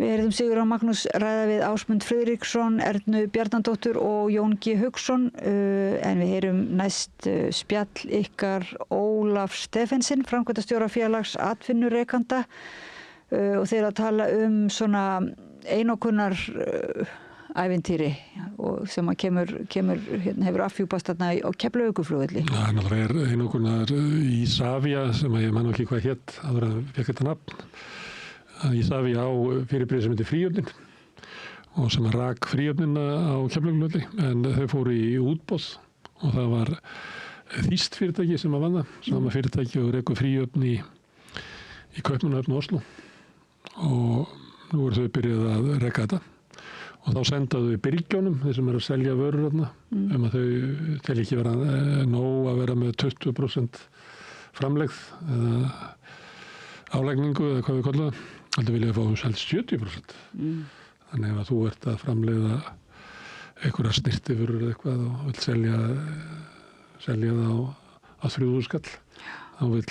Við heyrðum Sigurjón Magnús ræða við Ásmund Friðriksson, Ernu Bjarnadóttur og Jón G. Hauksson, en við heyrum næst spjall ykkar Ólaf Stephensen, framkvæmdastjóra félags atvinnurekanda, og þeir að tala svona einokunar ævintýri og sem að hefur afhjúpast þarna á Keflavíkurflugvelli. Það náttúrulega einokunar Isavia sem ég man ekki hvað hét áður að fékk þetta nafn. Isavia á fyrirbrigði sem heitir Fríhöfnin og sem rak Fríhöfnina á Keflavíkurflugvelli, en þau fóru í útboð og það var þýskt fyrirtæki sem að vann það, sama fyrirtæki og rekur Fríhöfn í Kaupmannahöfn og Oslo, og nú eru þau byrjuð að reka þetta og þá sendaðu við byrgjónum, þeir sem að selja vörur þarna, að þau telja ekki vera nóg að vera með 20% framlegð eða álægningu eða hvað við kallum það. Heldur vilja fá helst 70%. Þannig að þú ert að framleiða einhverja snirtifurur eða eitthvað og vill selja það á 3.000 skall. Þá vill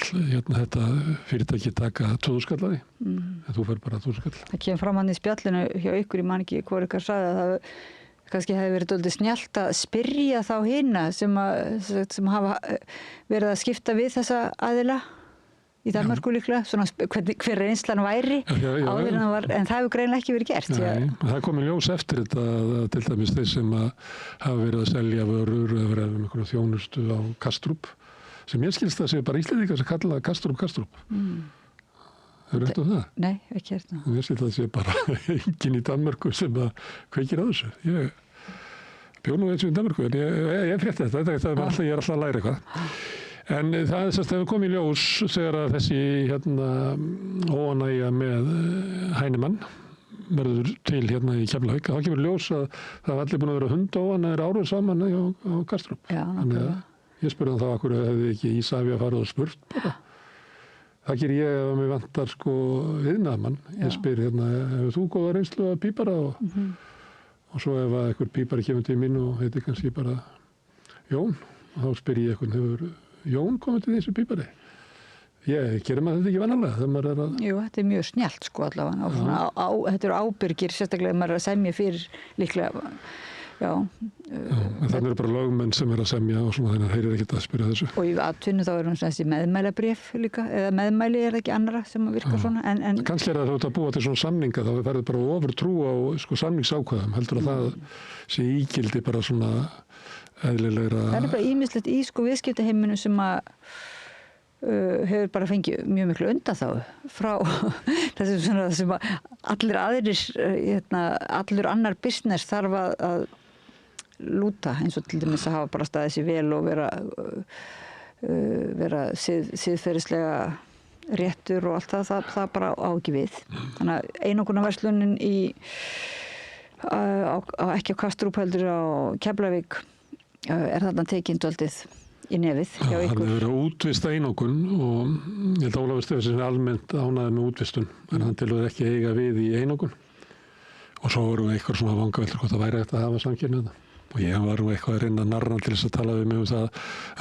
þetta fyrirtæki taka 2.000 skall af því, en þú fær bara 1.000 skall. Það kemur fram hann í spjallinu hjá ykkur, ég man ekki hvor ykkar sagði að það kannski hefði verið dálítið snjallt að spyrja þá hina sem hafa verið að skipta við þessa aðila í Danmörku líklega, svona hver reynslan væri áður en það var, en það hefur greinilega ekki verið gert. Nei, það komið ljós eftir þetta að til dæmis þeir sem hafa verið að selja vörur eða verið með einhverja þjónustu á Kastrup, sem ég skilst að séu bara Íslendingar sem kalla Kastrup. Hefur reynt á það? Nei, ekki hérna. Ég skilst að séu bara enginn í Danmörku sem kveikir á þessu. Ég bjó nú eins og í Danmörku, en ég frétti þetta, ég er alltaf að læra eitthvað. En það hefur komið í ljós þegar að þessi óánægja með Heinemann verður til í Keflavík. Það kemur í ljós að það var allir búin að vera hundóánægðir árið saman á Kastrup. Já, þannig að ég spurði þá af hverju hefði ekki Isavia farið og spurt bara. Það ger ég ef mér vantar iðnaðarmann. Ég spyr hefur þú góða reynslu að pípara? Og svo ef einhver pípari kemur til mín og heitir kannski bara Jón, og þá spyr ég einhvern hefur Jón komið til þessu pípari. Gerir maður þetta ekki vanalega þegar maður að... Jú, þetta mjög snjallt allavega. Þetta eru ábyrgir, sérstaklega maður að semja fyrir líklega. En þannig eru bara lögmenn sem að semja og svona, þannig að heyrir ekkert að spyrja þessu. Og í atvinnu þá þessi meðmælabréf líka, eða meðmæli það ekki annarra sem að virka svona. Kannski það að búa til svona samninga, þá verður bara ofurtrú á samningsákvæðum. Heldur að það sé ígildi bara svona eðlilegra... Það bara ýmislegt í viðskiptaheiminu sem að hefur bara fengið mjög miklu undanþágu frá þessu sem að allir aðrir, allur annar business þarf að lúta, eins og til dæmis að hafa bara staðið sér vel og vera siðferðislega réttur og allt það bara á ekki við. Þannig að einokunarverslunin ekki á Kastrup heldur á Keflavík þarna tekin dálítið í nefið hjá ykkur. Það hefur verið að útvista einokun og ég held að Ólafur Stephensen er almennt ánægður með útvistun, en hann telur ekki eiga við í einokun. Og svo vorum við eitthvað svona vangaveltur hvort það væri hægt að hafa samkynhneigða. Og ég var nú eitthvað að reyna að narra til þess að tala við mig það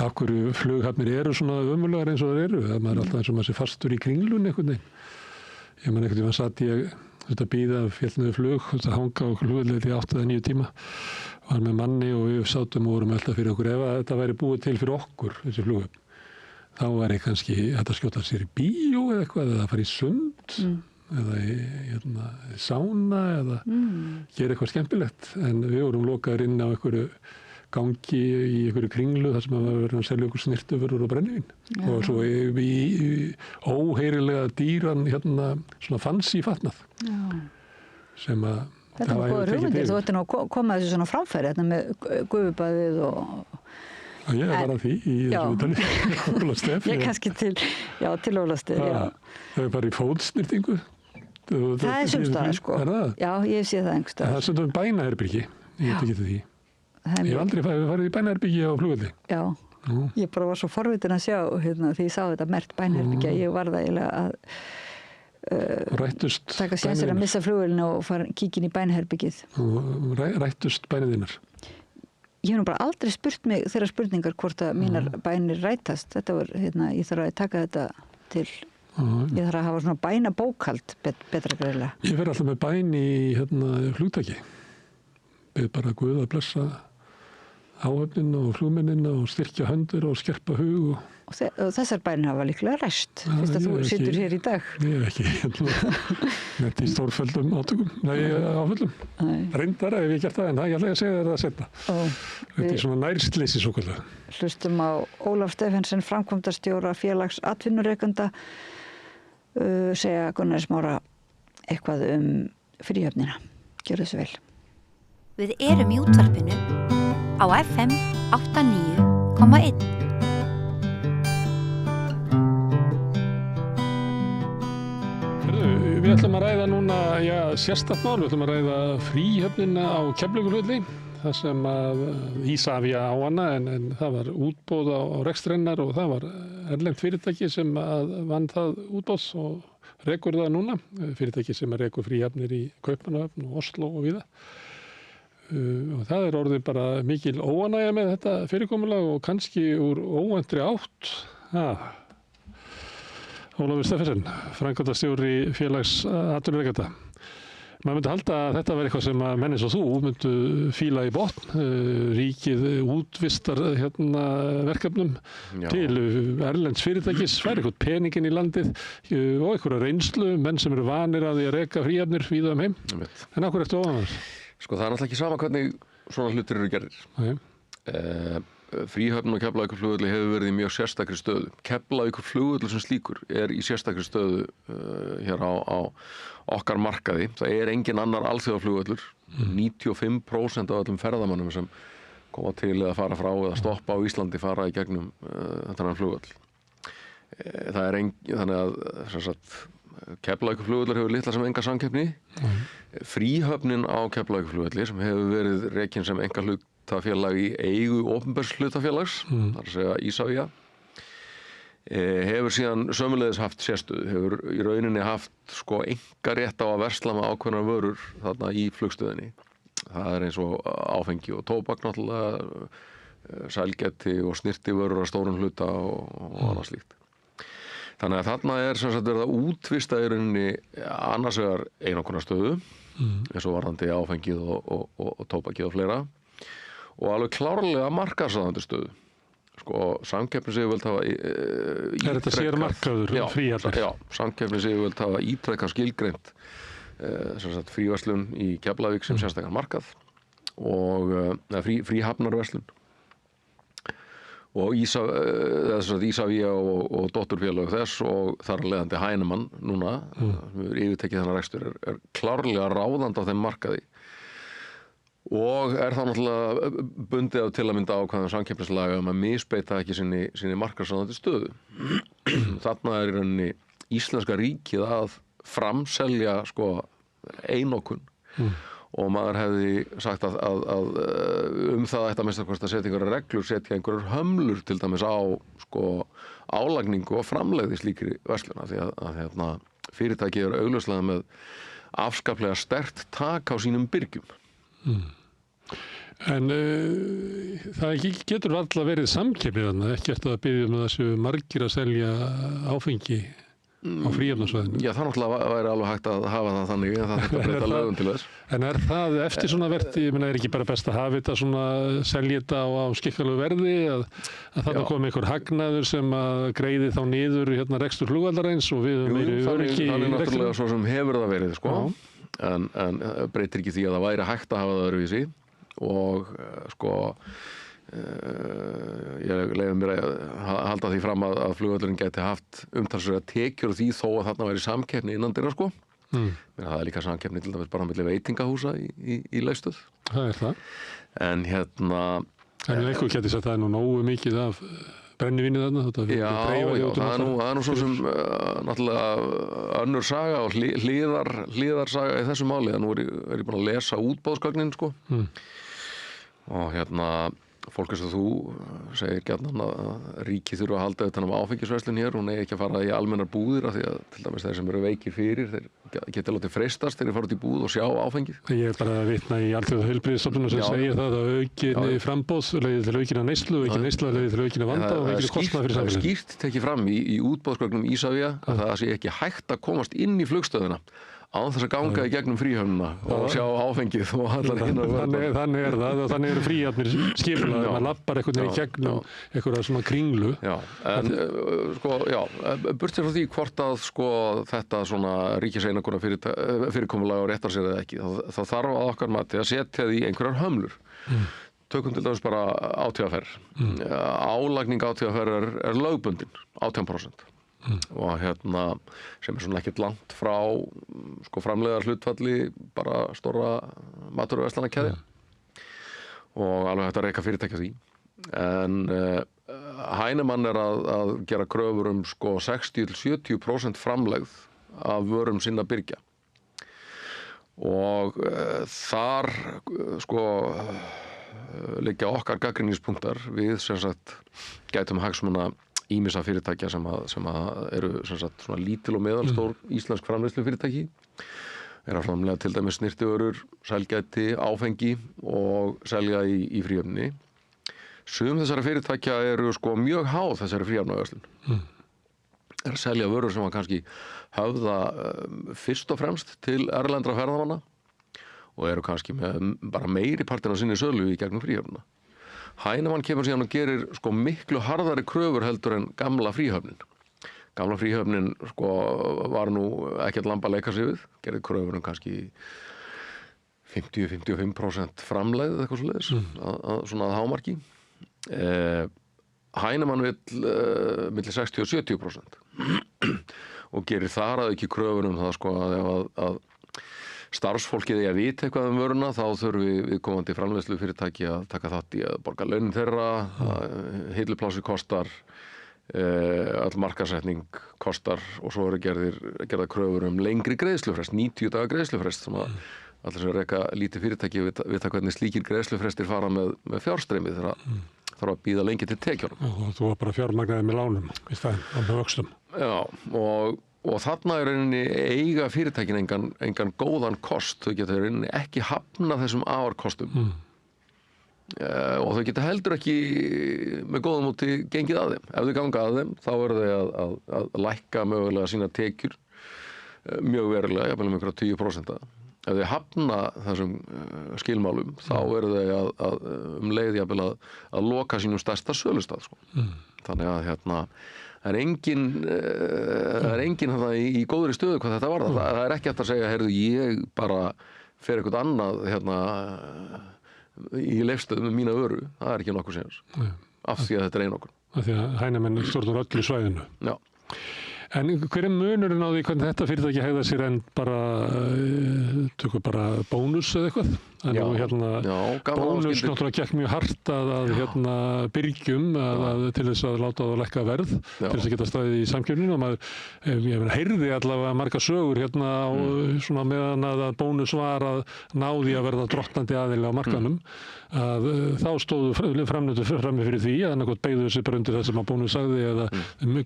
af hverju flughafnir eru svona ömurlegar eins og það eru. Það er alltaf eins og maður sé fastur í kringlunni einhvern veginn. Ég man einhvern veginn satt ég að bíða fjallniður flug, að hanga á flugvelli í 8 eða 9 tíma. Var með manni og við sátum og vorum alltaf fyrir okkur. Ef þetta væri búið til fyrir okkur, þessi flughöfn, þá væri kannski þetta skjóta sér í bíó eða eitthvað, eða fara í sund, eða í sána, eða gera eitthvað skemmtilegt. En við vorum lokaðir inn á einhverju gangi í einhverju kringlu þar sem að verið að selja okkur snirtuvörur og brennivín. Og svo í óheyrilega dýran svona fancy fatnað. Sem að þetta var góður hugmyndir, þú ætti nú að koma þessu svona framfæri með gufubaðið og... Ég var að því í þessu utali, Ólaf Steff. Ég kannski til Ólaf Steff, já. Það er bara í fótsnirtingu. Það er sumstaðar, sko. Er það? Já, ég hef séð það einhverstaðar. Það er svona bænaherbyrgi, ég get ekki til því. Ég hef aldrei farið í bænaherbyrgi á flugvelli. Já, ég bara var svo forvitin að sjá því ég sá þetta merkt bænaherbyrgi, ég var það eiginlega að taka sénsir að missa flugvélina og fara kíkin í bænaherbyggið. Rættust bænir þínar? Ég hef nú bara aldrei spurt mig þeirra spurningar hvort að mínar bænir rætast. Þetta var, ég þarf að taka þetta til Ég þarf að hafa svona bænabókhald betra greiðlega. Ég verð alltaf með bæn í flugtaki. Beð bara Guð að blessa áhöfnina og flugmennina og styrkja höndur og skerpa hug. Og þessar bænir hafa líklega ræst, fyrst að þú situr hér í dag. Ég hef ekki nefnt í stórföldum áföllum. Reyndar ef ég gert það, en það ég ætla að segja þér það seinna. Þetta er svona nærsleysi svokallaða. Hlustum á Ólaf Stephensen, framkvæmdastjóra félags atvinnurekenda, segja Gunnar Smára eitthvað fríhöfnina. Gjörðu svo vel. Við erum í útvarpinu á FM 89,1. Við ætlum að ræða núna, sérstakt mál, við ætlum að ræða fríhöfnina á Keflavíkurflugvelli, þar sem að Isavia á hana, en það var útboð á rekstrennar og það var erlent fyrirtæki sem að vann það útboð og rekur það núna, fyrirtæki sem að rekur fríhöfnir í Kaupmannahöfn og Oslo og víða. Og það er orðið bara mikil óánægja með þetta fyrirkomulag og kannski úr óvæntri átt. Ólafur Stephensen, framkvæmdastjóri félags atvinnurekenda. Maður myndi halda að þetta var eitthvað sem að menn eins og þú myndu fíla í botn, ríkið útvistar verkefnum til erlends fyrirtækis, fær eitthvað peningin í landið og einhverja reynslu, menn sem eru vanir að því að reka fríhafnir víða heim. En af hverju ertu óánægður? Sko það er náttúrulega ekki sama hvernig svona hlutir eru gerðir. Fríhöfn og Keflavíkurflugvelli hefur verið í mjög sérstakri stöðu. Keflavíkurflugvelli sem slíkur er í sérstakri stöðu hér á okkar markaði. Það er engin annar alþjóðaflugvöllur. 95% af öllum ferðamönnum sem koma til að fara frá eða stoppa á Íslandi fara í gegnum þennan flugvöll. Þannig að Keflavíkurflugvöllur hefur litla sem enga samkeppni. Fríhöfnin á Keflavíkurflugvelli sem hefur verið rekin sem einkahlutafélag í eigu opinbers hlutafélags, þar að segja Isavia, hefur síðan sömuleiðis haft sérstöðu, hefur í rauninni haft einkarétt á að versla með ákveðnar vörur þarna í flugstöðinni. Það er eins og áfengi og tóbak náttúrulega, sælgæti og snyrtivörur að stórum hluta og annað slíkt. Þannig að þarna er sem sagt verið að útvista í rauninni annars vegar einokunarstöðu, eins og varðandi áfengið og tóbakið og fleira, og alveg klárlega markaðsráðandi stöðu. Samkeppnisyfirvöld hafa Er þetta sér markaður fríhafnir? Já, samkeppnisyfirvöld hafa ítrekað skilgreint sem sagt fríverslun í Keflavík sem sérstakan markað og fríhafnarverslun. Og Isavia og dótturfélög þess og þar af leiðandi Heinemann núna, yfirtekið þennan rekstur, er klárlega ráðandi á þeim markaði og er þá náttúrulega bundið af til að mynda ákvæðum samkeppnislaga að misbeita ekki sinni markaðsráðandi stöðu. Þarna er í rauninni íslenska ríkið að framselja einokun og maður hefði sagt að það ætti að minnsta kosti að setja einhverjar reglur, setja einhverjar hömlur til dæmis á álagningu og framlegð í slíkri verslun, því að fyrirtækið er augljóslega með afskaplega sterkt tak á sínum byrgjum. En það getur varla verið samkeppni þarna, ekkert að biðja um að þessu margir að selja áfengi á fríhafnarsvæðinu. Já, það náttúrulega væri alveg hægt að hafa það þannig en það þetta breyta lögum til þess. En er það eftir svona verti, ég meina, er ekki bara best að hafa þetta svona, selja þetta á skikkalegu verði, að þarna komi einhver hagnaður sem að greiði þá niður rekstur flugvallarins og við meiri öryggi í rekstrinum? Það er náttúrulega svo sem hefur það verið, en breytir ekki því að það væri hægt að hafa það öðruvísi og ég leyfi mér að halda því fram að flugvöllurinn gæti haft umtalsverðar tekjur og því þó að þarna væri samkeppni innandyra Það er líka samkeppni til dæmis bara milli veitingahúsa í Leifsstöð. Það er það. En einhver gæti sagt að það er nú nógu mikið af brennivíni þarna. Já, það er nú svo sem náttúrulega önnur saga og hlíðarsaga í þessu máli. Nú er ég búin að lesa útboðsgögnin og fólk eins og þú segir gjarnan að ríkið þurfa að halda utan um áfengisverslun hér, hún eigi ekki að fara í almennar búðir af því að til dæmis þeir sem eru veikir fyrir, þeir geta látið freistast þegar þeir fara út í búð og sjá áfengi. Ég bara að vitna í Alþjóða heilbrigðisstofnunina sem segir það að aukinni framboð leiðir til aukinna neyslu, aukin neysla leiðir til aukinna vanda og aukinni kostnað fyrir samfélagið. Það er skýrt tekið fram í útboðsgögnum Isavia að það sé ekki hægt að komast inn í flugstöðina án þess að ganga í gegnum fríhöfnina og sjá áfengið og allar hinnar. Þannig er það og þannig eru fríhafnir skipulaðir, maður lappar einhvern veginn í gegnum einhverja svona kringlu. Já, en burtsér frá því hvort að þetta svona ríkiseinakona fyrirkomulag og réttar sér eða ekki, það þarf að okkar mati að setja því einhverjar hömlur. Tökum til dæmis bara átvr. Álagning átvr er lögbundin, 18%. Og sem er svona ekkert langt frá framleiðar hlutfalli bara stóra matvöruverslanakeðja og alveg hægt að reka fyrirtækja því. En Heinemann er að gera kröfur 60-70% framlegð af vörum sinna birgja og þar liggja okkar gagnrýnispunktar við sem sagt gætum hagsmuna ýmissa fyrirtækja sem eru sem sagt svona lítil og meðalstór íslensk framleiðslufyrirtæki eru að framleiða til dæmis snyrtivörur, sælgæti, áfengi og selja í fríhöfninni. Sum þessara fyrirtækja eru mjög háð þessari fríhafnaverslun. Er að selja vörur sem kannski höfða fyrst og fremst til erlendra ferðamanna og eru kannski með bara meiri partin af sinni sölu í gegnum fríhöfnina. Heinemann kemur síðan og gerir miklu harðari kröfur heldur en gamla fríhöfnin. Gamla fríhöfnin var nú ekkert lamba að leika sig við, gerði kröfur kannski 50-55% framlegð eitthvað svoleiðis, svona að hámarki. Heinemann vill milli 60-70% og gerir þar að ekki kröfur það að starfsfólkið að vita eitthvað vöruna, þá þurfi viðkomandi framleiðslufyrirtæki að taka þátt í að borga launin þeirra, hilluplási kostar, öll markaðssetning kostar og svo eru gerða kröfur lengri greiðslufrest, 90 daga greiðslufrest sem að allir sem reka lítið fyrirtæki vita hvernig slíkir greiðslufrestir fara með fjárstreymið þegar þarf að bíða lengi til tekjunum. Og þú var bara fjármagnaði með lánum í staðinn, með vöxtum. Já, og þarna er rauninni eiga fyrirtækin engan góðan kost, þau geta rauninni ekki hafna þessum afarkostum og þau geta heldur ekki með góðum móti gengið að þeim. Ef þau ganga að þeim, þá eru þau að lækka mögulega sína tekjur mjög verulega, jafnvel með 10%. Ef þau hafna þessum skilmálum, þá eru þau að leið jafnvel að loka sínum stærsta sölustað. Þannig að það er engin í góðri stöðu hvað þetta var. Það er ekki hægt að segja, heyrðu, ég bara fer eitthvað annað í leifstöðu með mína vöru. Það er ekki nokkuð séns. Af því að þetta er einokun. Af því að Heinemann stjórnar öllu svæðinu. Já. En hver er munurinn á því hvernig þetta fyrirtæki hegða sér en tökum bara bónus eða eitthvað? Já, bónus náttúrulega gekk mjög hart að byrgjum til þess að láta það lækka verð til þess að geta staðið í samkeppninu og maður heyrði allavega margar sögur á svona meðan að bónus var að náði að verða drottnandi aðili á markanum að þá stóðu framnötu frammi fyrir því að annarkot beigðu þessi bara undir það sem að bónus sagði eða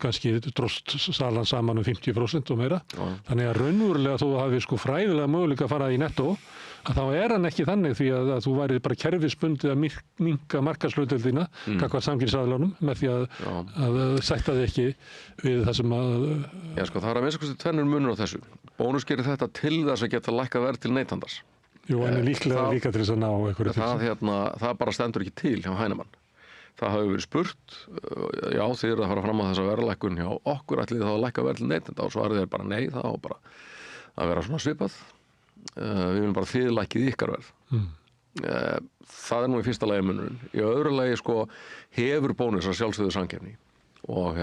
kannski dróst salan saman 50% og meira. Þannig að raunverulega þú hafi fræðilega möguleika að fara í nettó að þá er hann ekki þannig því að þú væri bara kerfisbundið að minnka markaðshlutdeildina gagnvart samkeppnisaðilunum með því að sætta þig ekki við það sem að... Já, það er að minnsta kosti tvennur munur á þessu. Bónus gerir þetta til þess að geta lækkað verð til neytandans. Jú, en líklega líka til þess að ná einhverju til. Það bara stendur ekki til hjá Heinemann. Það hafi verið spurt, já, þið eru að fara fram á þessa verðlækkun hjá okkur, ætlið þá að lækka verð til neytenda og svarið er bara nei, það á bara að vera svona svipað. Við viljum bara þið lækkið ykkar verð. Það er nú í fyrsta lagi munurinn. Í öðru lagi hefur bónus að sjálfsögðu samkeppni og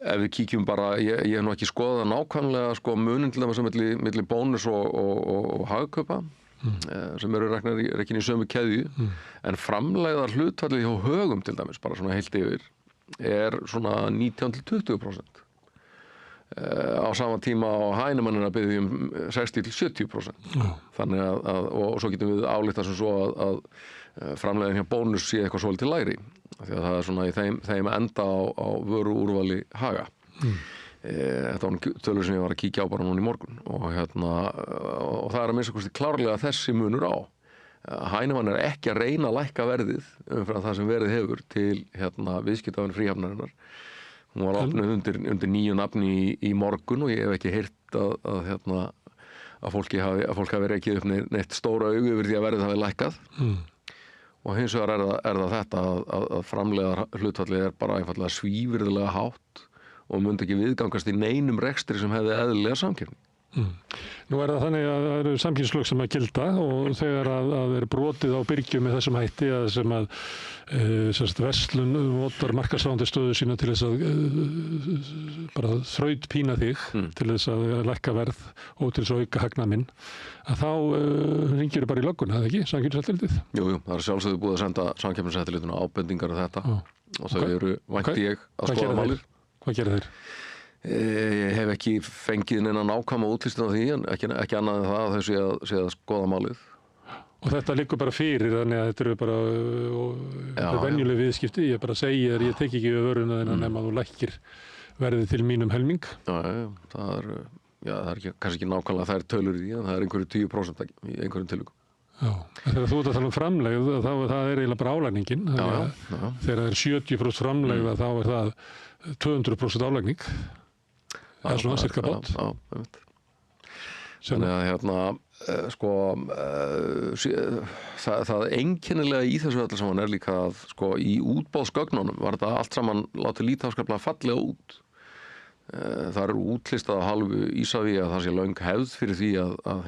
ef við kíkjum bara, ég hef nú ekki skoðað nákvæmlega munin til dæmis milli bónus og hagkaupa sem eru rekin í sömu keðju en framlegðar hlutfallið hjá Högum til dæmis, bara svona heilt yfir er svona 19-20%. á sama tíma á Heinemann er að biðja 60-70%. Þannig að og svo getum við álíktað sem svo að framleiðin hjá Bónus sé eitthvað svolítið lægri, því að það er svona í þeim enda á vöru úrvali Haga. Þetta var tölur sem ég var að kíkja á bara núna í morgun og það er að minnsta kosti klárlega þessi munur á. Heinemann er ekki að reyna að lækka verðið umfram það sem verið hefur til viðskiptavin Fríhafnarinnar. Hún var opnuð undir nýju nafni í morgun og ég hef ekki heyrt að fólk hafi rekið upp neitt stóra augu yfir því að verðið hafi lækkað. Og hins vegar er það þetta að framleiðar hlutfallið er bara einfallega svívirðilega hátt og myndi ekki viðgangast í neinum rekstri sem hefði eðlilega samkeppni. Nú er það þannig að það eru samkeppnislög sem að gilda og þegar að er brotið á byrgjum með þessum hætti að sem að verslun notar markaðsráðandi stöðu sína til þess að bara þraut pína þig til þess að lækka verð og til þess að auka hagnað að þá hringir bara í lögguna, eða ekki, Samkeppniseftirlitið? Jú, það er sjálfsögðu búið að senda Samkeppniseftirlitinu ábendingar þetta og þau eru vænti ég að skoða málið. Hvað gera þeir? Ég hef ekki fengið neina nákvæma útlistun á því en ekki annað en það að þau sé að skoða málið. Og þetta liggur bara fyrir, þannig að þetta eru bara venjuleg viðskipti. Ég bara segi þér, ég tek ekki við vöruna þennan nema þú lækkir verðið til mínum helming. Það er kannski ekki nákvæmlega þær tölur í því, en það er einhverju 10% í einhverjum tilvikum. Já, þegar þú ert að tala framlegð, það er eiginlega bara álagningin. Þegar það er 70% framlegð, þá er það 200% álægning. Það er svona cirka bát. Þannig að það einkennilega í þessu öllu saman er líka að í útboðsgögnunum var þetta allt saman látið líta afskaplega fallega út. Það eru útlistað af hálfu Ísavía að það sé löng hefð fyrir því að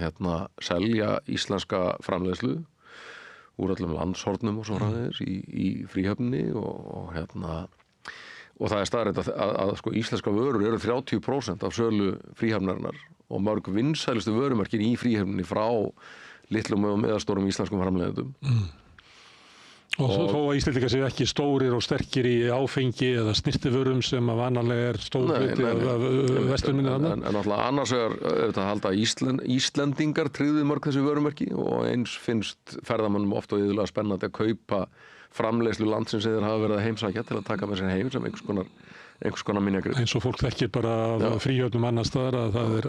selja íslenska framleiðslu úr öllum landshornum og svo framvegis í Fríhöfninni og það er staðreynd að íslenska vörur eru 30% af sölu Fríhafnarinnar og mörg vinsælustu vörumerkin í Fríhöfninni frá litlum og meðalstórum íslenskum framleiðendum. Og þó að Íslendingar séu ekki stórir og sterkir í áfengi eða snyrtivörum sem að vanalega er stór hluti af verslunminni þarna. En náttúrulega annars er auðvitað halda Íslendingar tryggðu mörg þessi vörumerki og eins finnst ferðamönnum oft og iðulega spennandi að kaupa framleiðslu landsins sem þeir hafa verið að heimsækja til að taka með sér heim sem einhvers konar minjagrip. Eins og fólk þekkir bara af Fríhöfnum annars staðar að það er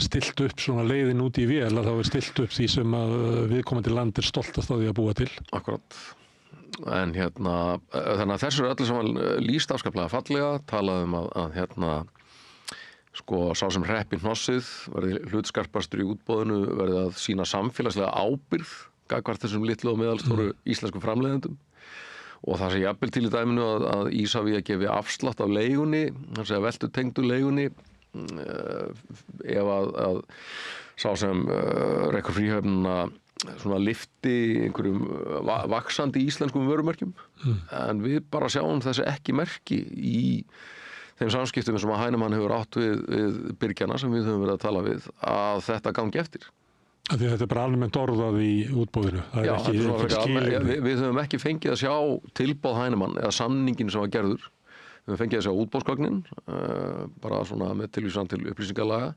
stilt upp svona leiðin út í vél að þá er stilt upp því sem að viðkomandi land er stoltast að því að búa til. Akkurat. En þannig að þessu er öllu saman lýst afskaplega fallega, talaðum sá sem hreppi hnossið verði hlutskarpastur í útboðinu, verði að sýna samfélagslega ábyrgð gagnvart þessum litlu og meðalstóru íslensku framleiðendum. Og það sé jafnvel til í dæminu að Ísavía gefi afslátt af leigunni, þannig að veltutengdu leigunni, ef að sá sem rekur Fríhöfnina svona lyfti einhverjum vaxandi íslenskum vörumerkjum. En við bara sjáum þessi ekki merki í þeim samskiptum sem að Heinemann hefur átt við byrgjana sem við höfum verið að tala við, að þetta gangi eftir. Því að þetta er bara almennt orðað í útboðinu. Já, við höfum ekki fengið að sjá tilboð Heinemann eða samningin sem var gerður. Við höfum fengið að sjá útboðsgögnin, bara svona með tilvísan til upplýsingalaga.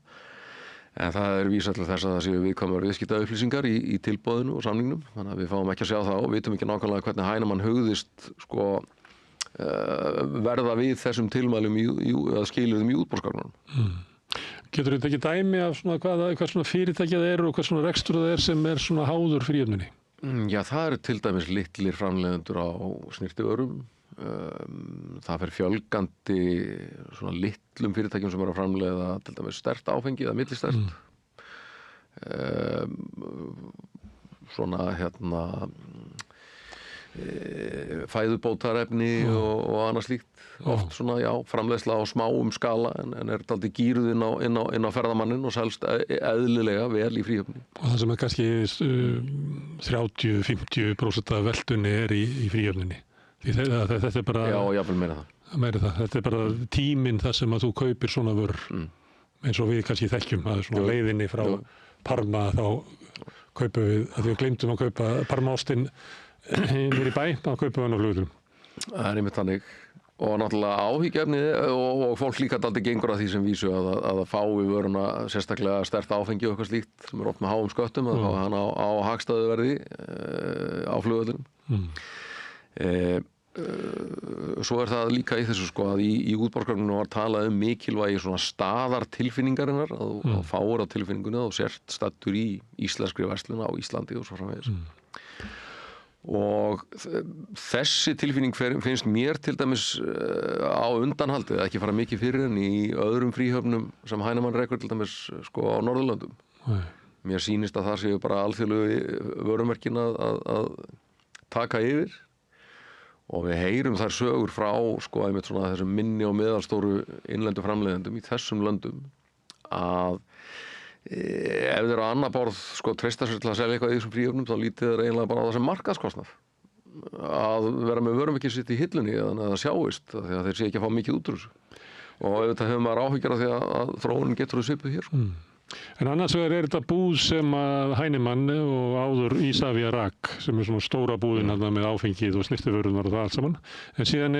En það er vísað til þess að það séu viðkvæmar viðskiptaupplýsingar í tilboðinu og samningnum. Þannig að við fáum ekki að sjá það og vitum ekki nákvæmlega hvernig Heinemann hugðist verða við þessum tilmælum eða skilyrðum í útboðsgögnunum. Getur þetta ekki dæmi af hvað svona fyrirtæki það eru og hvað svona rekstur það er sem er svona háður Fríhöfninni? Já, það eru til dæmis litlir framleiðendur á snyrtivörum. Það fer fjölgandi svona litlum fyrirtækjum sem eru að framleiða til dæmis sterkt áfengi eða millistert. Svona fæðubótarefni og annað slíkt. Oft svona, framleiðsla á smáum skala en er dálítið gýruð inn á ferðamanninn og selst eðlilega vel í Fríhöfninni. Og það sem er kannski 30-50% af veltunni er í Fríhöfninni. Þetta er bara... Já, jafnvel meira það. Þetta er bara tíminn þar sem að þú kaupir svona vörur. Eins og við kannski þekkjum að svona leiðinni frá Parma þá kaupum við, að við gleymdum að kaupa Parmaostinn niður í bæ, þá kaupum við hann á flugvöllum. Það er einmitt þannig. Og náttúrulega áhyggjefni og fólk líka dálítið gengur að því sem vísu að það fái vöruna sérstaklega sterkt áfengi og eitthvað slíkt sem oft með háum sköttum að fá hann á hagstæðu verði á flugvellinum. Svo það líka í þessu sko að í útborgarnum var talað mikilvægi svona staðartilfinningarinnar að þú fáir á tilfinningunni að þú sért staddur í íslenskri verslun á Íslandi og svo framvegis. Og þessi tilfinning finnst mér til dæmis á undanhaldið, ekki fara mikið fyrir en í öðrum fríhöfnum sem Heinemann rekur til dæmis sko á Norðurlöndum. Mér sýnist að það séu bara alþjóðlegu vörumerkin að taka yfir og við heyrum þær sögur frá sko einmitt svona þessum minni og meðalstóru innlendu framleiðendum í þessum löndum að ef þeir á annað borð sko treysta sér til að selja eitthvað í þessum fríhöfnum þá lítið þeir eiginlega bara á það sem markaðskostnað að vera með vörumerkið sitt í hillunni eða það sjáist því að þeir sé ekki að fá mikið út úr þessu og auðvitað hefur maður áhyggjur af því að þróunin getur að svipuð hér sko. En annars vegar þetta búð sem að Heinemann og áður Isavia rak sem svona stóra búðin með áfengið og snyrtivörunar og það allt saman en síðan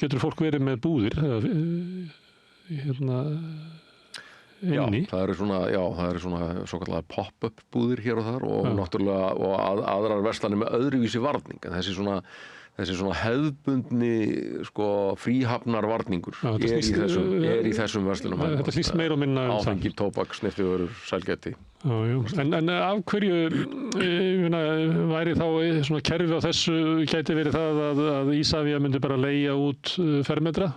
getur fólk verið með búðir inni. Já, það eru svona svo kallar pop-up búðir hér og þar og náttúrulega og aðrar verslanir með öðruvísi varning en þessi svona hefðbundni sko fríhafnar varningur í þessum verslunum. Þetta snýst meira og minna áfengi, tóbak, snyrtivörur, sælgæti. En af hverju væri þá svona kerfi á þessu gæti verið það að Isavia myndi bara leigja út fermetra?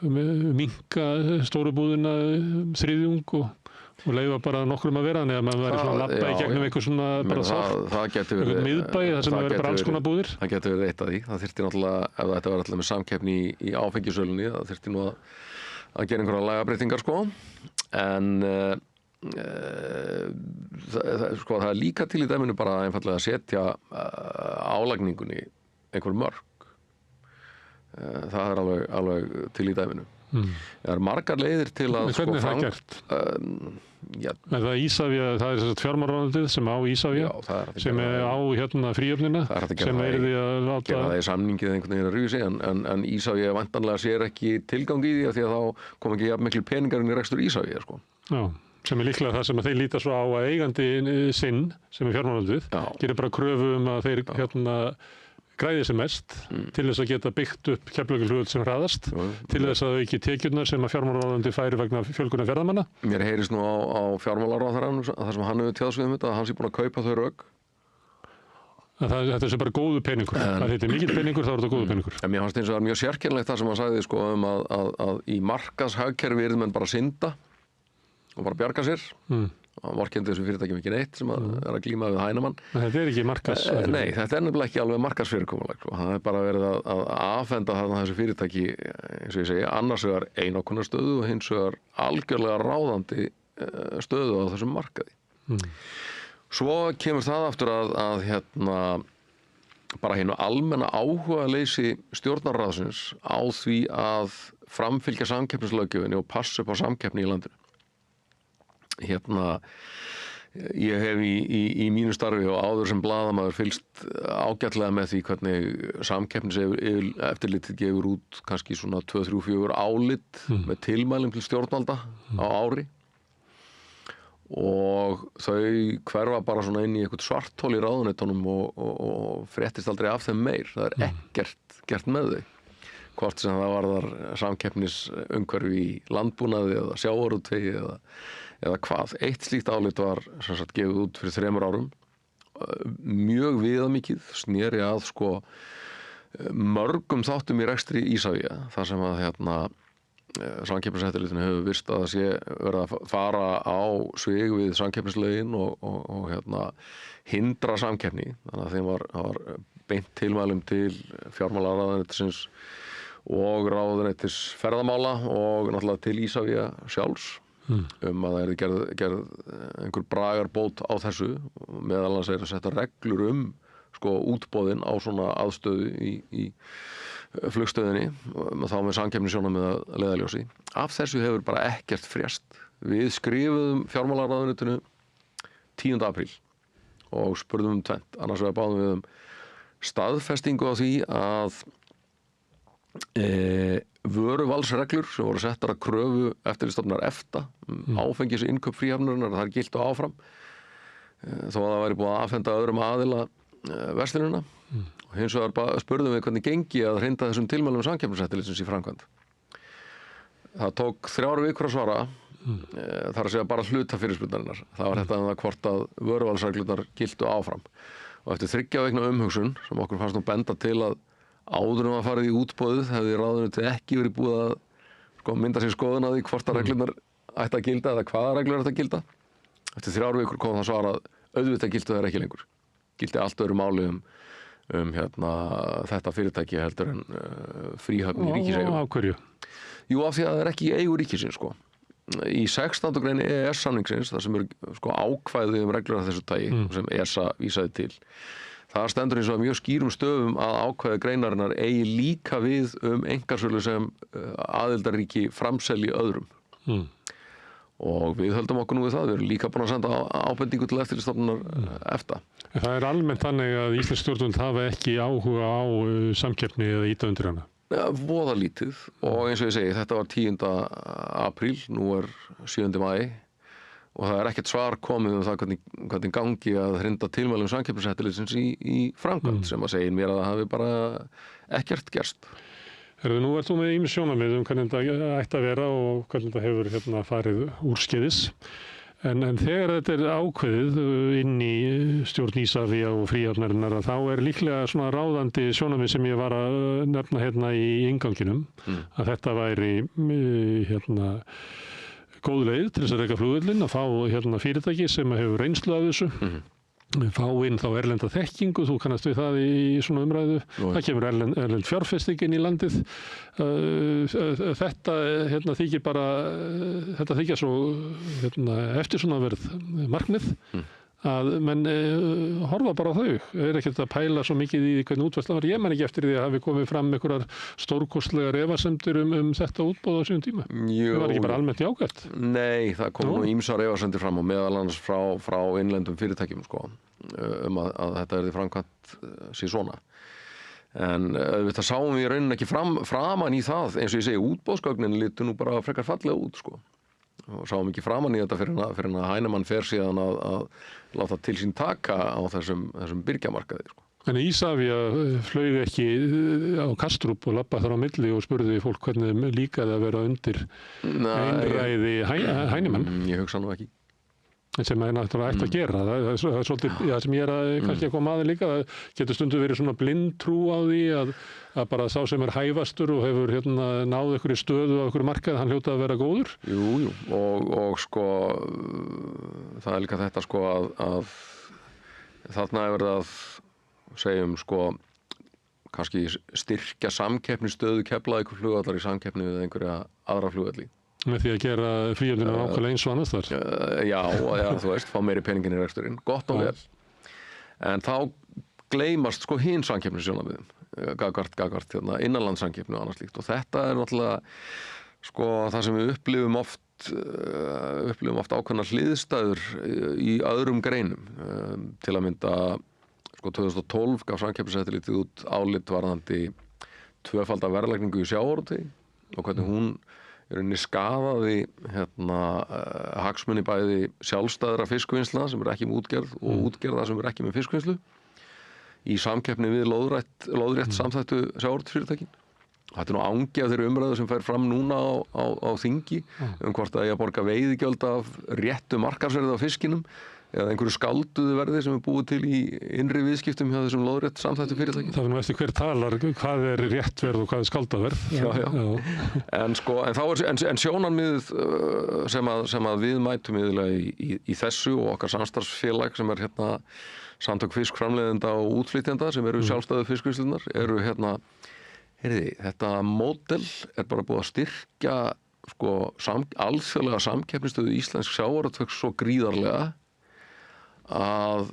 Minnka stóru búðina þriðjung og leiða bara nokkrum að vera þannig að maður væri svona að labba í gegnum eitthvað svona bara þorp, eitthvað miðbæi þar sem það væri bara alls konar búðir. Það getur verið eitt af því. Það þyrfti náttúrulega, ef þetta var alltaf með samkeppni í áfengisölunni, það þyrfti nú að gera einhverja lagabreytingar sko. En sko það líka til í dæminu bara einfallega að setja álagningunni einhver mörk. Það alveg til í dæminu. Það eru margar leiðir til að hvernig er það gert? Er það Isavia, það er þess fjármálaráðuneytið sem á Isavia sem á fríhöfnina sem yrði að láta gera það í samningið einhvern veginn að rýja sig en Isavia væntanlega sér ekki tilgang í því að þá kom ekki jafn miklu peningar inn í rekstur Isavia sko. Já, sem er líklega það sem að þeir líta svo á að eigandi sinn sem er fjármálaráðuneytið gerir bara kröfu að þeir græði sem mest til þess að geta byggt upp Keflavíkurflugvöll sem hraðast til þess að auki tekjurnar sem að fjármálaráðuneytið færi vegna fjölgunar ferðamanna. Mér heyrist nú á fjármálaráðherranum þar sem hann hefur tjáð sig þetta að hann sé búinn að kaupa þau rök. Þetta er bara góðu peningur. Það heitir mikill peningur, þá er þetta góðu peningur. En mér fannst eins og það mjög sérkennilegt það sem hann sagði sko að í markaðshagkerfi yrðu menn bara synda og bara bjarga sér. Hann vorkenndi þessu fyrirtækjum ekki neitt sem að er að glíma við Heinemann. Þetta er ekki markaðsfyrirkomulag. Nei, þetta er nefnilega ekki alveg markaðsfyrirkomulag. Það er bara verið að afhenda þarna þessu fyrirtæki, eins og ég segi, annars vegar einokunarstöðu og hins vegar algjörlega ráðandi stöðu á þessum markaði. Svo kemur það aftur að bara hinu almenna áhugaleysi stjórnarráðsins á því að framfylgja samkeppnislöggjöfinni og passa upp á samkeppni í landinu. Ég hef í mínu starfi og áður sem blaðamaður fylgst ágætlega með því hvernig samkeppniseftirlitið gefur út kannski svona 2-3-4 álit með tilmælum til stjórnvalda á ári og þau hverfa bara svona inn í eitthvað svarthol í ráðuneytunum og fréttist aldrei af þeim meir. Það er ekkert gert með þau. Hvort sem það varðar samkeppnisumhverfi í landbúnaði eða sjávarútvegi eða hvað. Eitt slíkt álit var sem sagt gefið út fyrir 3 árum. Mjög viðamikið, sneri að sko mörgum þáttum í rekstri Isavia. Þar sem að samkeppniseftirlitinu hefur virst að það sé verið að fara á svig við samkeppnislögin og hindra samkeppni. Þannig að þeim var beint tilmælum til fjármálaráðuneytisins og ráðuneytis ferðamála og náttúrulega til Isavia sjálfs að það er gerð einhver bragarbót á þessu meðal annars að setja reglur sko útboðin á svona aðstöðu í flugstöðinni þá með samkeppnissjónarmið að leiðarljósi. Af þessu hefur bara ekkert frést. Við skrifuðum fjármálaráðuneytinu 10. apríl og spurðum tvennt. Annars vegar báðum við staðfestingu á því að vöruvalsreglur sem voru settar að kröfu eftirlitsstofnunar EFTA áfengis innkaup fríhafnarinnar, það giltu áfram þó að það væri búið að afhenda öðrum aðila verslunina og hins vegar spurðum við hvernig gengi að hrinda þessum tilmælum samkeppniseftirlitsins í framkvæmd. Það tók 3 vikur að svara, þar að segja bara hluta fyrirspurnarinnar. Það var þetta að hvort að vöruvalsreglurnar giltu áfram og eftir 3 vikna umhugsun sem okkur fannst nú benda til að áður að farið í útboðið hefði ráðuneytið ekki verið búið að mynda sér skoðun á því hvort að reglurnar ætti að gilda eða hvaða reglur ætti að gilda. Eftir 3 vikur kom það svarað auðvitað gildu þær ekki lengur. Gildi allt öðru máli þetta fyrirtæki heldur en fríhöfn í ríkiseigu. Á hverju? Jú, af því að það er ekki í eigu ríkisins Í 16. grein EES-samningsins, þar sem eru ákvæði reglur af þessu tagi sem ESA vísaði til. Það stendur eins og mjög skýrum stöfum að ákvæði greinarinnar eigi líka við einkarsölu sem aðildarríki framselji öðrum. Og við höldum okkur nú við það. Við erum líka búin að senda ábendingu til eftirlitsstofnunar EFTA. Það er almennt þannig að íslensk stjórnvöld hafa ekki áhuga á samkeppni eða ýta undir hana. Voða lítið og eins og ég segi, þetta var 10. apríl, nú er 7. maí og það er ekkert svar komið það hvernig gangi að hrinda tilmælum samkeppniseftirlitsins í framkvæmd sem að segja mér að það hafi bara ekkert gerst. Nú ert þú með ýmis sjónarmið hvernig þetta ætti að vera og hvernig þetta hefur farið úrskeiðis. En þegar þetta er ákveðið inn í stjórn Isavia og fríhafnarinnar þá er líklega svona ráðandi sjónarmið sem ég var að nefna í innganginum að þetta væri góð leið til þess að reka flugvöllinn að fá fyrirtæki sem hefur reynslu af þessu. Fá inn þá erlenda þekkingu, þú kannast við það í svona umræðu. Það kemur erlend fjárfesting inn í landið. Þetta þykir bara, þetta þykja svo eftir svona verð markmið að menn horfa bara á þau. Ekkert að pæla svo mikið í hvernig útværslan var. Ég man ekki eftir því að hafi komið fram einhverjar stórkostlegar efasemdir þetta útboð á sínum tíma. Það var ekki bara almennt jákvætt. Nei, það kom nú ýmsar efasemdir fram og meðal annars frá innlendum fyrirtækjum að þetta verði framkvæmt sér svona. En þetta sáum við í rauninni ekki framan í það, eins og ég segi, útboðsgögnin litu nú bara frekar fallega út og sáum ekki framan í þetta fyrir að Heinemann fer síðan að láta til sín taka á þessum byrgjamarkaði. En Isavia flaug ekki á Kastrup og labbaði þar á milli og spurði fólk hvernig líkaði að vera undir einræði Heinemann? Ég hugsa nú ekki. Sem er náttúrulega ætti að gera. Það er svolítið, það sem ég er kannski að koma aðeins líka, það getur stundum verið svona blind trú á því að bara sá sem er hæfastur og hefur náð einhverju stöðu á einhverju markaði, hann hljóta að vera góður. Jú, og það er líka þetta að þarna er verið að segjum kannski styrkja samkeppnisstöðu Keflavíkurflugvallar í samkeppni við einhverja aðra flugvelli. Með því að gera fríhöfnina nákvæmlega eins og annars þar? Já, þú veist, fá meiri peningin í reksturinn, gott og vel. En þá gleymast hinn samkeppnissjónarmiðum, gagvart innanlandssamkeppni og annars líkt. Og þetta er náttúrulega það sem við upplifum oft ákveðnar hliðstæður í öðrum greinum. Til að mynda 2012 gaf Samkeppniseftirlitið út álit varðandi tvöfalda verðlagningu í sjávarútvegi og hvernig hún skaðaði hagsmuni bæði sjálfstæðra fiskvinnsla sem er ekki með útgerð og útgerða sem er ekki með fiskvinnslu í samkeppni við lóðrétt samþættu sjávarútvegsfyrirtækin. Þetta er nú angi af þeirri umræðu sem fer fram núna á þingi hvort að ég að borga veiðigjöld af réttu markaðsverði á fiskinum eða einhverju skálduðu verði sem er búið til í innri viðskiptum hjá þessum lóðrétt samþættu fyrirtæki. Það er nú eftir hver talar hvað er rétt verð og hvað er skáldaverð. Já. En sjónarmiðið sem að við mætum í þessu og okkar samstarfsfélag sem er samtök fiskframleiðenda og útflytjenda sem eru sjálfstæðu fiskvinnslunar eru þetta módel er bara búið að styrkja alþjóðlega samkeppnisstöðu íslensk sjávarútvegs svo gríðarlega að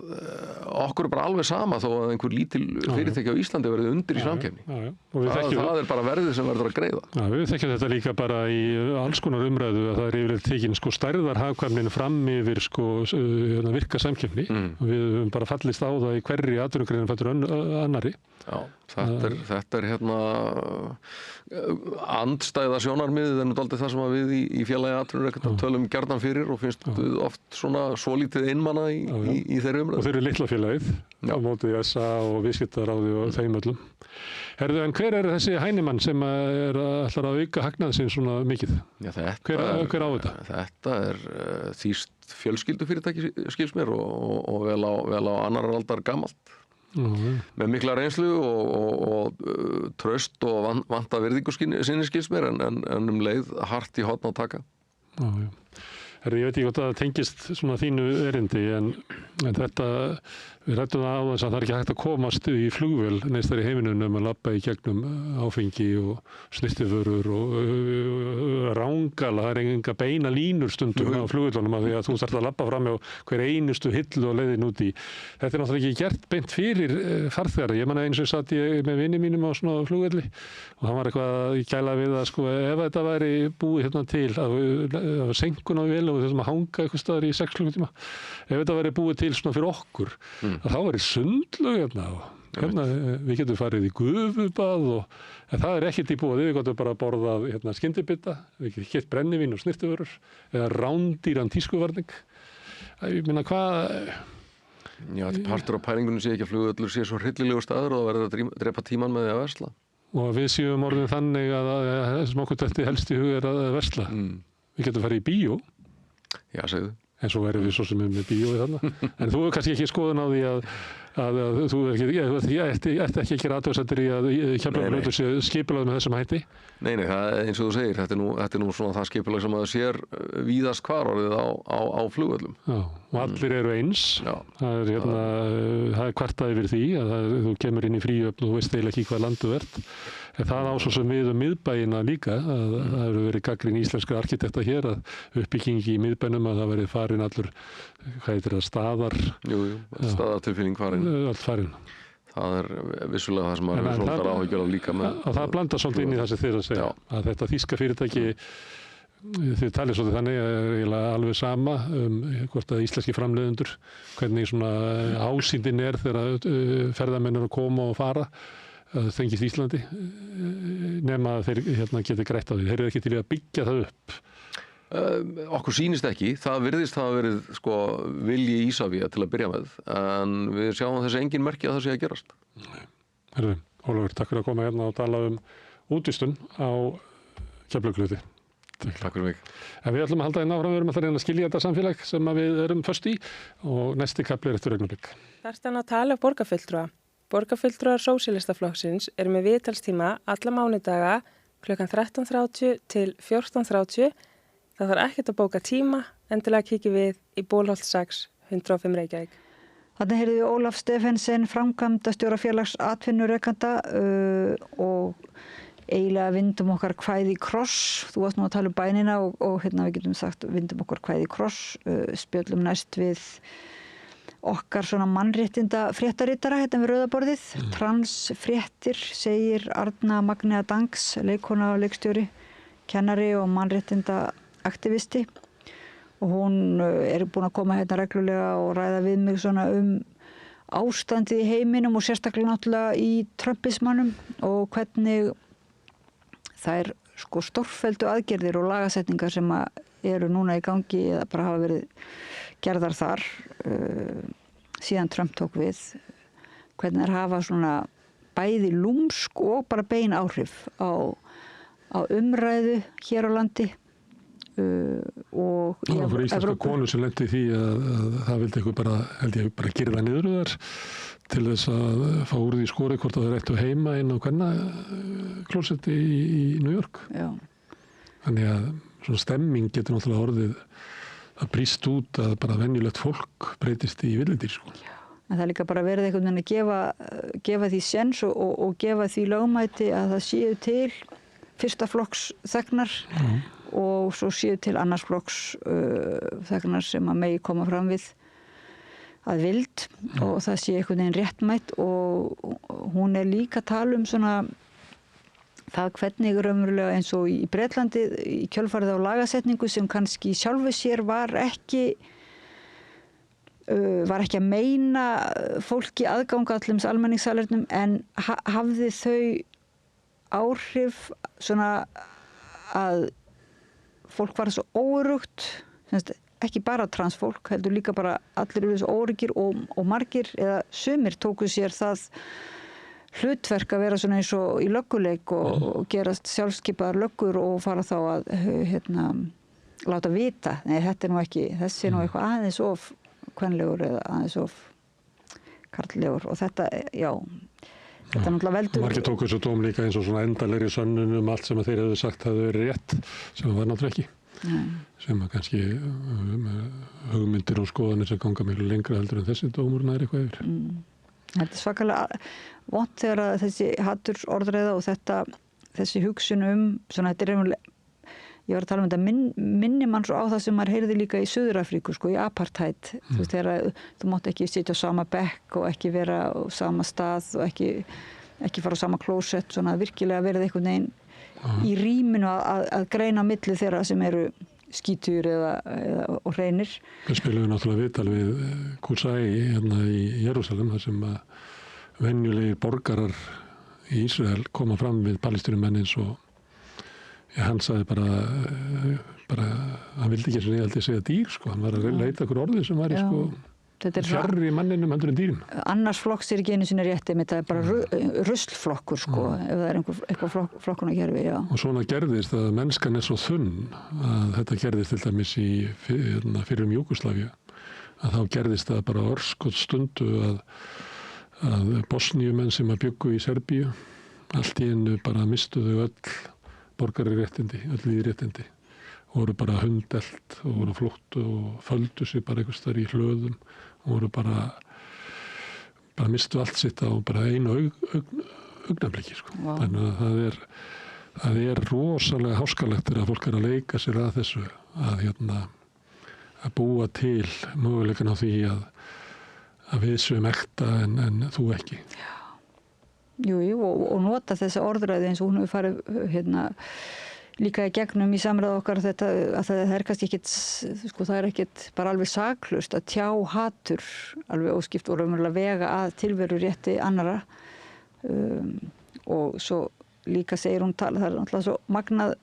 okkur er bara alveg sama þó að einhver lítil fyrirtæki á Íslandi verði undir í samkeppni. Það er bara verðið sem verður að greiða. Já, við þekkjum þetta líka bara í alls konar umræðu að það er yfirleitt tekin stærðarhagkvæmnin fram yfir virka samkeppni og við höfum bara fallist á það í hverri atvinnugreinum fætur annarri Þetta er andstæða sjónarmiðið en dálítið það sem að við í félagi atvinnurekenda tölum gjarnan fyrir og finnst við oft svona svolítið einmana í þeirri umræðu. Og þeir eru litla félagið á móti SA og viðskiptaráði og þeim öllum. Herðu, en hver er þessi Heinemann sem ætlar að auka hagnað sinn svona mikið? Já, hver á þetta? Þetta er þýskt fjölskyldufyrirtæki skils mér og vel á annar aldar gamalt. Með mikla reynslu og traust og vanta virðingu sinni skils mér en leið hart í horn að taka. Herri, ég veit ekki hvort það tengist svona þínu erindi en þetta, við rættum það á þess að það er ekki hægt að komast í flugvél neins þar í heiminum að labba í gegnum áfengi og snyrtivörur og rángala, það er enga beina línur stundum á flugvélunum af því að þú þarft að labba fram á hver einustu hillu og leiðin út í. Þetta er náttúrulega ekki gert beint fyrir farþegara. Ég man eins og satt ég með vini mínum á svona flugvelli og hann var eitthvað að gæla við að sko ef þetta væri búið hérna til að senkun á vél og þessum að hanga eitthvað staðar í 6 klukkutíma. Ef þetta væri búið til svona fyrir okkur, þá væri sundlaug hérna við getum farið í gufubað en það er ekkert í búið, við getum bara borðað skyndibita, við getum keypt brennivín og snyrtivörur eða rándýran tískuvarning. Ég meina hvað... Já, þetta partur á pælingunum sé ekki að flugvöllur sé svo hryllilegur staður og það verður að drepa tímann með því að versla. Og við séum orðin þannig að þessum okkur þetta helst í hug að versla. Við getum farið í bíó. Já, segðu. En svo verðum við svo sem með bíóið þarna. En þú hefur kannski ekki skoðun á því að þú ætti ekki að gera athugasemdir í að Keflavíkurflugvöllur sé skipulagður með þessum hætti? Nei, það eins og þú segir, þetta er nú svona það skipulag sem að sér víðast hvar orðið á flugvöllum. Já, og allir eru eins. Já. Það er kvartað yfir því að þú kemur inn í fríöfn og þú veist eiginlega ekki hvað landu ert. En það á svo sem við miðbæina líka, að það hefur verið gagnrýni íslenskra arkitekta hér að uppbyggingi í miðbænum að það verið farin allur, hvað heitir það, staðar? Jú, staðartilfinning farin. Allt farin. Það er vissulega það sem maður hefur svolítið áhyggjur af líka með. Það blandar svolítið inn í það sem þið að segja, að þetta þýska fyrirtæki, þið talið svolítið þannig að alveg sama hvort að íslenski framleiðendur, hvernig svona ásýndin er þegar ferðamenn eru að koma og fara. Það þengist Íslandi nema að þeir geti grætt á því. Þeir eru ekki til að byggja það upp. Okkur sýnist ekki. Það virðist hafa verið vilji Isavia til að byrja með en við sjáum þessi engin merki að það sé að gerast. Herðu, Ólafur, takk fyrir að koma hérna og tala útvistun á Keflavíkurflugvelli. Takk fyrir mig. En við ætlum að halda þér áfram, við erum alltaf að reyna að skilja þetta samfélag sem við erum föst í og næsti kafli eftir augnablik. Þarftu að tala borgarfulltrúa. Borgarfulltrúar Sósíalistaflokksins eru með viðtalstíma alla mánudaga klukkan 13:30 til 14:30. Það þarf ekkert að bóka tíma, endilega kíkja við í Bólholt 6, 105 Reykjavík. Þarna heyrðum við Ólaf Stephensen, framkvæmdastjóra félags atvinnurekenda og eiginlega vindum okkar kvæði í kross. Þú varst nú að tala bænina og við getum sagt vindum okkar kvæði í kross, spjöllum næst við okkar svona mannréttinda fréttaritara hérna við rauðaborðið. Transfréttir, segir Arna Magnea Dangs, leikkona og leikstjóri, kennari og mannréttinda aktivisti og hún er búin að koma hérna reglulega og ræða við mig svona ástandið í heiminum og sérstaklega náttúrulega í trumpismannum og hvernig það er stórfelldu aðgerðir og lagasetningar sem eru núna í gangi eða bara hafa verið gerðar þar síðan Trump tók við, hvernig þeir hafa svona bæði lúmsk og bara bein áhrif á umræðu hér á landi og í Evrópu. Íslenska konu sem lendi því að það vildi eitthvað bara, held ég, bara girða niður þar til þess að fá úr því skorið hvort það er eittu heima inn á kvennaklósetti í New York. Já. Þannig að svona stemming getur náttúrulega orðið að brýst út að bara venjulegt fólk breytist í villidýr. En það er líka bara verið einhvern veginn að gefa því séns og gefa því lögmæti að það séu til fyrsta flokks þegnar og svo séu til annars flokks þegnar sem að megi koma fram við að vild og það sé einhvern veginn réttmætt og hún er líka að tala svona það hvernig raunverulega eins og í Bretlandi í kjölfarið á lagasetningu sem kannski sjálfu sér var ekki var ekki að meina fólki aðgang að allum almenningssalernum en hafði þau áhrif svona að fólk var svo óöruggt, ekki bara transfólk, heldur líka bara allir eru svo óöruggir og margir eða sumir tóku sér það hlutverk að vera svona eins og í lögguleik og gerast sjálfskipaðar löggur og fara þá að láta vita, nei þetta nú ekki, þessi nú eitthvað aðeins of kvenlegur eða aðeins of karllegur og þetta, já, þetta náttúrulega veldur. Margir tóku þessu dóm líka eins og svona endalegri sönnun allt sem að þeir hefðu sagt hefðu verið rétt, sem var náttúrulega ekki. Sem að kannski hugmyndir og skoðanir sem ganga miklu lengra heldur en þessi dómur nær eitthvað yfir. Þetta svakalega vont þegar að þessi hatursorðræða og þessi hugsun svona þetta raunverulega, ég var að tala þetta minni mann svo á það sem maður heyrði líka í Suður-Afríku, sko, í apartheid. Þú veist, þegar þú mátt ekki sitja á sama bekk og ekki vera á sama stað og ekki fara á sama klósett, svona virkilega verið einhvern veginn í rýminu að greina á milli þeirra sem eru skítur og hreinir. Við spilum náttúrulega viðtal við Kusai hérna í Jerúsalem, þar sem að venjulegir borgarar í Ísrael koma fram við palestínumenn eins og hann sagði bara hann vildi ekki svona ég segja dýr, sko. Hann var að leita okkur orðið sem var fjarri manninum heldur en dýrin. Annars flokks ekki einu sinni rétti, þetta bara ruslflokkur, sko, ef það eitthvað flokkunarkerfi, já. Og svona gerðist að mennskan svo þunn að þetta gerðist til dæmis í fyrrum Júgóslavíu, að þá gerðist það bara örskot stundu að Bosníumenn sem að bjuggu í Serbíu allt í einu bara mistuðu öll borgararéttindi, öll líðréttindi, voru bara hundelt og voru flótt og földu sig bara einhvers þar í hlöðum og voru bara mistu allt sitt á bara einu augnabliki, sko. Wow. Þannig að það er rosalega háskalegt þegar fólk að leika sér að þessu að búa til möguleikan á því að við séum ekta en þú ekki. Já. Jú, og nota þessa orðræði eins og hún hefur farið líka í gegnum í samræðu okkar þetta, að það er kannski ekkit, sko, það er ekkit bara alveg saklaust að tjá hatur alveg óskipt og raunverulega vega að tilveru rétti annara og svo líka segir hún það er náttúrulega svo magnað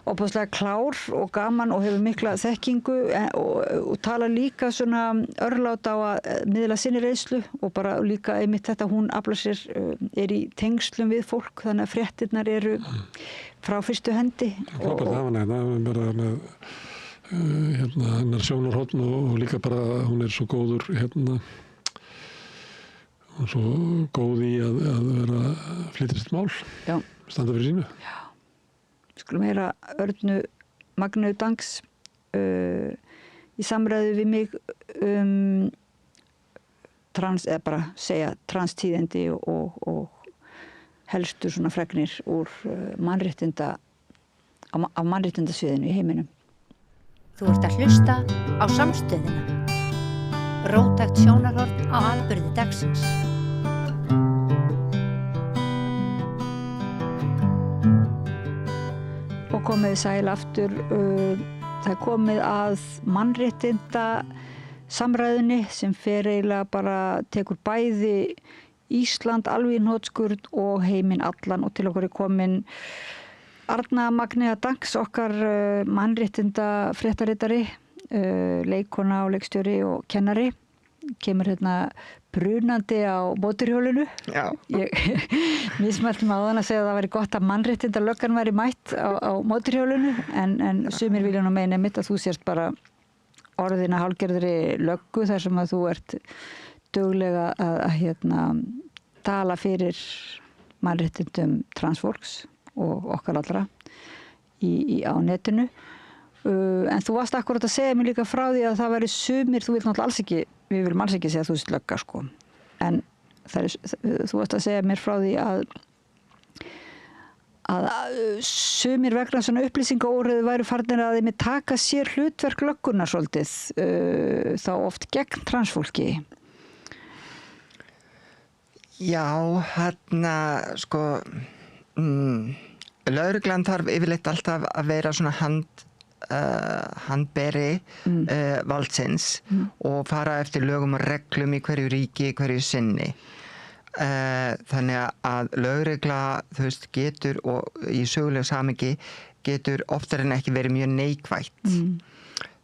óbúðslega klár og gaman og hefur mikla þekkingu og tala líka svona örlát á að miðla sinni reynslu og bara líka einmitt þetta hún aflar sér í tengslum við fólk þannig að fréttirnar eru frá fyrstu hendi. Frábært að hafa hana, bara með hennar sjónarhorn og líka bara hún svo góður hún svo góð í að vera flytja sitt mál, já. Standa fyrir sínu. Já. Skulum heyra Örnu Magneu Dangs í samræðu við mig eða bara segja transtíðindi og helstu svona fregnir úr af mannréttindasviðinu í heiminum. Þú ert að hlusta á Samstöðina. Róttækt sjónarhorn á atburði dagsins. Og komið sæl aftur, það komið að mannréttinda samræðunni sem fer eiginlega bara tekur bæði Ísland alveg í hnotskurn og heiminn allan og til okkur komin Arna Magnea Dangs, okkar mannréttinda fréttaritari, leikkona og leikstjóri og kennari, kemur brunandi á mótorhjólinu. Já. Ég mismælti mig áðan að segja að það væri gott að mannréttinda löggan væri mætt á mótorhjólinu en sumir vilja nú meina mitt að þú sért bara orðina hálfgerðri löggu þar sem að þú ert duglega að tala fyrir mannréttindum transfólks og okkar allra á netinu. En þú varst akkurat að segja mér líka frá því að það væri sumir, þú vilt náttúrulega alls ekki, við viljum alls ekki segja að þú sért lögga, sko. En þú varst að segja mér frá því að sumir vegna svona upplýsingaóreiðu væru farnir að þeim taka sér hlutverk löggunnar svolítið, þá oft gegn transfólki. Já, sko, lögreglan þarf yfirleitt alltaf að vera svona handberi valdsins og fara eftir lögum og reglum í hverju ríki, hverju sinni. Þannig að lögregla, þú veist, getur og í sögulegu samhengi getur oftar en ekki verið mjög neikvætt.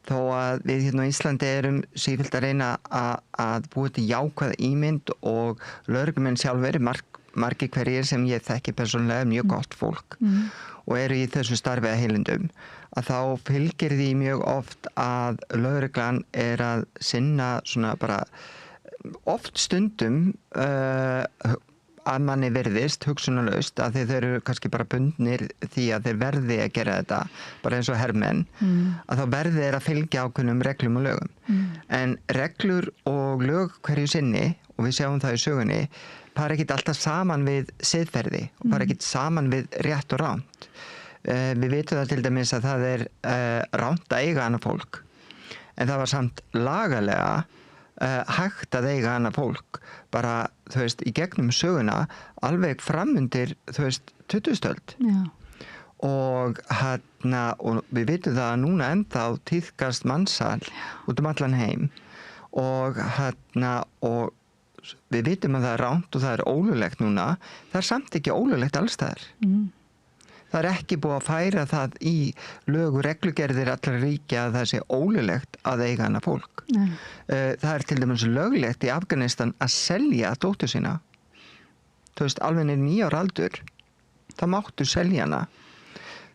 Þó að við hérna á Íslandi erum sífellt að reyna að búa til jákvæða ímynd og lögreglumenn sjálfur margir hverjir sem ég þekki persónulega mjög gott fólk og eru í þessu starfi að heilindum, að þá fylgir því mjög oft að lögreglan er að sinna svona bara oft stundum að manni virðist hugsunarlaust að þeir eru kannski bara bundnir því að þeir verði að gera þetta bara eins og hermenn að þá verði þeir að fylgja ákveðnum reglum og lögum en reglur og lög hverju sinni og við sjáum það í sögunni fara ekkert alltaf saman við siðferði og fara ekkert saman við rétt og ránt. Við vitum það til dæmis að það er ránt að eiga annað fólk en það var samt lagalega hægt að eiga annað fólk bara, þú veist, í gegnum söguna alveg framundir, þú veist, 20-öld. Og og við vitum það að núna ennþá tíðkast mansal út allan heim og og við vitum að það er ránt og það er ólöglegt núna, það er samt ekki ólöglegt allstaðar. Það er ekki búið að færa það í lög og reglugerðir allra ríkja að það sé ólöglegt að eiga annað fólk. Það er til dæmis löglegt í Afganistan að selja dóttur sína. Þú veist, alveg niður 9 ára aldur, þá máttu selja hana.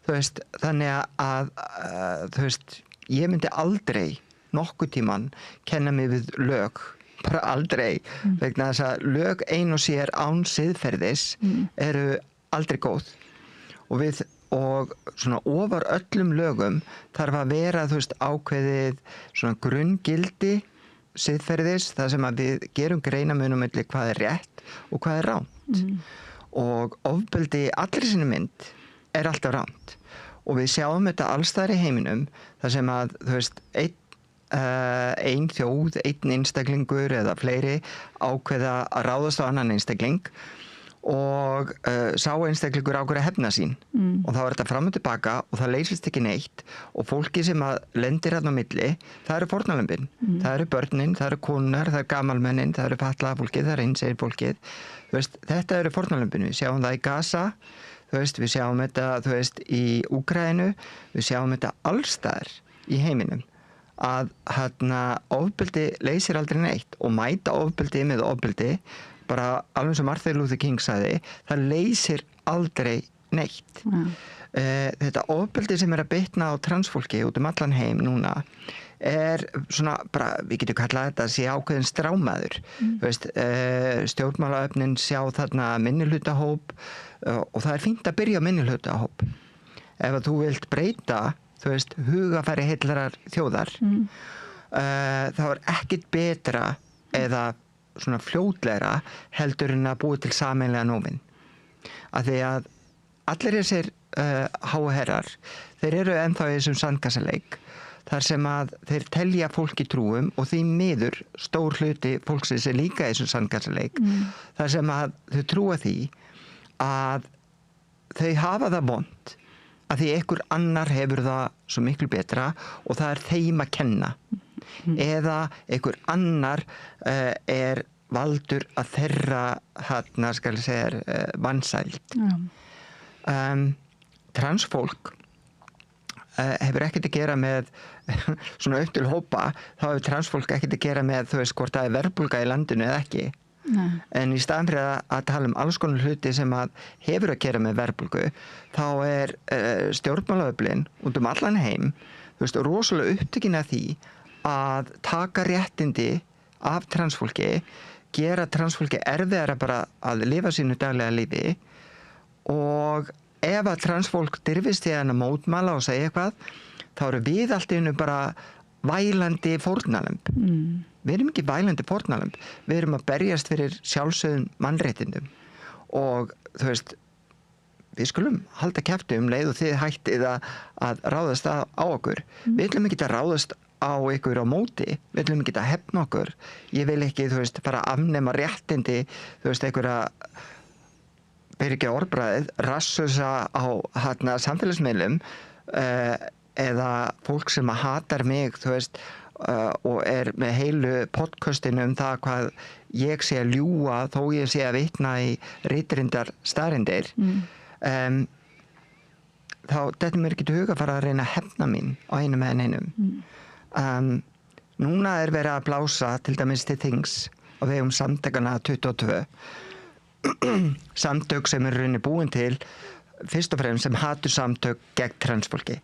Þú veist, þannig að þú veist, ég myndi aldrei nokkuð tíman kenna mig við lög, bara aldrei, vegna þess að lög ein og sér án siðferðis eru aldrei góð. Og svona ofar öllum lögum þarf að vera, þú veist, ákveðið svona grunngildi siðferðis, það sem að við gerum greinarmun á milli hvað er rétt og hvað er ránt. Og ofbeldi allri sinni mynd er alltaf ránt. Og við sjáum þetta allstaðar í heiminum, þar sem að, þú veist, ein þjóð, einn einstaklingur eða fleiri ákveða að ráðast á annan einstakling og sá einstaklingur ákveður að hefna sín og þá er þetta fram og tilbaka og það leysist ekki neitt og fólki sem að lendir hérna á milli, það eru fórnarlömbin, það eru börnin, það eru konur, það eru gamalmennin, það eru fatlaða fólkið, það eru hinsegin fólkið, þú veist, þetta eru fórnarlömbin, við sjáum það í Gaza, þú veist, við sjáum þetta, þú veist, í Úkraínu, við sjáum þetta allstaðar í heiminum að ofbeldi leysir aldrei neitt og mæta ofbeldi með ofbeldi bara alveg sem Martin Luther King sagði, það leysir aldrei neitt. Þetta ofbeldi sem er að bitna á transfólki út allan heim núna er svona, bara, við getum kallað þetta að sé ákveðin strámaður. Þú veist, stjórnmálaöfnin sjá þarna minnihlutahóp og það er fínt að byrja minnihlutahóp. Ef að þú vilt breyta, þú veist, hugafæri heillarar þjóðar, þá er ekkit betra eða svona fljótlegra heldur en að búi til sameiginlega nóvin. Af því að allir þessir háu herrar, þeir eru ennþá í þessum sandkassaleik, þar sem að þeir telja fólki trúum og því miður stór hluti fólksins er líka í þessum sandkassaleik, þar sem að þau trúa því að þau hafa það vont, að því einhver annar hefur það svo miklu betra og það er þeim að kenna. Eða einhver annar er valdur að þeirra skal ég segja vansæld. Transfólk hefur ekkert að gera með svona upp til hópa, þá hefur transfólk ekkert að gera með, þú veist, hvort það er verðbólga í landinu eða ekki. En í staðan fyrir að tala alls konar hluti sem að hefur að gera með verðbólgu, þá er stjórnmálaöflin út allan heim, þú veist, rosalega upptekin af því að taka réttindi af transfólki, gera transfólki erfiðara bara að lifa sínu daglega lífi og ef að transfólk dirfist í að mótmæla og segja eitthvað, þá eru við allt í einu bara vælandi fórnarlömb. Við erum ekki vælandi fórnarlömb, við erum að berjast fyrir sjálfsögðum mannréttindum og þú veist, við skulum halda kjafti leið og þið hættið að ráðast á okkur. Við ætlum ekki að ráðast á ykkur á móti, við ætlum ekki að hefna okkur. Ég vil ekki, þú veist, fara að afnema réttindi, þú veist, einhverja byrja ekki orðbræðið, rassusa á samfélagsmiðlum eða fólk sem hatar mig, þú veist, og með heilu podcastinu það hvað ég sé að ljúga þó ég sé að vitna í ritrindar staðreyndir, þá þetta mér ekki til huga að fara að reyna að hefna mín á einum eða neinum. Núna verið að blása til dæmis til þings á vegum samtökanna 22 samtök sem rauninni búin til fyrst og fremst sem hatursamtök gegn transfólki.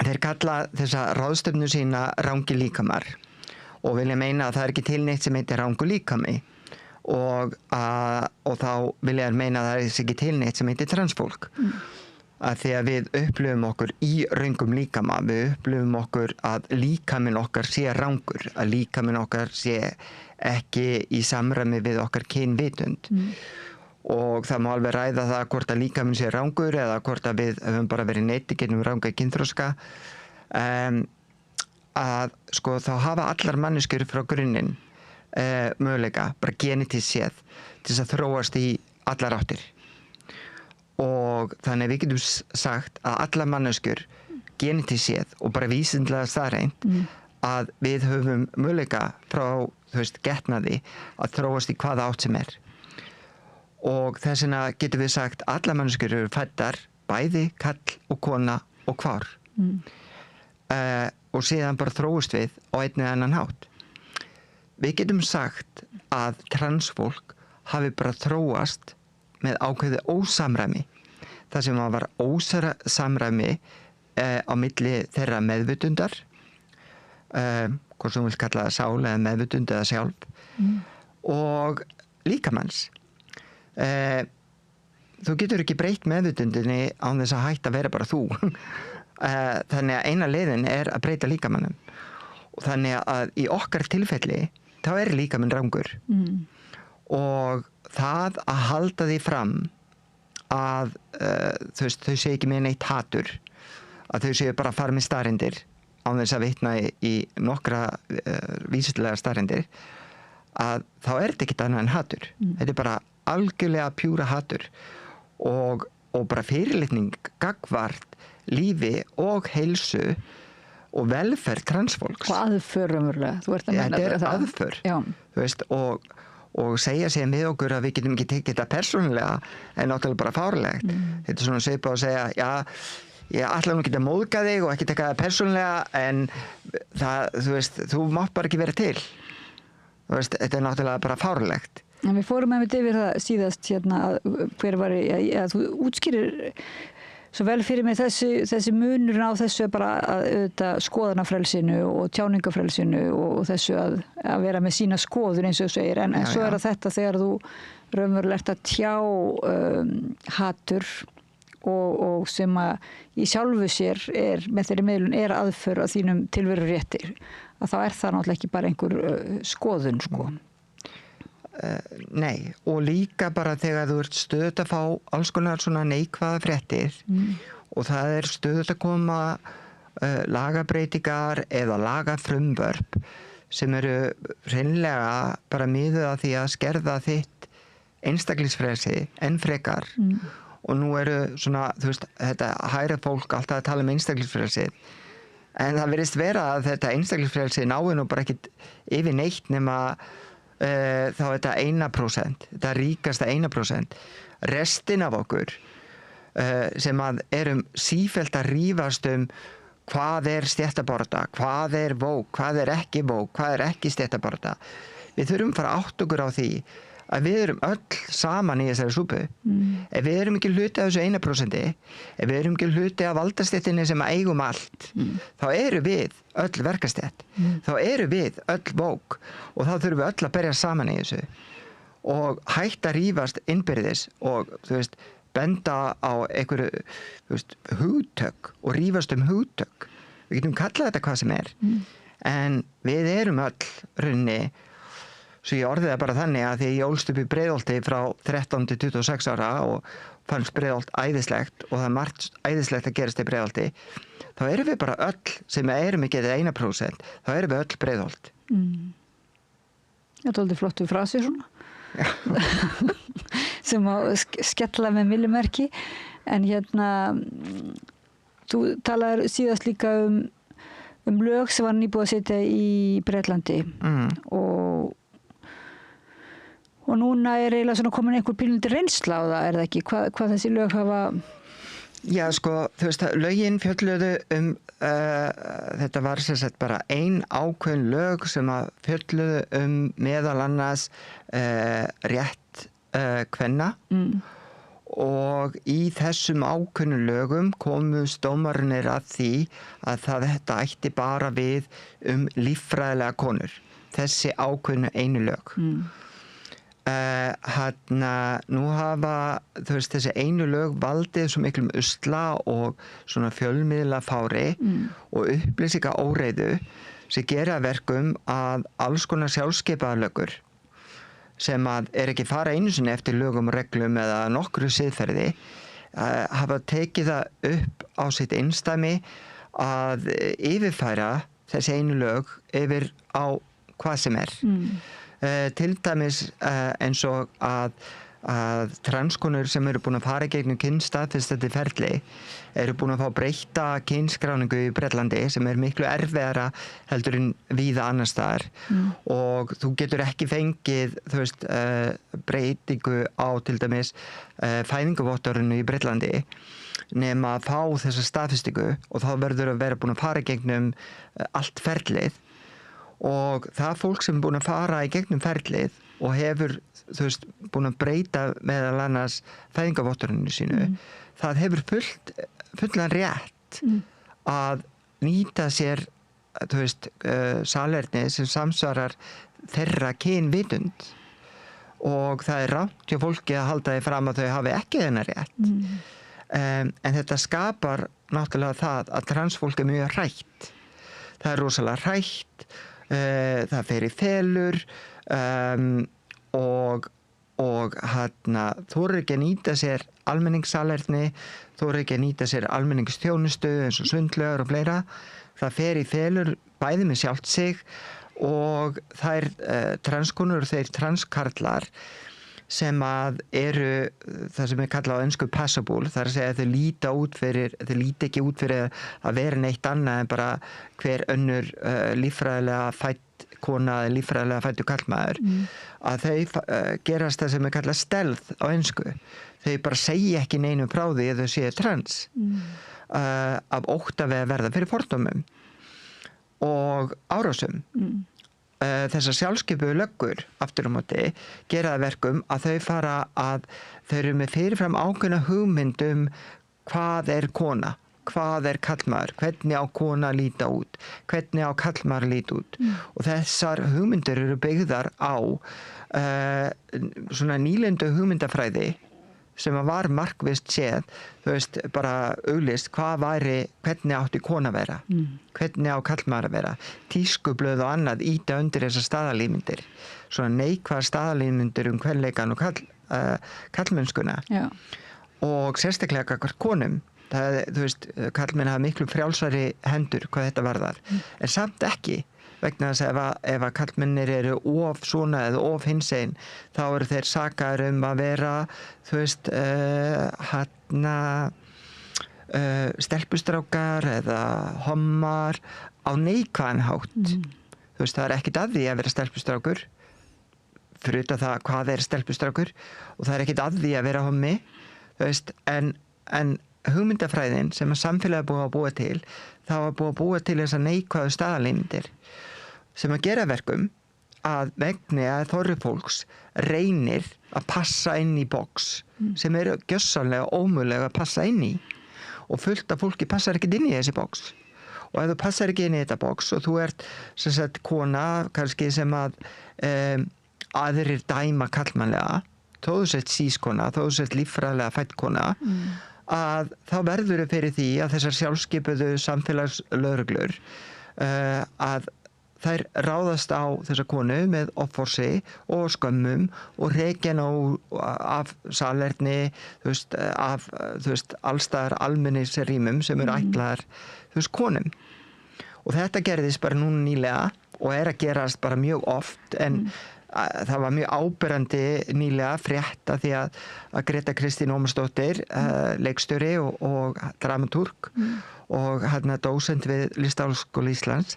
Þeir kalla þessa ráðstöfnu sína rangi líkamar og vilja meina að það ekki til neitt sem heitir rangu líkami og þá vilja meina að það ekki til neitt sem heitir transfólk. Að því að við upplifum okkur í röngum líkama, við upplifum okkur að líkaminn okkar sé rangur, að líkaminn okkar sé ekki í samræmi við okkar kynvitund. Og það má alveg ræða það hvort að líkaminn sé rangur eða hvort að við höfum bara verið neyti getum ranga kynþroska. Að sko þá hafa allar manneskjur frá grunninn möguleika, bara genetískt séð, til þess að þróast í allar áttir. Og þannig við getum sagt að allar manneskjur genetískt séð og bara vísindalega staðreynd að við höfum möguleika frá, þú veist, getnaði að þróast í hvaða átt sem er. Og þess vegna getum við sagt að allar manneskjur eru fæddar bæði kall og kona og kvár. Og síðan bara þróast við á einn eða annan hátt. Við getum sagt að transfólk hafi bara þróast með ákveðið ósamræmi. Það sem var ósamræmi á milli þeirra meðvitundar, hvort sem við viljum kalla það sál eða meðvitund eða sjálf, og líkamanns. Þú getur ekki breytt meðvitundinni án þess að hætta að vera bara þú. Þannig að eina leiðin að breyta líkamannum. Og þannig að í okkar tilfelli þá líkaminn rangur. Og það að halda því fram að þau séu ekki með neitt hatur, að þau séu bara að fara með staðreyndir án þess að vitna í nokkra vísindalega staðreyndir, að þá þetta ekkert annað en hatur. Þetta bara algjörlega pjúra hatur og bara fyrirlitning gagnvart lífi og heilsu og velferð transfólks. Og aðför umverulega, þú ert að menna það. Þetta aðför, þú veist, og segja sér með okkur að við getum ekki tekið þetta persónulega er náttúrulega bara fárlegt. Þetta svona svipað að segja, já, ég ætla nú ekki að móðga þig og ekki taka það persónulega en það, þú veist, þú mátt bara ekki vera til. Þú veist, þetta er náttúrulega bara fárlegt. En við fórum einmitt yfir það síðast hérna hver var, þú útskýrir svo vel fyrir mig þessi munurinn á þessu bara að skoðanafrelsinu og tjáningafrelsinu og þessu að vera með sína skoðun eins og þú segir en svo það þetta þegar þú raunverulega ert að tjá hatur og sem að í sjálfu sér með þeirri miðlun aðför að þínum tilveru réttir að þá það náttúrulega ekki bara einhver skoðun sko. Nei, og líka bara þegar þú ert stöðugt að fá alls konar svona neikvæða fréttir og það stöðugt að koma lagabreytingar eða lagafrumvörp sem eru hreinlega bara miðuð að því að skerða þitt einstaklingsfrelsi enn frekar og nú svona, þú veist, þetta hægri fólk alltaf að tala einstaklingsfrelsi en það virðist vera að þetta einstaklingsfrelsi nái nú bara ekkit yfir neitt nema þá þetta 1%, þetta ríkasta 1%, restin af okkur sem að erum sífellt að rífast hvað stéttabaráttu, hvað vók, hvað ekki vók, hvað ekki stéttabaráttu. Við þurfum að fara átt okkur á því að við erum öll saman í þessari súpu. Ef við erum ekki hluti af þessu 1%, ef við erum ekki hluti af valdastéttinni sem eigum allt, þá erum við öll verkastétt. Þá erum við öll vók og þá þurfum við öll að berja saman í þessu. Og hætta að rífast innbyrðis og, þú veist, benda á einhverju, þú veist, hugtök og rífast hugtök. Við getum kallað þetta hvað sem en við erum öll runni. Svo ég orðið það bara þannig að því ég ólst upp í Breiðholti frá 13 til 26 ára og fannst Breiðholt æðislegt og það margt æðislegt að gerast í Breiðholti, þá erum við bara öll sem erum ekki 1%, þá erum við öll Breiðholt. Þetta er aldrei flottu frasi svona. sem að skella með millimerki en hérna Þú talaðir síðast líka um lög sem var nýbúið að setja í Bretlandi og núna eiginlega svona komin einhver pínlítið reynsla á það, það ekki? Hvað þessi lög hafa... Já, sko, þú veist að lögin fjölluðu þetta var sem sagt bara ein ákveðin lög sem að fjölluðu meðal annars rétt kvenna og í þessum ákveðnu lögum komust dómararnir að því að þetta ætti bara við líffræðilega konur. Þessi ákveðnu einu lög. Nú hafa þessi einu lög valdið svo miklum usla og svona fjölmiðlafári og upplýsinga óreiðu sem gera verkum að alls konar sjálfskeipaðarlögur sem að ekki fara einu sinni eftir lögum og reglum eða nokkru siðferði hafa tekið það upp á sitt einstæmi að yfirfæra þessi einu lög yfir á hvað sem til dæmis eins og að transkonur sem eru búin að fara í gegnum kynstaðfestandi ferli eru búin að fá breytta kynskráningu í Bretlandi sem miklu erfiðara heldur en víða annars staðar og þú getur ekki fengið breytingu á til dæmis fæðingavottorðinu í Bretlandi nema að fá þessa staðfestingu og þá verður að vera búin að fara í gegnum allt ferlið og það fólk sem búin að fara í gegnum ferlið og hefur búin að breyta meðal annars fæðingavottorðinu sínu það hefur fullan rétt að nýta sér salerni sem samsvarar þeirra kynvitund og það rangt hjá fólki að halda því fram að þau hafi ekki þennan rétt en þetta skapar náttúrulega það að transfólk mjög hrætt það rosalega hrætt það fer í felur og þorir ekki að nýta sér almenningssalerni, þorir ekki að nýta sér almenningsþjónustu eins og sundlaugar og fleira. Það fer í felur bæði með sjálft sig og þær transkonur og þeir transkarlar sem að eru það sem kallað á ensku passable, það að segja að þau líta ekki út fyrir að vera neitt annað en bara hver önnur líffræðilega fædd kona eða líffræðilega fæddur karlmaður að þau gerast það sem kallað stealth á ensku. Þau bara segja ekki neinum frá því að þau séu trans af ótta við að verða fyrir fordómum og árásum. Þessar sjálfskipuðu löggur aftur á móti gera það verkum að þau eru með fyrirfram ákveðna hugmynd hvað kona, hvað karlmaður, hvernig á kona að líta út, hvernig á karlmaður að líta út og þessar hugmyndir eru byggðar á svona nýlendu hugmyndafræði sem var markvisst séð, bara auglýst hvernig átti kona að vera, hvernig á karlmaður að vera, tískublöð og annað íta undir þessar staðalímyndir, svona neikvæðar staðalímyndir kvenleikann og karlmennskuna og sérstaklega gagnvart konum. Karlmenn hafa miklu frjálsari hendur hvað þetta varðar, en samt ekki vegna þess að ef að karlmennir eru of svona eða of hinsegin þá eru þeir sakaðir að vera stelpustrákar eða hommar á neikvæðan hátt það ekkert að því að vera stelpustrákur fyrir utan það hvað stelpustrákur og það ekkert að því að vera hommi en hugmyndafræðin sem að samfélagi búið að búa til það var búið að búa til þessar neikvæðu staðalímyndir sem að gera verkum að vegna að þorri fólks reynir að passa inn í box sem eru gjörsamlega ómögulega að passa inn í og fullt af fólki passar ekki inn í þessi box og ef þú passar ekki inn í þetta box og þú ert sem sagt kona kannski sem að aðrir dæma karlmannlega þó þú sett sískona, þó þú sett líffræðilega fædd kona að þá verður þau fyrir því að þessar sjálfskipuðu samfélagslögreglur að þær ráðast á þessa konu með offorsi og skömmum og rekja af salerni, af allstaðar almenningsrýmum sem eru ætlaðar konum. Og þetta gerðist bara núna nýlega og að gerast bara mjög oft en það var mjög áberandi nýlega frétta því að Greta Kristín Ómarsdóttir, leikstjóri og dramatúrk og dósent við Listaháskóla Íslands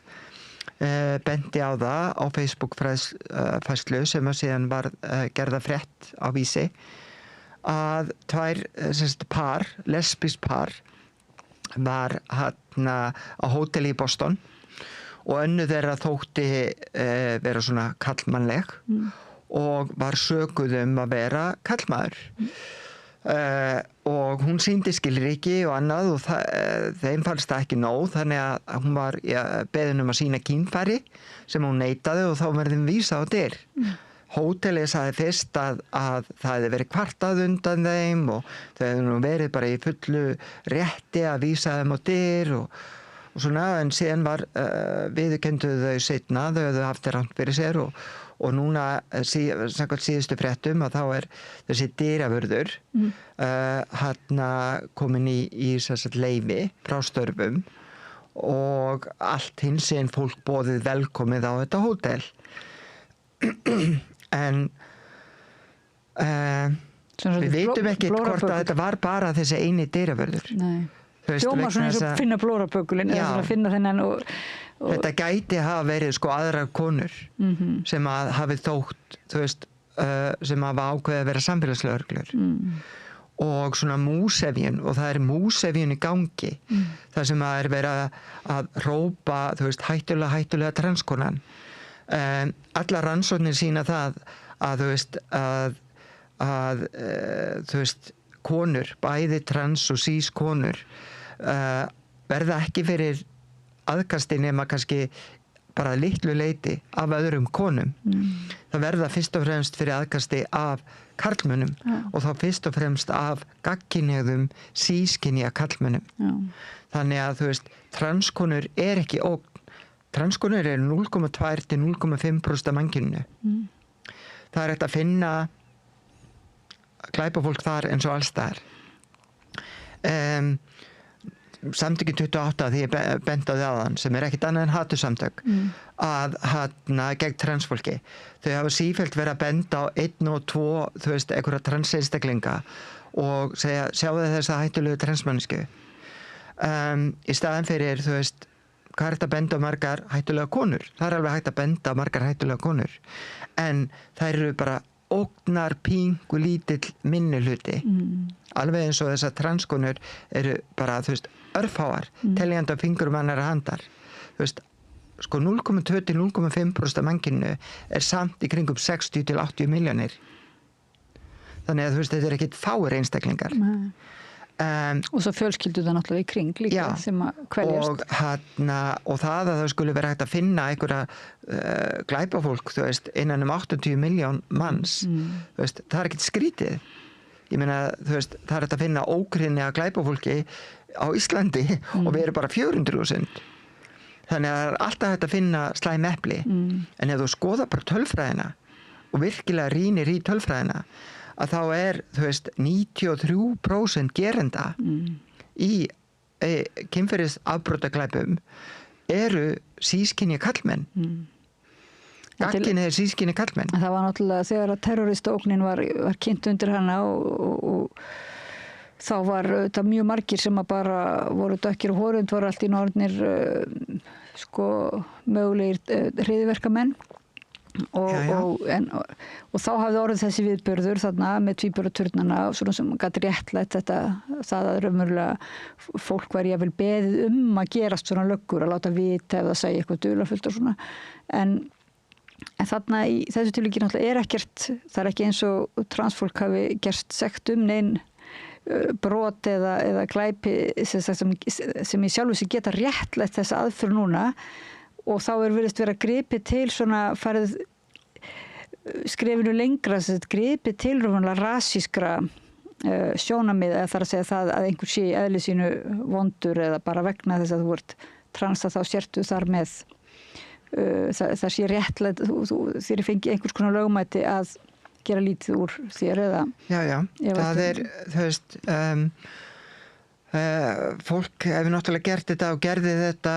bendi á það á Facebook færslu sem að síðan var gerða frétt á Vísi að tvær par, lesbískt par var á hóteli í Boston og önnu þeirra þótti vera svona kallmannleg og var sökuð að vera kallmaður. Og hún sýndi skilríki og annað og þeim fannst það ekki nóg þannig að hún var beðin að sýna kynfæri sem hún neitaði og þá verði vísað á dyr. Hótelið sagði fyrst að það hefði verið kvartað undan þeim og þau hefði nú verið bara í fullu rétti að vísa þeim á dyr og svona, en síðan var viðurkenndu þau seinna, þau hefðu haft þeir rangt fyrir sér og núna samkvæmt síðustu fréttum að þá þessi dyravörður komin í leyfi frá störfum og allt hinsegin fólk boðið velkomið á þetta hótel. En við veitum ekki hvort að þetta var bara þessi eini dyravörður. Nei. Hljómar svona eins og finna blórabökulinn eða svona finna þennan og þetta gæti hafa verið aðrar konur sem að hafi þótt, sem hafa ákveðið að vera samfélagslögreglur og svona músefjun og það músefjun í gangi þar sem að verið að rópa, hættulega transkonan. Allar rannsóknir sýna það að konur, bæði trans og sís konur verða ekki fyrir aðkasti nema kannski bara litlu leyti af öðrum konum. Það verða fyrst og fremst fyrir aðkasti af karlmönnum og þá fyrst og fremst af gagnkynhneigðum sískynja karlmönnum. Þannig að transkonur ekki ógn. Transkonur 0,2 til 0,5% af mannkyninu. Það hægt að finna glæpafólk þar eins og alls staðar. Samtökin 28 því ég benti á þaðan sem ekkert annað en hatursamtök að gegn transfólki. Þau hafa sífellt verið að benda á 1 og 2 einhverja transeinstaklinga og segja sjáðu þessa hættulegu transmannsku. Í staðan fyrir hvað er þetta að benda á margar hættulega konur? Það alveg hægt að benda á margar hættulega konur en þær eru bara ógnar pingu lítill minnihluti. Alveg eins og þessar transkonur eru bara, örfáar, teljandi á fingurum annarra handar. 0,2 til 0,5% af mannkyninu samt í kringum 60 til 80 milljónir. Þannig að þetta ekkert fáir einstaklingar. Og svo fjölskyldu það náttúrulega í kring líka sem að kveljast. Og það að það skulle vera hægt að finna einhverja glæpafólk, innan 80 miljón manns, það ekkert skrítið. Ég meina, það hægt að finna ógrynni að glæpafólki á Íslandi og við erum bara 400.000. Þannig að það alltaf hægt að finna slæm epli. En ef þú skoðar bara tölfræðina og virkilega rýnir í tölfræðina að þá 93% gerenda í kynferðisafbrotaglæpum eru sískynja karlmenn. Gagnkynhneigðir sískynja karlmenn. Það var náttúrulega þegar að terroristaógnin var kynnt undir hana og þá var þetta mjög margir sem að bara voru dökkir og horfund voru allt í norðnir mögulegir hryðjuverkamenn og þá hafði orðið þessi viðburður þarna með tvíburaturnana svona sem gat réttlætt það að raunverulega fólk var jafnvel beðið að gerast svona löggur að láta vita ef það segja eitthvað dularfullt og svona en þarna í þessu tilviki náttúrulega ekkert, það ekki eins og transfólk hafi gerst sekt nein brot eða glæpi sem í sjálfu sig geta réttlætt þessa aðferð núna og þá virðist vera gripið til svona farið skrefinu lengra gripið til raunverulega rasískra sjónarmið eða þar að segja það að einhver sé í eðli sínu vondur eða bara vegna þess að þú ert trans að þá sértu þar með það sé réttlætt þér fengi einhvers konar lögmæti að gera lítið úr þér eða það fólk hefur náttúrulega gert þetta og gerði þetta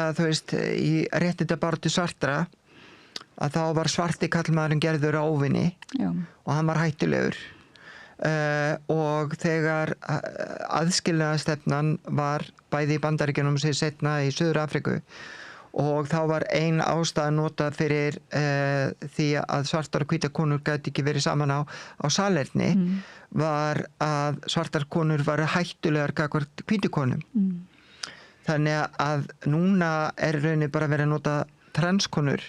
í réttindabaráttu svartra að þá var svarti karlmaðurinn gerður óvinni og hann var hættulegur og þegar aðskilnaðarstefnan var bæði í Bandaríkjunum og sér seinna í Suður Afríku og þá var ein ástæða notað fyrir því að svartar og hvítar konur gæti ekki verið saman á salerni var að svartar konur varu hættulegar gagnvart hvítu konum. Þannig að núna rauninni bara verið að nota transkonur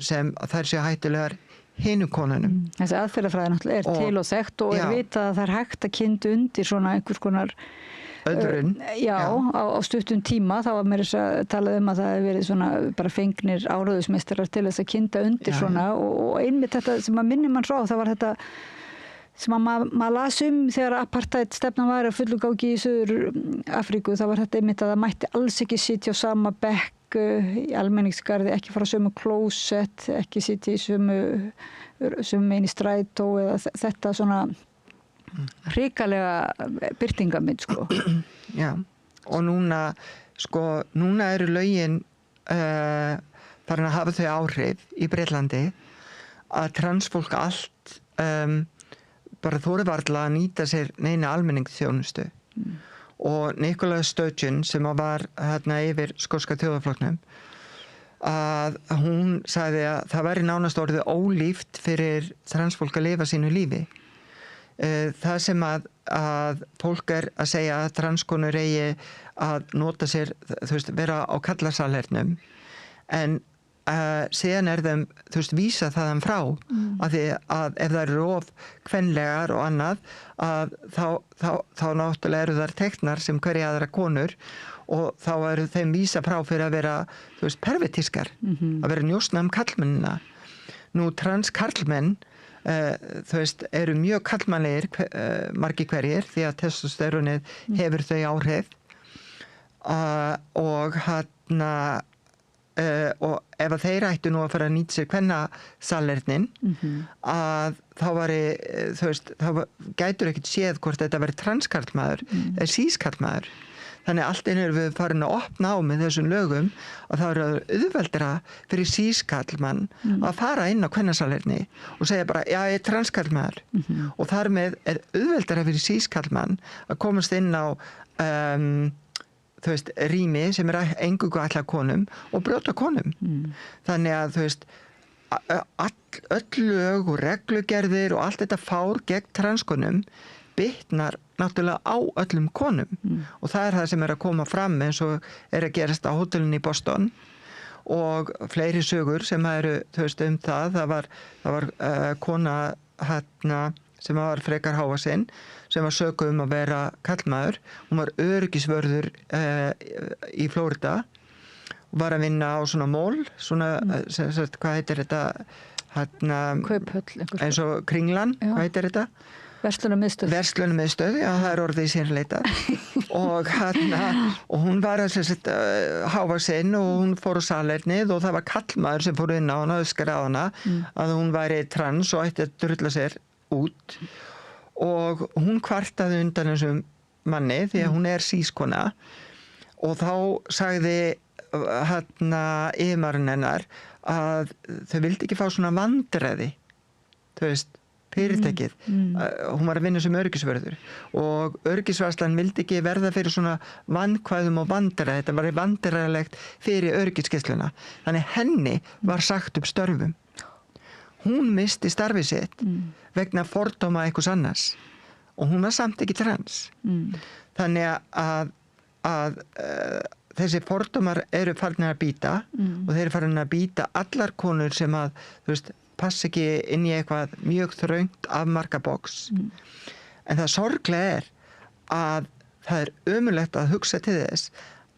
sem þær séu hættulegar hinu konunum. Þessi aðferðafræði náttúrulega til og þekkt og vitað að það hægt að kynda undir svona einhvers konar öðrun. Á stuttum tíma þá var mér þess að tala að það hefði verið svona bara fengnir áráðusmeistarar til þess að kynda undir svona og einmitt þetta sem að minnir mann svo á, það var þetta sem að maður las þegar apartheid stefnan var að fullu gangi í Suður Afríku, þá var þetta einmitt að það mætti alls ekki sitja á sama bekk í almenningsgarði, ekki fara á sömu klósett, ekki sitja í sömu megin í strætó eða þetta svona hrikalega birtingamynd sko. Já, og núna eru lögin farin að hafa þau áhrif í Bretlandi að transfólk allt bara þori varla að nýta sér neina almenningsþjónustu og Nicola Sturgeon sem var hérna yfir skotska þjóðarflokknum að hún sagði að það væri nánast orðið ólíft fyrir transfólk að lifa sínu lífi. Það sem að fólk að segja að transkonur eigi að nota sér, vera á kallarsalernum en síðan þeim, vísa þaðan frá að því að ef það eru of kvenlegar og annað að þá náttúrulega eru þar teknar sem hverja aðra konur og þá eru þeim vísa frá fyrir að vera pervertískar, að vera njósna karlmennina. Nú transkarlmenn eru mjög karlmannlegir margir hverjir því að testosterónið hefur þau áhrif og og ef að þeir ættu nú að fara að nýta sér kvennasalernin að þá gætur ekkert séð hvort þetta veri transkarlmaður eða sískarlmaður. Þannig allt einu við farin að opna á með þessum lögum og þá eru auðveldara fyrir sískarlmann að fara inn á kvennasalerni og segja bara, já, ég er transkarlmaður og þar með auðveldara fyrir sískarlmann að komast inn á rými sem eingöngu ætlað konum og brjóta konum. Þannig að öll lög og reglugerðir og allt þetta fár gegn transkonum bitnar náttúrulega á öllum konum og það sem að koma fram eins og að gerast á hótelinu í Boston og fleiri sögur sem eru það var kona sem var frekar hávaxin sem var sökuð að vera karlmaður. Hún var öryggisvörður í Flórida og var að vinna á svona mól hvað heitir þetta Kauphöll eins og Kringlan, hvað heitir þetta? Verslunarmiðstöð, já, það er orðið í sérleita og hún var hávaxin og hún fór á salernið og það var karlmaður sem fór inn á hana og öskar á hana að hún væri trans og ætti að drulla sér út og hún kvartaði undan þessum manni því að hún er sískona og þá sagði yfirmaðurinn hennar að þau vildi ekki fá svona vandræði, fyrirtækið. Hún var að vinna sem öryggisvörður og öryggisvarslan vildi ekki verða fyrir svona vandkvæðum og vandræði. Þetta var vandræðilegt fyrir öryggisgæsluna. Þannig henni var sagt upp störfum. Hún misti starfið sitt vegna fordóma einhvers annars og hún var samt ekki trans. Þannig að þessi fordómar eru farin að býta og þeir eru farin að býta allar konur sem að, passa ekki inn í eitthvað mjög þröngt afmarkaboks. En það sorglega að það er ömurlegt að hugsa til þess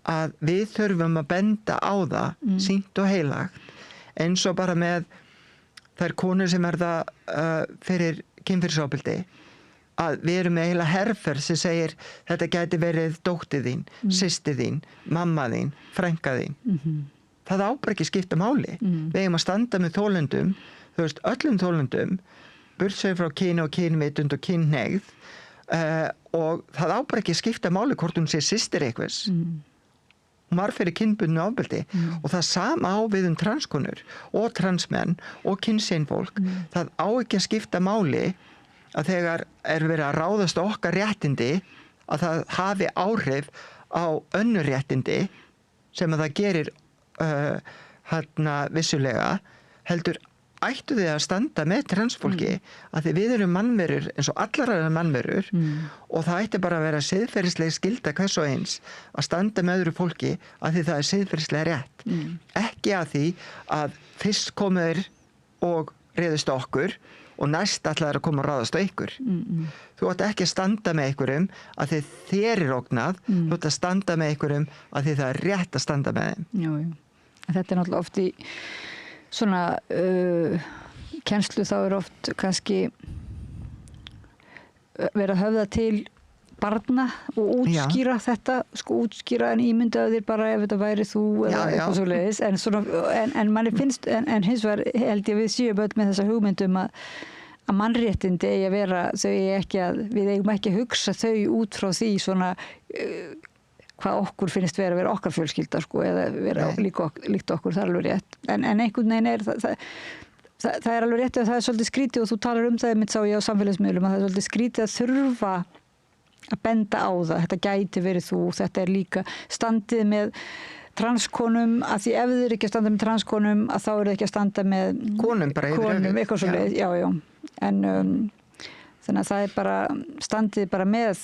að við þurfum að benda á það sýnt og heilagt eins og bara með þær konur sem það fyrir kynferðisofbeldi að við erum með heila herferð sem segir þetta gæti verið dóttir þín, systir þín, mamma þín, frænka þín. Það á bara ekki skipta máli. Við eigum að standa með þolendum öllum þolendum burtséð frá kyni og kynvitund og kynhneigð og það á bara ekki skipta máli hvort hún sé systir einhvers. Hún var fyrir kynbundnu ofbeldi og það sama á við transkonur og transmenn og kynsegin fólk. Það á ekki að skipta máli að þegar verið að ráðast á okkar réttindi að það hafi áhrif á önnur réttindi sem að það gerir vissulega, heldur ættu þið að standa með transfólki að því við erum mannverur eins og allar aðrar mannverur og það ætti bara að vera siðferðisleg skylda hvers og eins að standa með öðru fólki að því það er siðferðislega rétt. Ekki að því að fyrst komuður og réðust okkur og næst ætlaður að koma og ráðast á ykkur. Þú átt ekki að standa með ykkurum að því þér er ógnað, þú átt að standa með ykkurum að því það er rétt að standa með þeim. Já. Þetta er náttúrulega oft í svona kennslu þá er oft kannski verið að höfða til barna og útskýra þetta, útskýra en ímyndaðu þér bara ef þetta væri þú eða eitthvað svoleiðis en manni finnst, en hins vegar held ég við séum öll með þessa hugmyndum að mannréttindi eigi að vera, við eigum ekki að hugsa þau út frá því svona hvað okkur finnst vera að vera okkar fjölskylda eða vera líkt okkur, það er alveg rétt en einhvern veginn er það er alveg rétt að það er svolítið skrítið og þú talar um það mitt sá ég á samfélagsmiðlum að það er svolítið skrítið að þurfa að benda á það, þetta gæti verið þú, þetta er líka standið með transkonum, að því ef þið eru ekki að standa með transkonum að þá eru þið ekki að standa með konum, eitthvað svoleiðis, já en þannig að það er bara standið bara með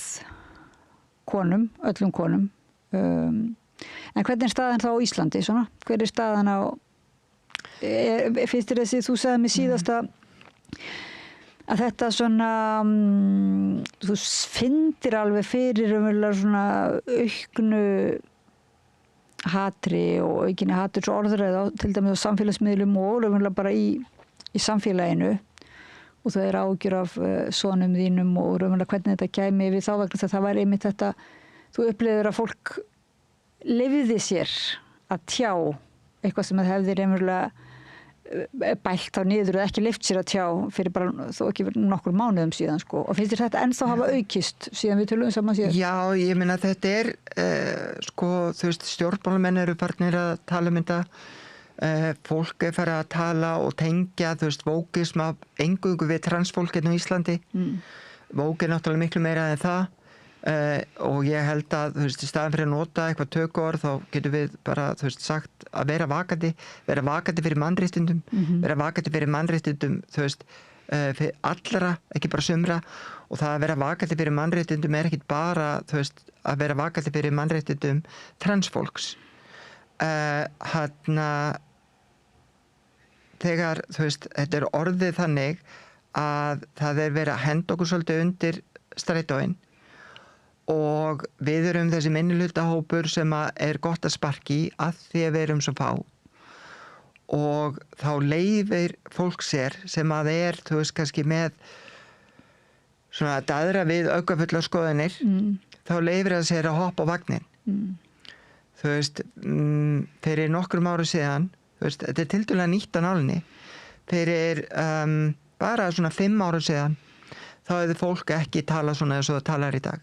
konum, öllum konum en hvernig er staðan þá á Íslandi svona? Hver er staðan á finnst þér þessi, þú sagði mig síðast að þetta svona þú finnir alveg fyrir svona auknu hatri og aukinni haturs orðræðu til dæmis á samfélagsmiðlum og raunverulega bara í samfélaginu og það er ágjur af sonum þínum og raunverulega hvernig þetta kæmi við þá vegna það var einmitt þetta þú upplifir að fólk leyfði sér að tjá eitthvað sem það hefði raunverulega bælt þá niður eða ekki leyft sér að tjá fyrir bara þó ekki nokkur mánuðum síðan og finnst þér þetta ennþá hafa aukist síðan við tölum saman síðan? Já, ég meina þetta er þú veist, stjórnmálamenn eru farnir að tala um þetta fólk er farið að tala og tengja, þú veist, vókisma eingöngu við transfólkinu í Íslandi vók er náttúrulega miklu meira en það og ég held að, þú veist, í staðan fyrir að nota eitthvað tökuorð þá getum við bara, þú veist, sagt að vera vakandi fyrir mannréttindum vera vakandi fyrir mannréttindum, þú veist fyrir allra, ekki bara sumra og það að vera vakandi fyrir mannréttindum er ekki bara, þú veist, að vera vakandi fyrir mannréttindum transfólks þegar, þú veist, þetta er orðið þannig að það er verið að henda okkur svolítið undir strætóinn og við erum þessi minnihlutahópur sem er gott að sparki að því að við erum svo fá og þá leyfir fólk sér sem að er, þú veist, kannski með svona að daðra við aukafullar skoðanir þá leyfir það sér að hoppa á vagnin þú veist, fyrir nokkrum ára síðan þú veist, þetta er tiltölulega nýtt á nálinni fyrir bara svona 5 ára síðan þá hefði fólk ekki talað svona eins og það talar í dag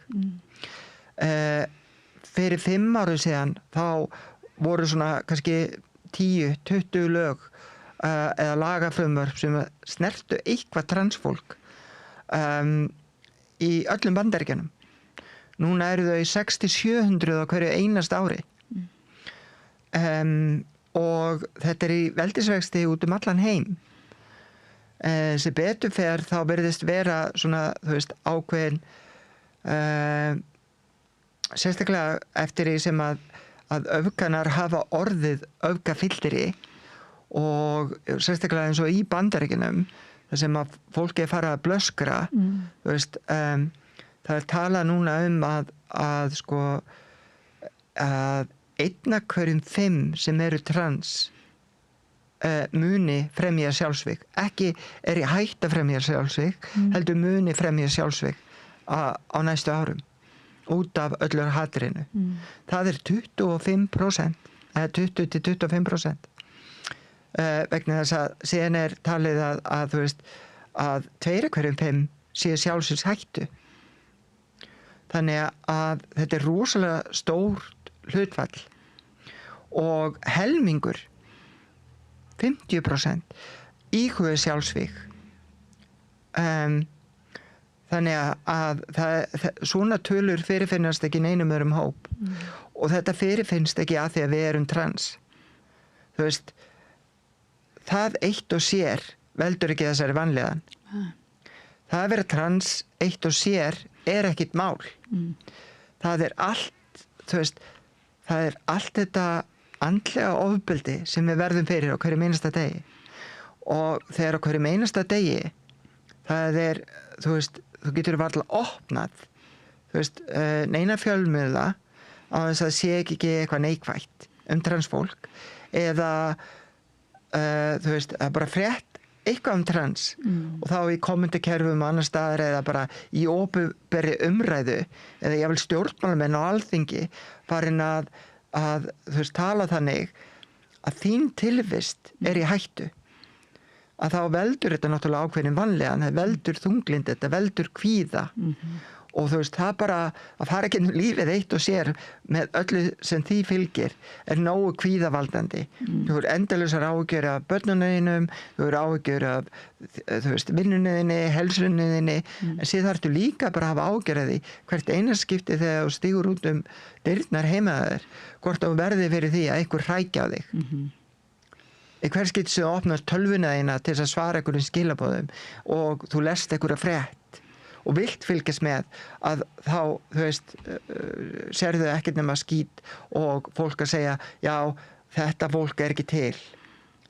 fyrir 5 ára síðan þá voru svona kannski 10-20 lög eða lagafrumvörp sem snertu eitthvað transfólk í öllum Bandaríkjunum núna eru þau 600-700 á hverju einasta ári og þetta er í veldisvexti út um allan heim sem betur fer þá virðist vera svona, þú veist, ákveðin sérstaklega eftir því sem að öfganar hafa orðið öfgafylltri og sérstaklega eins og í Bandaríkjunum þar sem að fólki er farið að blöskra þú veist, það er talað núna um að sko að 1 af hverjum 5 sem eru trans muni fremja sjálfsvíg ekki er í hætt að fremja sjálfsvíg heldur muni fremja sjálfsvíg á næstu árum út af öllur hatrinu það er 25% eða 20-25% vegna þess að síðan er talið að þú veist að 2 af hverjum 5 séu sjálfsvígs hættu þannig að þetta er rosalega stórt hlutfall og helmingur 50% íhuga sjálfsvíg Þannig að svona tölur fyrirfinnast ekki neinum öðrum hóp og þetta fyrirfinnst ekki að því að við erum trans. Þú veist, það eitt og sér veldur ekki þessari vanlíðan. Það að vera trans eitt og sér ekkit mál. Það allt, þú veist, það allt þetta andlega ofbeldi sem við verðum fyrir á hverjum einasta degi. Og þegar á hverjum einasta degi, það þú veist, þú getur varla opnað, þú veist, neina fjölmiðla á þess að sé ekki eitthvað neikvætt transfólk eða þú veist, bara frétt eitthvað trans og þá í kommentakerfum annar staðar eða bara í opinberri umræðu eða jafnvel stjórnmálamenn á Alþingi farin að þú veist, tala þannig að þín tilvist í hættu. Að þá veldur þetta náttúrulega ákveðin vanlíðan, það veldur þunglyndi, þetta veldur kvíða og þú veist, það bara að fara ekki lífið eitt og sér með öllu sem því fylgir nógu kvíðavaldandi. Þú endalausar áhyggjur af börnunum, þú áhyggjur af þú veist, vinnunniðinni, heilsunniðinni, en síðan þarftu líka bara að hafa áhyggjur af því hvert einaskipti þegar þú stígur út dyrnar heima þér, hvort þú verði fyrir því að einhver hrækja á þig. Í hvers getur þú opnast tölvuna þína til að svara einhverjum skilaboðum og þú lest einhverja frétt og vilt fylgjast með að þá, þú veist, sérðu ekkert nema skít og fólk að segja, já, þetta fólk ekki til.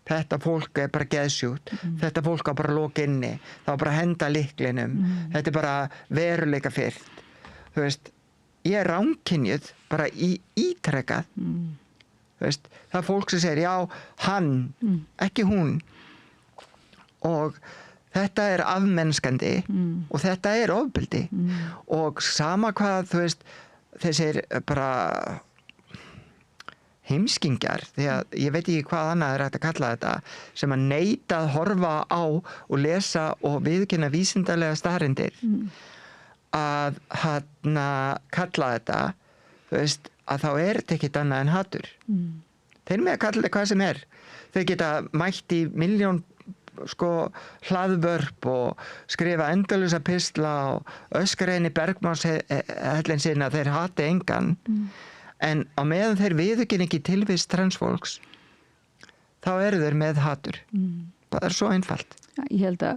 Þetta fólk bara geðsjúkt. Þetta fólk á bara loka inni. Það á bara að henda lyklinum. Þetta bara veruleika fyrst. Þú veist, ég ránkynjuð bara ítrekað. Veist, það fólk sem segir, já, hann, ekki hún. Og þetta afmennskandi og þetta ofbeldi. Og sama hvað, þú veist, þessir bara heimskingjar, því að ég veit ekki hvað annað hægt að kalla þetta, sem að neita að horfa á og lesa og viðurkenna vísindalega staðreyndir, að kalla þetta, þú veist, að þá þetta ekkert annað en hatur. Þeir með að kalla þetta hvað sem Þeir geta mætt í milljón hlaðvörp og skrifa endalausa pistla og öskra inn í bergmálshellin sinna þeir hati engan. En á meðan þeir viðurkenna ekki tilvist transfólks, þá þeir með hatur. Það svo einfalt. Ég held að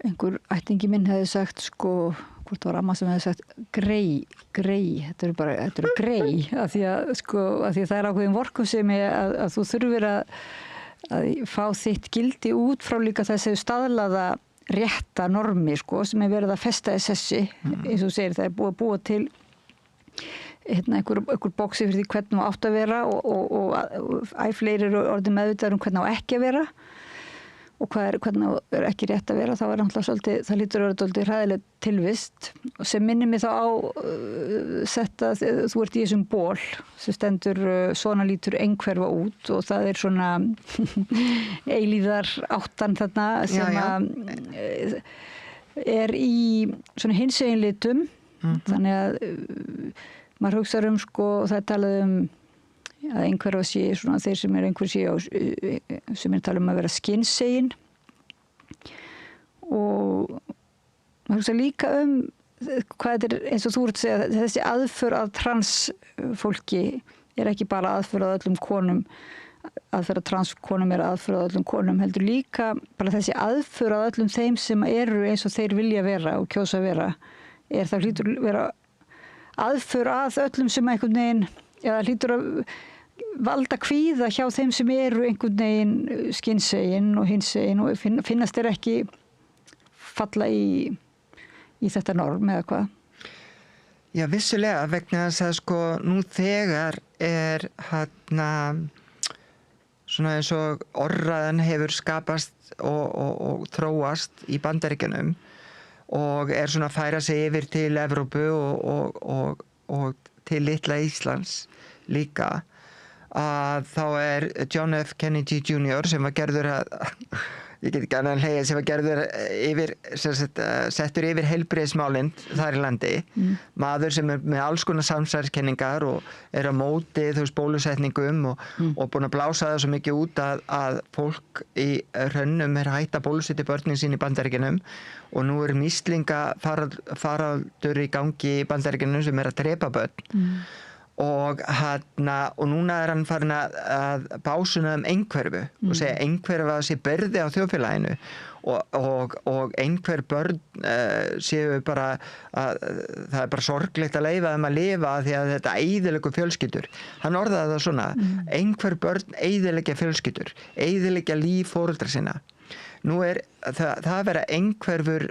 einhver ættingi minn hefði sagt, hvort það var amma sem hefði sagt grey, þetta eru grey, af því að það ákveðin vorkunsemi að þú þurfir að fá þitt gildi út frá líka þessi staðlaða rétta normi, sem verið að festa í sessi, eins og segir, það búið að búa til einhver boxi fyrir því hvernig þú átt að vera og fleiri eru orðið meðvitaður hvernig á ekki að vera og hvernig ekki rétt að vera, þá náttúrulega svolítið, það lítur að vera svolítið hræðileg tilvist sem minnir mig þá á þetta, þú ert í þessum ból sem stendur svona lítur einhverfa út og það svona eilíðar áttan þarna sem að í svona hinsegin litum, þannig að maður hugsar það talað að einhverfa sé svona þeir sem einhver sé sem tala að vera skynsegin og maður hugsa líka hvað eins og þú ert að segja, þessi aðför að transfólki ekki bara aðför að öllum konum, aðför að transkonum aðför að öllum konum, heldur líka bara þessi aðför að öllum þeim sem eru eins og þeir vilja vera og kjósa vera, það hlýtur vera aðför að öllum sem einhvern veginn, eða hlýtur að valda kvíða hjá þeim sem eru einhvern veginn skynsegin og hinsegin og finnast þeir ekki falla í þetta norm eða hvað? Já, vissulega, vegna þess að nú þegar svona eins og orðræðan hefur skapast og þróast í Bandaríkjunum og svona að færa sig yfir til Evrópu og til litla Íslands líka, að þá John F. Kennedy Jr. sem var gerður að ég get ekki annað hlegið sem var gerður settur yfir heilbrigðismálin þar í landi, maður sem með alls konar samsæriskenningar og á móti bólusetningum og búin að blása það svo mikið út að fólk í hrönnum hætta bólusetja börnin sín í Bandaríkjunum og nú mislinga faraldur í gangi í Bandaríkjunum sem að drepa börn. Og núna hann farin að básuna einhverfu og segja einhverfa sé byrði á þjóðfélaginu og einhver börn séu bara það bara sorglegt að leyfa þeim að lifa því að þetta eyðileggur fjölskyldur. Hann orðaði það svona, einhver börn eyðileggja fjölskyldur, eyðileggja líf foreldra sinna. Nú það að vera einhverfur,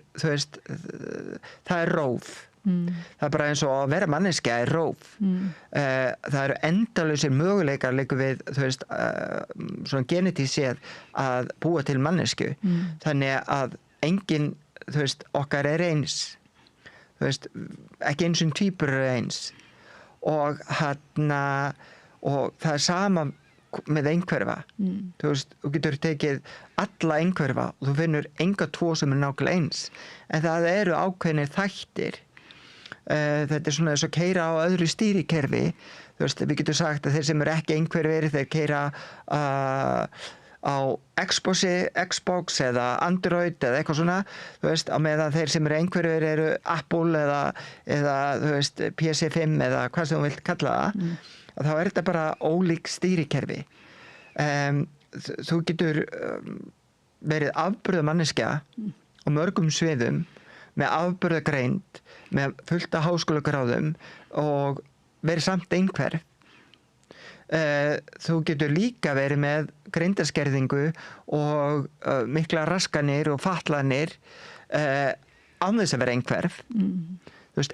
það róf. Það bara eins og að vera manneskja róf. Það eru endalausir möguleikar líka við svona genetískt séð að búa til mannesku. Þannig að enginn okkar eins, ekki eins og tvíburar eins og það sama með einhverfa. Þú getur tekið alla einhverfa og þú finnur enga tvo sem nákvæmlega eins, en það eru ákveðnir þættir. Þetta svona eins og keyra á öðru stýrikerfi. Við getum sagt að þeir sem eru ekki einhverfir þeir keyra á Xbox eða Android eða eitthvað svona, á meðan þeir sem eru einhverfir eru Apple eða PC5 eða hvað sem þú vilt kalla það. Þá þetta bara ólík stýrikerfi. Þú getur verið afburða manneskja á mörgum sviðum með afburðagreind, með fullt af háskólagráðum og verið samt einhverf. Þú getur líka verið með greindarskerðingu og mikla raskanir og fatlanir án þess að vera einhverf.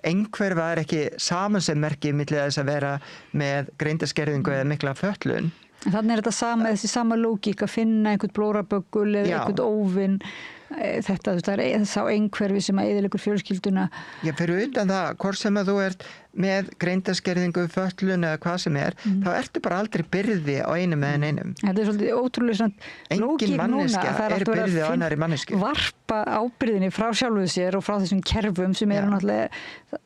Einhverfa ekki samansemmerki milli þess að vera með greindarskerðingu eða mikla fötlun. Þannig þetta þessi sama lógík að finna einhvern blóraböggul eða einhvern óvinn. Þetta, það sá einhverfi sem að eyðileggur fjölskylduna. Já, fyrir utan það, hvort sem að þú ert með greindaskerðingu, fötlun eða hvað sem þá ertu bara aldrei byrði á einum eða einum. Þetta svolítið ótrúlega engin manneskja byrði á annarri mannesku. Varpa ábyrðinni frá sjálfu sér og frá þessum kerfum sem eru náttúrulega,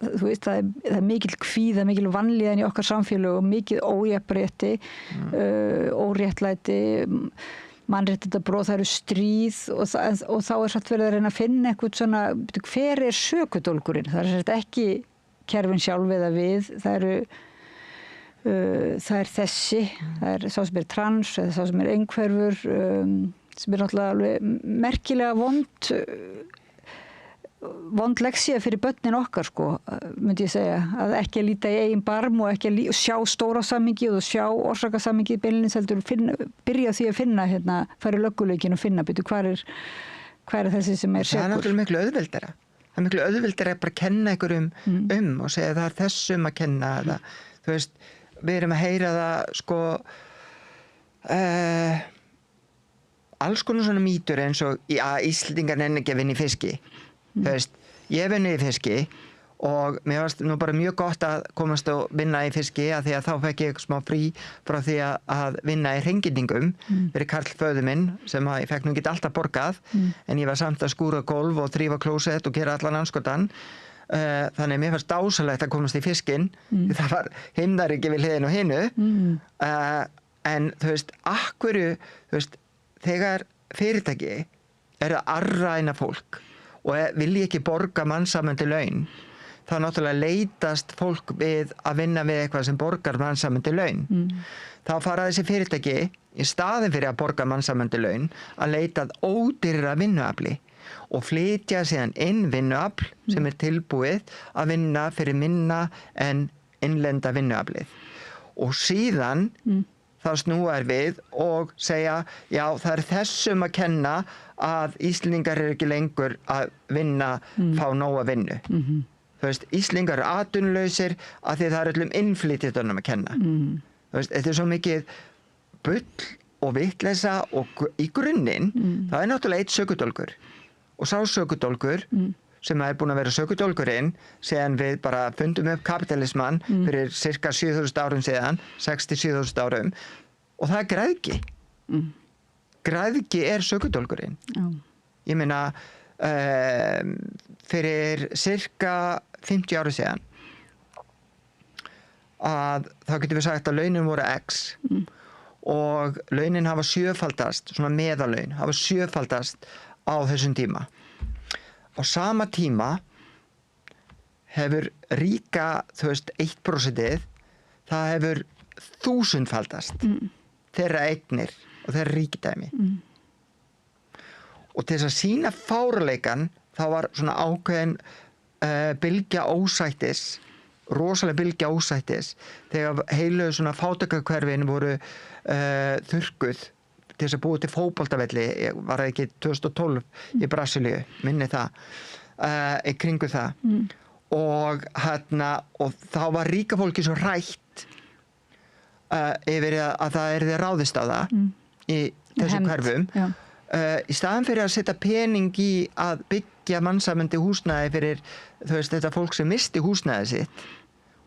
þú veist, það er mikil kvíða, mikil vanlíðan í okkar samfélög og mikil ójafnrétti, óréttlæti, mannréttindabrof, það eru stríð og þá satt verið að reyna að finna eitthvað svona, hver sökudólgurinn? Það ekki kerfin sjálf eða við, það er þessi, það sá sem trans eða sá sem einhverfur, sem náttúrulega alveg merkilega vond leksía fyrir börnin okkar, myndi ég segja, að ekki að líta í eigin barm og ekki að sjá stóra samhengi og sjá orsakasamhengi beinlínis heldur byrja því að finna fara í lögguleikin og finna hvað er þessi sem sekur. Það náttúrulega miklu auðveldara. Það er miklu auðveldara bara að kenna ykkur og segja það er þessum að kenna það. Þú veist, við erum að heyra það alls konar svona mýtur eins og að Íslendingar nenni ekki að vinna í fiski. Þú veist, ég vinni í fiski og mér varst nú bara mjög gott að komast og vinna í fiski að því að þá fekk ég smá frí frá því að vinna í hreingirningum fyrir Karl föður minn sem ég fekk nú ekki alltaf borgað en ég var samt að skúra gólf og þrífa klósett og gera allan anskotan. Þannig að mér fannst dásalegt að komast í fiskinn. Það var himnaríki við hliðin og hinu. En þú veist, þegar fyrirtæki að arræna fólk og vilji ekki borga mannsæmandi laun, þá náttúrulega leitast fólk við að vinna við eitthvað sem borgar mannsæmandi laun. Þá fara þessi fyrirtæki í staðin fyrir að borga mannsæmandi laun að leita að ódýrara vinnuafli og flytja síðan inn vinnuafl sem tilbúið að vinna fyrir minna en innlenda vinnuaflið. Og síðan þá snúa við og segja, já, það er þessum að kenna að Íslendingar ekki lengur að vinna, fá nóga vinnu. Þú veist, Íslendingar atvinnulausir að því það er öllum innflytjendunum að kenna. Þú veist, þetta er svo mikið bull og vitleysa og í grunninn, það er náttúrulega eitt sökudólgur. Og sá sökudólgur sem er búin að vera sökudólgurinn síðan við bara fundum upp kapitalismann fyrir cirka 7.000 árum síðan, 67.000 árum og það er græðgi. græðgi sökudólgurinn. Ég meina, fyrir cirka 50 ára síðan að þá getum við sagt að launin voru X og launin hafa sjöfaldast, svona meðalaun, hafa sjöfaldast á þessum tíma. Á sama tíma hefur ríka, 1%, það hefur 1000-faldast þeirra eignir og þeirra ríkidæmi. Og til þess að sýna fárleikan, þá var svona ákveðin bylgja ósættis, rosalega bylgja ósættis, þegar heilu svona fátækrahverfin voru þurrkuð til þess að búa til fótboltavelli, var það ekki 2012 í Brasilíu, minni það, í kringu það. Og þá var ríka fólki svo hrætt yfir að það yrði ráðist á það í þessum hverfum. Í staðan fyrir að setja pening í að byggja mannsæmandi húsnæði fyrir þetta fólk sem misti húsnæði sitt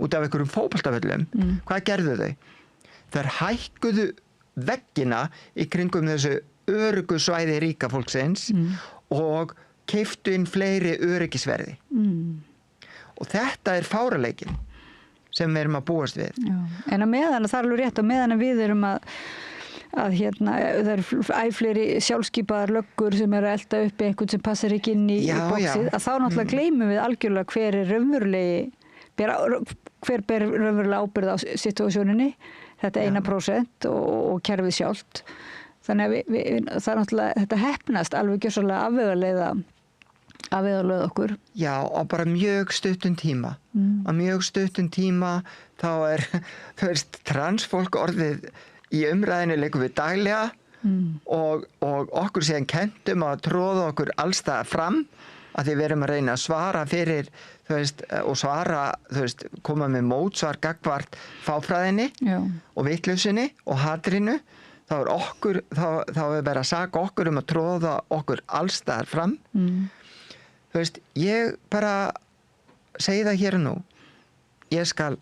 út af einhverjum fótboltavöllum, hvað gerðu þau? Þær hækkuðu veggina í kringum þessu öruggu svæði ríka fólksins og keyptu inn fleiri öryggisverði. Og þetta fáraleikinn sem við erum að búast við. Já. En á meðan, það alveg rétt, á meðan við erum að það fleiri sjálfskipaðar löggur sem að elda upp einhvern sem passar ekki inn í boxið, að þá náttúrulega gleymum við algjörlega hver ber raunverulega ábyrgð á situasjóninni, þetta 1% og kerfið sjálft. Þannig að það náttúrulega, þetta heppnast alveg gjörsamlega afvegaleiða okkur. Já, á bara mjög stuttum tíma. Á mjög stuttum tíma þá transfólk orðið í umræðinu leikum við daglega og okkur síðan kentum að tróða okkur allstað fram að því við erum að reyna að svara fyrir, og svara, koma með mótsvar gagnvart fáfræðinni og vitlausinni og hatrinu. Þá verið að saka okkur að tróða okkur allstaðar fram. Ég bara segi það hér og nú. Ég skal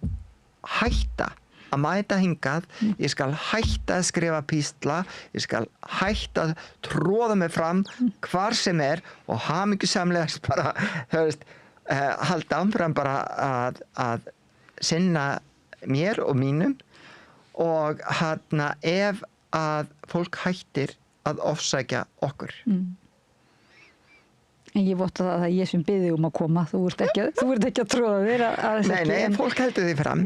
hætta að mæta hingað, ég skal hætta að skrifa pístla, ég skal hætta að tróða mig fram hvar sem og hamingjusamlega bara, halda áfram bara að sinna mér og mínum og ef að fólk hættir að ofsækja okkur. En ég votta það að ég sem biði að koma, þú ert ekki að tróða þér að Nei, fólk heldur því fram,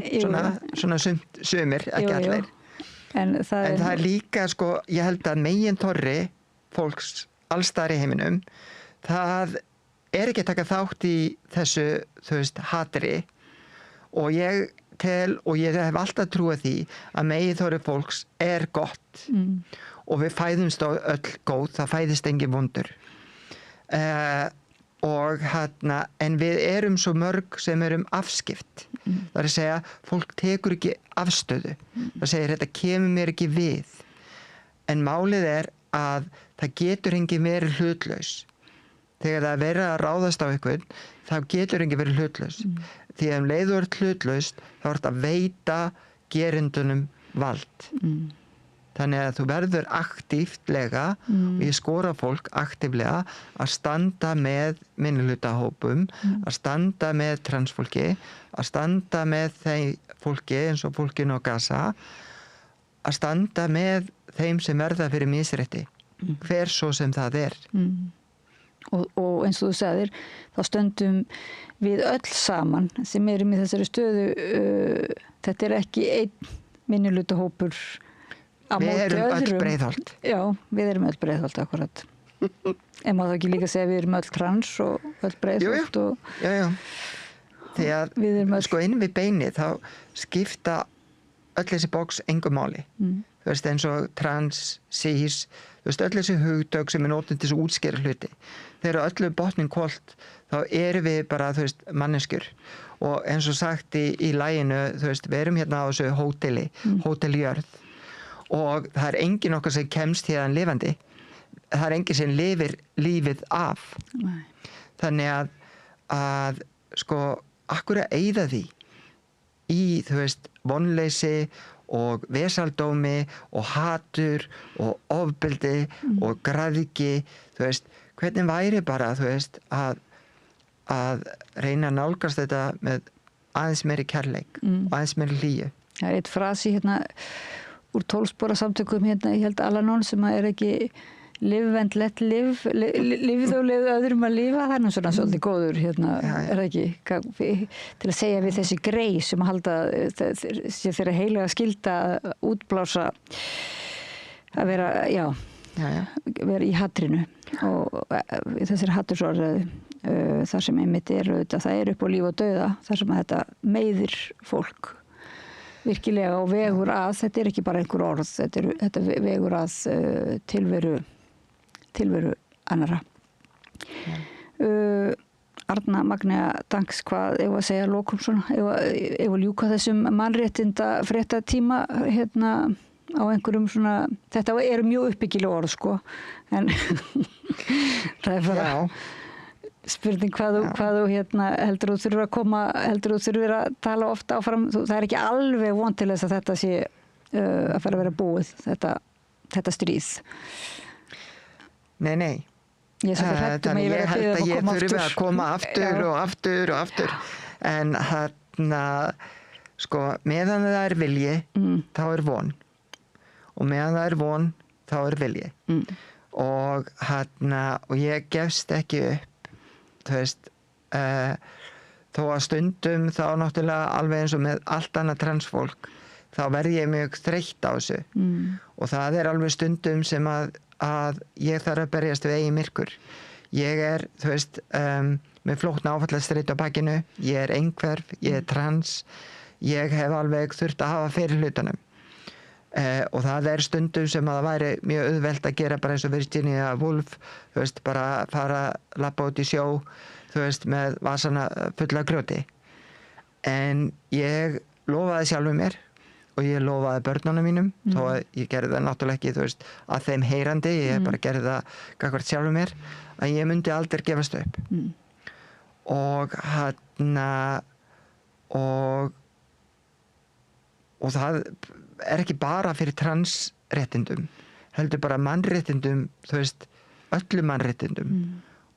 svona sumir, ekki allir. En það líka, ég held að meginþorri fólks allstaðar í heiminum, það ekki að taka þátt í þessu, hatri og ég hef alltaf trúið því að meginþorri fólks gott og við fæðumst á öll góð, það fæðist engin vondur. En við erum svo mörg sem erum afskipt. Það að segja, fólk tekur ekki afstöðu. Það segir, þetta kemur mér ekki við. En málið að það getur engin verið hlutlaus. Þegar það verið að ráðast á einhvern, þá getur engin verið hlutlaus. Því að leiður hlutlaust, þá að veita gerendunum vald. Þannig að þú verður aktíftlega og ég skora fólk aktíflega að standa með minnihlutahópum, að standa með transfólki, að standa með þeim fólki eins og fólkinu á Gaza, að standa með þeim sem verða fyrir misrétti, hver svo sem það Og eins og þú sagðir, þá stöndum við öll saman sem erum í þessari stöðu, þetta ekki einn minnihlutahópur. Við erum öll Breiðholt. Já, við erum öll Breiðholt, akkurat. En má það ekki líka segja að við erum öll trans og öll Breiðholt. Já. Þegar inn við beinið þá skipta öll þessi box engu máli. Þú veist, eins og trans, cis, öll þessi hugtök sem notuð til að útskýra hluti. Þegar öllu botnin hvolft, þá erum við bara, manneskjur. Og eins og sagt í laginu, við erum hérna á þessu hóteli, hóteljörð. Og það engin okkar sem kemst hérna lifandi. Það engin sem lifir lífið af. Nei. Þannig að akkur að eyða því í, vonleysi og vesaldómi og hatur og ofbeldi og græðgi, þú veist, hvernig væri bara, þú veist, að reyna að nálgast þetta með aðeins meiri kærleik og aðeins meiri hlýju. Það eitt frasi hérna úr 12 spora samtökum hérna, ég held Al-Anon sem er ekki live and let live, lifið og lifið öðrum að lifa, það er nú svona svolítið góður hérna, er það ekki, til að segja við þessi grey sem halda þeirra heilega skylda að útblása að vera, vera í hatrinu og þessir hatursorðið þar sem einmitt það er upp á líf og dauða, þar sem að þetta meiðir fólk virkilega og vegur að, þetta er ekki bara einhver orð, þetta vegur að tilveru annara. Arna Magnea Danks, hvað eigum að segja lokum svona, eigum að ljúka þessum mannréttinda fréttatíma hérna á einhverjum svona, þetta eru mjög uppbyggileg orð sko, en það er bara spurning hvað þú hérna heldur þú þurfir að tala ofta áfram, það er ekki alveg von til þess að þetta sé að fara að vera búið, þetta stríð. Nei. Þannig ég held að ég þurfi að koma aftur og aftur en hérna sko, meðan það er vilji þá er von og meðan það er von þá er vilji og hérna og ég gefst ekki upp, þú veist þó að stundum þá náttúrulega alveg eins og með allt annað transfólk þá verð ég mjög þreytt á þessu og það er alveg stundum sem að ég þarf að berjast við eigin myrkur. Ég er, þú veist, með flókna áfallastreitu á bakinu, ég er einhverf, ég er trans, ég hef alveg þurft að hafa fyrir hlutunum. Og það er stundum sem að það væri mjög auðvelt að gera bara eins og Virginia Woolf, þú veist, bara fara að labba út í sjó, þú veist, með vasana fulla grjóti. En ég lofaði sjálfum mér og ég lofaði börnunum mínum þó að ég gerði það náttúrulega ekki, þú veist, að þeim heyrandi, ég bara gerði það gagnvart sjálfum mér, að ég myndi aldrei gefast upp. Og hérna og það er ekki bara fyrir transréttindum, heldur bara mannréttindum, þú veist, öllum mannréttindum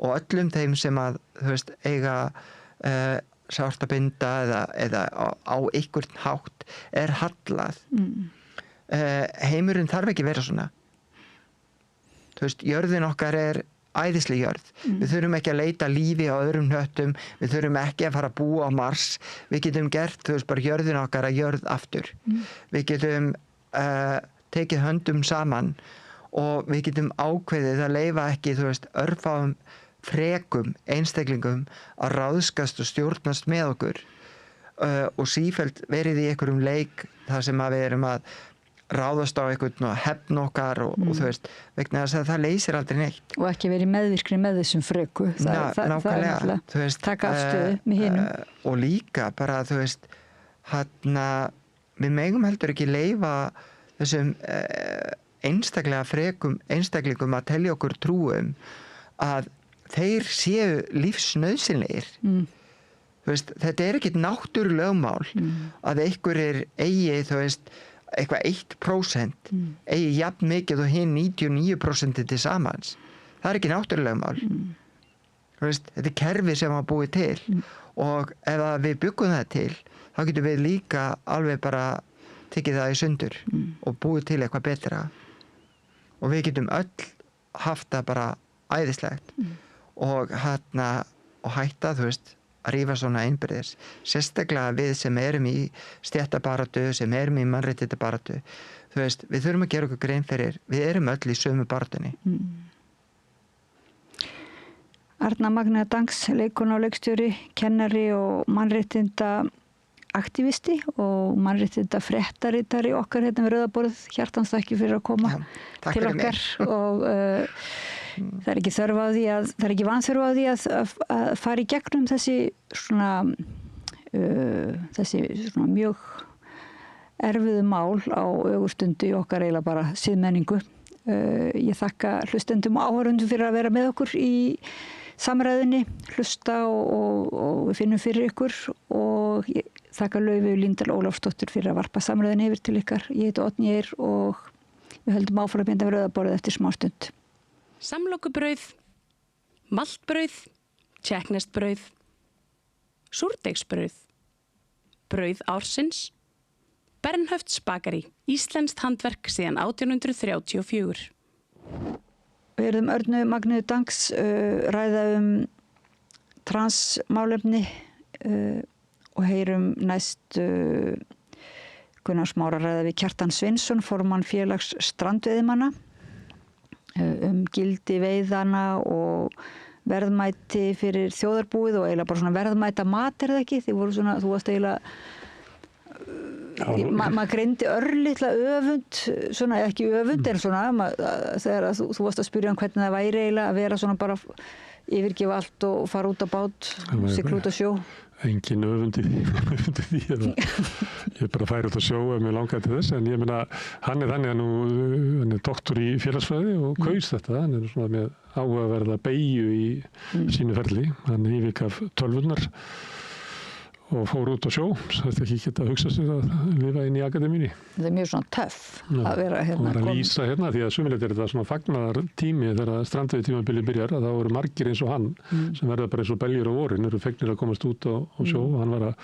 og öllum þeim sem að, þú veist, eiga sárt að binda eða á einhvern hátt er hallað. Heimurinn þarf ekki vera svona. Þú veist, jörðin okkar er æðisleg jörð. Við þurfum ekki að leita lífi á öðrum hnöttum, við þurfum ekki að fara að búa á Mars. Við getum gert, þú veist, bara jörðin okkar að jörð aftur. Við getum tekið höndum saman og við getum ákveðið að leyfa ekki, þú veist, örfáum frekum einstaklingum að ráðskast og stjórnast með okkur og sífellt verið í einhverjum leik þar sem að við erum að ráðast á einhvern og hefna okkar og þú veist, vegna þess að það leysir aldrei neitt. Og ekki verið meðvirkni með þessum freku. Nákvæmlega. Það er taka afstöðu með hinum. Og líka bara, þú veist, við megum heldur ekki leyfa þessum einstaklega frekum einstaklingum að telja okkur trúum að þeir séu lífsnauðsynlegir. Þú veist, þetta er ekkert náttúrulögmál að einhverjir eigi, þú veist, eitthvað 1% eigi jafn mikið og hinn 99% til samans. Það er ekki náttúrulögmál. Þú veist, þetta er kerfi sem að búið til og ef við byggum það til, þá getum við líka alveg bara tekið það í sundur og búið til eitthvað betra. Og við getum öll haft það bara æðislegt. Og hætta, þú veist, að rífa svona innbyrðis. Sérstaklega við sem erum í stéttabaráttu, sem erum í mannréttindabaráttu. Þú veist, við þurfum að gera okkur grein fyrir, við erum öll í sömu baráttunni. Arna Magnea Danks, leikona og leikstjóri, kennari og mannréttinda aktivisti og mannréttinda fréttaritari okkar hérna við Rauðaborð. Hjartans þakki fyrir að koma til okkar og það er ekki þörf á því það er ekki vanþörf á því að fara í gegnum þessi svona mjög erfiðu mál á ögurstundu í okkar eiginlega bara siðmenningu. Ég þakka hlustendum og áhorfendum fyrir að vera með okkur í samræðunni, hlusta og við finnum fyrir ykkur og þakka Laufey Líndal Ólafsdóttur fyrir að varpa samræðin yfir til ykkar. Ég heiti Oddný Eir og við höldum áfram að binda við rauðaborðið eftir smástund. Samlokubrauð, maltbrauð, tékkneskt-brauð, súrdeigsbrauð, brauð ársins, Bernhöfts bakari, íslenskt handverk síðan 1834. Við erum Örnu Magneu Dangs ræða transmálefni og heyrum næst Gunnar Smára ræða við Kjartan Sveinsson, formann félags strandveiðimanna, gildi veiðana og verðmæti fyrir þjóðarbúið og eiginlega bara svona verðmæta mat það ekki? Þið voru svona, þú varst eiginlega maður greindi örlitla öfund, svona ekki öfund en svona þegar þú varst að spyrja hvernig það væri eiginlega að vera svona bara yfirgefa allt og fara út á bát, sigla út á sjó. Engin öfund í því ég bara færi út á sjó ef mér langaði til þess, en ég meina hann þannig að hann doktor í félagsfræði og kaus þetta, hann svona með áhugaverða beygju í sínu ferli, hann yfirgaf tölvurnar og fór út á sjó, þetta ekki geta að hugsa sér að lifa inn í akademíunni. Það er mjög svona töff að vera og var að lýsa því að sumilegt þetta svona fagnar tími þegar strandveiði tímabilið byrjar, að það voru margir eins og hann sem verða bara eins og beljur á vorin, eru fegnir að komast út á sjó og hann var að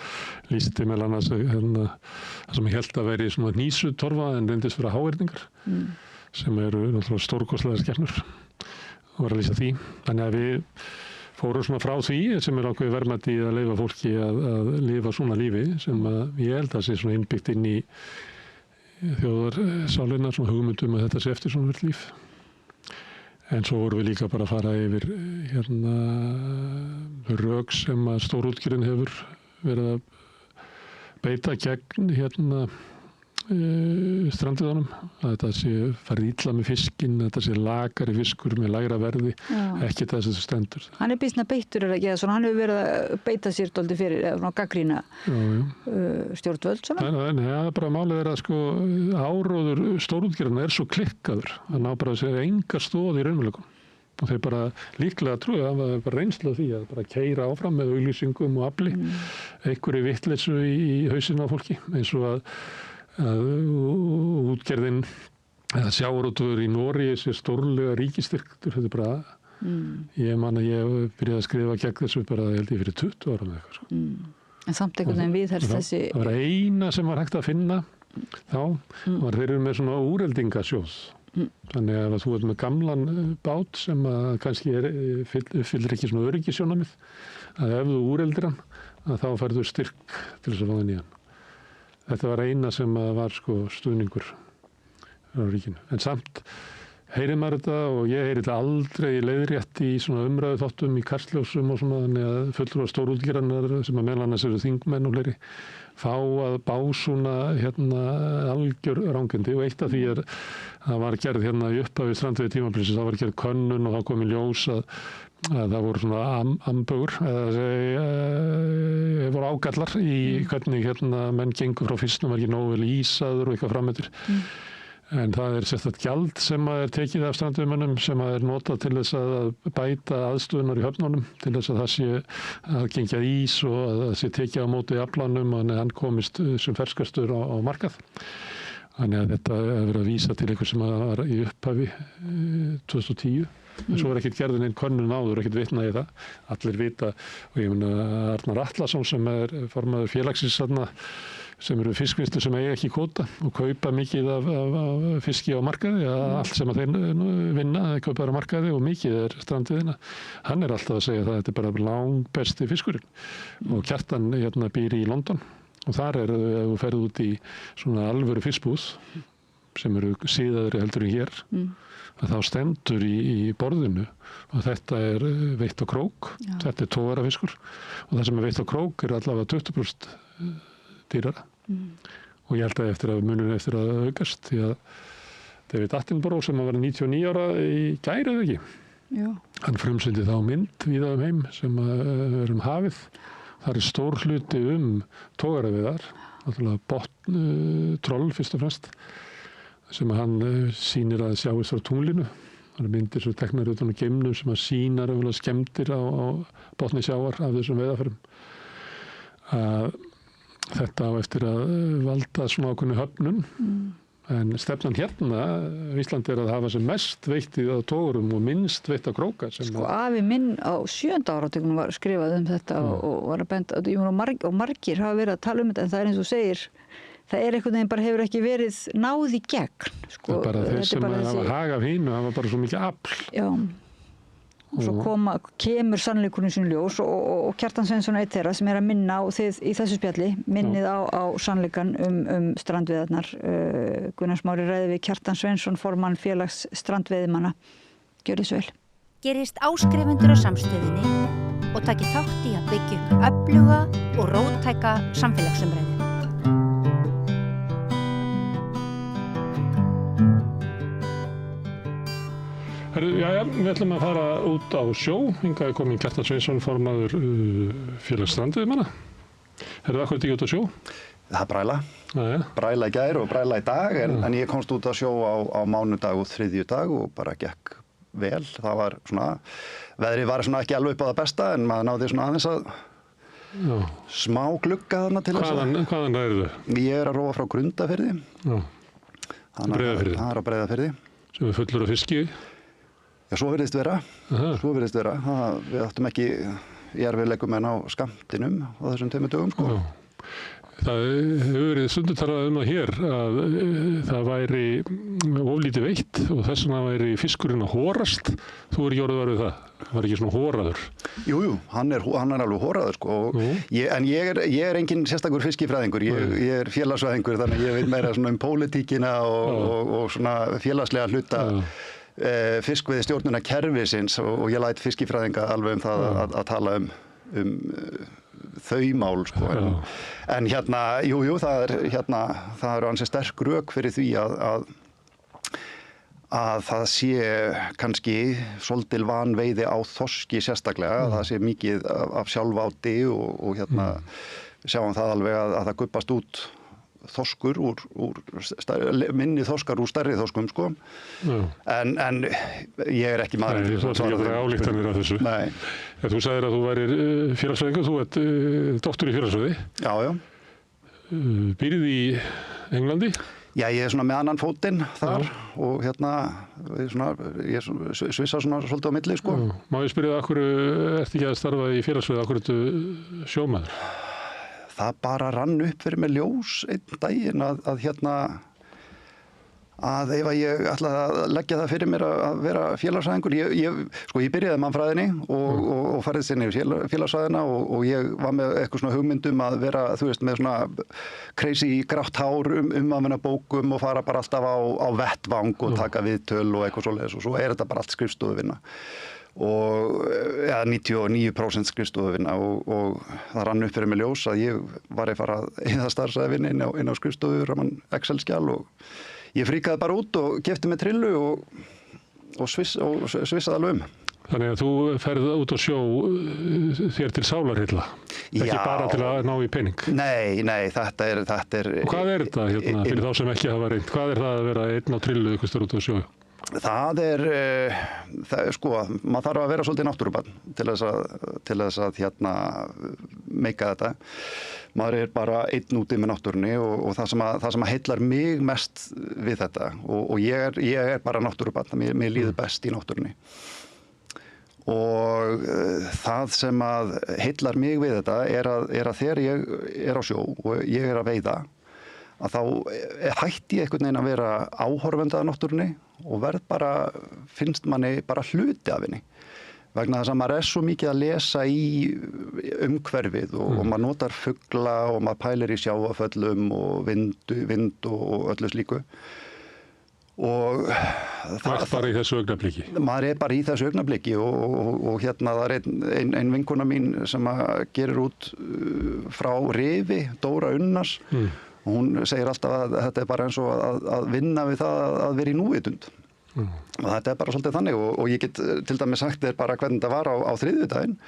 lýsti meðal annars það sem ég held að veri svona hnísutorfa en reyndist vera háhyrningar sem eru náttúrulega stórkostlegar skepnur og var að lýsa því. Þannig að við fórum svona frá því sem ákveðið verðmæti að leyfa fólki að lifa svona lífi sem að ég held að sé svona innbyggt inn í þjóðarsálina, svona hugmyndum að þetta sé eftir svona vill líf. En svo vorum við líka bara að fara yfir rök sem að stórútgerðin hefur verið að beita gegn strandveiðunum, að þetta sé farið illa með fiskinn, að þetta sé lakari fiskur með lægra verði, ekki þess að þetta stendur. Hann býsna beittur ekki, svona, hann hefur verið að beita sér dálítið fyrir eða gagnrýna stjórnvöld svona. Nei, bara málið að sko áróður stórútgerðina svo klikkaður, að ná bara að segja enga stoð í raunveruleikum. Og þeir bara líklega trúið að það var bara reynslu af því að bara keyra áfram með auglýsingum og afli, einhverju vitleysu í hausinn á fólki, eins og að útgerðin eða sjávarútvegur í Noregi sé stórlega ríkistyrktur, þetta bara ég man að ég byrjaði að skrifa gegn þessu bara held ég fyrir 20 ára með eitthvað En samt einhvern veginn viðhelst þessi Það var eina sem var hægt að finna þá var þeir eru með svona úreldingasjóð þannig að þú ert með gamlan bát sem að kannski fyllir ekki svona öryggisjónamið að ef þú úreldir hann að þá færðu styrk til þess að fá það nýjan. Þetta var eina sem var sko stuðningur á ríkinu. En samt heyrir maður þetta og ég heyri þetta aldrei leiðrétt í svona umræðu þáttum í Kastljósum og svona þannig að fulltrúar stórútgerðarinnar sem að meðal annars eru þingmenn og fleiri fá að básúna algjör rangindi og eitt af því það var gerð í upphafi strandveiði tímabilsins, það var gerð könnun og þá kom í ljós að það voru svona ambögur eða voru ágallar í hvernig menn gengur frá fyrstnum, var ekki nógu vel ísaður og eitthvað framöndir. En það sérstakt gjald sem tekið af strandveiðimönnum sem notað til þess að bæta aðstöðunar í höfnunum til þess að það sé aðgengja ís og að það sé tekið á móti aflanum og hann komist sem ferskastur á markað. Þannig að þetta verið að vísa til eitthvað sem var í upphafi 2010. En svo ekkert gerðin einn könnun áður, ekkert vitnað í það. Allir vita, og ég meina Arnar Atlason sem formaður félagsins sem eru fiskvinnslur sem eiga ekki kvóta og kaupa mikið af fiski á markaði, allt sem að þeir vinna, kaupa á markaði og mikið strandveiðina. Hann alltaf að segja það, þetta bara langbesti fiskurinn. Og Kjartan býr í London og þar ef þú ferð út í svona alvöru fiskbúð sem eru síðaðri heldur en hér, að þá stendur í borðinu og þetta veitt á krók, þetta togarafiskur og það sem veitt á krók allavega 20% dýrara og ég held að munurinn eftir að aukast því að David Attenborough sem var 99 ára í gær eða ekki. Já. Hann frumsýndi þá mynd víða heim sem hafið. Það stór hluti togarafveiðar, náttúrulega botntroll fyrst og fremst sem hann sýnir að sjáist frá tunglinu. Það myndir svo teknar utan á geimnum sem að sýna skemmtir á botni sjávar af þessum veiðarfærum. þetta á eftir að valda svona ákveðnu höfnun. En stefnan hérna á Íslandi að hafa sem mest veittið á togurum og minnst veitt á króka. Sko afi minn á 7. áratugnum var skrifað þetta og var að benda, og margir hafa verið að tala þetta, en það eins og segir, það einhvern veginn bara hefur ekki verið náð í gegn. Sko, það bara þeir sem hafa hag af hínu, hafa bara svo mikið afl. Já. Og svo kemur sannleikurinn sín ljós og Kjartan Sveinsson eitt þeirra sem að minna á þið í þessu spjalli, minnið á sannleikan strandveiðarnar. Gunnar Smári ræði við Kjartan Sveinsson, formann félags strandveiðimanna. Gjörið svo vel. Gerist áskrifundur á Samstöðinni og taki þátt í að byggja upp öfluga og róttæka samfélagsumræðu. Jæja, við ætlum að fara út á sjó. Hingað er komin Kjartan Sveinsson, formaður félags strandveiðimanna. Það akkurat ekki út á sjó? Það er bræla. Bræla í gær og bræla í dag, en ég komst út á sjó á mánudag og þriðjudag og bara gekk vel. Það var svona, veðrið var svona ekki alveg upp á það besta, en maður náði svona aðeins að smá glugga þarna til þess að... Hvaðan eru þau? Ég er að róa frá Grundarfirði. Breiðafirði? Það er á Breiðafirði. Sem er fullur af fiski? Já, svo virðist vera. Við áttum ekki í erfiðleikum en á skammtinum á þessum 2 dögum, sko. Það hefur verið stundum talað það hér að það væri oflítið veitt og þess vegna væri fiskurinn að horast. Þú ekki orðið var við það? Það var ekki svona horaður? Jú, hann er alveg horaður, sko. En ég er engin sérstakur fiskifræðingur. Ég er félagsfræðingur, þannig ég veit meira svona pólitíkina og svona félagslega hluta fiskveiði stjórnuna kerfisins og ég læt fiskifræðinga alveg það að tala um þau mál, sko. En hérna, það eru ansi sterk rök fyrir því að það sé kannski svolítil vanveiði á þorski sérstaklega, að það sé mikið af sjálfáti og hérna sjáum það alveg að það gubbast út þorskur minni þorskar úr stærri þorskum, sko. En ég er ekki maður. Nei, það er ekki álíktanir af þessu. Nei. Þú sagðir að þú værir félagsfræðingur, þú ert doktor í félagsfræði. Já. Býrð í Englandi? Já, ég er svona með annan fótinn þar og hérna, ég svissa svona svolítið á milli, sko. Má ég spyrja það, af hverju ert ekki að starfa í félagsfræði, af hverju ertu sjómaður? Það bara rann upp fyrir mig ljós einn daginn að ef ég ætlaði að leggja það fyrir mér að vera félagsfræðingur. Ég byrjaði mannfræðinni og farið sinni í félagsfræðina og ég var með eitthvað svona hugmyndum að vera, með svona crazy grátt hár að vinna bókum og fara bara alltaf á vettvang og taka viðtöl og eitthvað svoleiðis og svo er þetta bara allt skrifstofuvinna. Og 99% skrifstofuvinna og það rann upp fyrir mig ljós að ég var að fara að starfsæðvinni inn á skrifstofu raman Excel-skjal og ég fríkaði bara út og keypti mig trillu og svissaði alveg Þannig að þú ferð út á sjó þér til sálarheilla, ekki bara til að ná í pening. Nei, þetta er... Og hvað er þetta hérna, fyrir þá sem ekki hafa reynt? Hvað er það að vera einn á trillu ykkur stór út á sjó? Það er sko, maður þarf að vera svolítið náttúrubarn til þess að hérna meika þetta. Maður er bara einn úti með náttúrunni og það sem að heillar mig mest við þetta og ég er bara náttúrubarn, mér líður best í náttúrunni. Og það sem að heillar mig við þetta er að þegar ég er á sjó og ég er að veiða, að þá hætti ég einhvern veginn að vera áhorfandi að náttúrunni og finnst manni bara hluti af henni. Vegna þess að maður er svo mikið að lesa í umhverfið og maður notar fugla og maður pælir í sjávarföllum og vind og öllu slíku. Og bara í þessu augnabliki? Maður er bara í þessu augnabliki og hérna það er ein vinkona mín sem gerir út frá Rifi, Dóra Unnars, og hún segir alltaf að þetta er bara eins og að vinna við það að vera í núvitund. Og þetta er bara svolítið þannig og ég get til dæmis sagt þér bara hvernig þetta var á þriðjudaginn,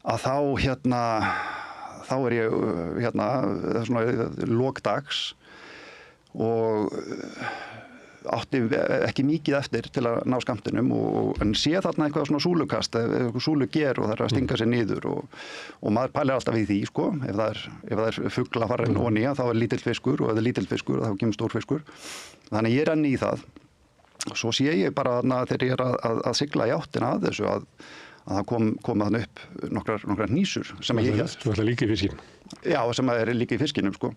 að þá er ég hérna, það er svona lok dags og átti ekki mikið eftir til að ná skammtinum en sé þarna eitthvað svona súlukast, eitthvað súluger og það að stinga sér niður og maður pælir alltaf í því, sko, ef það er fugl að fara inn og nýja, þá er lítill fiskur og ef það er lítill fiskur, þá kemur stór fiskur. Þannig ég renni í það. Svo sé ég bara þegar ég er að sigla í áttina að þessu að það kom þarna upp nokkrar hnísur sem ég hélt. Sem er líka í fiskinum. Já, sem er líka í fiskinum, sko.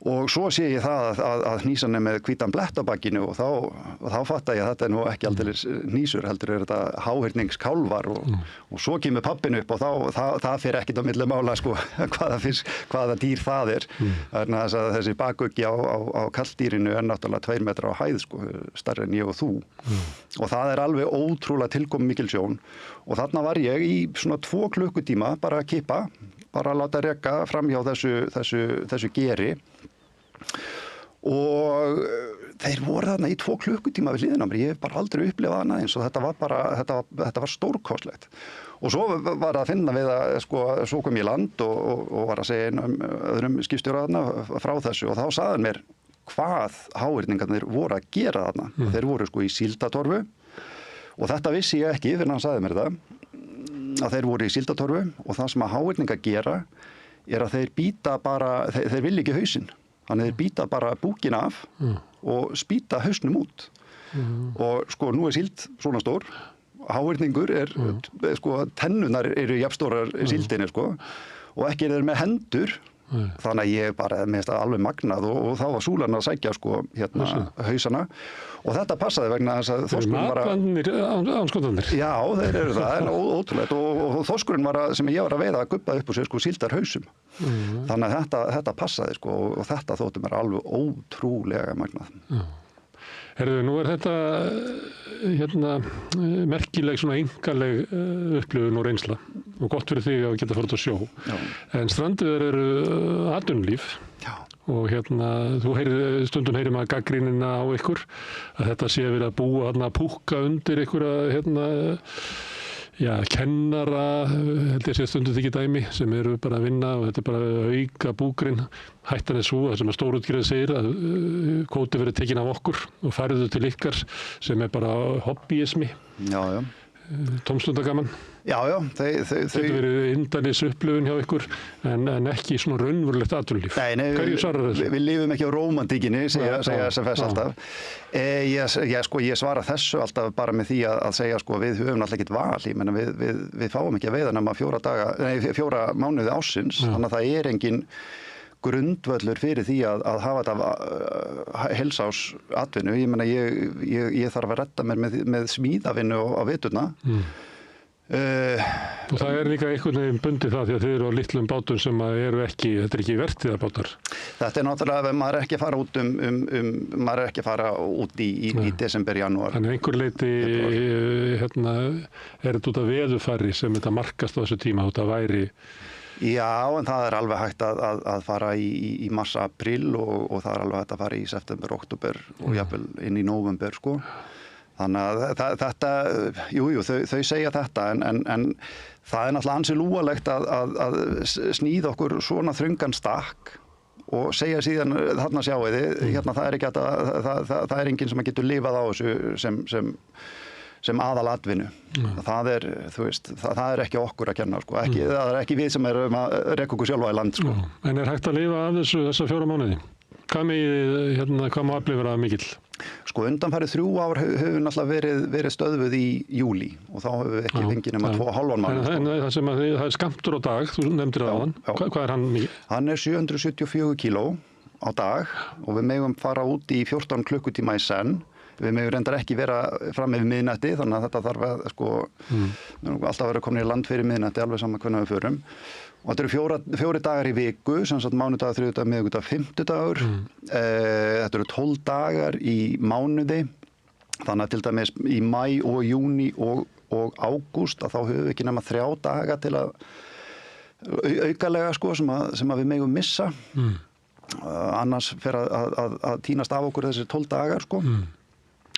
Og svo sé ég það að hnísan er með hvítan blett á bakkinu og þá fatta ég að þetta er nú ekki aldeilis hnísur, heldur er þetta háhyrningskálfar og svo kemur pappin upp og það fer ekkert á milli mála, sko, hvaða dýr það er. Þannig að þessi bakuggi á kalldýrinu er náttúrulega 2 metrar á hæð, sko, stærri en ég og þú. Og það er alveg ótrúlega tilkomumikil sjón og þarna var ég í svona 2 klukkutíma bara að kippa, bara að láta reka fram hjá þessu geri og þeir voru þarna í 2 klukkutíma við hliðina á mér, ég hef bara aldrei upplifað annað eins og þetta var stórkostlegt og svo var að finna við að sko, svo kom ég í land og var að segja öðrum skipstjóra þarna frá þessu og þá sagði hann mér hvað háhyrningarnir voru að gera þarna þeir voru sko í síldatorfu og þetta vissi ég ekki fyrir hann sagði mér þetta að þeir voru í síldatorfu og það sem að háhyrningar gera er að þeir býta bara, þeir vilja ekki hausinn þannig þeir býta bara búkin af og spýta hausnum út og sko nú er síld svona stór háhyrningur er sko tennunar eru jafnstórar síldinni sko og ekki er þeir með hendur þannig að ég bara minnst alveg magnað og þá var súlan að sækja sko hausana og þetta passaði vegna þess að þorskurinn var að anskotanir. Já, þeir eru það, en ótrúlegt og þorskurinn var sem ég var að veiða að gubba upp úr sér sko síldarhausum. Þannig að þetta passaði sko og þetta þótti mér alveg ótrúlega magnað. Herðu, nú er þetta merkileg svona einkaleg upplifun og reynsla og gott fyrir þig að geta farið á sjó. Já. En Strandveiðar eru atvinnulíf. Já. Og þú stundum heyrir maður gagnrýnina á ykkur að þetta sé verið að búa að púkka undir einhverja kennara, held ég sé stundum þykir dæmi sem eru bara að vinna og þetta er bara að auka búgrinn. Hættan er svo að sem að stórútgerðin segir að kvóti verið tekin af okkur og færðu til ykkar sem er bara hobbyismi. Já, já. Tómstundagaman. Já, já. Þetta verið indanis upplifun hjá ykkur en ekki svona raunverulegt atvinnulíf. Nei, hverju svarar þessu? Við lifum ekki á rómantíkinni, segja SFS alltaf. Ég svara þessu alltaf bara með því að segja sko við höfum alltaf ekkert val. Ég meina við fáum ekki að veiða nema 4 mánuði ársins, þannig að það er engin grundvöllur fyrir því að hafa þetta heilsás atvinnu. Ég meina ég þarf að redda mér með smíðavinnu á veturna. Og það er líka einhvern veginn bundið það því að þið eru á litlum bátum sem eru ekki, þetta er ekki vertíðarbátar. Þetta er náttúrulega ef maður er ekki að fara út maður er ekki að fara út í desember, janúar. Þannig einhver leiti er þetta út af veðurfari sem þetta markast á þessu tíma, út af væri. Já, en það er alveg hægt að fara í mars, apríl og það er alveg hægt að fara í september, október og jafnvel inn í nóvember, sko. Þannig að þetta, þau segja þetta en það er náttúrulega ansi lúalegt að sníða okkur svona þröngan stakk og segja síðan þarna sjáu þið, það er ekki það er enginn sem getur lifað á þessu sem aðal atvinnu. Það er, það er ekki okkur að kenna, sko. Það er ekki við sem erum að reka okkur sjálfa í land, sko. En er hægt að lifa af þessa 4 mánuði? Hvað má afli vera mikill? Sko undanfarið 3 ár höfum náttúrulega verið stöðvuð í júlí og þá höfum við ekki fengið nema 2,5 mánuði. En það er skammtur á dag, þú nefndir það áðan. Hvað er hann mikið? Hann er 774 kíló á dag og við megum fara út í 14 klukkutíma í senn. Við megum reyndar ekki vera fram yfir miðnætti, þannig að þetta þarf að alltaf vera komin í land fyrir miðnætti, alveg saman hvernig við förum. Og þetta eru 4 dagar í viku, sem sagt mánudagur, þriðjudagur, miðvikudagur, fimmtudagur. Þetta eru 12 dagar í mánuði. Þannig að til dæmis í maí og júní og ágúst að þá höfum við ekki nema 3 daga til að aukalega sko sem að við megum missa. Annars fer að tínast af okkur þessi 12 dagar sko.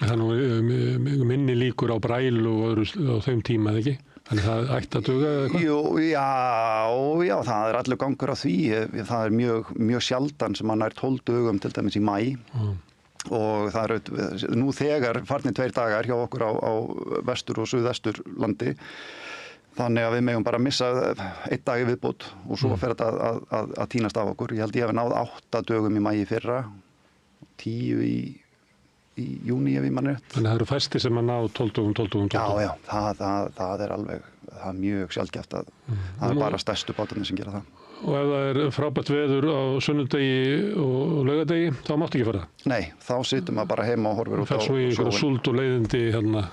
Það er nú minni líkur á brælu og öðru á þeim tíma, eða ekki? Þannig það ætti að duga eða eitthvað? Já, það er allur gangur á því. Það er mjög sjaldan sem hann er 12 dögum til dæmis í maí. og það nú þegar farnir 2 dagar hjá okkur á vestur og suðvestur landi, þannig að við megum bara missa 1 dag í viðbót og svo fer þetta að tínast af okkur. Ég held ég hef náð 8 dögum í maí fyrra, 10 í júní ef ég mann rétt. Þannig að það eru fæstir sem að ná 12 dögum. Já, það er alveg, það er mjög sjaldgæft að það er bara stærstu bátarnir sem gera það. Og ef það er frábært veður á sunnudegi og laugardegi, þá máttu ekki fara það? Nei, þá situm maður bara heima og horfir út á sjóinn. Það er svo í einhverju súld og leiðindi hérna.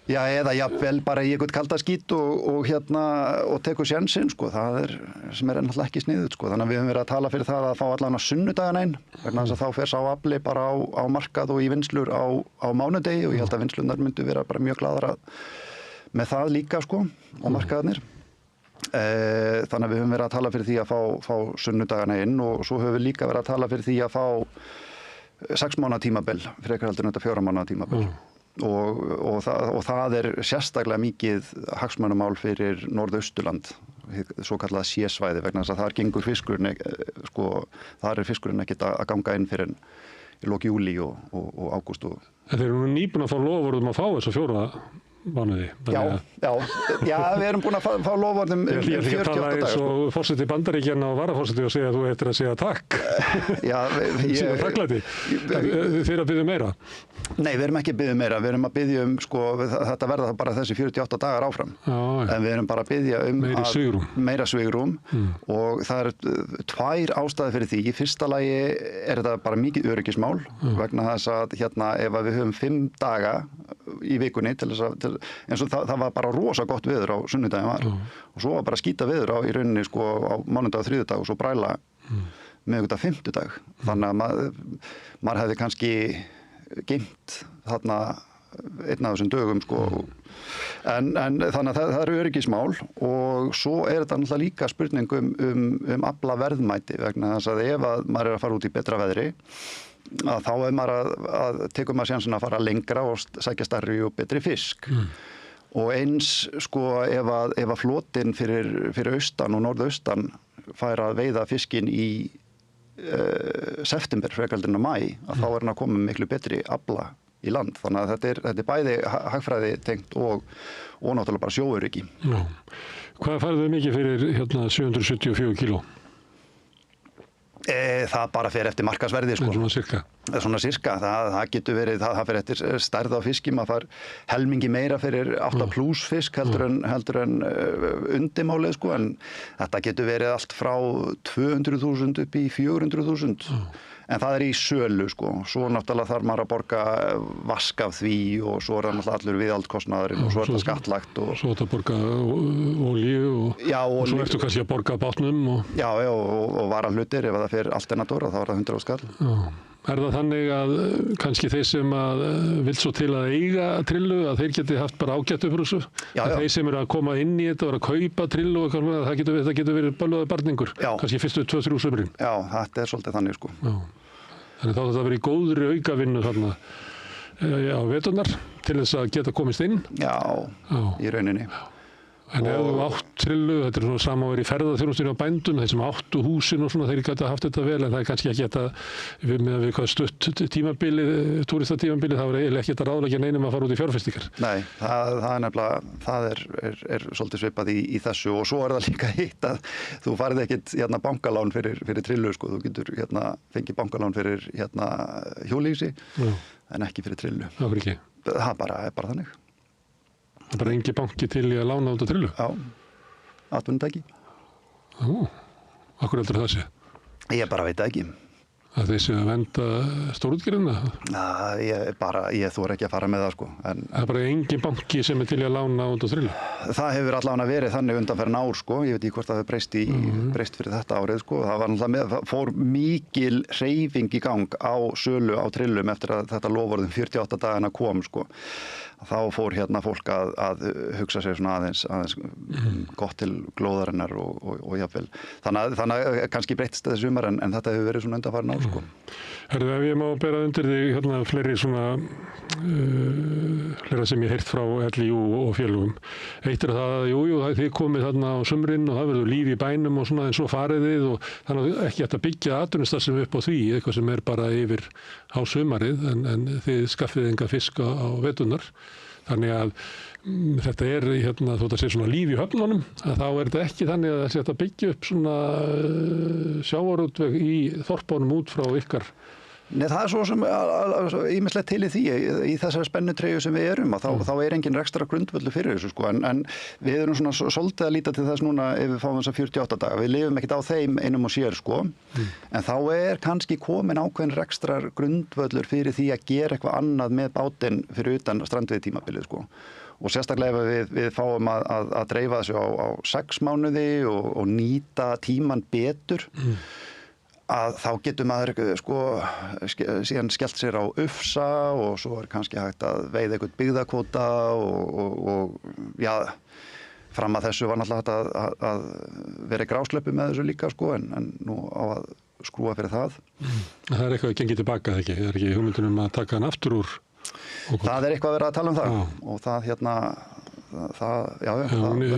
Já, eða jafnvel bara í einhvern kaldaskít og tekur sénsinn, sko, það er, sem er náttúrulega ekki sniðugt, sko, þannig að við höfum verið að tala fyrir það að fá allan á sunnudagana einn, vegna þess að þá fer sá afli bara á markað og í vinslur á mánudegi og ég held að vinslunar myndu vera bara mjög glaðar með það líka, sko, og markaðarnir. Þannig að við höfum verið að tala fyrir því að fá sunnudagana inn og svo höfum við líka verið að tala fyrir því að fá 6 mánaða tímabil, frekar heldur en þetta 4 mánaða tímabil. Og það er sérstaklega mikið hagsmunamál fyrir Norðausturland, svo kallað C-svæði, vegna þess að þar gengur fiskurinn, sko, þar er fiskurinn ekkert að ganga inn fyrir í lok júlí og ágúst. En þeir eru nýbúin að fá loforðum að fá þessu 4 mánuði. Já, við erum búin að fá loforðum 48 dagar. Ég ætla ekki að tala eins og forseti Bandaríkjanna og varaforseti og segja að þú ættir að segja takk. Já, Sýna takklæti. Þeir að biðja meira? Nei, við erum ekki að biðja meira. Við erum að biðja sko, þetta verða bara þessi 48 dagar áfram. Já. En við erum bara að biðja meira svigrúm. Og það eru 2 ástæður fyrir því. Í fyrsta lagi er þetta bara mikið öryggismál vegna þess að ef við höfum 5 daga í vikunni eins og það var bara rosa gott veður á sunnudaginn var og svo var bara skýta veður í rauninni sko á mánudag og þriðjudag og svo bræla miðvikudag fimmtudag. Þannig að maður hefði kannski geymt þarna einn af þessum dögum sko. En þannig að það eru öryggismál og svo er þetta náttúrulega líka spurning um afla verðmæti vegna þess að ef að maður er að fara út í betra veðri að þá er maður að tekur maður sénsinn að fara lengra og sækja stærri og betri fisk. Og eins sko ef að flotinn fyrir austan og norðaustan fær að veiða fiskinn í september frekar en maí, að þá er hann að koma með miklu betri afla í land. Þannig að þetta er bæði hagfræði tengt og náttúrulega bara sjóöryggi. Já. Hvað færðu mikið fyrir 774 kíló? Það bara fer eftir markaðsverði sko. Svona sirka. Það getur verið, það fer eftir stærð á fiski, maður fær helmingi meira fyrir 8 plus fisk heldur en undimálið sko, en þetta getur verið allt frá 200.000 upp í 400.000. En það er í sölu sko, svo náttúrulega þarf maður að borga vask af því og svo er það náttúrulega allur viðhaldskostnaðurinn og svo er það skattlagt. Svo er það að borga olíu og svo ertu kannski að borga bátnum. Já, og varahlutir, ef það fer alternator þá er það 100 skall. Já. Er það þannig að kannski þeir sem að vill svo til að eiga trillu, að þeir geti haft bara ágætt upp úr þessu? Já. Þeir sem eru að koma inn í þetta og að kaupa trillu og eitthvað, það getur verið bölvaður barningur, kannski fyrstu 2-3 sumrin. Já, þetta er svolítið þannig sko. Já. Þannig þá þetta verið í góðri aukavinnu þarna á veturnar til þess að geta komist inn? Já. Í rauninni. En ef þú átt trillu, þetta er svona sama að vera í ferðaþjónustunni á bændum, þeir sem áttu húsin og svona, þeir geta haft þetta vel, en það er kannski ekki með hvað stutt tímabilið, túristatímabilið, það er eiginlega ekki þetta ráðleggja neinum að fara út í fjárfestingar. Nei, það er nefnilega, það er svolítið svipað í þessu og svo er það líka hitt að þú farið ekkit bankalán fyrir trillu, sko, þú getur fengið bankalán fyrir hjólhýsi, en ekki fyrir trillu. Það er ekki. Það er bara þannig. Það er bara engi banki til í að lána út á trillu? Já, atvinnutæki. Akkur heldur það sé? Ég bara veit ekki. Að þeir séu að venda stórútgerðina? Ég þori ekki að fara með það sko. Það er bara engin banki sem er til í að lána út á trillu? Það hefur allavega verið þannig undanferðin ár sko. Ég veit ekki hvort það hefur breyst fyrir þetta árið sko. Það var náttúrulega fór mikil hreyfing í gang á sölu á trillum eftir að þetta loforðum 48 dagana kom sko. þá fór hérna fólk að hugsa sér svona aðeins gott til glóðarinnar og jafnvel. Þannig að kannski breyttist þessi sumar en þetta hefur verið svona undanfarin ár sko. Herðu, ef ég má bera undir þig hérna fleiri svona fleira sem ég heyrt frá LÍU og félögum. Eitt það að jú, þið komið þarna á sumrin og það verður líf í bænum og svona en svo farið þið og þannig að ekki hægt að byggja atvinnustarfsemi upp á því, eitthvað sem bara yfir á sumarið en þið skaffið enga fisk á veturnar. Þannig að þetta hérna, þótt að sé svona líf í höfnunum, að þá þetta ekki þannig að það sé að byggja upp svona sjávarútveg í þorpunum út frá ykkar. Nei, það svo sem ýmislegt til í því, í þessari spennutreyju sem við erum, að þá engin rekstra grundvöldu fyrir þessu sko, en við erum svona svolítið að líta til þess núna ef við fáum þess að 48 daga, við lifum ekkert á þeim einum og sér sko, en þá kannski komin ákveðin rekstra grundvöllur fyrir því að gera eitthvað annað með bátinn fyrir utan strandveiðitímabilið sko. Og sérstaklega ef við fáum að dreifa þessu á 6 mánuði og nýta tíman betur, að þá getur maður sko síðan skellt sér á ufsa og svo kannski hægt að veiða eitthvað byggðakvóta og já, fram að þessu var náttúrulega hægt að vera í gráslöpu með þessu líka sko en nú á að skrúa fyrir það. Það eitthvað að gengið tilbaka ekki? Það ekki hugmyndunum að taka hann aftur úr? Það eitthvað að vera að tala um það og það hérna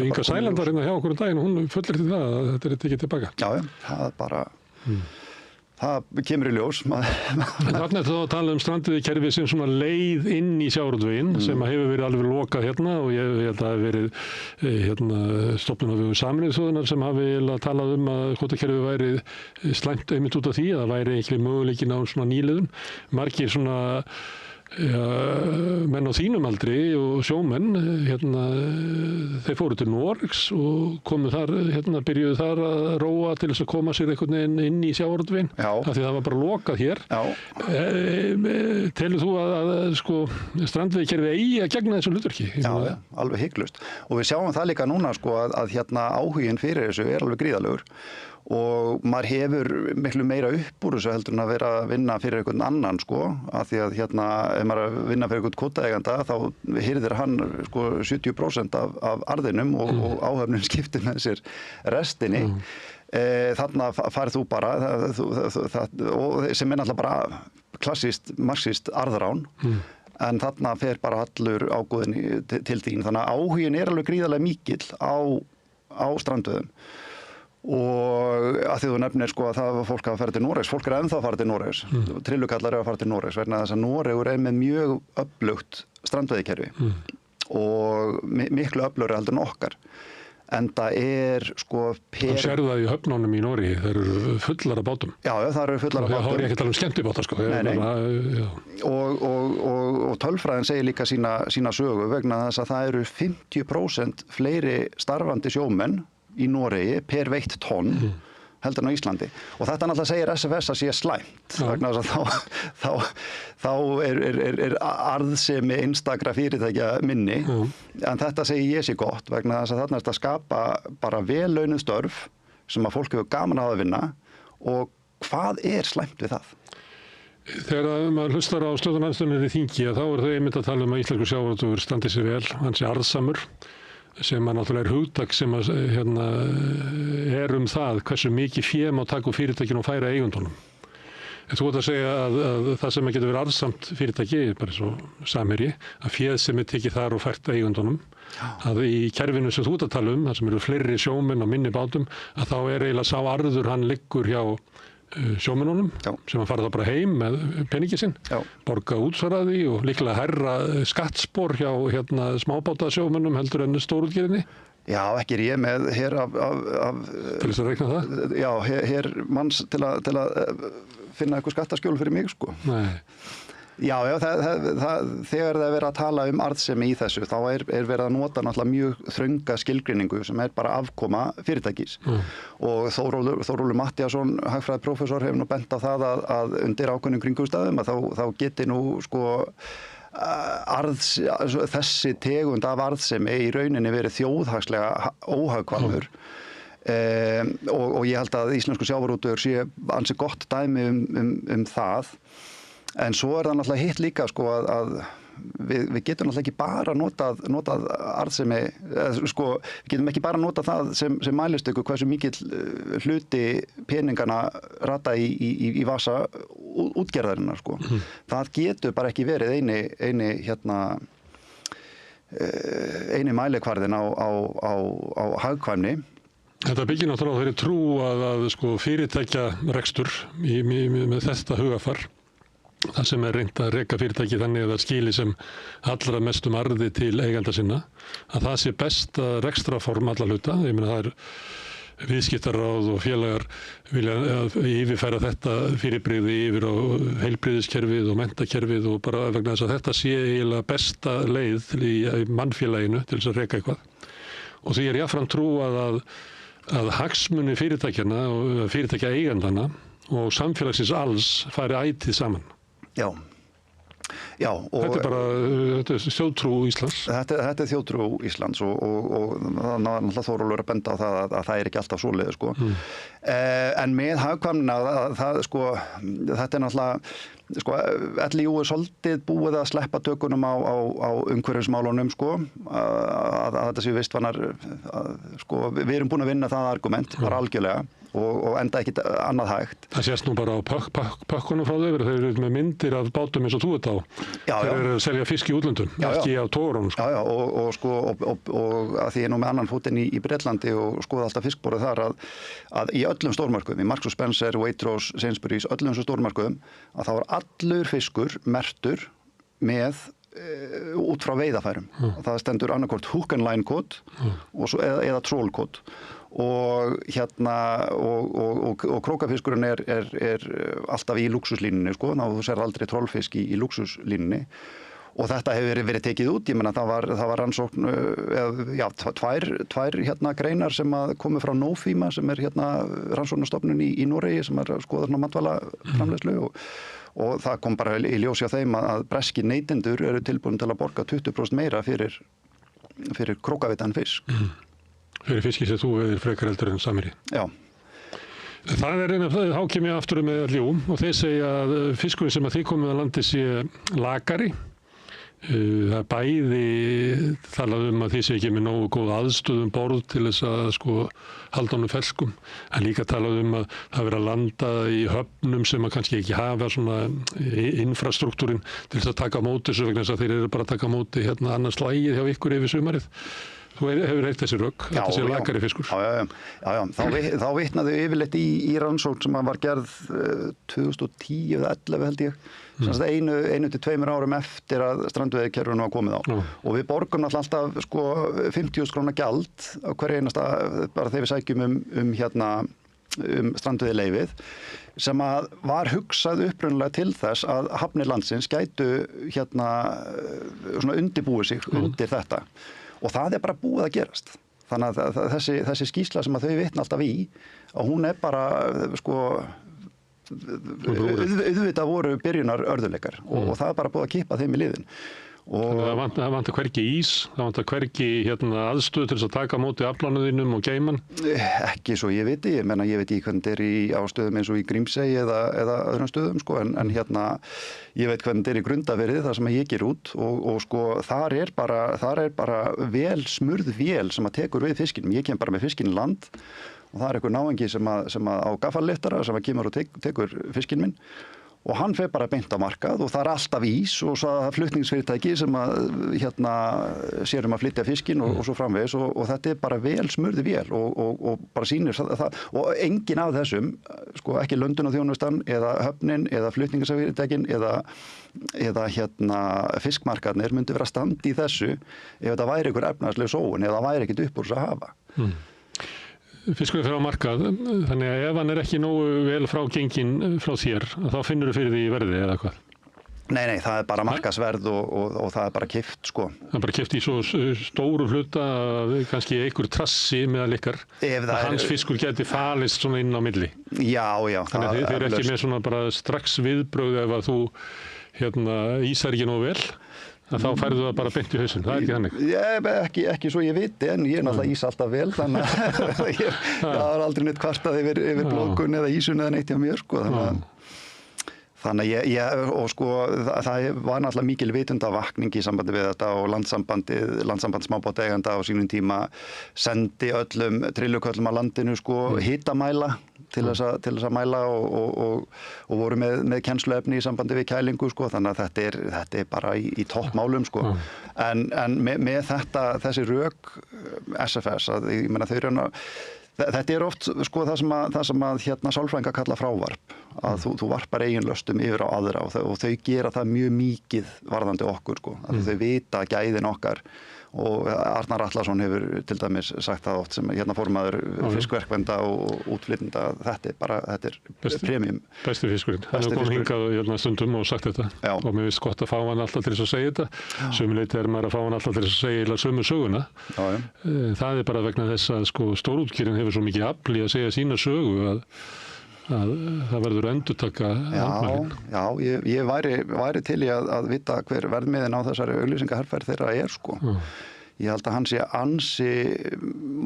Inga Sæland var hérna hjá okkur um daginn og hún fullyrti það að þetta tekið tilbaka. Já, það bara það kemur í ljós. Þarna þá að tala strandveiðikerfi sem svona leið inn í sjávarútveginn sem hefur verið alveg lokað hérna og ég held að það hefur verið stofnun á vegum Sameinuðu þjóðanna sem hafi talað að kvótakerfið væri slæmt einmitt út af því að það væri einhverjum möguleikin á svona nýliðum. Margir svona menn á þínum aldri og sjómenn þeir fóru til Noregs og komu þar byrjuðu þar að róa til þess að koma sér einhvern veginn inn í sjávarútveginn af því það var bara lokað hér. Telur þú að sko strandveiðikerfið eigi að gegna þessu hlutverki? Já, alveg hygglust og við sjáum það líka núna sko að áhuginn fyrir þessu alveg gríðalegur og maður hefur miklu meira upp úr þessu heldur en að vera að vinna fyrir einhvern annan sko, af því að ef maður er að vinna fyrir einhvern kvótaeiganda þá hirðir hann sko 70% af arðinum og áhöfnin skiptir með sér restinni. Þarna farið þú bara og sem náttúrulega bara klassískt marxískt arðrán en þarna fer bara allur ágóðin til þín, þannig að áhugin alveg gríðarlega mikill á strandveiðum. Og að því þú nefnir sko að það var fólk að fara til Noregs, fólk ennþá að fara til Noregs, trillukallar að fara til Noregs vegna þess að Noregur með mjög öflugt strandveiðikerfi og miklu öflugri heldur en okkar. En það sko Það sérðu það í höfnunum í Noregi, þeir eru fullar af bátum. Já, það eru fullar af bátum. Það har ég ekki tala skemmtibáta sko. Nei. Og tölfræðin segir líka sína sögu vegna þess að það eru 50% fleiri starfandi sjómenn í Noregi per veitt tonn heldur en á Íslandi og þetta náttúrulega segir SFS að sé slæmt vegna þess að þá er arðsemi einstakra fyrirtækja minni en þetta segir ég sé gott vegna þess að þarna er þetta að skapa bara vel launuð störf sem að fólk hefur gaman að vinna og hvað er slæmt við það? Þegar maður hlustar á stjórnarandstöðunni í þingi þá þau einmitt að tala að íslenskur sjávarútvegur standi sér vel, hann sé arðsamur sem náttúrulega hugtak sem það hversu mikið fé má taka úr fyrirtækinu og færa eigundunum. Þú ert að segja að það sem getur verið arðsamt fyrirtæki, bara svo Samherji, að féð sem tekið þar og fært eigundunum, að í kerfinu sem þú ert að tala það sem eru fleiri sjómenn á minni bátum, að þá eiginlega sá arður hann liggur hjá sjómennunum sem að fara þá bara heim með peningi sinn, borga útsvaraði og líklega hærra skattspor hjá smábátasjómennum heldur en stórútgerðinni. Já, ekki ég með hér af til þess að reikna það? Já, hér manns til að finna eitthvað skattaskjól fyrir mig sko. Nei. Já, þegar það er verið að tala arðsemi í þessu, þá er verið að nota náttúrulega mjög þrönga skilgreiningu sem bara afkoma fyrirtækis. Og Þórólfur Matthíasson, hagfræðiprófessor, hefur nú bent á það að undir ákveðnum kringumstæðum að þá geti nú sko þessi tegund af arðsemi í rauninni verið þjóðhagslega óhagkvæmur. Og ég held að íslensku sjávarútvegur sé ansi gott dæmi það. En svo það náttúrulega hitt líka sko að við getum náttúrulega ekki bara notað arðsemi, sko, við getum ekki bara notað það sem mælistöku hversu mikill hluti peningana rata í vasa útgerðarinnar, sko. Það getur bara ekki verið eini mælikvarðin á hagkvæmni. Þetta byggir náttúrulega á þeirri trú að sko, fyrirtækja rekstur með þetta hugafar, það sem reynt að reka fyrirtæki þannig að það skili sem allra mestum arði til eiganda sinna, að það sé besta rekstraform alla hluta. Ég meina það viðskiptaráð og félagar vilja yfirfæra þetta fyrirbrigði yfir á heilbrigðiskerfið og menntakerfið og bara vegna þess að þetta sé eiginlega besta leið í mannfélaginu til þess að reka eitthvað. Og því jafnframt trú að hagsmuni fyrirtækjana og fyrirtækja eigandana og samfélagsins alls fari ætíð saman. Já, og þetta er þjóðtrú Íslands. Þetta er þjóðtrú Íslands og það er náttúrulega Þórólfur að benda á það að það er ekki alltaf svoleiðis, sko. En með hagkvæmnina, þetta er náttúrulega, sko, LÍÚ er svolítið búið að sleppa tökunum á umhverfismálunum, sko, að þetta séu vistvanar, sko, við erum búin að vinna það argument, bara algjörlega. Og enda ekkit annað hægt. Það sést nú bara á pökkunum frá þeir eru með myndir af bátum eins og þú ert á. Þeir eru að selja fisk í útlöndum, ekki á togurunum. Sko. Já, og að því ég er nú með annan fótinn í Bretlandi og skoða alltaf fiskborðið þar að í öllum stórmarkuðum, í Marks & Spencer, Waitrose, Sainsbury's, öllum þessum stórmarkuðum, að það var allur fiskur merktur með út frá veiðafærum. Það stendur annarkvort hook and line kód eða troll kód. Og krókafiskurinn er alltaf í lúxuslínunni, sko, þá þú sér aldrei trollfisk í lúxuslínunni. Og þetta hefur verið tekið út, ég meina það var rannsókn, tvær greinar sem komu frá Nofima sem er rannsóknarstofnun í Noregi sem er að skoða matvælaframleiðslu og það kom bara í ljós hjá þeim að breski neytendur eru tilbúin til að borga 20% meira fyrir krókavitaðan fisk. Fyrir fiski sem þú veiðir frekar heldur en Samherji. Já. Það er þá kem ég aftur með LÍÚ og þeir segja að fiskurinn sem að þið komið að landi sé lakari. Það er bæði talað að þið sé ekki með nógu góð aðstöðum borð til þess að sko halda honum ferskum, en líka talað að það vera að landa í höfnum sem að kannski ekki hafa svona infrastruktúrin til þess að taka á móti þessu vegna þess að þeir eru bara að taka á móti annars slægið hjá ykkur yfir sumarið. Þú hefur heyrt þessi rögg, þetta sé lakari fiskur. Já. Þá vitnaðu yfirleitt í rannsókn sem var gerð 2010 eða 11 held ég, sem 1 til 2 árum eftir að strandveiðikerfinu var komið á. Og við borgum alltaf sko 50.000 króna gjald á hverju einasta, bara þegar við sækjum um strandveiðileyfið, sem að var hugsað upprunalega til þess að hafnir landsins gætu svona undirbúið sig undir þetta. Og það er bara búið að gerast. Þannig að þessi skýrsla sem að þau vitna alltaf í, að hún er bara, sko, auðvitað voru byrjunar örðuleikar og það er bara búið að kippa þeim í liðin. Þannig það vantar hvergi ís, það vantar hvergi aðstöð til þess að taka á móti aflánuðinum og geyman? Ekki svo ég veit ég veit ekki hvernig þetta er á stöðum eins og í Grímsey eða öðrum stöðum, sko, en ég veit hvernig þetta er í Grundarfirði, það sem ég ger út og sko þar er bara vel smurð vél sem að tekur við fiskinum. Ég kem bara með fiskinn í land og það er einhver náungi sem að á gaffalliftara sem að kemur og tekur fiskinn minn. Og hann fer bara beint á markað og það er alltaf ís og svo flutningsfyrirtæki sem að sér að flytja fiskinn og svo framvegis og þetta er bara vel smurði vél og bara sýnir það og engin af þessum, sko ekki Lundunarþjónustan eða höfnin eða flutningsfyrirtækin eða fiskmarkaðnir myndi vera standi í þessu ef þetta væri ykkur efnahagsleg sóun eða það væri ekkit upp úr þess að hafa. Fiskurinn fer á markað, þannig að ef hann er ekki nógu vel frá gengin frá þér, þá finnur þú fyrir því í verði eða hvað? Nei, það er bara markaðsverð og það er bara keypt, sko. Það er bara keypt í svo stóru hluta, kannski einhver trassi meðal ykkar, að hans fiskur geti falist svona inn á milli. Já. Þannig að þið eru ekki með svona bara strax viðbrögð ef að þú ísar ekki nógu vel. Þá færðu það bara beint í hausinn, það er ekki þannig? Ekki svo ég viti, en ég er náttúrulega ís alltaf vel, þannig að ég har aldrei neitt kvartað yfir blókun eða ísun eða neitt hjá mér, sko, Þannig og sko það var náttúrulega mikil vitundavakning í sambandi við þetta og landssamband smábátaeigenda á sínum tíma sendi öllum trilluköllum á landinu sko hitamæla til þess að mæla og voru með kennsluefni í sambandi við kælingu sko, þannig að þetta er bara í toppmálum sko. En með þessi rök SFS, ég meina þau eru þetta er oft sko það sem að sálfræðingar kalla frávarp, að þú varpar eiginlöstum yfir á aðra og þau gera það mjög mikið varðandi okkur sko, að þau vita gæðin okkar og Arnar Atlason hefur til dæmis sagt það oft sem formaður fiskverkvenda og útflytjenda, þetta er premium. Besti fiskurinn. Hann hefur komið hingað stundum og sagt þetta. Já. Og mér finnst gott að fá hann alltaf til þess að segja þetta. Sömuleyti maður að fá hann alltaf til þess að segja sömu söguna. Já. Það er bara vegna þess að sko stórútgerðin hefur svo mikið afl í að segja sína sögu að það verður endurtaka andmælin. Já, ég væri til í að vita hver verðmiðin á þessari auglýsingaherferð þeirra er sko. Ég held að hann sé ansi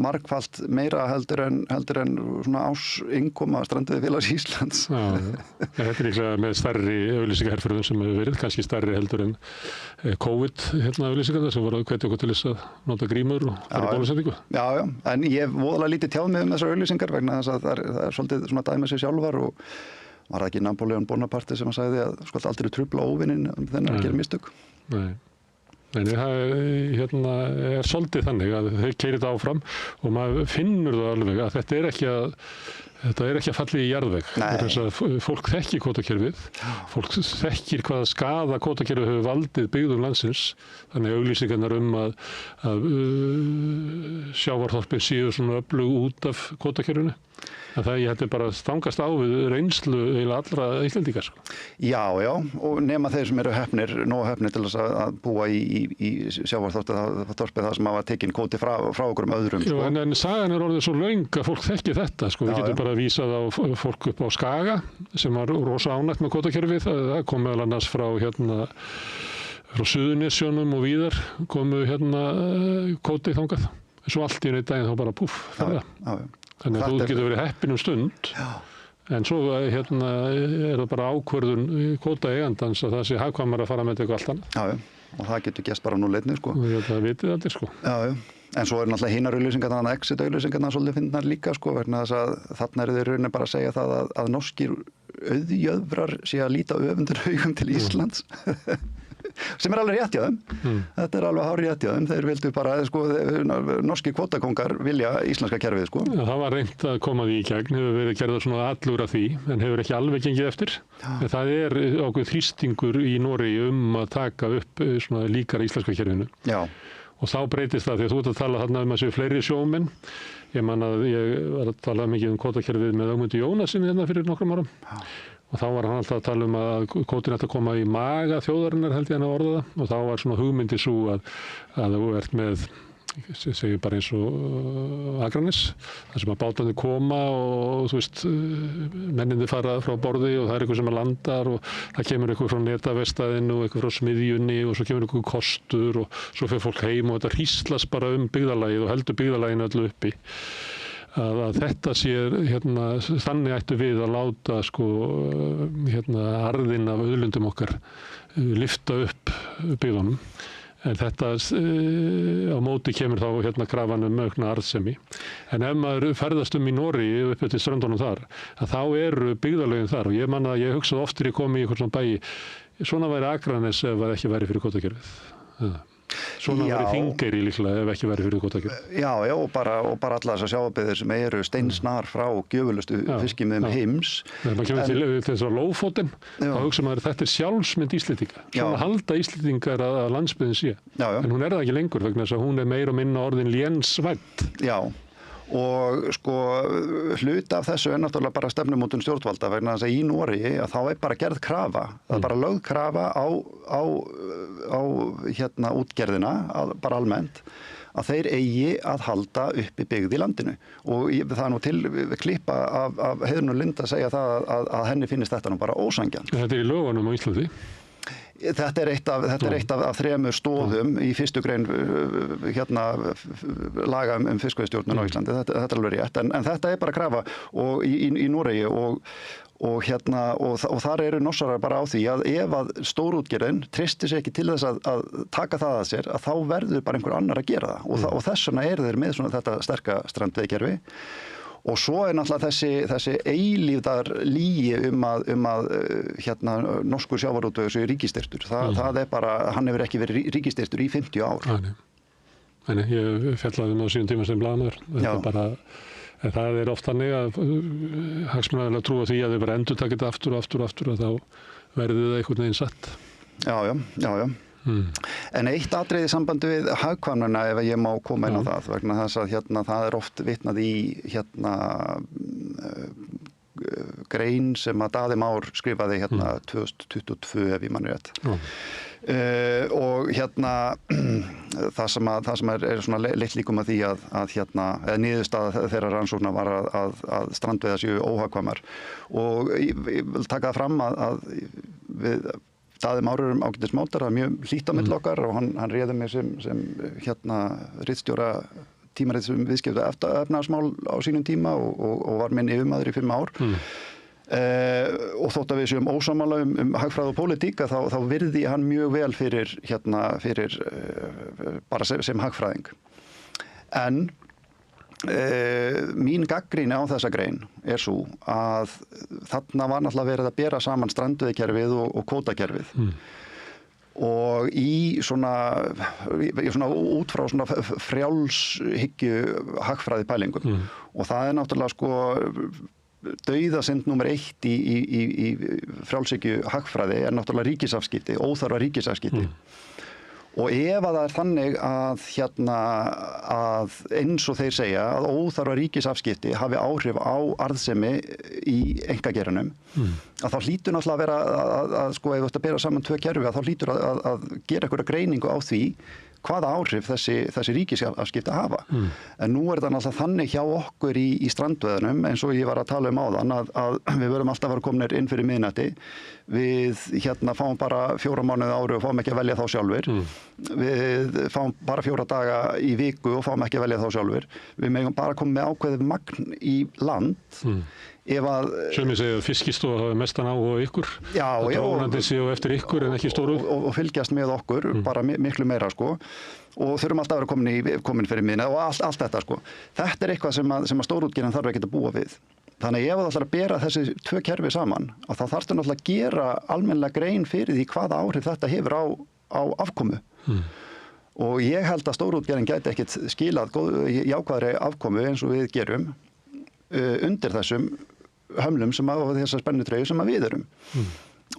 margfalt meira heldur en svona ársinkoma Strandveiði félags Íslands. Já, þetta líklega með stærri auglýsingaherferðum sem hefur verið, kannski stærri heldur en COVID auglýsingarnar sem voru að hvetja okkur til þess að nota grímur og fara bólusetningu. Já, en ég hef voðalega lítið tjáð mig þessar auglýsingar vegna þess að það er svolítið svona dæma sig sjálfar og var það ekki Napoleon Bonaparte sem að sagði að sko aldrei trufla óvinnin þennan að gera mistök. Nei. Nei, það er svolítið þannig að þeir keyra þetta áfram og maður finnur það alveg að þetta er ekki að falla í jarðveg. Þess að fólk þekkir kvótakerfið, fólk þekkir hvaða skaða kvótakerfið hefur valdið byggðum landsins, þannig auglýsingarnar að sjávarþorpin séu svona öflug út af kvótakerfinu. En það ég hætti bara að stangast á við reynslu eða allra Íslendingar. Já, og nema þeir sem eru nógu hefnir til þess að búa í sjávarþorpið það sem hafa tekinn kvóti frá okkur öðrum. Jú, en sagan er orðið svo löng að fólk þekki þetta. Við getum bara vísað á fólk upp á Skaga sem var rosa ánægt með kvótakerfið. Það kom meðal annars frá Suðurnesjunum og víðar komu kvóti þangað. Svo allt í einu daginn þá bara púff, það er það. Þannig að þú getur verið heppin stund, en svo er það bara ákvörðun kvótaeigandans að það sé hagkvæmara að fara með eitthvað allt annað. Já, og það getur gerst bara á núleitni, sko. Og það vitið allir, sko. Já, en svo er náttúrulega hinar auglýsingarnar, exit-auglýsingarnar svolítið fyndnar líka, sko, vegna þess að þarna eru þeir rauninni bara að segja það að norskir auðjöfrar sé að líta öfundur augum til Íslands. Sem er alveg rétt hjá þeim. Þetta er alveg hár rétt hjá þeim. Þeir vildu bara, sko, norski kvótakóngar vilja íslenska kerfið, sko. Já, það var reynt að koma því í gegn, hefur verið gerðað svona allur af því, en hefur ekki alveg gengið eftir. En það er ákveð þrýstingur í Noregi að taka upp svona líkara íslenska kerfinu. Já. Og þá breytist það, því að þú ert að tala þarna að séu fleiri sjómenn. Ég man að ég var að tala mikið kvótakerfið með Ögmundi Jónasin fyrir nokkrum árum. Og þá var hann alltaf að tala að kvótin ætti að koma í maga þjóðarinnar, held ég hann að orða það. Og þá var svona hugmyndi svo að þú ert með, segjum bara eins og Akranes, þar sem að bátarnir koma og þú veist, menninni fara frá borði og það er eitthvað sem að landar og það kemur eitthvað frá netavestaðinu og eitthvað frá smiðjunni og svo kemur eitthvað kostur og svo fer fólk heim og þetta hríslast bara byggðarlagið og heldur byggðarlaginu öllu uppi. Að þetta sé, þannig ættu við að láta arðinn af auðlindum okkar lyfta upp byggðunum. En þetta á móti kemur þá krafan aukna arðsemi. En ef maður ferðast í Noregi upp til ströndunum þar, að þá eru byggðarlögin þar og ég man að ég hugsaði oft þegar ég kom í eitthvað svona bæi, svona væri Akranes ef það ekki væri fyrir kvótakerfið. Svona væri Þingeyri líklega ef ekki væri fyrir kvótakerfið. Já, og bara allar þessar sjávarbyggðir sem eru steinsnar frá gjöfulustu fiskimiðum heims. Þegar maður kemur til þess að Lófótinn, þá hugsa maður að þetta er sjálfsmynd Íslendinga. Svona halda Íslendingar að landsbyggðin sé. En hún er það ekki lengur vegna þess að hún er meira og minna orðin lénsvædd. Já. Og sko hluti af þessu er náttúrulega bara stefnumótun stjórnvalda vegna þess að í Noregi að þá er bara gerð krafa. Það er bara lögð krafa á útgerðina, bara almennt, að þeir eigi að halda uppi byggð í landinu. Og það er nú til klippa af Heiðrúnu Lind að segja það að henni finnist þetta nú bara ósanngjarnt. Þetta er í lögunum á Íslandi? Þetta er eitt af þremur stóðum í 1. grein laga fiskveiðistjórnun á Íslandi. Þetta er alveg rétt, en þetta er bara krafa og í Noregi og þar eru Norsarar bara á því að ef að stórútgerðin treystir sig ekki til þess að taka það að sér, að þá verður bara einhver annar að gera það og þess vegna eru þeir með svona þetta sterka strandveiðikerfi. Og svo er náttúrulega þessi eilífðar lygi að norskur sjávarútvegur sé ríkisstyrktur. Það er bara, hann hefur ekki verið ríkisstyrktur í 50 ár. Nei, ég fjallaði á sínum tíma sem blaðamaður. En það er oft þannig að hagsmunaaðilar trúa því að þau bara endurtaka þetta aftur og þá verður það einhvern veginn satt. Já. En eitt atriði í sambandi við hagkvæmnina, ef ég má koma inn á það, vegna þess að það er oft vitnað í grein sem að Daði Már skrifaði 2022 ef ég manni rétt. Og það sem er svona leitt líkum að því að niðurstaða þeirra rannsóknar var að strandveiðar séu óhagkvæmar. Og ég vil taka það fram að við Daði Már ágætis mátar, það er mjög hlýtt á milli okkar og hann réði mig sem ritstjóra tímarits viðskipta efnahagsmál á sínum tíma og var minn yfirmaður í 5 ár. Og þótt að við séum ósammála hagfræði og pólitík, þá virði hann mjög vel fyrir bara sem hagfræðing. En mín gagnrýni á þessa grein er svo að þarna var náttúrulega verið að bera saman strandveiðikerfið og kvótakerfið. Og í svona út frá svona frjálshyggju hagfræði pælingum. Og það er náttúrulega dauðasynd númer 1 í frjálshyggju hagfræði er náttúrulega ríkisafskipti, óþarfa ríkisafskipti. Og ef að það er þannig að eins og þeir segja að óþarfa ríkisafskipti hafi áhrif á arðsemi í einkageiranum, að þá hlýtur náttúrulega að vera ef þú ert að bera saman 2 kerfi, að þá hlýtur að gera einhverja greiningu á því hvaða áhrif þessi ríkisafskipti hafa. En nú er það náttúrulega þannig hjá okkur í strandveiðunum, eins og ég var að tala áðan, að við verum alltaf að vera komnir inn fyrir miðnætti. Við fáum bara 4 mánuði á ári og fáum ekki að velja þá sjálfur. Við fáum bara 4 daga í viku og fáum ekki að velja þá sjálfur. Við megum bara koma með ákveðið magn í land. Sumir segja að Fiskistofa hafi mestan áhuga á ykkur. Að drónandi séu eftir ykkur en ekki stóru. Og fylgjast með okkur, bara miklu meira sko. Og þurfum alltaf að vera komin fyrir minna og allt þetta sko. Þetta er eitthvað sem að stórútgerðin þarf ekki að búa við. Þannig ef það ætlar að bera þessi 2 kerfi saman, að þá þarftu náttúrulega að gera almennilega grein fyrir því hvaða áhrif þetta hefur á afkomu. Og ég held að stórútgerðin gæti ekkit skilað jákvæðri afkomu eins og við gerum undir þessum hömlum og þessar spennutreyju sem við erum.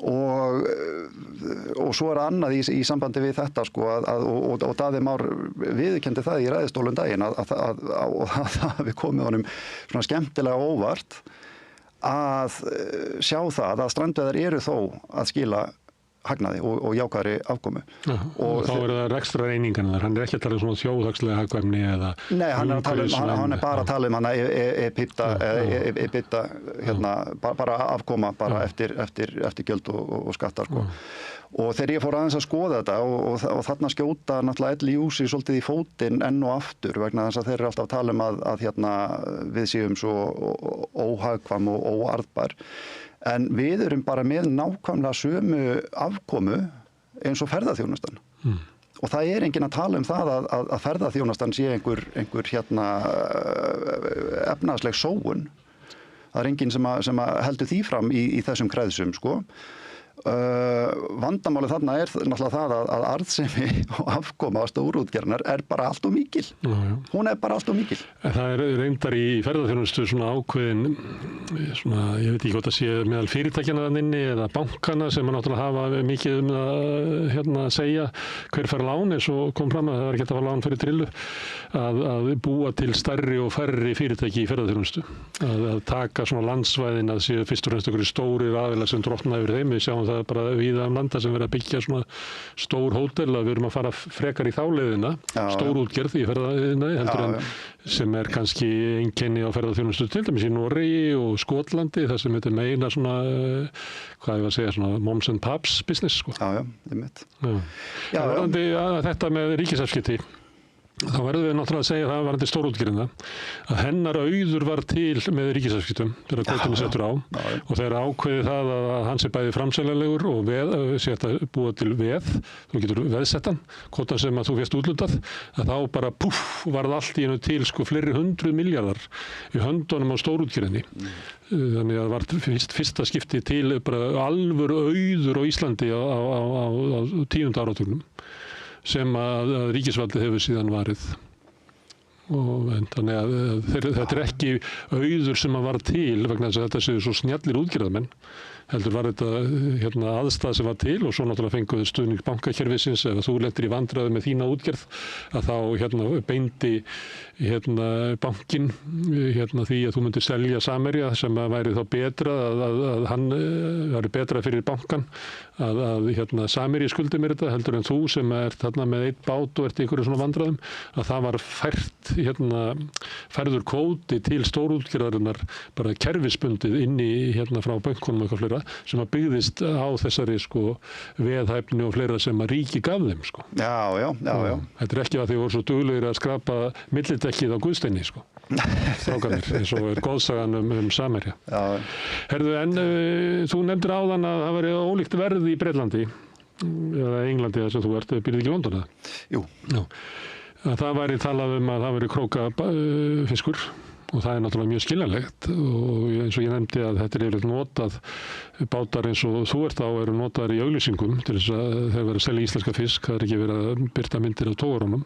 Og svo er annað í sambandi við þetta sko, og Daði Már viðurkenndi það í ræðustólum daginn og það við komið honum svona skemmtilega óvart að sjá það að strandveiðar eru þó að skila hagnaði og jákvæðri afkomu. Og þá eru það rekstra einingarnar, hann er ekki að tala um svona þjóðhagslega hagkvæmni eða... Nei, hann er bara að tala um EBITDA, bara afkoma bara eftir gjöld og skattar sko. Og þegar ég fór aðeins að skoða þetta og þarna skjóta náttúrulega LIUSI svolítið í fótinn enn og aftur vegna þess að þeir eru alltaf að tala um að við séum svo óhagkvæm og óarðbar. En við erum bara með nákvæmlega sömu afkomu eins og ferðaþjónustan. Og það er enginn að tala um það að ferðaþjónustan sé einhver efnahagsleg sóun. Það er enginn sem heldur því fram í þessum kreðsum, sko. Vandamálið þarna er náttúrulega það að arðsemi og afkoma á stórútgerðarnar er bara allt of mikil. Hún er bara allt of mikil. Það er reyndar í ferðaþjónustu svona ákveðin, ég veit ekki hvort að sé meðal fyrirtækjana þann inni eða bankana sem náttúrulega hafa mikið að segja hver fær lán, eins og kom fram að það var ekki að fara lán fyrir drillu, að búa til stærri og færri fyrirtæki í ferðaþjónustu. Að taka svona landsvæðin að séu fyrst og fremst einhverjir stórir aðilar sem drottna yfir þeim. Við sjáum það náttúrulega bara víða landa sem verið að byggja svona stór hótel að við erum að fara frekar í þá leiðina, stór útgerð í ferðaðinaði heldur en sem kannski einkenni á ferðaþjónustu til dæmis í Noregi og Skotlandi þar sem þetta meina svona, hvað ég var að segja, svona moms and pubs business sko. Já, einmitt. Þetta með ríkisafskipti, þá verðum við náttúrulega að segja það varandi stórútgerðina að hennar auður var til með ríkisafskiptum þegar kvótinn settur á og þegar ákveði það að hann sé bæði framseljanlegur og sé að búa til veð, þú getur veðsettan, kvótann sem að þú férst útlutað, að þá bara varð allt í einu til sko fleiri 100 milljarðar í höndunum á stórútgerðinni. Þannig að það var fyrsta skipti til bara alvöru auður á Íslandi á 10. áratugnum. Sem að ríkisvaldið hefur síðan varið. Þannig að þetta ekki auður sem að var til vegna þess að þetta séu svo snjallir útgerðarmenn. Heldur var þetta aðstæð sem var til og svo náttúrulega fenguðu stuðning bankakerfisins ef þú lentir í vandræðu með þína útgerð að þá beindi bankin því að þú myndir selja Samherja sem að væri þá betra að hann væri betra fyrir bankan að Samherji skuldi mér þetta heldur en þú sem ert með einn bát og ert í einhverju svona vandræðum að það var færður kvóti til stórútgerðarinnar bara kerfisbundið inn í frá bönkunum og eitthvað fleira sem að byggðist á þessari sko veðhæfni og fleira sem að ríki gaf þeim sko. Já. Þetta ekki að því voru svo duglegir að skrapa millidekkið á Guðsteini sko. Strákarnir, eins og góðsagan Samherja. Herðu, en þú nefndir áðan að það væri ólíkt verð í Bretlandi eða Englandi þar sem þú ert, býrð ekki í London eða? Jú. Já. Að það væri talað að það væri krókafiskur og það náttúrulega mjög skiljanlegt og eins og ég nefndi að þetta yfirleitt notað bátar eins og þú ert á eru notaðar í auglýsingum til þess að þeir verið að selja íslenska fisk, það ekki verið að birta myndir af togarunum.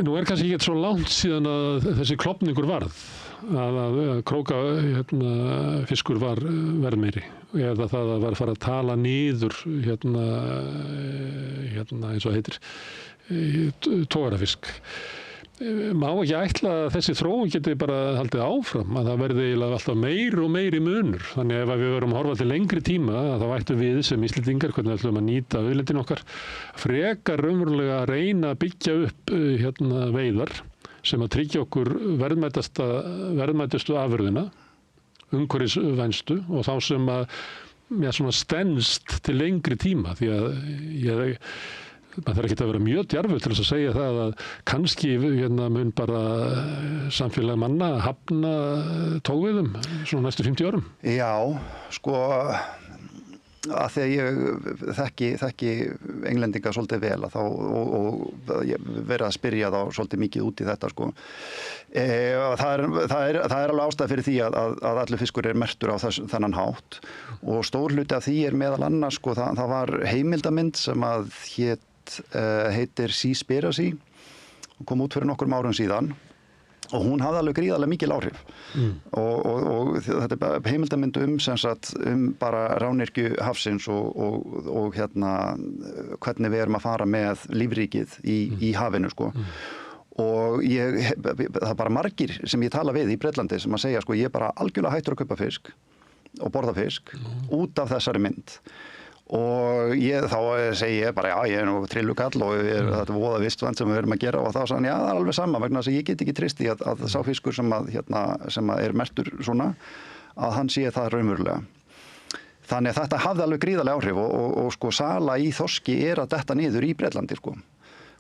Nú kannski ekki svo langt síðan að þessi klofningur varð að krókafiskur var verðmeiri eða það að var að fara að tala niður eins og heitir togarafisk. Má ekki ætla að þessi þróun geti bara haldið áfram að það verði eiginlega alltaf meiri og meiri munur. Þannig ef við verum að horfa til lengri tíma þá ættum við sem Íslendingar hvernig ætlum að nýta auðlindin okkar frekar raunverulega að reyna að byggja upp veiðar sem að tryggja okkur verðmætustu afurðina, umhverfisvænstu og þá sem að stenst til lengri tíma því að maður þarf ekki að vera mjög djarfur til þess að segja það að kannski mun bara samfélag manna hafna tógveiðum svona næstu 50 árum. Já, sko að því að ég þekki englendinga svolítið vel og ég verið að spyrja þá svolítið mikið út í þetta sko. Það er alveg ástæða fyrir því að allur fiskur er merktur á þennan hátt og stór hluti af því er meðal annars sko, það var heimildamynd sem að heitir Seaspiracy og kom út fyrir nokkrum árum síðan og hún hafði alveg gríðarlega mikil áhrif og þetta er heimildamynd sem sagt bara rányrkju hafsins og hvernig við erum að fara með lífríkið í hafinu sko. Og það er bara margir sem ég tala við í Bretlandi sem að segja sko ég er bara algjörlega hættur að kaupa fisk og borða fisk út af þessari mynd. Og þá segi ég bara ég er nú trillukall og þetta er voða vistvand sem við erum að gera og þá sagði hann það er alveg sama vegna þess að ég get ekki treyst í að sá fiskur sem að er merktur svona að hann sé það raunverulega. Þannig að þetta hafði alveg gríðarlega áhrif og sko sala í þorski er að detta niður í Bretlandi sko.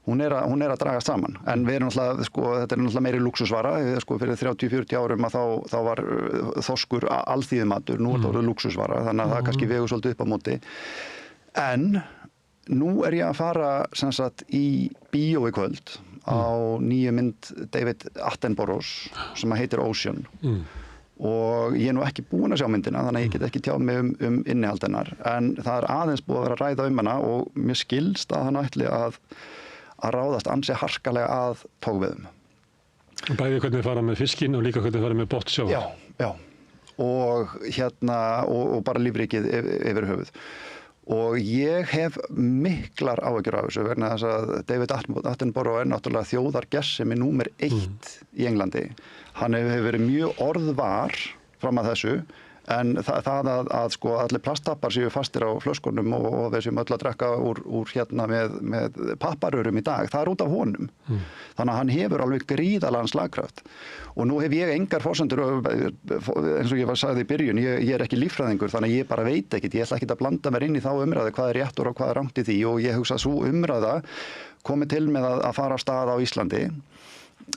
Hún er að dragast saman en við erum náttúrulega sko þetta er náttúrulega meiri lúxusvara sko fyrir 30-40 árum að þá var þorskur alþýðumatur nú er þetta orðið lúxusvara þannig að það kannski vegur svolítið upp á móti en nú er ég að fara sem sagt í bíó í kvöld á nýju mynd David Attenborough sem heitir Ocean og ég er nú ekki búin að sjá myndina þannig að ég get ekki tjáð mig innihald hennar en það er aðeins búið að vera að ræða hana og mér skilst að hann ætli að ráðast ansi harkalega að tógveiðum. Bæði hvernig þið fara með fiskinn og líka hvernig þið fara með botnsjávar. Já. Og bara lífríkið yfir höfuð. Og ég hef miklar áhyggjur af þessu vegna þess að David Attenborough er náttúrulega þjóðargersemi númer 1 í Englandi. Hann hefur verið mjög orðvar fram að þessu En það að sko allir plasttappar séu fastir á flöskunum og við séum öll að drekka úr hérna með papparörum í dag, það út af honum. Þannig að hann hefur alveg gríðarlegan slagkraft. Og nú hef ég engar forsendur, eins og ég sagði í byrjun, ég ekki líffræðingur, þannig að ég bara veit ekkert, ég ætla ekki að blanda mér inn í þá umræðu hvað réttur og hvað rangt í því, og ég hugsa að sú umræða komi til með að fara af stað á Íslandi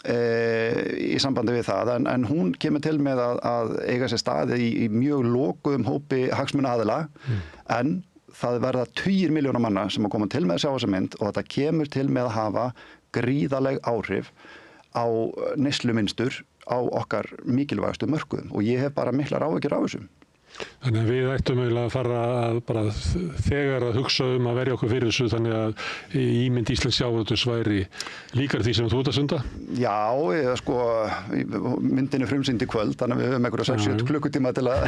í sambandi við það, en hún kemur til með að eiga sér staði í mjög lokuðum hópi hagsmunaaðila, en það verða 10 milljóna manna sem að koma til með að sjá þessa mynd, og þetta kemur til með að hafa gríðaleg áhrif á neyslumynstur á okkar mikilvægastu mörkuðum, og ég hef bara miklar áhyggjur af þessu. Þannig að við ættum eiginlega að fara að bara þegar að hugsa að verja okkur fyrir þessu, þannig að ímynd Íslands sjávarútvegs væri líkar því sem þú ert að stunda? Já, sko, myndin frumsýnd í kvöld, þannig að við höfum einhverja 6-7 klukkutíma til að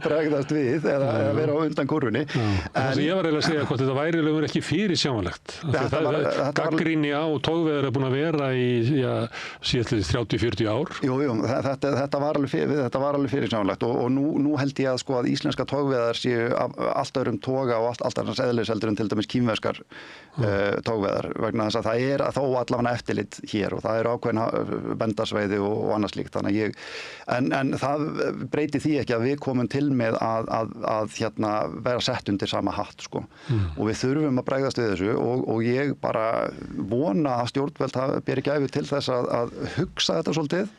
bregðast við eða vera á undan kúrfunni. En ég var eiginlega að segja hvort þetta væri lögur ekki fyrir sjáanlegt. Gagnrýni á togveiðar búin að vera í síðastliðið 30-40 ár. Jú, þetta var alveg fyrir sjáanlegt, og nú held ég að sko að íslenska togveiðar séu allt öðrum toga og allt annars eðlis heldur en til dæmis kínverskar togveiðar, vegna þess að það er þó allavega eftirlit hér, og það eru ákveðin bendasveiði og annað slíkt, þannig að en það breyti því ekki að við komum til með að hérna vera sett undir sama hatt, sko, og við þurfum að bregðast við þessu, og ég bara vona að stjórnvöld beri gæfu til þess að hugsa þetta svolítið,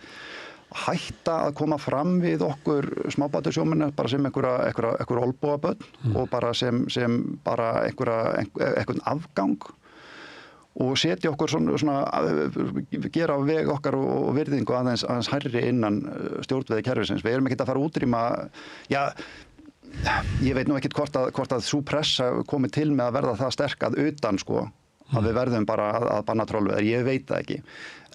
hætta að koma fram við okkur smábátasjómenn bara sem einhverja olnbogabörn og bara sem bara einhvern afgang, og setja okkur svona gera veg okkar og virðingu aðeins hærri innan stjórnveiðikerfisins. Við erum ekkert að fara að útrýma, ég veit nú ekkert hvort að sú pressa komi til með að verða það sterk að utan, sko, að við verðum bara að banna trollveiðar, ég veit það ekki.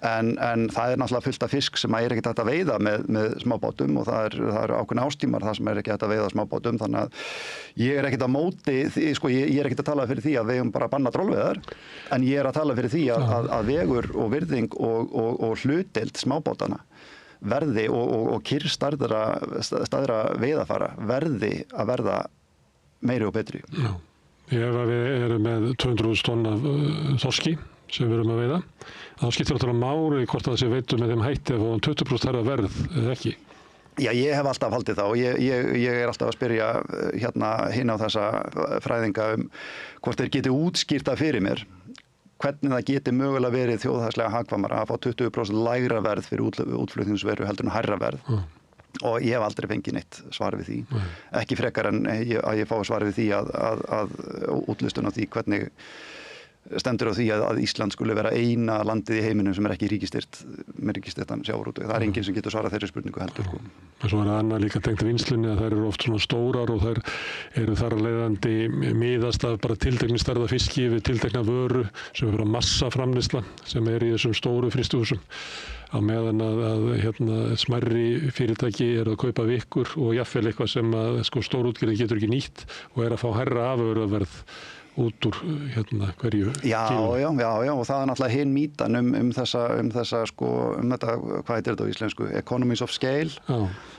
En það er náttúrulega fullt af fisk sem ekkert hægt að veiða með smábátum, og það er ákveðin ástímar það sem ekki hægt að veiða smábátum, þannig að ég er ekkert að móti því, sko, ég er ekkert að tala fyrir því að við höfum bara að banna trollveiðar, en ég er að tala fyrir því að vegur og virðing og hlutdeild smábátana verði og kyrrstæðra veiðafara verði að verða meiri og betri. Já. Ef við erum með 200.000 tonn af þorski sem við erum að veiða, þá skiptir þetta máli hvort það sé veitur með þeim hætti að fá 20% hærra verð eða ekki. Já, ég hef alltaf haldið það, og ég er alltaf að spyrja hérna hinn á þessa fræðinga hvort þeir geti útskýrt það fyrir mér, hvernig það geti mögulega verið þjóðhagslega hagkvæmara að fá 20% lægra verð fyrir útflutningsvöru heldur en hærra verð. Og ég hef aldrei fengið neitt svar við því. Ekki frekar en að ég fái svar við því að útlistun á því hvernig stendur á því að Ísland skuli vera eina landið í heiminum sem ekki ríkistyrt með ríkistyrtan sjávarútveg. Það er enginn sem getur svarað þeirri spurningu heldur. Og svo er það annað líka tengt vinnslunni að þær eru oft svona stórar og þær eru þar að leiðandi miðast af bara tiltekni stærða fiski við tiltekna vöru sem er bara massaframleiðsla sem er í þessum stóru frystihúsum. Á meðan að smærri fyrirtæki eru að kaupa vikur og jafnvel eitthvað sem að sko stórútgerðin getur ekki nýtt og er að fá hærra afurðaverð út úr hverju kíló. Já, og það er náttúrulega hinn mýtan um þessa sko, þetta, hvað heitir þetta á íslensku, economies of scale.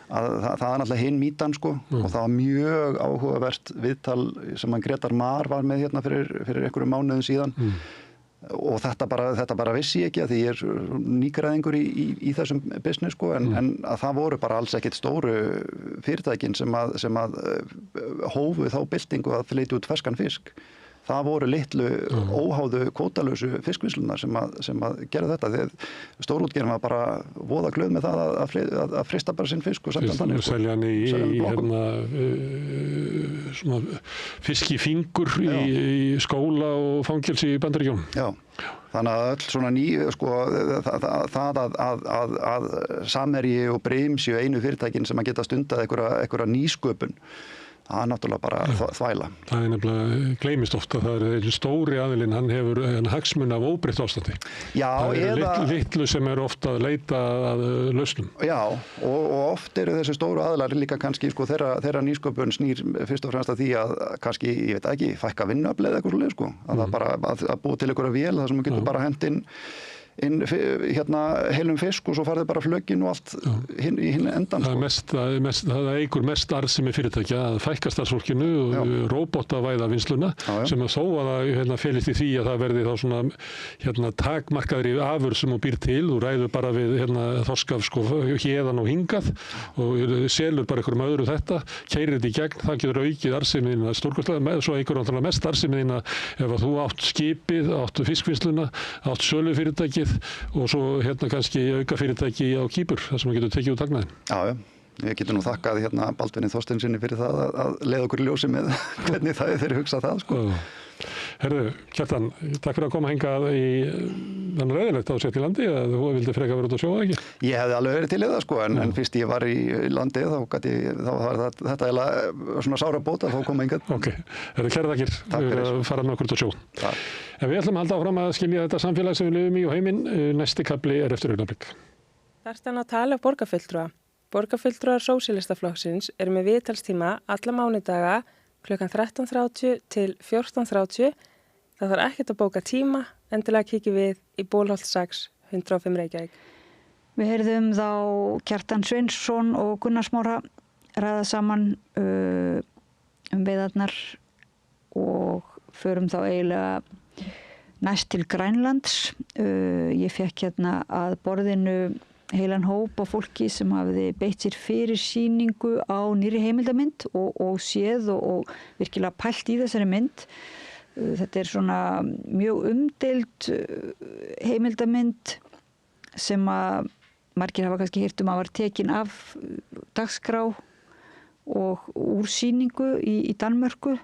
Það er náttúrulega hinn mýtan, sko, og það var mjög áhugavert viðtal sem að Gretar Mar var með fyrir einhverjum mánuðum síðan. Og þetta bara vissi ég ekki að því ég er nýgræðingur í þessum business, sko, en að það voru bara alls ekkert stóru fyrirtækin sem að hófu þá byltingu að flytja út ferskan fisk. Það voru litlu óháðu kvótalausu fiskvinnslunar sem að gera þetta. Stórútgerðin var bara voða glöð með það að frysta bara sinn fisk og selja hann þannig. Selja hann í svona fiskifingur í skóla og fangelsi í Bandaríkjunum. Já. Þannig að öll svona sko, það að Samherji og Brim séu einu fyrirtækin sem að geta stundað einhverja nýsköpun, það er náttúrulega bara þvæla. Það er nefnilega gleymist ofta, það er stóri aðilinn, hann hefur hagsmuni af óbreytt ástandi. Já, það eru litlu sem eru ofta að leita að lausnum. Já, og oft eru þessi stóru aðilar líka kannski, sko, þeirra nýsköpun snýr fyrst og fremst að því að kannski, ég veit ekki, fækka vinnuafli eða eitthvað svoleiðis, sko. Að það bara að búa til einhverja vél þar sem við getum bara hent inn heilum fisk og svo farið bara flökin og allt í hinn endan. Það eigur mest arðsemi fyrirtækja að fækka starfsfólkinu og róbótavæða vinnsluna sem að þó að það felist í því að það verði þá svona takmarkaðri afurð sem þú býr til. Þú ræður bara við þorskaf héðan og hingað og selur bara einhverjum öðru þetta, keyrir þetta í gegn, það getur aukið arðsemiðina stórkostlega, svo eigur náttúrulega mest arðsemiðina ef að þú átt skipið, átt fiskvinnsluna, átt sölufyrirtækið og svo kannski auka fyrirtæki á Kýpur þar sem maður getur tekið út hagnaðinn. Já, ég getur nú þakkað Baldvini Þorsteinsinni fyrir það að leiða okkur í ljósi með hvernig þeir hugsa það, sko. Herðu, Kjartan, takk fyrir að koma hingað í þannig reyðilegt á sér til landi að þú vildi freka vera út að sjóða, ekki? Ég hefði alveg verið til í það, sko, en fyrst ég var í landi þá var þetta eiginlega svona sára bót að fá að koma hingað. Ok, herðu, kærar þakkir fyrir að fara með okkur út að sjó. En við ætlum að halda áfram að skilja þetta samfélag sem við lifum í og heiminn. Næsti kafli eftir augnablik. Þar stann að tala borgarfulltrúa. Borgarfulltrúar Sósíalistaflokksins eru með viðtalstíma alla mánudaga klukkan 13:30 til 14:30. Það þarf ekkert að bóka tíma, endilega kíkjum við í Bólholt 6, 105 Reykjavík. Við heyrðum þá Kjartan Sveinsson og Gunnar Smára ræða saman veiðarnar og förum þá eiginlega næst til Grænlands. Ég fekk að borðinu heilan hóp af fólki sem hafiði beitt sér fyrir sýningu á nýrri heimildamynd og séð og virkilega pælt í þessari mynd. Þetta svona mjög umdeild heimildamynd sem að margir hafa kannski heyrt að var tekin af dagskrá og úr sýningu í Danmörku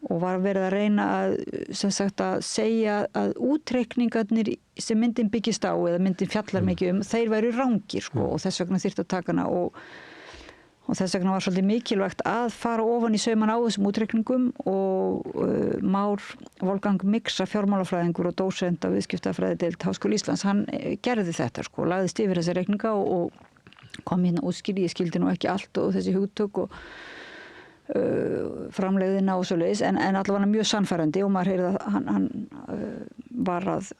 og var verið að reyna að segja að útreikningarnir sem myndin byggist á eða myndin fjallar mikið þeir væru rangir og þess vegna þyrfti að taka hana og þess vegna var svolítið mikilvægt að fara ofan í sauman á þessum útreikningum og Már Wolfgang Mixa, fjármálafræðingur og dósent af viðskiptafræðideild Háskóla Íslands, hann gerði þetta lagðist yfir þessa reikninga og kom útskýrði, ég skildi nú ekki allt og þessi hugtök og framleiðina og svoleiðis en allavega mjög sannfærandi og maður heyrði að hann var að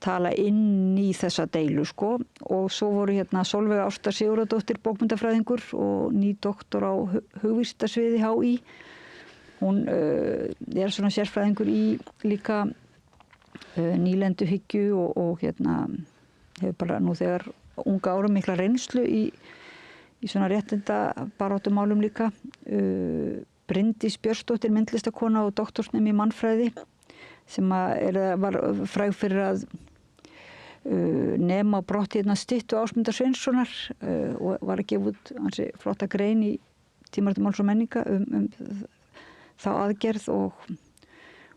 tala inn í þessa deilu og svo voru Sólveig Ásta Sigurðardóttir bókmyndafræðingur og ný doktor á hugvísindasviði HÍ. Hún svona sérfræðingur í líka nýlenduhyggju og hefur bara nú þegar unga árum mikla reynslu í svona réttindabaráttumálum líka. Bryndís Björnsdóttir, myndlistakona og doktorsnemi í mannfræði sem var fræg fyrir að nema á brott styttu Ásmundar Sveinssonar og var að gefa út hansi flotta grein í Tímaritum Máls og menninga þá aðgerð og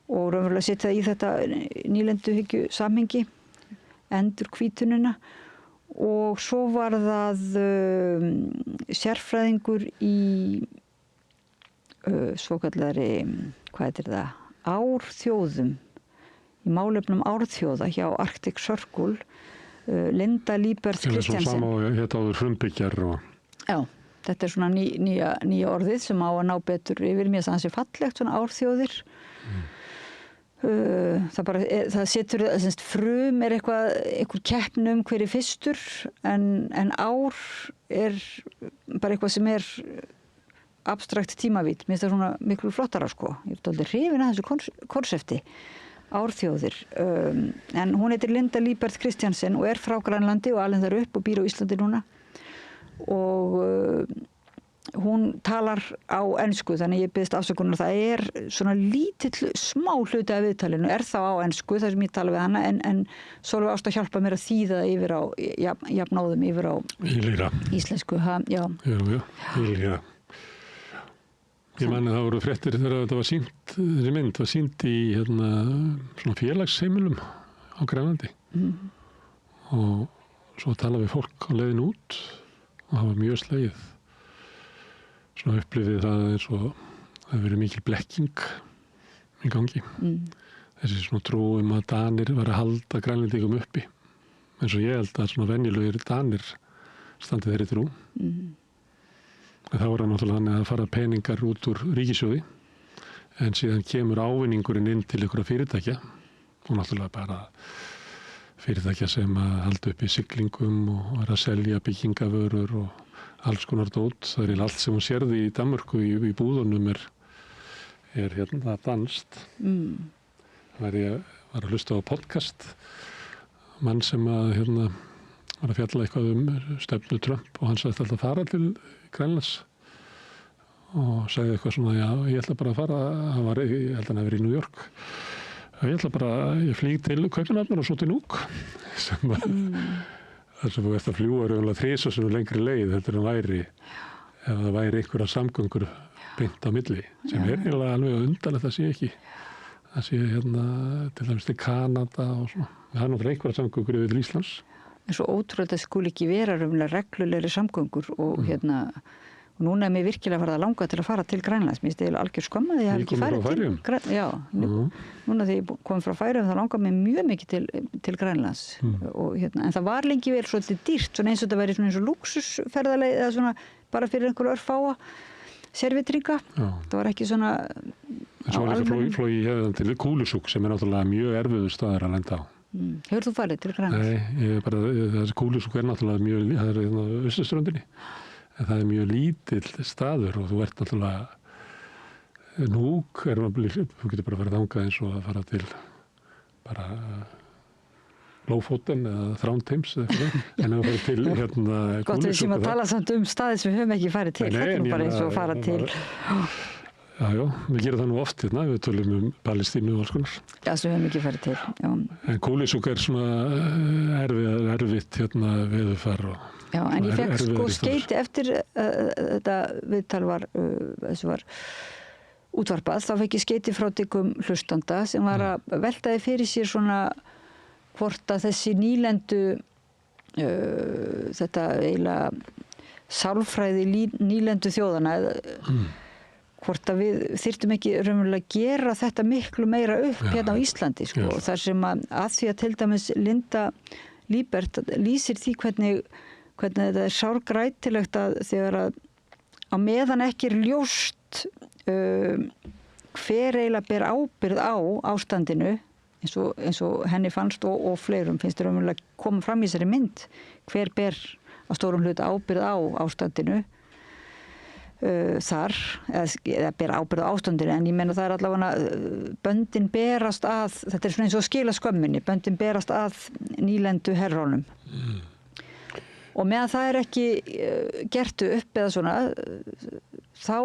raunverulega setja í þetta nýlenduhyggju samhengi, endurhvítunina. Og svo var það sérfræðingur í svokallari, árþjóðum, í málefnum árþjóða hjá Arctic Circle, Linda Líbert Kristjansen. Sama og þetta áður frumbyggjar og... Já, þetta svona nýja orðið sem á að ná betur yfir mér þannig að það sé fallegt, svona árþjóðir. Það setur frum einhver keppni einhver fyrstur en ár bara eitthvað sem abstrakt tímavít. Mér finnst það svona miklu flottara Ég er dálítið hrifin að þessu konsepti árþjóðir. En hún heitir Linda Líbert Kristjansen og frá Grænlandi og alveg þar upp og býr á Íslandi núna og hún talar á ensku þannig ég biðst afsökunar það svona lítill smá hluti af viðtalinu þá á ensku þar sem ég tala við hana en Sólveig Ásta hjálpa mér að þýða yfir á jafnáðum yfir á íslensku já. Ílýra. Ég mani það voru fréttir þegar þetta var sýnt þessi mynd var sýnt í svona félagsheimilum á Grænlandi og svo talaði við fólk á leiðin út og það var mjög slegið svona upplifið það eins og það verið mikil blekking í gangi. Þessi svona trú að Danir var að halda Grænlendingum uppi eins og ég held að svona venjulegir Danir standi þeirri trú. Það var náttúrulega þannig að fara peningar út úr ríkissjóði en síðan kemur ávinningurinn inn til ykkur fyrirtækja og náttúrulega bara fyrirtækja sem að halda upp í siglingum og að selja byggingavörur og alls konar dót. Það er allt sem hún sérði í Danmörku í búðunum er hérna danskt. Var að hlusta á podcast, mann sem að hérna var að fjalla eitthvað stefnu Trump og hann sagði alltaf að fara til Grænlands og sagði eitthvað svona, já, ég ætla bara að fara, ég held að hann hefur verið í New York, ég flýg til Kaupmannahafnar og svo til Nuuk, sem var, þar sem þú ert að fljúa raunlega 3 sem lengri leið, heldur en væri, ef það væri einhverja samgöngur beint á milli, sem eiginlega alveg undanlegt að sé ekki. Það sé hérna til dæmis til Kanada og svona. Það er náttúrulega einhverja samgöngur yfir til Íslands. En svo ótrúlega það skuli ekki vera raunlega reglulegri samgöngur og hérna, og núna er mér virkilega farið að langa til að fara til Grænlands. Mér finnst algjör skömm að ég hef ekki farið til Grænlands. Já, núna þegar ég kom frá Færeyjum þá langar mér mjög mikið til Grænlands. Og hérna, en það var lengi vel svolítið dýrt, svona eins og þetta væri svona eins og lúksusferðaleið eða svona bara fyrir einhverju örfáa servitringa. Það var ekki svona Svo var líka flói hefðan til Kulusuk sem er náttúrulega mjög erfiður staður að lenda á. Hefur þú farið til Grænlands? Nei, þessi Kulusuk er náttúrulega mjög, það er hérna á Austurströndinni, en það er mjög lítill staður og þú ert náttúrulega Nuuk þú getur bara farið þangað eins og að fara til bara Lófoten eða Þrándheims en að fara til hérna Gott við sem að tala samt staði sem við höfum ekki farið til, þetta er nú bara eins og að fara til Já, við gerum það nú oft hérna, við tölum Palestínu og alls konar. Já, sem við höfum ekki farið til, já. En Kulusuk er svona erfitt hérna veðurfar og já, en ég fekk sko skeyti eftir þetta viðtal var útvarpað, þá fekk ég skeyti frá dyggum hlustanda sem var að veltaði fyrir sér svona hvort að þessi nýlendu þetta eiginlega sálfræði nýlendu þjóðana hvort að við þyrftum ekki raunverulega að gera þetta miklu meira upp hérna á Íslandi sko, þar sem að því að til dæmis Linda Líbert lýsir því hvernig þetta er sárgrætilegt að þegar að á meðan ekki er ljóst hver eiginlega ber ábyrgð á ástandinu eins og henni fannst og fleirum finnst þér raunverulega koma fram í þessari mynd hver ber á stórum hluta ábyrgð á ástandinu þar eða ber ábyrgð á ástandinu en ég meina það er allavega böndin berast að þetta er svona eins og að skila skömminni böndin berast að nýlendu herrónum og meðan það er ekki gert upp eða svona þá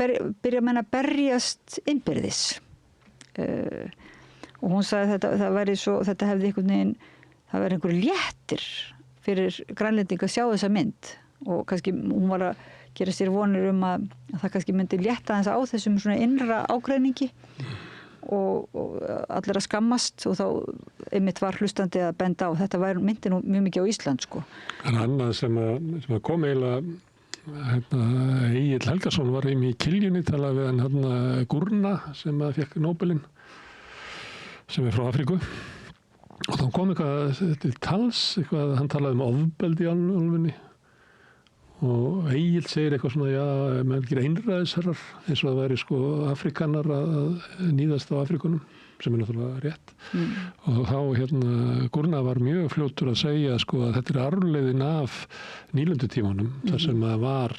byrja menn að berjast innbyrðis og hún sagði þetta hefði einhvern veginn það verið einhverju léttir fyrir grænlendinga að sjá þessa mynd og kannski hún var að gera sér vonir að það kannski myndi létta þess á þessum svona innra ágreiningi og allir að skammast og þá einmitt var hlustandi að benda á þetta var myndi nú mjög mikið á Ísland sko. En annað sem að kom eiginlega Egill Helgason var í Kiljunni talaði við hann Gurna sem að fekk Nobelinn sem er frá Afríku og þá kom eitthvað til tals eitthvað, hann talaði ofbeldi í álfunni og Egill segir eitthvað svona já, maður ekki einræðisherrar eins og það væri sko Afrikanar að níðast á Afrikunum sem er náttúrulega rétt og þá Gurna var mjög fljótur að segja sko að þetta er arfleiðin af nýlendutímanum þar sem að var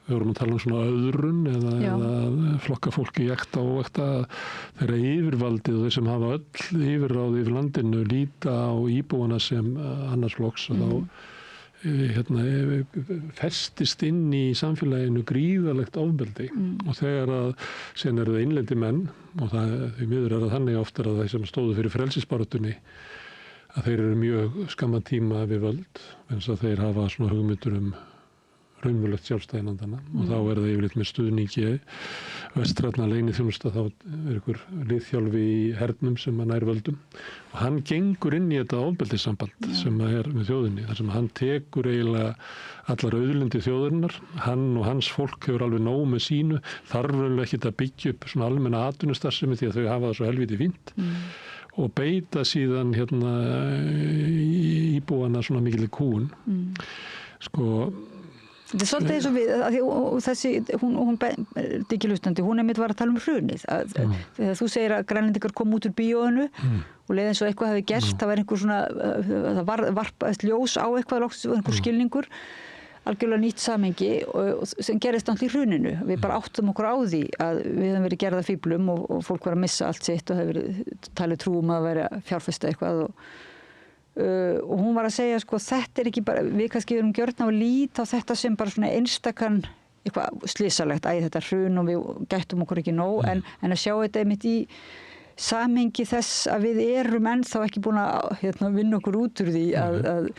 við vorum að tala svona öðrun eða flokka fólki ekta og óekta þeirra yfirvaldið og þeir sem hafa öll yfirráð yfir landinu líta á íbúana sem annars flokks og þá festist inn í samfélaginu gríðalegt ofbeldi og þegar að sen eru það innlendi menn og það því miður er að þannig oftar að þeir sem stóðu fyrir frelsisbaráttunni að þeir eru mjög skamma tíma við völd eins að þeir hafa svona hugmyndur raunverulegt sjálfstæðinandana og þá er það yfirleitt með stuðningi vestrænna leyniþjónusta þá er ykkur liðþjálfi í hernum sem að nær völdum og hann gengur inn í þetta ofbeldissamband sem að er með þjóðinni þar sem hann tekur eiginlega allar auðlindi þjóðarinnar hann og hans fólk hefur alveg nóg með sínu þarf raunverulega ekkert að byggja upp svona almenna atvinnustarfsemi því að þau hafa það svo helviti fínt og beita síðan íbúana svona mikil kúun sko þetta er svolítið eins og við og þessi, hún Diggi hlustandi, hún einmitt var að tala hrunið þegar þú segir að grænlendingar kom út úr bíóinu og og leið eins og eitthvað hefði gerst, það var einhver svona, það varpaðist ljós á eitthvað, einhver skilningur, algjörlega nýtt samhengi og sem gerist náttúrulega í hruninu. Við bara áttum okkur á því að við hefum verið gerða fíblum og fólk var að missa allt sitt og hefur verið talið trúum að vera fjárfesta eitthvað og hún var að segja sko þetta ekki bara, við kannski erum gjörn á að líta á þetta sem bara svona einstakann eitthvað slysalegt, þetta hrun og við gættum okkur ekki nóg en að sjá þetta einmitt í samhengi þess að við erum ennþá ekki búin að vinna okkur út úr því að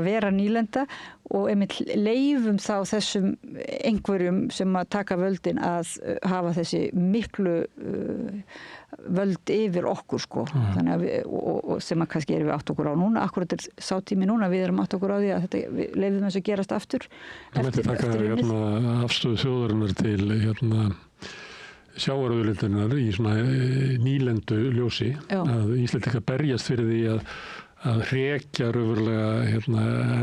vera nýlenda og einmitt leifum þá þessum einhverjum sem að taka völdin að hafa þessi miklu völd yfir okkur sko. Þannig að við, og sem að kannski erum við átt okkur á núna, akkurat sá tími núna, við erum átt okkur á því að þetta, við leifum þess að gerast aftur. Það mætti taka afstöðu þjóðarinnar til sjávarauðlindarinnar í svona nýlendu ljósi að Íslendingar berjast fyrir því að hrekja raunverulega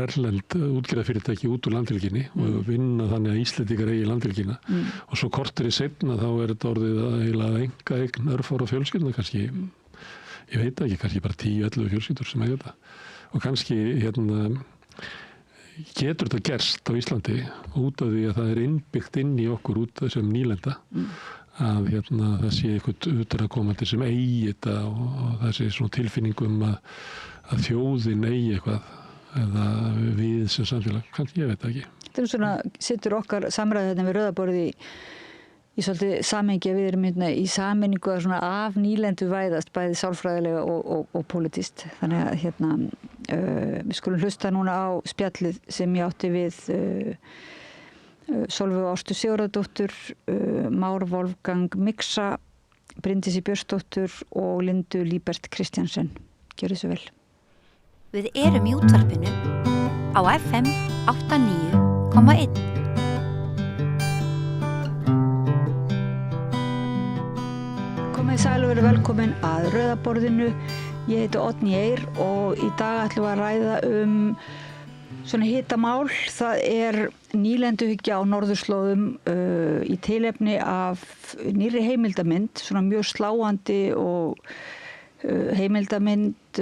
erlend útgerðarfyrirtæki út úr landhelginni og vinna þannig að Íslendingar eigi landhelgina og svo korteri seinna þá þetta orðið að einkaeign örfára fjölskyldna kannski, ég veit ekki, kannski bara 10-11 fjölskyldur sem eiga þetta og kannski getur þetta gerst á Íslandi út af því að það innbyggt inn í okkur út sem nýlenda að það sé eitthvað utanaðkomandi sem eigi þetta og það sé svona tilfinningum að þjóðin eigi eitthvað eða við sem samfélag, kannski ég veit ekki. Þetta svona, situr okkar samræðið við rauðaborðið í svolítið samhengi að við erum í sameiningu að svona af nýlendu væðast, bæði sálfræðilega og pólitískt. Þannig að við skulum hlusta núna á spjallið sem ég átti við Sólveigu Ástu Sigurðardóttur, Már Wolfgang Mixa, Bryndísi Björnsdóttur og Lindu Líbert Kristjansen. Gjörið svo vel. Við erum í útvarpinu á FM 89,1. Komið sæl og verið velkomin að Rauðaborðinu. Ég heiti Oddný Eir og í dag ætlum við að ræða svona hitamál. Það nýlenduhyggja á norðurslóðum í tilefni af nýrri heimildamynd, svona mjög sláandi og heimildamynd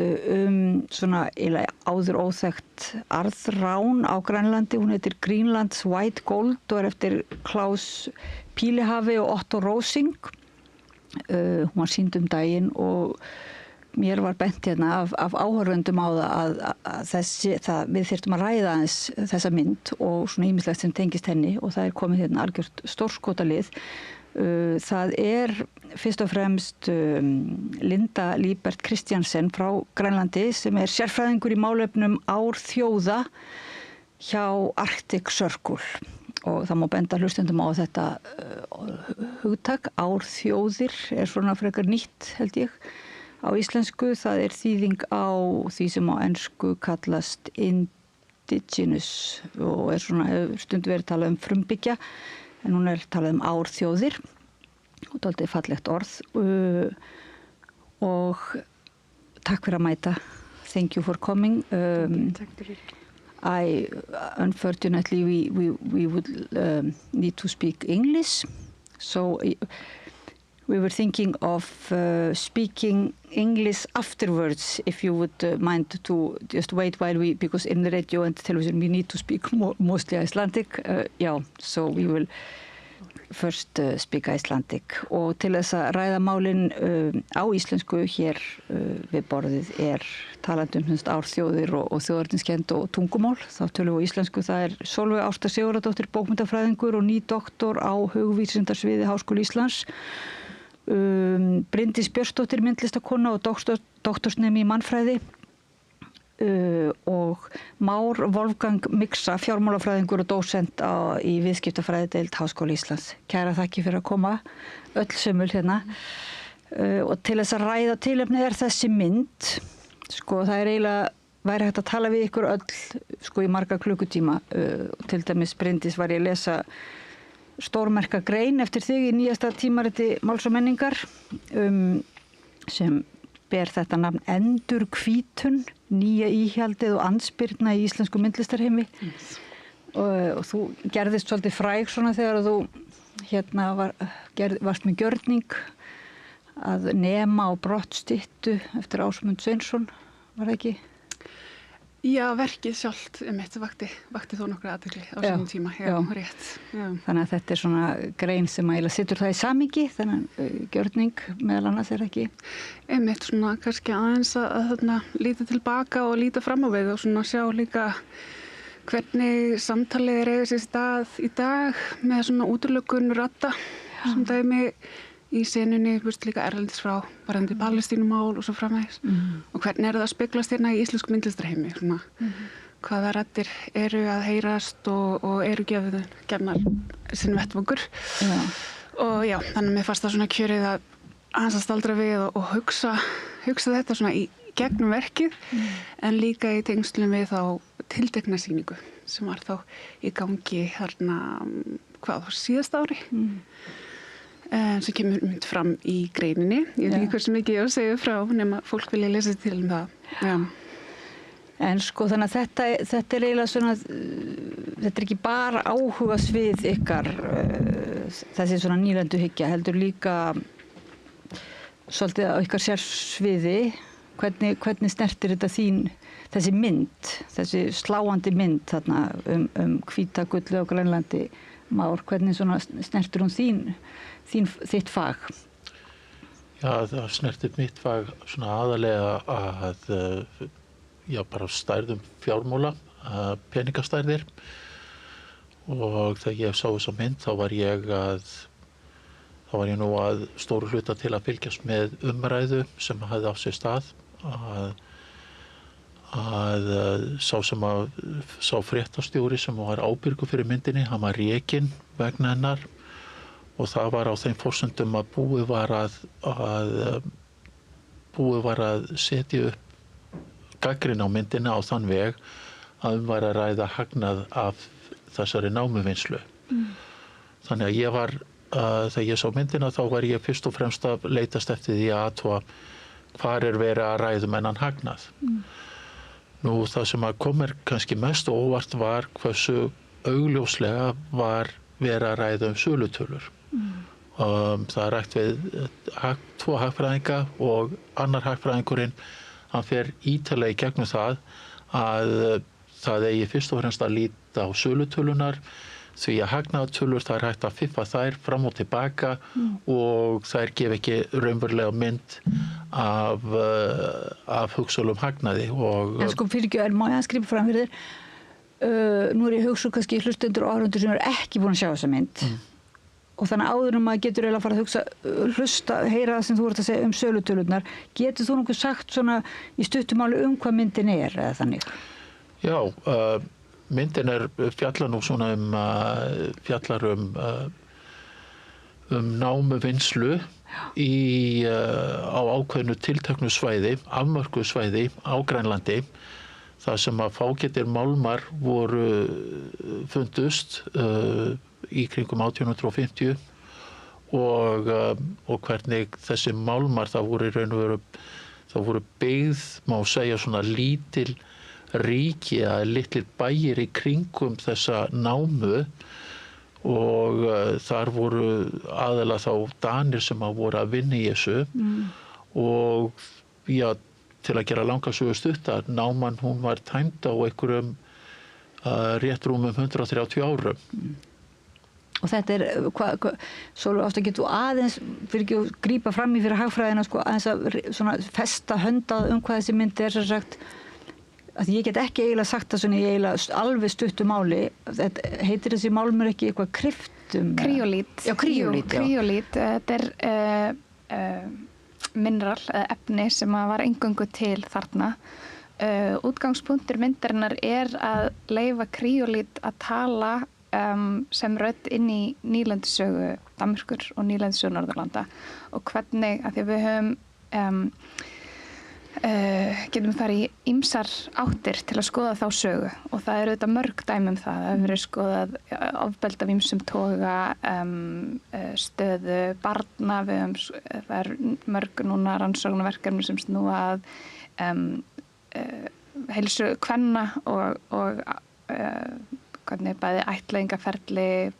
svona áður óþekkt arðrán á Grænlandi. Hún heitir Greenland's White Gold og eftir Klaus Pílehafi og Otto Rosing. Hún var sýnd daginn og mér var bent af áhorfendum á það við þyrftum að ræða aðeins þessa mynd og svona ýmislegt sem tengist henni og það komið algjört stórskotalið. Það fyrst og fremst Linda Líbert Kristjansen frá Grænlandi sem sérfræðingur í málefnum árþjóða hjá Arctic Circle og það má benda hlustendum á þetta hugtak, árþjóðir svona frekar nýtt held ég. Á íslensku það þýðing á því sem á ensku kallast indigenous og svona stundum verið talað frumbyggja en hún talað árþjóðir og dálítið fallegt orð og takk fyrir að mæta. Thank you for coming. Unfortunately we would need to speak English, so we were thinking of speaking English afterwards, if you would mind to just wait while because in the radio and television we need to speak mostly Icelandic. So we will first speak Icelandic. Og til þess að ræða málin á íslensku hér við borðið talandi árþjóðir og þjóðerniskennd og tungumál. Þá tölum við á íslensku. Það Sólveig Ásta Sigurðardóttir, bókmenntafræðingur og nýdoktor á hugvísindasviði Háskóla Íslands. Bryndís Björnsdóttir, myndlistakona og doktorsnemi í mannfræði og Már Wolfgang Mixa, fjármálafræðingur og dósent í viðskiptafræðideild Háskóla Íslands. Kæra þakki fyrir að koma öll sömul hérna og til þess að ræða tilefni þessi mynd það eiginlega væri hægt að tala við ykkur öll í marga klukkutíma. Til dæmis Bryndís var ég að lesa stórmerka grein eftir þig í nýjasta tímariti Máls og menningar sem ber þetta nafn Endurhvítun, nýja íhjaldið og andspyrna í íslensku myndlistarheimi og þú gerðist svolítið fræg svona þegar þú varst með gjörning að nema á brottstyttu eftir Ásmund Sveinsson, var það ekki? Já, verkið sjálft vakti þó nokkra athygli á sínum tíma, já, rétt. Já. Þannig að þetta svona grein sem eiginlega situr það í samhengi, þannig gjörning meðal annars ekki. Einmitt svona kannski aðeins að líta tilbaka og líta fram á við og svona sjá líka hvernig samtalið eiga sér stað í dag með svona útilokun radda sem dæmi í senunni, líka erlendis frá varðandi Palestínumál og svo framvegis og hvernig það að speglast hérna í íslensku myndlistarheimi svona, hvaða raddir eru að heyrast og eru gefnar sinn vettvangur og já, þannig að mér fannst það svona kjörið að aðeins að staldra við og hugsa þetta svona í gegnum verkið en líka í tengslum við þá tiltekna sýningu sem var þá í gangi þarna, síðasta ári sem kemur mynd fram í greininni. Ég veit ekki hversu mikið ég á að segja frá nema fólk vilja lesa til það. Já. En sko þannig að þetta eiginlega svona, þetta ekki bara áhugasvið ykkar, þessi svona nýlenduhyggja, heldur líka svolítið á ykkar sérsviði, hvernig snertir þetta þessi mynd, þessi sláandi mynd þarna hvíta gullu á Grænlandi Már, hvernig svona snertir hún þitt fag? Já, það snertir mitt fag svona aðalega að bara stærðum fjármála, peningastærðir og þegar ég sá þessa mynd þá var ég nú að stóru hluta til að fylgjast með umræðu sem hafði á sér stað að sá fréttastjóri sem var ábyrgur fyrir myndinni, hann var rekinn vegna hennar og það var á þeim forsendum að búið var að setja upp gagnrýni á myndina á þann veg að var að ræða hagnað af þessari námuvinnslu. Þannig að ég var, þegar ég sá myndina þá var ég fyrst og fremst að leitast eftir því að athuga hvar verið að ræða enn hagnað. Nú það sem að kom kannski mest óvart var hversu augljóslega var verið að ræða sölutölur. Það rætt við tvo hagfræðinga og annar hagfræðingurinn, hann fer ítarlega í gegnum það að það eigi fyrst og fremst að líta á sölutölunar því að hagnaðartölur það hægt að fiffa þær fram og tilbaka og þær gef ekki raunverulega mynd af hugsulum hagnaði. En sko fyrir ekki, má ég að skrifa fram fyrir þér, nú ég hugsa kannski hlustendur og áhorfendur sem ekki búin að sjá þessa mynd og þannig áður maður getur eiginlega að fara að hlusta, heyra það sem þú ert að segja sölutölunar, getur þú nokkuð sagt svona í stuttumáli hvað myndin eða þannig? Já, myndin fjallar nú svona fjallar námuvinnslu á ákveðnu tilteknu svæði, afmörkuðu svæði á Grænlandi, þar sem að fágætir málmar voru fundust í kringum 1850 og hvernig þessi málmar það voru í raun og veru, það voru byggð, má segja svona lítil ríki eða litlir bæir í kringum þessa námu og þar voru aðalega þá Danir sem voru að vinna í þessu og já, til að gera langa sögu stutta, náman hún var tæmd á einhverjum rétt rúmum 130 árum. Og þetta Sólveig Ásta, getur þú aðeins, fyrir ekki að grípa fram í fyrir hagfræðina, sko, aðeins að svona festa höndað hvað þessi mynd sem sagt, að ég get ekki eiginlega sagt það svona í eiginlega alveg stuttu máli, heitir þessi málmur ekki eitthvað kryptum? Kryólít. Já, kryólít, já. Kryólít, þetta mineral eða efni sem var eingöngu til þarna. Útgangspunktur myndarinnar að leyfa kryólít að tala sem rödd inn í nýlendisögu Danmerkur og nýlendisögu Norðurlanda og hvernig, að því að við höfum getum farið í ýmsar áttir til að skoða þá sögu og það auðvitað mörg dæmi það hefur verið skoðað ofbeldi af ýmsum toga, stöðu barna, það mörg núna rannsóknarverkefni sem snúa að heilsu kvenna og hvernig bæði ættleiðingarferli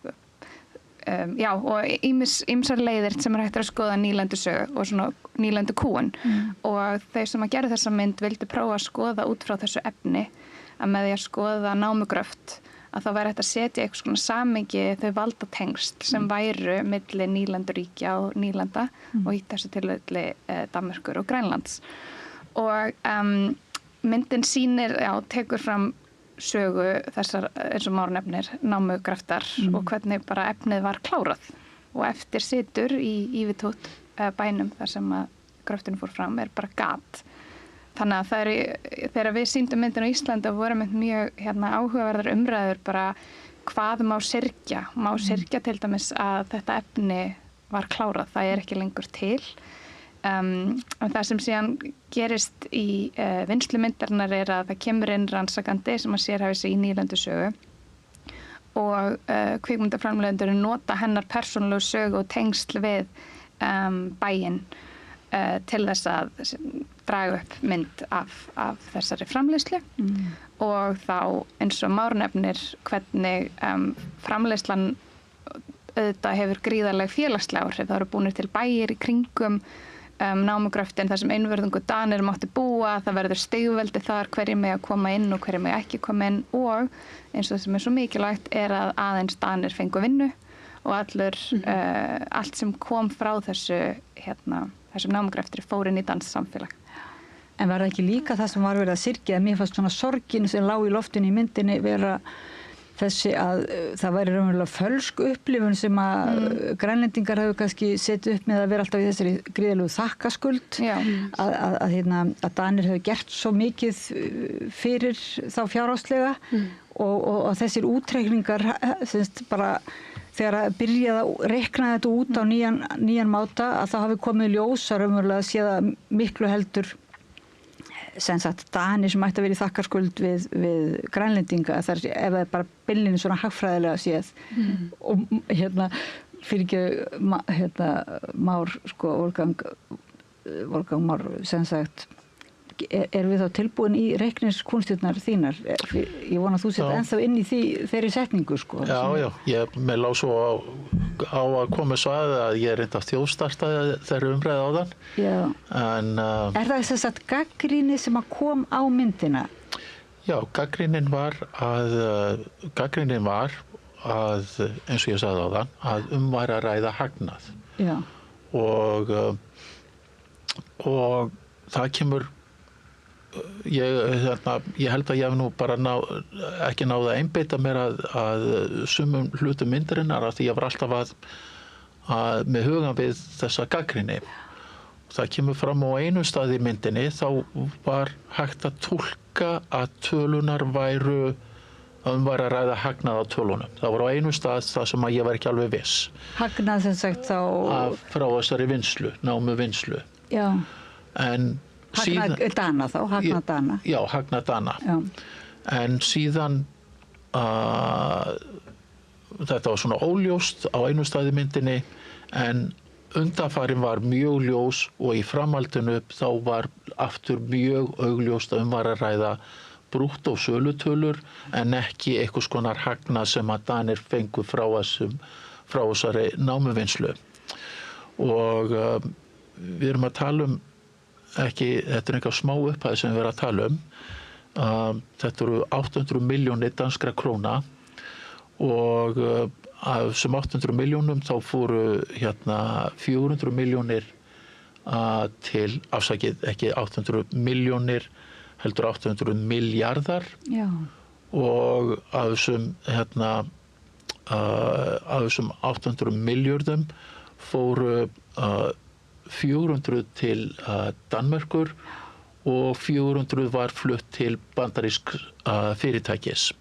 já, og ýmsar leiðir sem hægt að skoða nýlendusögu og svona nýlendukúgun og þeir sem að gera þessa mynd vildu prófa að skoða út frá þessu efni að með því að skoða námugröft að þá væri hægt að setja eitthvað svona samhengi þau valdatengsl sem væru milli nýlenduríkja og nýlenda og í þessu tilfelli Danmerkur og Grænlands og myndin sýnir, já, tekur fram sögu þessar, eins og Már nefnir, námugraftar og hvernig bara efnið var klárað og eftir situr í Ívitút bænum þar sem að gröftinu fór fram bara gat. Þannig að það þegar við sýndum myndin á Íslandi og vorum með mjög áhugaverðar umræður bara hvað má syrgja. Má syrgja til dæmis að þetta efni var klárað, það ekki lengur til. En það sem síðan gerist í vinnslu myndarinnar að það kemur inn rannsakandi sem að sérhæfi sig í nýlendusögu og kvikmyndaframleiðendur nota hennar persónulegu sögu og tengsl við bæinn til þess að draga upp mynd af þessari framleiðslu og þá eins og Már nefnir hvernig framleiðslan auðvitað hefur gríðarleg félagsleg áhrif. Það eru búnir til bæir í kringum námugröftin þar sem einvörðungu Danir mátti búa, það verður stigveldi þar hverjir mega koma inn og hverjir mega ekki koma inn og eins og það sem svo mikilvægt að aðeins Danir fengu vinnu og allt sem kom frá þessum námugröftri fór inn í danskt samfélag. En var það ekki líka það sem var verið að syrgja? Mér fannst svona sorgin sem lá í loftinu í myndinni vera þessi að það væri raunverulega fölsk upplifun sem að grænlendingar hafa kannski setið upp með að vera alltaf í þessari gríðarlegu þakkaskuld að Danir hafi gert svo mikið fyrir þá fjárhagslega og þessir útreikningar bara þegar að byrjaði að reikna þetta út á nýjan máta að það hafi komið ljósa raunverulega að sé það miklu heldur sem sagt Danir sem ætti að vera í þakkarskuld við grænlendinga ef það er bara byllinni svona hagfræðilega séð og fyrir ekki Már Wolfgang Már sem sagt erum við þá tilbúin í reikningskúnstirnar þínar? Ég vona að þú setja ennþá inn í þeirri setningu Já, mér lá svo á að koma svo að ég reynda að þjóðstarta þeirri umræði áðan. En það þess að gagnrýni sem að kom á myndina? Já, gagnrýnin var að eins og ég sagði áðan að væri að ræða hagnað. Já. Og það kemur ég held að ég hef nú bara ekki náð að einbeita mér að sumum hlutum myndarinnar af því ég var alltaf að með hugan við þessa gagnrýni. Það kemur fram á einu stað í myndinni þá var hægt að túlka að tölunar væru að ræða hagnað á tölunum. Það var á einu stað það sem að ég var ekki alveg viss. Hagnað sem sagt þá frá þessari vinslu, námu vinslu. Já. En Hagnað Dana þá, Hagnað Dana. Já, Hagnað Dana. Já. En síðan þetta var svona óljóst á einu stað í myndinni en undanfarin var mjög ljós og í framhaldinu þá var aftur mjög augljóst að var að ræða brútt og sölutölur en ekki einhvers konar hagnað sem að Danir fengu frá þessari námuvinnslu. Og við erum að tala þetta einhver smá upphæð sem við erum að tala þetta eru 800 milljónir danskra króna og af þessum 800 milljónum þá fóru 400 milljónir til, afsakið ekki 800 milljónir heldur 800 miljardar. Já. Og af þessum 800 miljardum fóru 400 til Danmerkur og 400 var flutt til bandarísk fyrirtækis.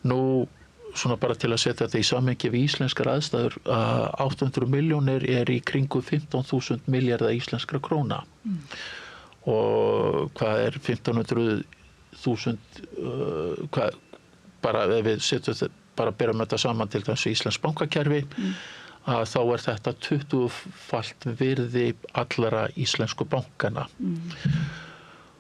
Nú, svona bara til að setja þetta í samhengi við íslenskar aðstæður, 800 milljónir í kringu 15.000 milljarða íslenskra króna. Og hvað 1500.000, bara ef við setjum bara berum þetta saman til þessu íslensk bankakerfi, þá þetta 20-falt virði allra íslensku bankana.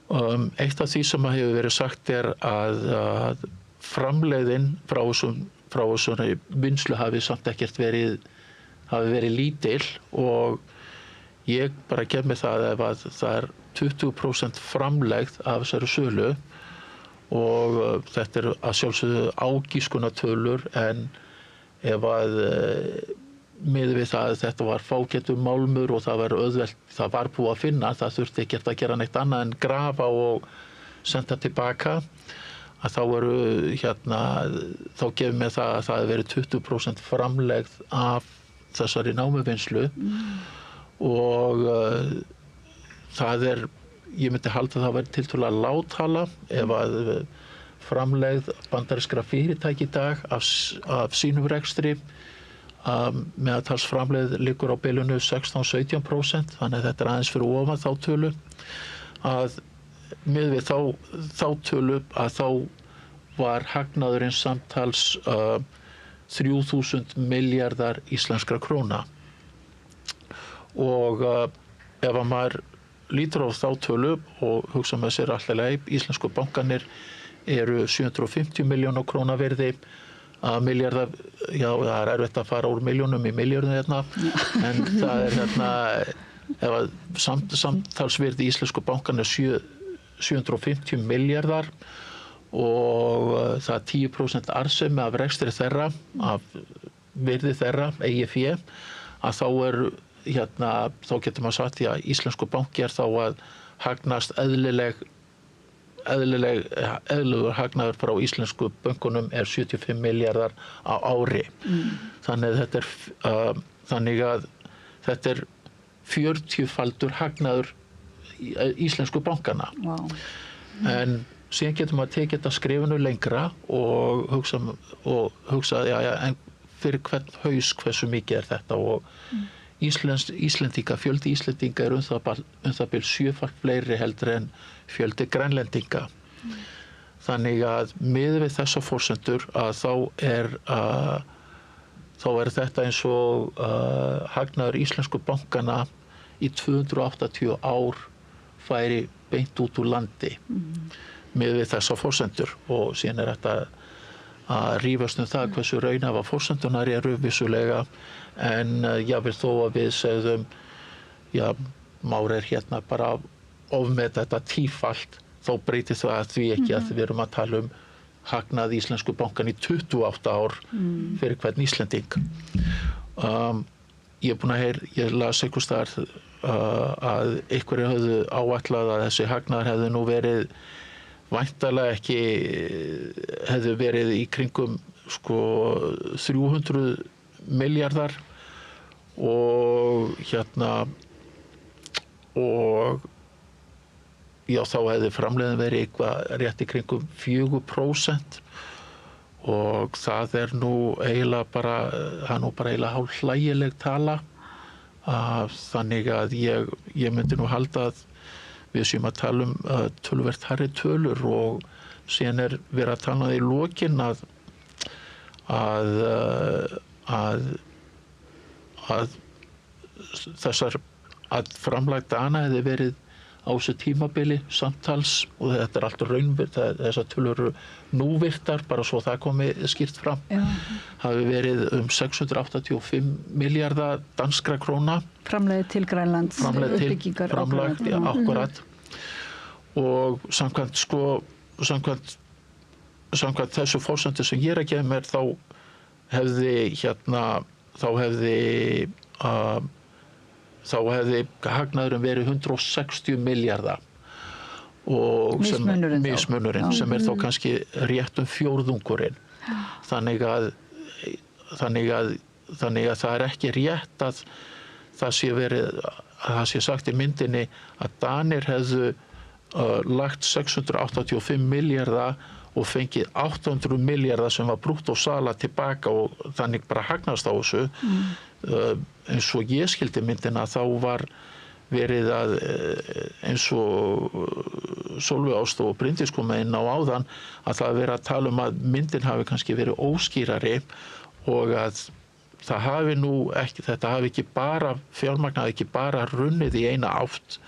Eitt af því sem hefur verið sagt að framleiðin frá þessum frá svona vinnslu hafi samt ekkert hafi verið lítil og ég bara gef mér það ef að það 20% framlegð af þessari sölu og þetta að sjálfsögðu ágískunartölur en ef að miðað við það að þetta var fágætur málmur og það var auðvelt, það var búið að finna, það þurfti ekkert að gera neitt annað en grafa og senda tilbaka að þá þá gefur mér það að það hefur verið 20% framlegð af þessari námuvinnslu og það ég myndi halda að það væri tiltölulega lágtala ef að framlegð bandarískra fyrirtæki í dag af sínum rekstri meðaltalsframlegð liggur á bilinu 16-17%, þannig að þetta aðeins fyrir ofan þá tölu að miðað við þá tölu að þá var hagnaðurinn samtals 3.000 milljarðar íslenskra króna og ef að maður lítur á þá tölu og hugsa með sér alltaf leið, íslensku bankarnir eru 750 milljóna króna verði að milljarðar, já það erfitt að fara úr milljónum í milljörðum hérna, en það ef að samtalsvirði íslensku bankarnir 750 milljarðar og það 10% arðsemi af rekstri þeirra, af virði þeirra, eigið fé, að þá getur maður sagt að íslensku banki þá að hagnast eðlilegur hagnaður frá íslensku bönkunum 75 milljarðar á ári. Þannig að þetta 40-faldur hagnaður íslensku bankana. Wow. En síðan getur maður tekið þetta skrifinu lengra og hugsa en fyrir hvern haus hversu mikið þetta og fjöldi Íslendinga það bil 7-falt fleiri heldur en fjöldi grænlendinga. Þannig að miðað við þessar forsendur að þá er þetta eins og hagnaður íslensku bankana í 280 ár færi beint út úr landi miðað við þessar forsendur og síðan þetta að rífast það hversu raunhæfa forsendunar eru vissulega en jável þó að við segðum Már hérna bara ofmeta þetta 10-falt þá breytir það því ekki að við erum að tala hagnað íslensku bankan í 28 ár fyrir hvern Íslending. Ég las einhvers staðar að einhverjir höfðu áætlað að þessi hagnaður hefði nú verið væntanlega hefði verið í kringum 300 milljarðar og þá hefði framleiðin verið eitthvað rétt í kringum 4% og það nú eiginlega bara hálf hlægileg tala þannig að ég myndi nú halda að við séum að tala töluvert hærri tölur og síðan verið að tala í lokin að framlag Dana hefði verið á þessu tímabili samtals og þetta allt raunvirt, þessar tölur núvirtar, bara svo það komi skýrt fram, hafi verið 685 milljarða danskra króna. Framlegð til Grænlands, uppbyggingar á Grænland. Akkurat. Og samkvæmt þessu forsendu sem ég að gefa mér þá hefði hagnaðurinn verið 160 milljarða og mismunurinn sem þá kannski rétt fjórðungurinn. Þannig að það ekki rétt að það sé sagt í myndinni að Danir hefðu lagt 685 milljarða og fengið 800 milljarða sem var brúttósala tilbaka og þannig bara hagnast á þessu. Eins og ég skildi myndina þá var verið að eins og Sólveig Ásta og Bryndís kom inn á áðan að það verið að tala að myndin hafi kannski verið óskýrari og að það hafi nú ekki, þetta hafi ekki bara fjármagn hafi ekki bara runnið í eina átt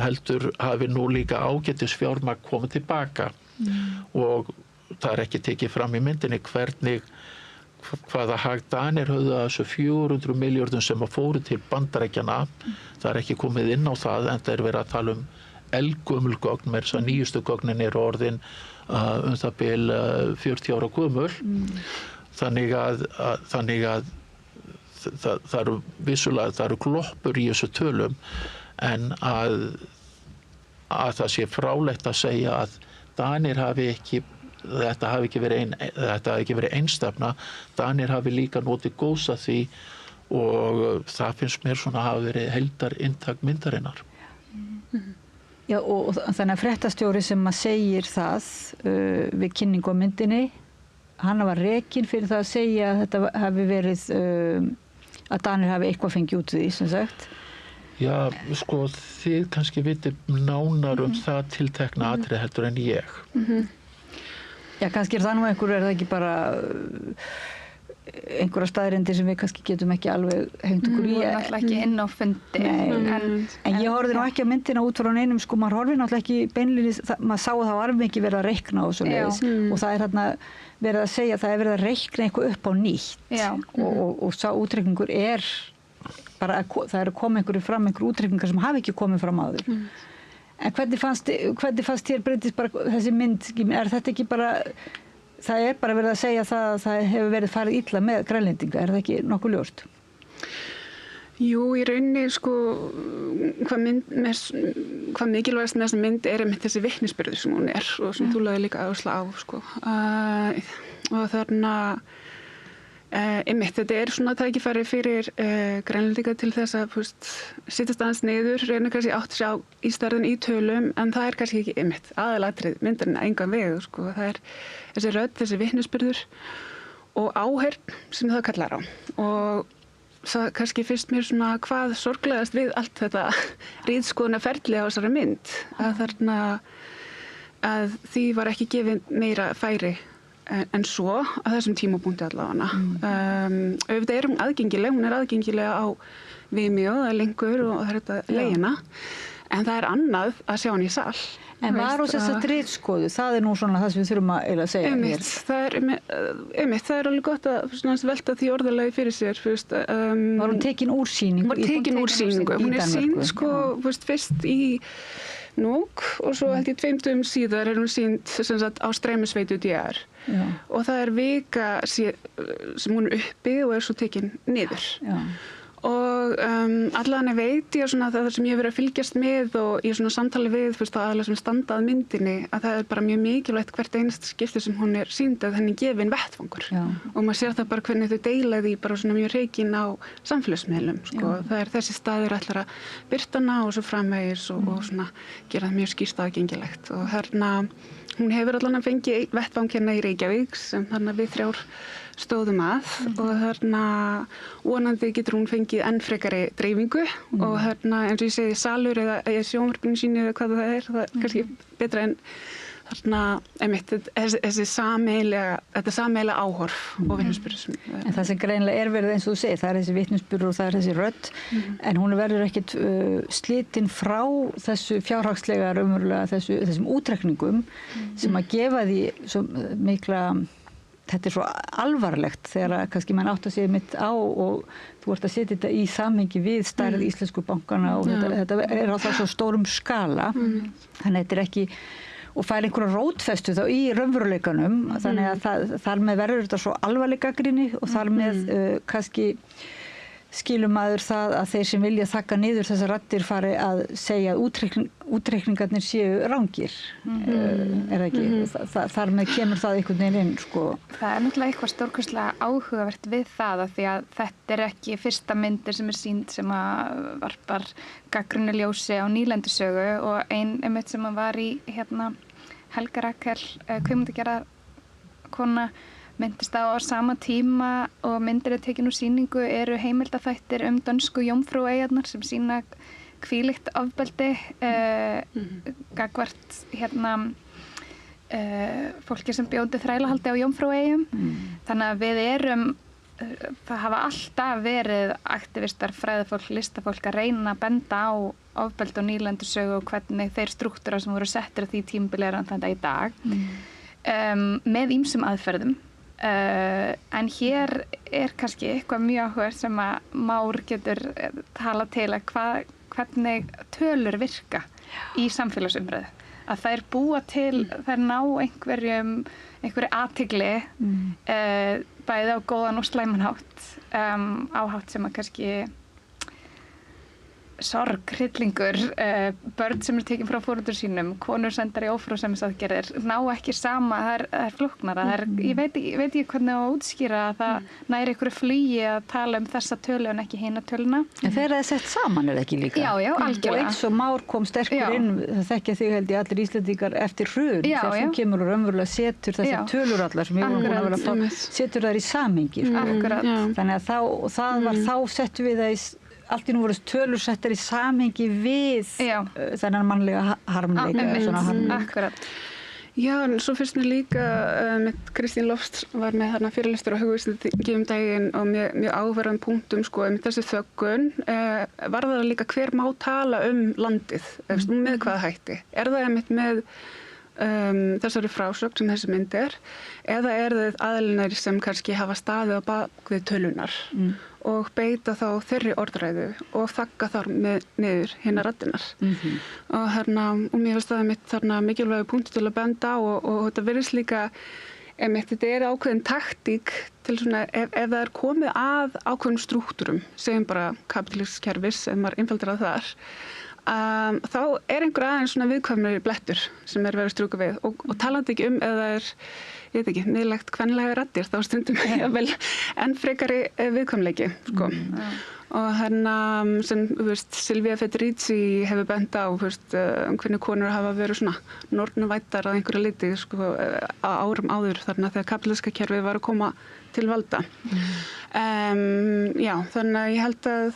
heldur hafi nú líka ágætis fjármagn komið tilbaka og það er ekki tekið fram í myndinni hvaða hag Danir höfðu að þessu 400 milljörðum sem að fóru til Bandaríkjanna. Það er ekki komið inn á það, en það er verið að tala eldgömul gögn, með þess að nýjustu gögnin orðin það bil 40 ára gömul. Þannig að það eru vissulega, það eru gloppur í þessu tölum, en að það sé frálegt að segja að Danir hafi þetta hafi ekki verið einstefna. Danir hafi líka notið góðs af því, og það finnst mér svona að hafa verið heildarinntak myndarinnar. Já, og þannig að fréttastjóri sem að segir það við kynningu á myndinni, hann var rekinn fyrir það að segja að þetta hafi verið að Danir hafi eitthvað fengið út því, sem sagt. Já, sko, þið kannski vitið nánar það tiltekna atriði heldur en ég. Já, kannski það nú einhver, það ekki bara einhverja staðreyndir sem við kannski getum ekki alveg hengt okkur í. Náttúrulega ekki inn á fundi. En ég horfði nú ekki á myndina út frá neinum, sko, maður horfði náttúrulega ekki beinlínis, maður sá að það var ekki verið að reikna og svo leiðis, og það þarna verið að segja að það verið að reikna eitthvað upp á nýtt, og sá útreikningur bara að það eru komið einhverju útreikningar sem hafi ekki komið fram áður. En hvernig fannst þér, Bryndís, bara þessi mynd, þetta ekki bara, það bara verið að segja það að það hefur verið farið illa með Grænlendinga, það ekki nokkuð ljóst? Jú, í rauninni, sko, hvað mikilvægast með þessa mynd einmitt þessi vitnisburður sem hún og sem þú lagði líka áherslu á, sko. Og þarna, einmitt, þetta svona tækifæri fyrir Grænlendinga til þess að sittast aðeins niður, reyna kannski átt sjá í stærðin í tölum, en það kannski ekki einmitt aðalatrið myndarinn engan vegu, sko. Það þessi rödd, þessi vitnisburður og áheyrn sem það kallar á. Og það kannski fyrst mér svona hvað sorglegast við allt þetta ritskoðunarferli á þessari mynd, að þarna að því var ekki gefið meira færi en svo að þessum tímapunkti allavega. Auðvitað hún aðgengileg, hún aðgengilega á Vimeo, það lengur og það þetta leiðina, en það annað að sjá hann í sal. En var hún þess að ritskoðu, það nú svona það sem við þurfum að segja hér. Það alveg gott að velta því orðalagi fyrir sér. Var hún tekin úr sýningu? Hún var tekin úr sýningu. Hún sýnd fyrst í Nuuk og svo held ég 2 dögum síðar hún sýnd á streymisveitu DR. Og það vika sem hún uppi og svo tekin niður. Og allan veit ég svona það sem ég hef verið að fylgjast með og ég svona samtali við aðalega sem standa að myndinni, að það bara mjög mikilvægt hvert einasta skipti sem hún sýnd að henni gefin vettvangur. Og maður sér það bara hvernig þau deila því bara svona mjög reikin á samfélagsmiðlum, sko. Það þessi staður ætlar að birta hana og svo framvegis og svona gera það mjög skýrt aðgengilegt. Og þarna hún hefur allan að fengi vettvang hérna í Reykjavík sem þarna við 3 stóðum að og þarna vonandi getur hún fengið enn frekari dreifingu og þarna eins og ég segi salur eða sjónvarpinu sínu eða hvað það er kannski betra en þarna einmitt þessi sameiginlega áhorf og vitnisburður. En það sem greinilega verið eins og þú segir, það þessi vitnisburður og það þessi rödd, en hún verður ekkit slitin frá þessu fjárhagslega raunverulega þessum útreikningum sem að gefa því svo mikla. Þetta svo alvarlegt þegar kannski mann átt að segja mitt á og þú ert að setja þetta í samhengi við stærð íslensku bankana og þetta á það svo stórum skala þannig að þetta ekki og fær einhverja rótfestu þá í raunveruleikanum þannig að þar með verður þetta svo alvarleg gagnrýni og þar með kannski skilur maður það að þeir sem vilja þakka niður þessar raddir fari að segja að útreikningarnir séu rangir. Það ekki? Þar með kemur það einhvern veginn inn, sko. Það náttúrulega eitthvað stórkostlega áhugavert við það að því að þetta ekki fyrsta myndir sem sýnd sem að varpar gagnrýnu ljósi á nýlendusögu og einmitt sem að var í Helga Rakel, kvikmyndagerðarkona myndist á sama tíma og myndir tekin úr sýningu eru heimildaþættir dönsku jómfrúeyjarnar sem sýna hvílíkt ofbeldi gagnvart fólki sem bjóndi þrælahaldi á jómfrúeyjum. Þannig að við það hafa alltaf verið aktivistar, fræðafólk, listafólk að reyna að benda á ofbeldi og nýlendusögu og hvernig þeir strúktúrar sem voru settir á því tímabili þannig í dag. með ýmsum aðferðum. En hér kannski eitthvað mjög áhugavert sem að Már getur talað til að hvernig tölur virka í samfélagsumræðu. Að þær búa til, þær ná einhverju athygli, bæði á góðan og slæman hátt, áhátt sem að kannski sorg, hryllingur, börn sem tekin frá foreldrum sínum, konur sendar í ófrjósemisaðgerðir, ná ekki sama, það er flóknara. Ég veit ekki hvernig á að útskýra að það næri einhverju flugi að tala þessa tölu en ekki hina töluna. En þegar það er sett saman ekki líka? Já, algjörlega. Og eins og Már kom sterkur inn, það þekkja þig held ég allir Íslendingar eftir hrun, þegar þú kemur og raunverulega setur þessar tölur allar sem ég voru að fá, setur þær í samhengi. Þannig að það var þá settum við það allt í nú voru tölur settar í samhengi við þennan mannlega harmleika. Akkurat. Já, en svo fyrst mér líka með Kristín Lofts var með þarna fyrirlestur á hugvísindi daginn og mjög áverðan punktum með þessi þöggun var það líka hver má tala landið, með hvaða hætti. Það einmitt með þessari frásögn sem þessi mynd eða það aðilinir sem kannski hafa staðið á bak við tölunar og beita þá þeirri orðræðu og þagga þar niður hinnar raddirnar. Og mér finnst það mitt mikilvægur punktur til að benda á og þetta virðist líka þetta ákveðin taktík til ef það komið að ákveðin strúktúrum, segjum bara kapitalísks kerfis, ef maður einfaldir að þar, þá einhver aðeins viðkvæmur blettur sem verið að strjúka við og talandi ekki ef það ég veit ekki, miðlægt kvenlega raddir, þá stundum jafnvel enn frekari viðkvæmleiki, Og sem, Silvia Federici hefur bent á, hvernig konur hafa verið nornvættar að einhverju liti, á árum áður þarna þegar kapítalíska kerfið var að koma til valda. Þannig að ég held að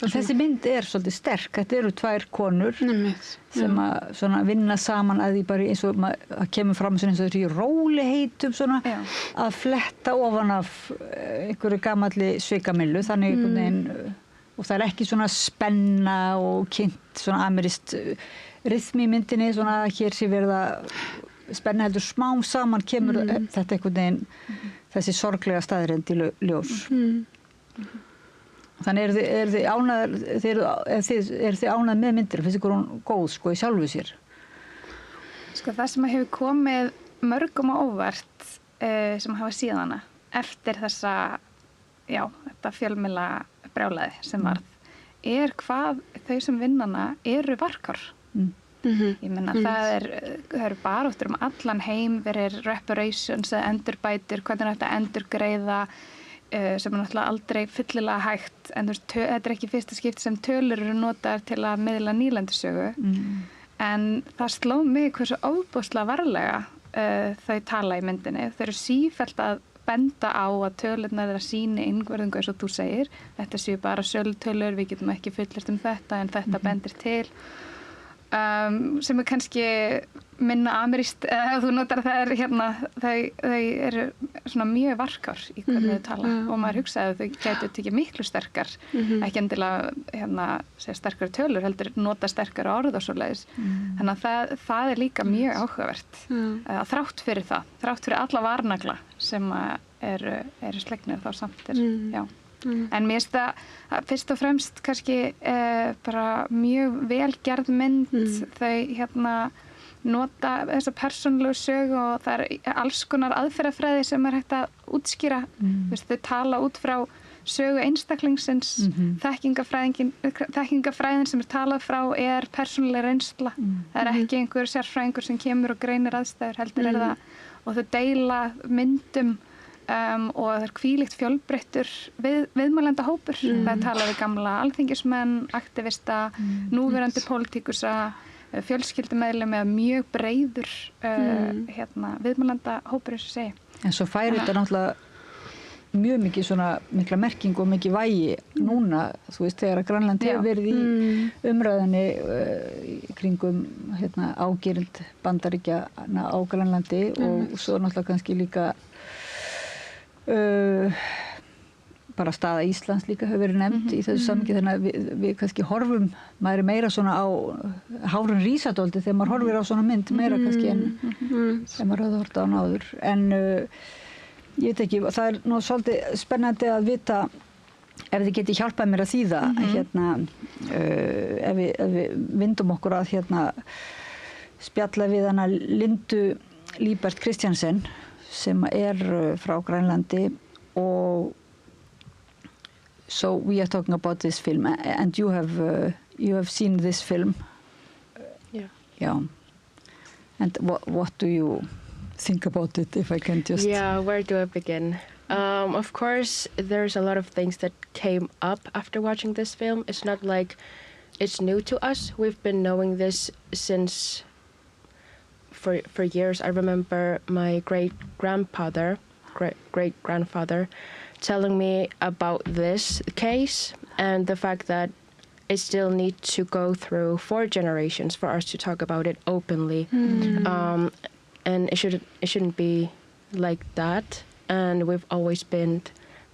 Þessi mynd svolítið sterk. Þetta eru tvær konur sem að vinna saman að því bara eins og að kemur fram eins og þessi róliheitum að fletta ofan af einhverju gamalli svikamillu, þannig einhvern veginn, og það ekki spenna og kynnt amerískt rytmi í myndinni, hér sé verið að spenna heldur smám saman kemur þetta einhvern veginn, þessi sorglega staðreynd í ljós. Þannig er þið ánægðar með myndir, finnst ykkur hún góð í sjálfu sér? Það sem hefur komið mörgum á óvart sem hafa síðan hana eftir þetta fjölmiðla brjálæði sem varð hvað þau sem vinna hana eru varkár. Ég meina það eru baráttur allan heim, verið reparations eða endurbætur, hvernig þetta endurgreiða sem náttúrulega aldrei fyllilega hægt, en þetta ekki fyrsta skipti sem tölur eru notaðar til að miðla nýlendusögu, en það sló mig hversu ofboðslega varlega þau tala í myndinni. Þau eru sífellt að benda á að tölurnar þeirra sýni innverðingu eins og þú segir, þetta séu bara sölutölur, við getum ekki fullyrt þetta en þetta bendir til. Sem kannski minna amerískt, þú notar það þau eru mjög varkár í hvernig þau tala og maður hugsaði að þau gætu tekið miklu sterkar, ekki endilega sterkar tölur, heldur nota sterkar orð og svoleiðis. Þannig að það líka mjög áhugavert að þrátt fyrir alla varnagla sem eru slegnir þá samt En mér finnst það fyrst og fremst kannski bara mjög vel gerð mynd, þau nota þessa persónulegu sögu og það alls konar aðferðafræði sem hægt að útskýra. Þau tala út frá sögu einstaklingsins, þekkingafræðin sem talað frá persónuleg reynsla. Það ekki einhver sérfræðingur sem kemur og greinir aðstæður, heldur það, og þau deila myndum og það hvílíkt fjölbreyttur viðmælenda hópur. Það tala við gamla alþingismenn, aktivista, núverandi pólitíkusa, fjölskyldumeðlimi eða mjög breiður viðmælenda hópur, eins og segi. En svo færi þetta náttúrulega mjög mikið mikla merkingu og mikið vægi núna, þú veist, þegar að Grænland hefur verið í umræðinni kringum ágirnd Bandaríkjanna á Grænlandi og svo náttúrulega kannski líka bara staða Íslands líka hefur verið nefnd í þessu samhengi, þannig að við kannski horfum, maður meira svona á hárun rísadóldi þegar maður horfir á svona mynd meira kannski en þegar maður hefði hort á hana áður. En ég veit ekki, það nú svolítið spennandi að vita ef þið geti hjálpað mér að þýða hérna, ef við vindum okkur að hérna spjalla við hana Lindu Líbert Kristjansen sem frá Grænlandi og so we are talking about this film and you have seen this film. Yeah. And what do you think about it, if I can just... Yeah, where do I begin? Of course, there's a lot of things that came up after watching this film. It's not like it's new to us. We've been knowing this since for years. I remember my great-grandfather telling me about this case and the fact that it still needs to go through 4 generations for us to talk about it openly. And it shouldn't be like that. And we've always been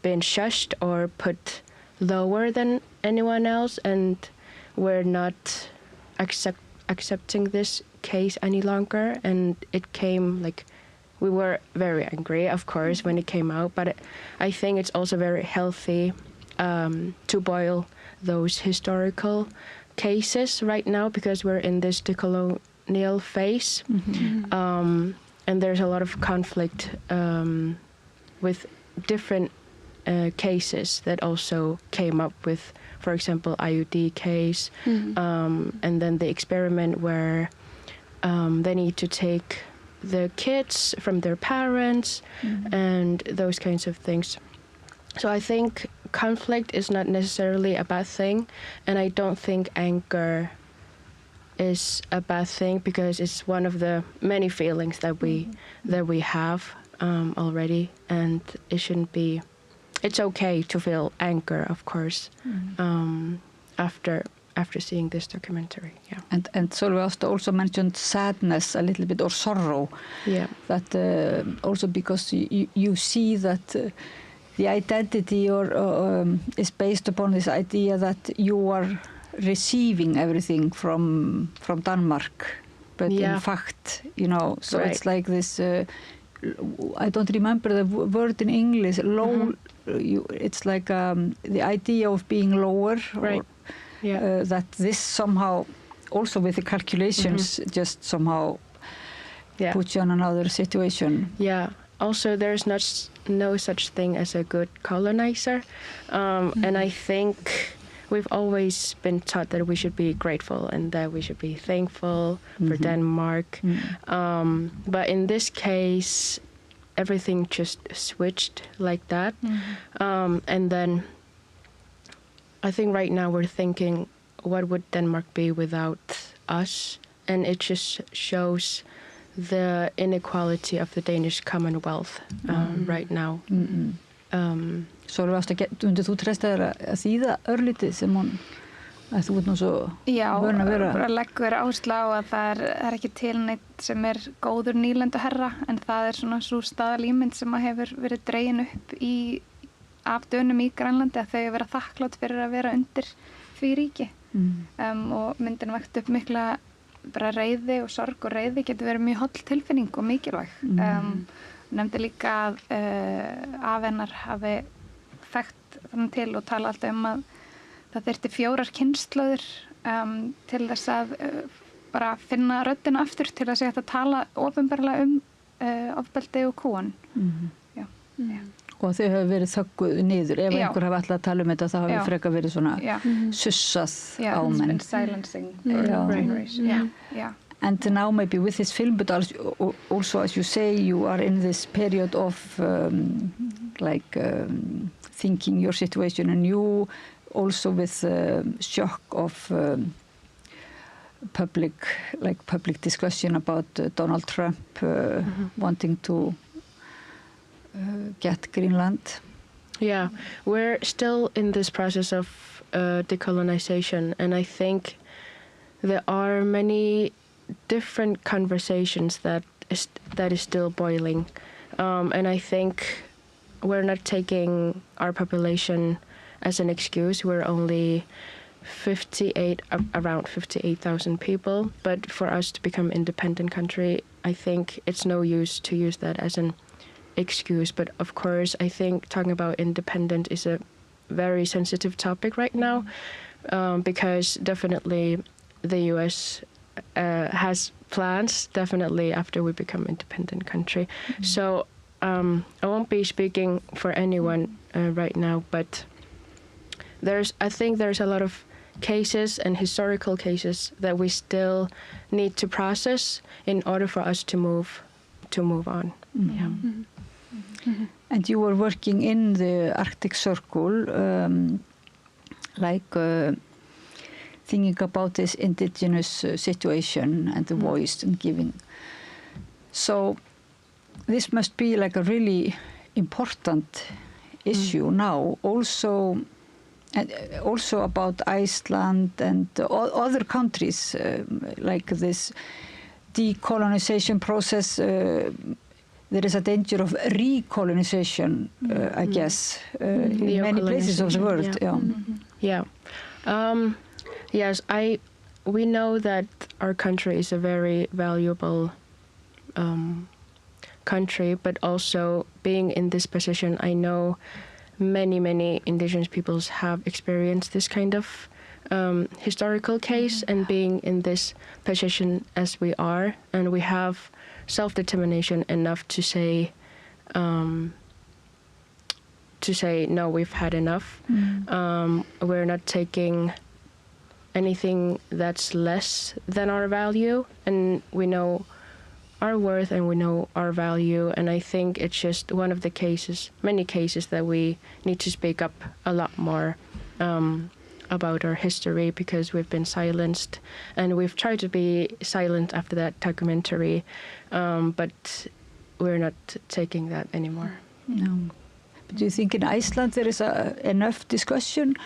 shushed or put lower than anyone else, and we're not accepting this case any longer. And it came like, we were very angry, of course, when it came out, but I think it's also very healthy to boil those historical cases right now, because we're in this decolonial phase. And there's a lot of conflict with different cases that also came up with, for example, IUD case, and then the experiment where they need to take the kids from their parents and those kinds of things. So I think conflict is not necessarily a bad thing, and I don't think anger is a bad thing, because it's one of the many feelings that we have already, and it shouldn't be. It's okay to feel anger, of course, after seeing this documentary. Yeah. And Solveig also mentioned sadness a little bit, or sorrow. Yeah. That also because you see that the identity is based upon this idea that you are receiving everything from Denmark, but in fact, so it's like this. I don't remember the word in English. Low. It's like the idea of being lower. Right. That this somehow, also with the calculations, just somehow puts you in another situation. Yeah. Also, there's no such thing as a good colonizer, and I think we've always been taught that we should be grateful and that we should be thankful for Denmark. But in this case, everything just switched like that. And then I think right now we're thinking, what would Denmark be without us? And it just shows the inequality of the Danish Commonwealth right now. Svo erum við ást þú treysta þér að þýða örlítið sem hún, að þú ert nú svo vön að vera. Já, bara leggur áherslu á að það er ekki til neitt sem góður nýlenduherra, en það svona svo staðalímynd sem hefur verið dregin upp af Dönum í Grænlandi, að þau vera þakklátt fyrir að vera undir því ríki. Og myndin vakti upp mikla bara reiði og sorg, og reiði getur verið mjög holl tilfinning og mikilvæg. Nefndi líka að af hennar hafi þekkt þannig til og tala alltaf að það þyrfti 4 kynslóðir til þess að bara finna röddina aftur til að segja að tala opinberlega ofbeldi og kúgun. Og þau hafa verið þögguð niður. Ef einhver hafa alltaf að tala þetta, þá hafi frekar verið svona sussað á menn. Silencing generation. And now maybe with this film, but also as you say, you are in this period of thinking your situation, and you also with shock of public discussion about Donald Trump wanting to get Greenland. Yeah, we're still in this process of decolonization, and I think there are many different conversations that is still boiling, and I think we're not taking our population as an excuse. We're only around 58,000 people. But for us to become independent country, I think it's no use to use that as an excuse. But of course, I think talking about independent is a very sensitive topic right now, because definitely the US has plans, definitely after we become independent country. So I won't be speaking for anyone right now, but I think there's a lot of cases and historical cases that we still need to process in order for us to move on. Yeah. And you were working in the Arctic Circle, thinking about this indigenous situation and the voice and giving. So this must be like a really important issue now. Also about Iceland and other countries, like this decolonization process. There is a danger of recolonization, I guess, in many places of the world. Yeah. Yes, we know that our country is a very valuable country, but also being in this position, I know many indigenous peoples have experienced this kind of historical case, and being in this position as we are, and we have self-determination enough to say no, we've had enough. We're not taking anything that's less than our value, and we know our worth and we know our value, and I think it's just one of the many cases that we need to speak up a lot more about our history, because we've been silenced, and we've tried to be silent after that documentary, but we're not taking that anymore. No. But do you think in Iceland there is enough discussion?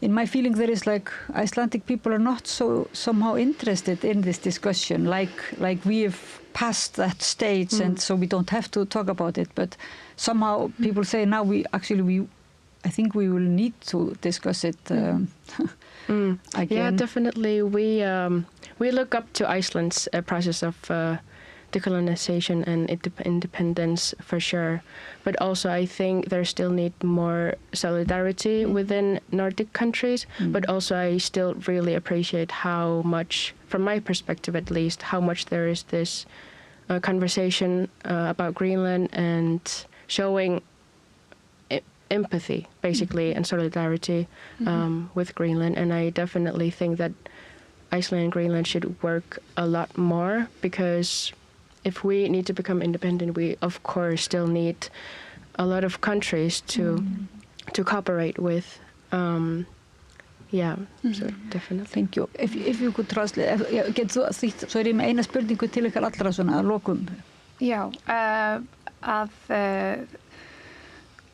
In my feeling, there is like Icelandic people are not so somehow interested in this discussion, like we have passed that stage, and so we don't have to talk about it. But somehow people say now I think we will need to discuss it again. Yeah, definitely. We look up to Iceland's process of decolonization and independence for sure. But also I think there still need more solidarity within Nordic countries. But also I still really appreciate how much, from my perspective at least, how much there is this conversation about Greenland and showing empathy, basically, and solidarity with Greenland. And I definitely think that Iceland and Greenland should work a lot more, because if we need to become independent, we of course still need a lot of countries to cooperate with. So definitely. Thank you. If you could translate, getur þú þýtt, svo ég með eina spurningu til ykkar allra svona að lokum. Já,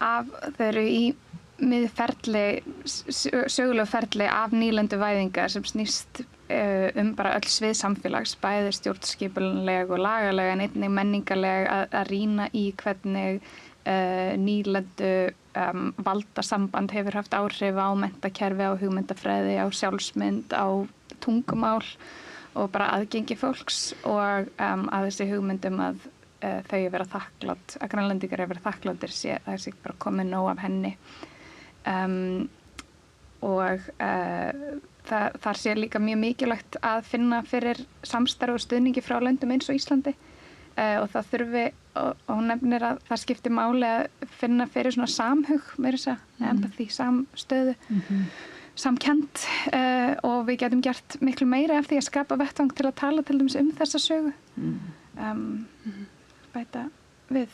þau eru í miðferli, sögulegu ferli af nýlenduvæðingar sem snýst bara öll svið samfélags, bæði stjórnskipuleg og lagalega, en einnig menningarleg, að rýna í hvernig nýlendu valdasamband hefur haft áhrif á menntakerfi, á hugmyndafræði, á sjálfsmynd, á tungumál og bara aðgengi fólks, og að þessi hugmyndum að þau vera þakklátt, að Grænlendingar vera þakkláttir, það sé bara komið nóg af henni. Og þar sé líka mjög mikilvægt að finna fyrir samstarf og stuðningi frá löndum eins og Íslandi, og það þurfi, og hún nefnir að það skiptir máli að finna fyrir svona samhug, empathy, samstöðu, samkennd, og við getum gert miklu meira af því að skapa vettvang til að tala til dæmis þessa sögu, bæta við,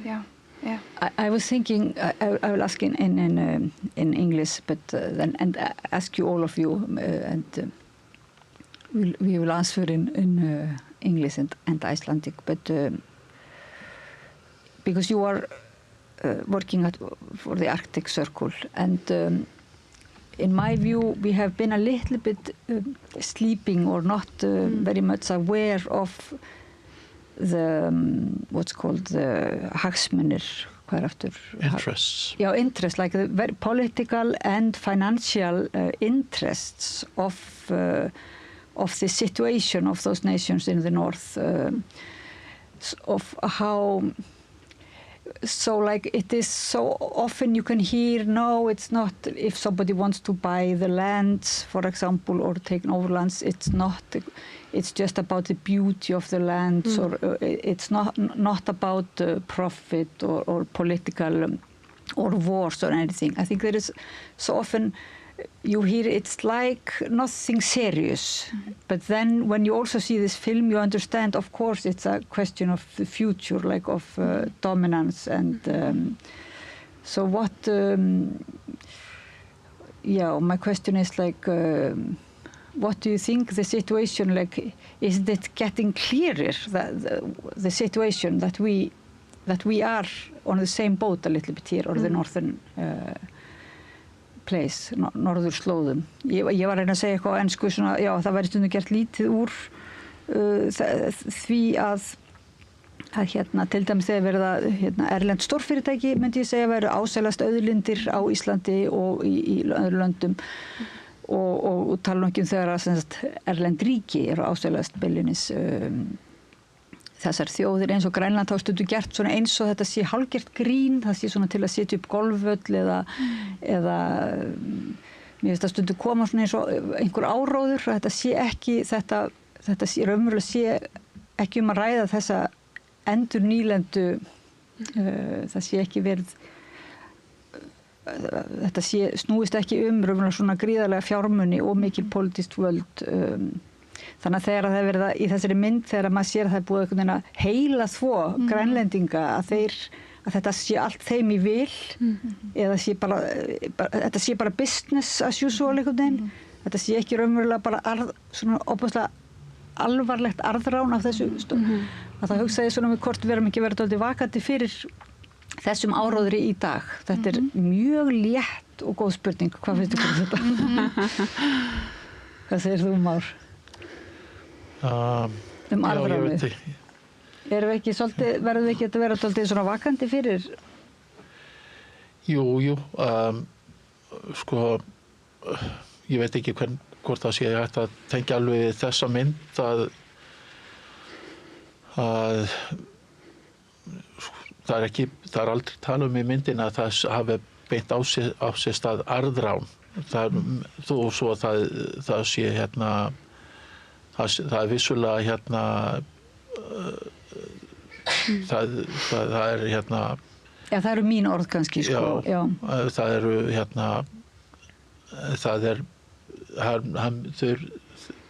já. Yeah. I was thinking, I will ask in English, but then and ask you, all of you, and we will answer in English and Icelandic. But because you are working for the Arctic Circle, and in my view, we have been a little bit sleeping or not very much aware of the what's called the hagsmunir, hvað aftur? Interests. Já, interests, like the very political and financial interests of the situation of those nations in the north, of how, so like it is so often you can hear, no, it's not, if somebody wants to buy the lands, for example, or take over lands, it's just about the beauty of the lands, or it's not about profit or political or wars or anything. I think there is so often you hear it's like nothing serious, but then when you also see this film, you understand, of course, it's a question of the future, like of dominance, and so what? My question is like, what do you think the situation like? Is it getting clearer that the situation that we are on the same boat a little bit here, or the northern place, norðurslóðum. Ég var að reyna að segja eitthvað á ensku, svona, já, það væri stundum gert lítið úr því að til dæmis þegar verða erlend stórfyrirtæki, myndi ég segja, væru ásælast auðlindir á Íslandi og í öðrum löndum, og tala nú ekki þegar að erlend ríki eru ásælast beilinnis þessar þjóðir, eins og Grænland þá stundu gert svona eins og þetta sé hálfgert grín, það sé svona til að setja upp golfvöll eða mér finnst það stundu koma svona eins og einhver áróður, að þetta sé ekki þetta sé raunverulega sé ekki að ræða þessa endur nýlendu, það sé ekki verið, þetta snúist ekki raunverulega svona gríðarlega fjármuni og mikil pólitískt völd. Þannig að þegar það er verið í þessari mynd, þegar maður sér að það er búið einhvern veginn að heila þvo grænlendinga, að þetta sé allt þeim í vil, eða þetta sé bara business as usual einhvern veginn, þetta sé ekki raunverulega bara svona óbúslega alvarlegt arðrán af þessu, að það hugsaði svona með hvort við erum ekki verið dálítið vakandi fyrir þessum áróðri í dag. Þetta er mjög létt og góð spurning. Hvað finnst ykkur þetta? Hvað segir þú, Már? Arðránu. Verðum við ekki að vera svolítið svona vakandi fyrir? Jú. Sko, ég veit ekki hvort það sé hægt að tengja alveg þessa mynd að það er aldrei tala í myndin að það hafi beint á sér stað arðrán. Þó svo að það sé það er vissulega það er Já, það eru mín orð kannski, sko. Já. Það eru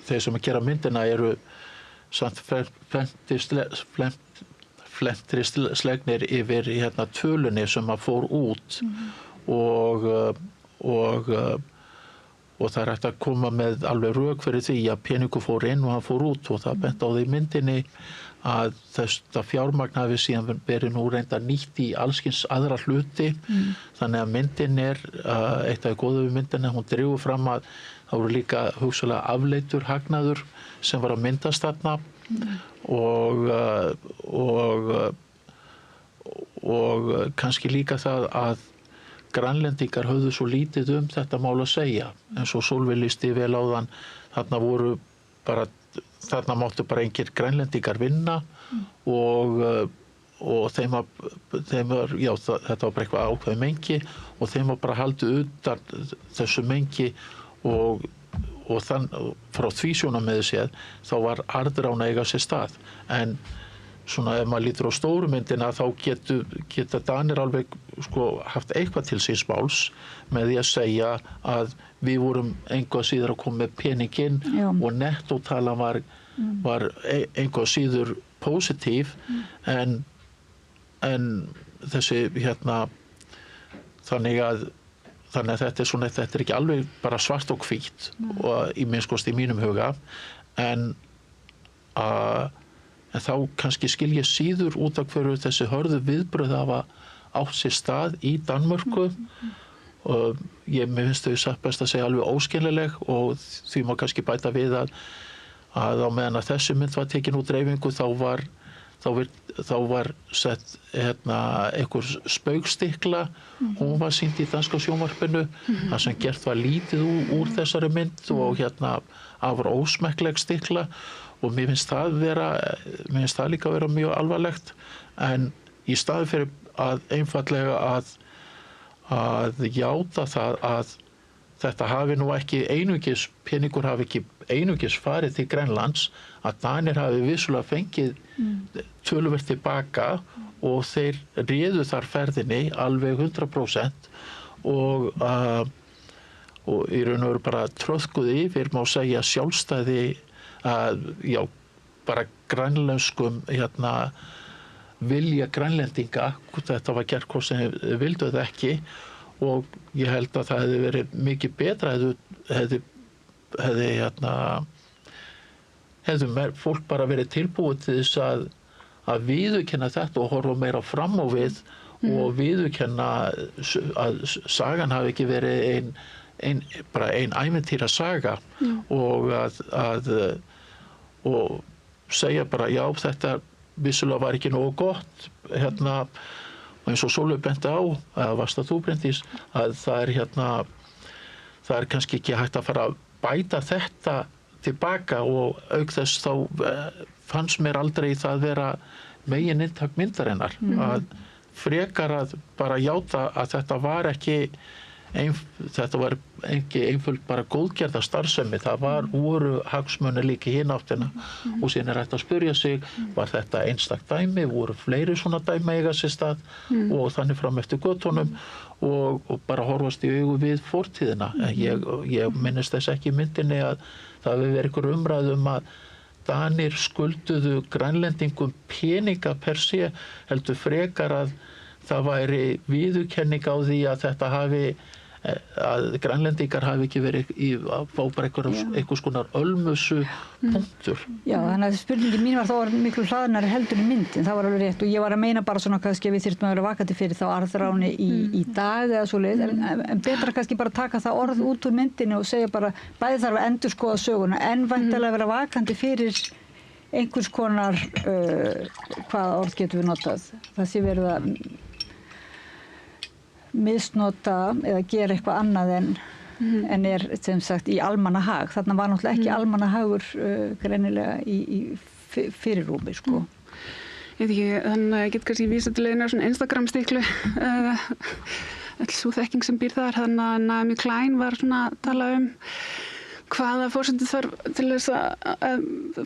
þeir sem að gera myndina eru samt flentri slegnir yfir tölunni sem að fór út og það er hægt að koma með alveg rök fyrir því að peningur fór inn og hann fór út, og það bent á því myndinni að þetta fjármagn hafi síðan verið nú reyndar nýtt í allskyns aðra hluti, þannig að myndin eitt af góðu við myndina, hún dregur fram að það voru líka hugsalega afleitur hagnaður sem var að myndast þarna og kannski líka það að Grænlendingar höfðu svo lítið þetta mál að segja, eins og Sólveig lýsti vel áðan, þarna máttu bara engir Grænlendingar vinna og þeim var, já, þetta var bara eitthvað ákveðið mengi og þeim var bara haldið utan þessu mengi og þann frá því sjónarmiði séð þá var arðrán að eiga sér stað, en svona ef maður lítur á stóru myndina þá geta Danir alveg haft eitthvað til síns máls með því að segja að við vorum engu að síður að koma með peninginn og nettótalan var engu að síður positív, en þessi þannig að þetta er ekki alveg bara svart og hvítt og í minnst í mínum huga, en þá kannski skil ég síður út af hverju þessi hörðu viðbrögð hafa átt sér stað í Danmörku og mér finnst þau satt best að segja alveg óskiljanleg, og því má kannski bæta við að á meðan að þessi mynd var tekin úr dreifingu þá þá var sett einhver spaugstikla, hún var sýnd í danska sjónvarpinu, þar sem gert var lítið úr þessari mynd og afar ósmekkleg stikla og mér finnst það líka vera mjög alvarlegt, en í staði fyrir að einfallega að játa það að þetta hafi nú ekki einungis, peningur hafi ekki einungis farið til Grænlands, að Danir hafi vissulega fengið töluvert tilbaka og þeir réðu þar ferðinni alveg 100% og í raun og veru bara tröðkuð yfir, má segja, sjálfstæði bara grænlenskum vilja grænlendinga, þetta var gert hvort sem vildu það ekki og ég held að það hefði verið mikið betra hefði fólk bara verið tilbúið til þess að viðurkenna þetta og horfa meira fram á við og viðurkenna að sagan hafi ekki verið bara ein ævintýra saga og og segja bara já, þetta vissulega var ekki nógu gott eins og Sólveig benti á, eða varst það þú, Bryndís, að það er kannski ekki hægt að fara að bæta þetta tilbaka og auk þess þá fannst mér aldrei það vera megin inntak myndarinnar að frekar að bara játa að þetta var ekki einföld bara góðgerða starfsemi, það voru hagsmunir líka í hina áttina og síðan hægt að spyrja sig, var þetta einstakt dæmi, voru fleiri svona dæmi eiga sér stað og þannig fram eftir göttunum og bara horfast í augu við fortíðina. Ég minnist þess ekki í myndinni að það hefur verið einhver umræða að Danir skulduðu grænlendingum peninga per se, heldur frekar að það væri viðurkenning á því að þetta að grænlendingar hafi ekki verið að fá bara einhvers konar ölmusu punktur. Já, þannig að spurningin mín var þá miklu hlaðnari heldur í myndin, það var alveg rétt og ég var að meina bara svona kannski að við þyrftum að vera vakandi fyrir þá arðráni í dag eða svoleiðis, en betra kannski bara taka það orð út úr myndinni og segja bara bæði þarf að endurskoða söguna en væntanlega vera vakandi fyrir einhvers konar hvaða orð getum við notað, það sé verið að misnota eða gera eitthvað annað en sem sagt í almannahag. Þarna var náttúrulega ekki almannahagur greinilega í fyrirrúmi, sko. Ég veit ekki, þannig að ég get kannski vísa til eina svona Instagram-stiklu sú þekking sem býr þar, þannig að Naomi Klein var svona að tala hvaða forsendur þarf til þess að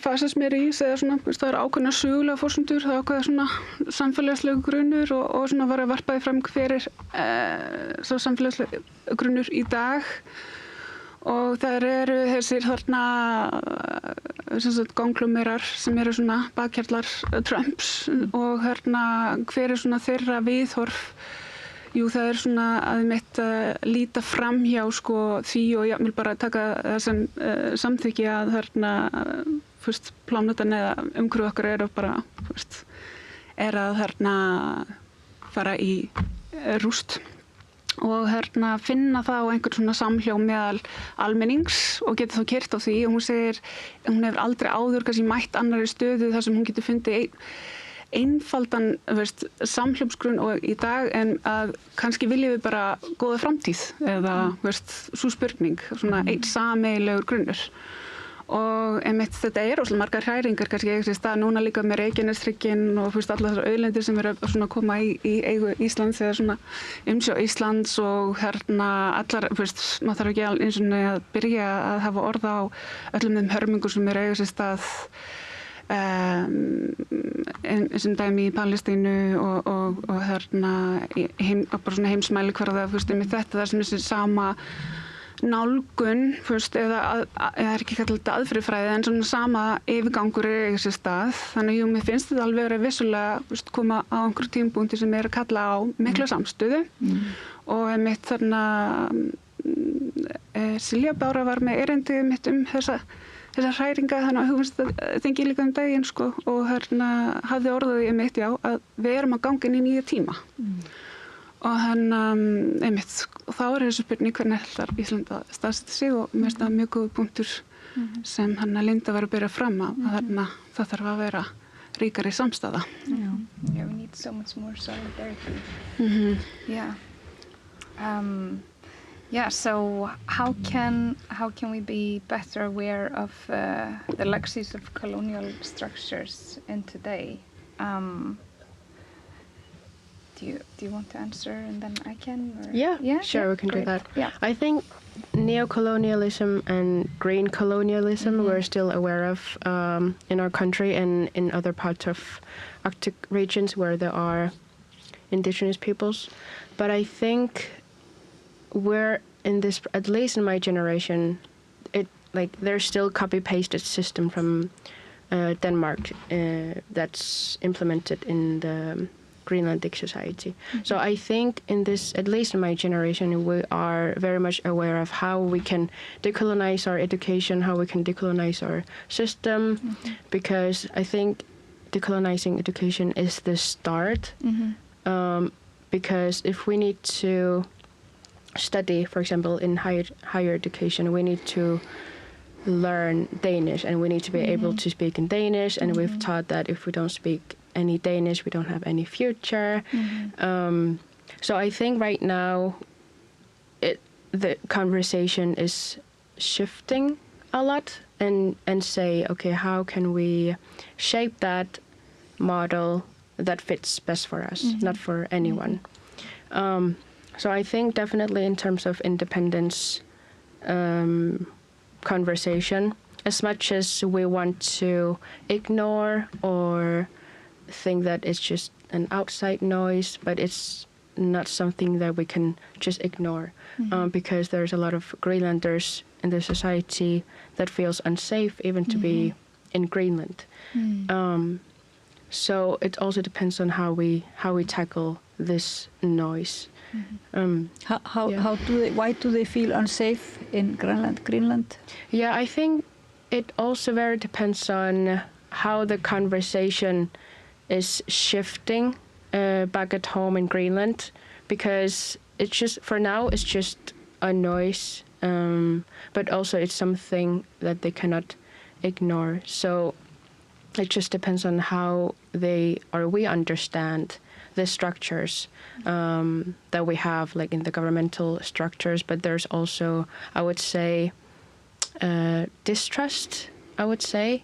fasismi eða svona, það er ákveðna sögulega forsendur, það er ákveða svona samfélagslegu grunnur og svona var að varpaði fram fyrir svo samfélagslegu grunnur í dag og það eru þessir þarna ganglumerar sem eru svona bakhjarlar Trumps og hérna hver svona þeirra viðhorf. Jú, það er svona að mitt líta fram hjá sko því og ég vil bara taka það sem samþykki að þarna plánetan eða umhverfið okkar eru bara að þarna fara í rúst og þarna finna það á einhvern svona samhljóm meðal almennings og getur þá keyrt á því og hún segir hún hefur aldrei áður kannski mætt annarri stöðu þar sem hún getur fundið einfaldan samhljómsgrunn og í dag en að kannski viljum við bara góða framtíð eða svo spurning, svona einn sameiginlegur grunnur og einmitt þetta óslega margar hræringar kannski eiga stað núna líka með Reykjaneshrygginn og allar þessar auðlindir sem eru svona að koma í eigu Íslands eða svona umsjá Íslands og hérna allar, maður þarf ekki eins og að byrja að hafa orð á öllum þeim hörmungum sem eru eiga sér stað sem dæmi í Palestínu og hérna bara svona heimsmælikvarða með þetta þar sem þessi sama nálgun eða er ekki kallað þetta aðferðafræði en svona sama yfirgangur eiga sér stað þannig að mér finnst þetta alveg verið vissulega koma á einhverjum tímapunkti sem er að kalla á mikla samstöðu og mitt þarna Silja Bára var með erindi mitt þessar hræringa þannig að hugumst þengi líka daginn sko og hérna hafði orðaði mitt að við erum að ganga inn í nýja tíma og hérna einmitt þá þessu spurning hvernig ætlar Ísland að staðsetja sig og mér finnst mjög góð punktur sem Linda var að byrja fram að þarna það þarf að vera ríkari samstæða. Yeah, we need so much more solidarity. Yeah. Yeah, so how can we be better aware of the legacies of colonial structures in today? Do you want to answer and then I can? Or? Yeah, sure, we can great. do that. Yeah. I think neocolonialism and green colonialism we're still aware of in our country and in other parts of Arctic regions where there are indigenous peoples. But I think we're in this, at least in my generation, there's still copy-pasted system from Denmark that's implemented in the Greenlandic society. So I think in this, at least in my generation, we are very much aware of how we can decolonize our education, how we can decolonize our system, because I think decolonizing education is the start. Because if we need to study, for example, in higher education, we need to learn Danish and we need to be able to speak in Danish, and we've taught that if we don't speak any Danish, we don't have any future. So I think right now the conversation is shifting a lot and say, okay, how can we shape that model that fits best for us, not for anyone. So I think definitely in terms of independence conversation, as much as we want to ignore or think that it's just an outside noise, but it's not something that we can just ignore because there's a lot of Greenlanders in the society that feels unsafe even to be in Greenland. So it also depends on how we tackle this noise. Why do they feel unsafe in Greenland? Yeah, I think it also very depends on how the conversation is shifting back at home in Greenland, because it's just, for now, it's just a noise, but also it's something that they cannot ignore. So it just depends on how we understand the structures that we have, like in the governmental structures, but there's also, I would say, distrust, I would say,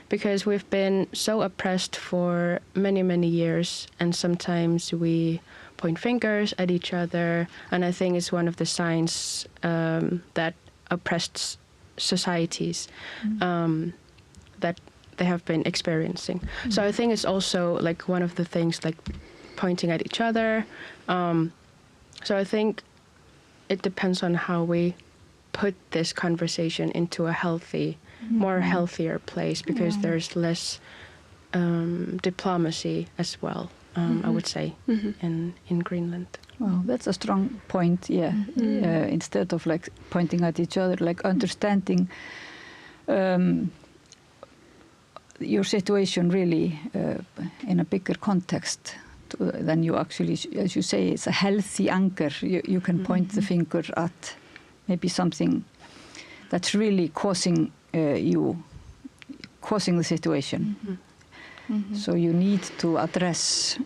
because we've been so oppressed for many, many years, and sometimes we point fingers at each other, and I think it's one of the signs that oppressed societies that they have been experiencing. So I think it's also like one of the things, like pointing at each other. So I think it depends on how we put this conversation into a more healthier place, because there's less diplomacy as well, I would say, in Greenland. Well, that's a strong point, instead of like pointing at each other, like understanding your situation really in a bigger context than you actually, as you say, it's a healthy anger. You can point the finger at maybe something that's really causing the situation. So you need to address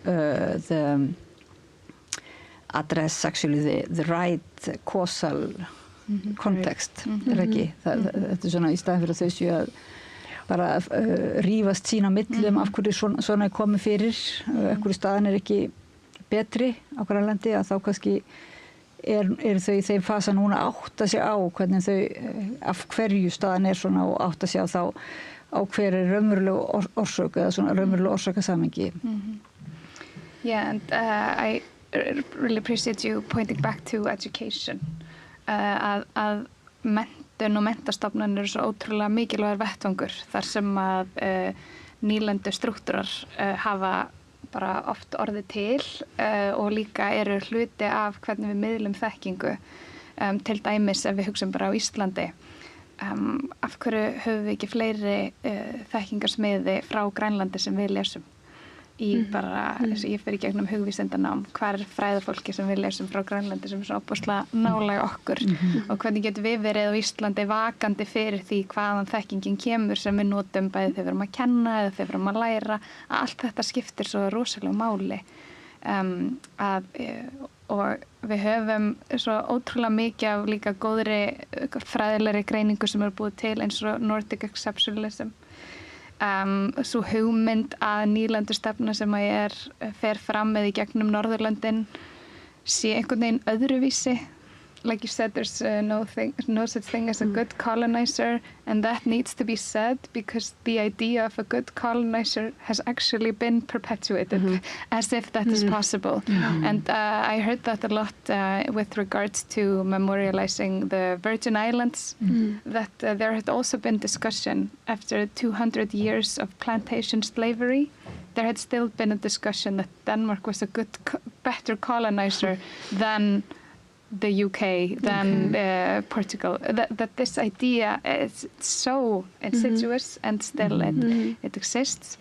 actually the right causal context. Þetta svona í staðinn fyrir að þau séu að bara rífast sín á millum af hverju svona komið fyrir, hverju staðan ekki betri á Grænlandi, að þá kannski eru þau í þeim fasa núna átta sig á hvernig af hverju staðan svona, og átta sig á þá á hver raunveruleg orsök eða svona raunveruleg orsakasamhengi. Yeah, and I really appreciate you pointing back to education. Að menntun og menntastofnanir eru svo ótrúlega mikilvægur vettvangur þar sem að nýlendu strúktúrar hafa bara oft orðið til og líka eru hluti af hvernig við miðlum þekkingu, til dæmis ef við hugsaum bara á Íslandi. Af hverju höfum við ekki fleiri þekkingarsmiði frá Grænlandi sem við lesum í bara, eins og ég fer í gegnum hugvísindanám, hvar fræðafólki sem við lesum frá Grænlandi sem svo opaslega nálega okkur og hvernig getum við verið á Íslandi vakandi fyrir því hvaðan þekkingin kemur sem við notum bæði þegar við erum að kenna eða þegar við erum að læra, að allt þetta skiptir svo rosalega máli og við höfum svo ótrúlega mikið af líka góðri fræðilegri greiningu sem eru búið til eins og Nordic Exceptionalism. Svo hugmynd að nýlendustefna sem að fer fram með í gegnum Norðurlöndin sé einhvern veginn öðruvísi. Like you said, there's no such thing as a good colonizer, and that needs to be said because the idea of a good colonizer has actually been perpetuated as if that is possible. And I heard that a lot with regards to memorializing the Virgin Islands, that there had also been discussion after 200 years of plantation slavery. There had still been a discussion that Denmark was a better colonizer than the UK, than Portugal. That this idea is so insidious and still it exists.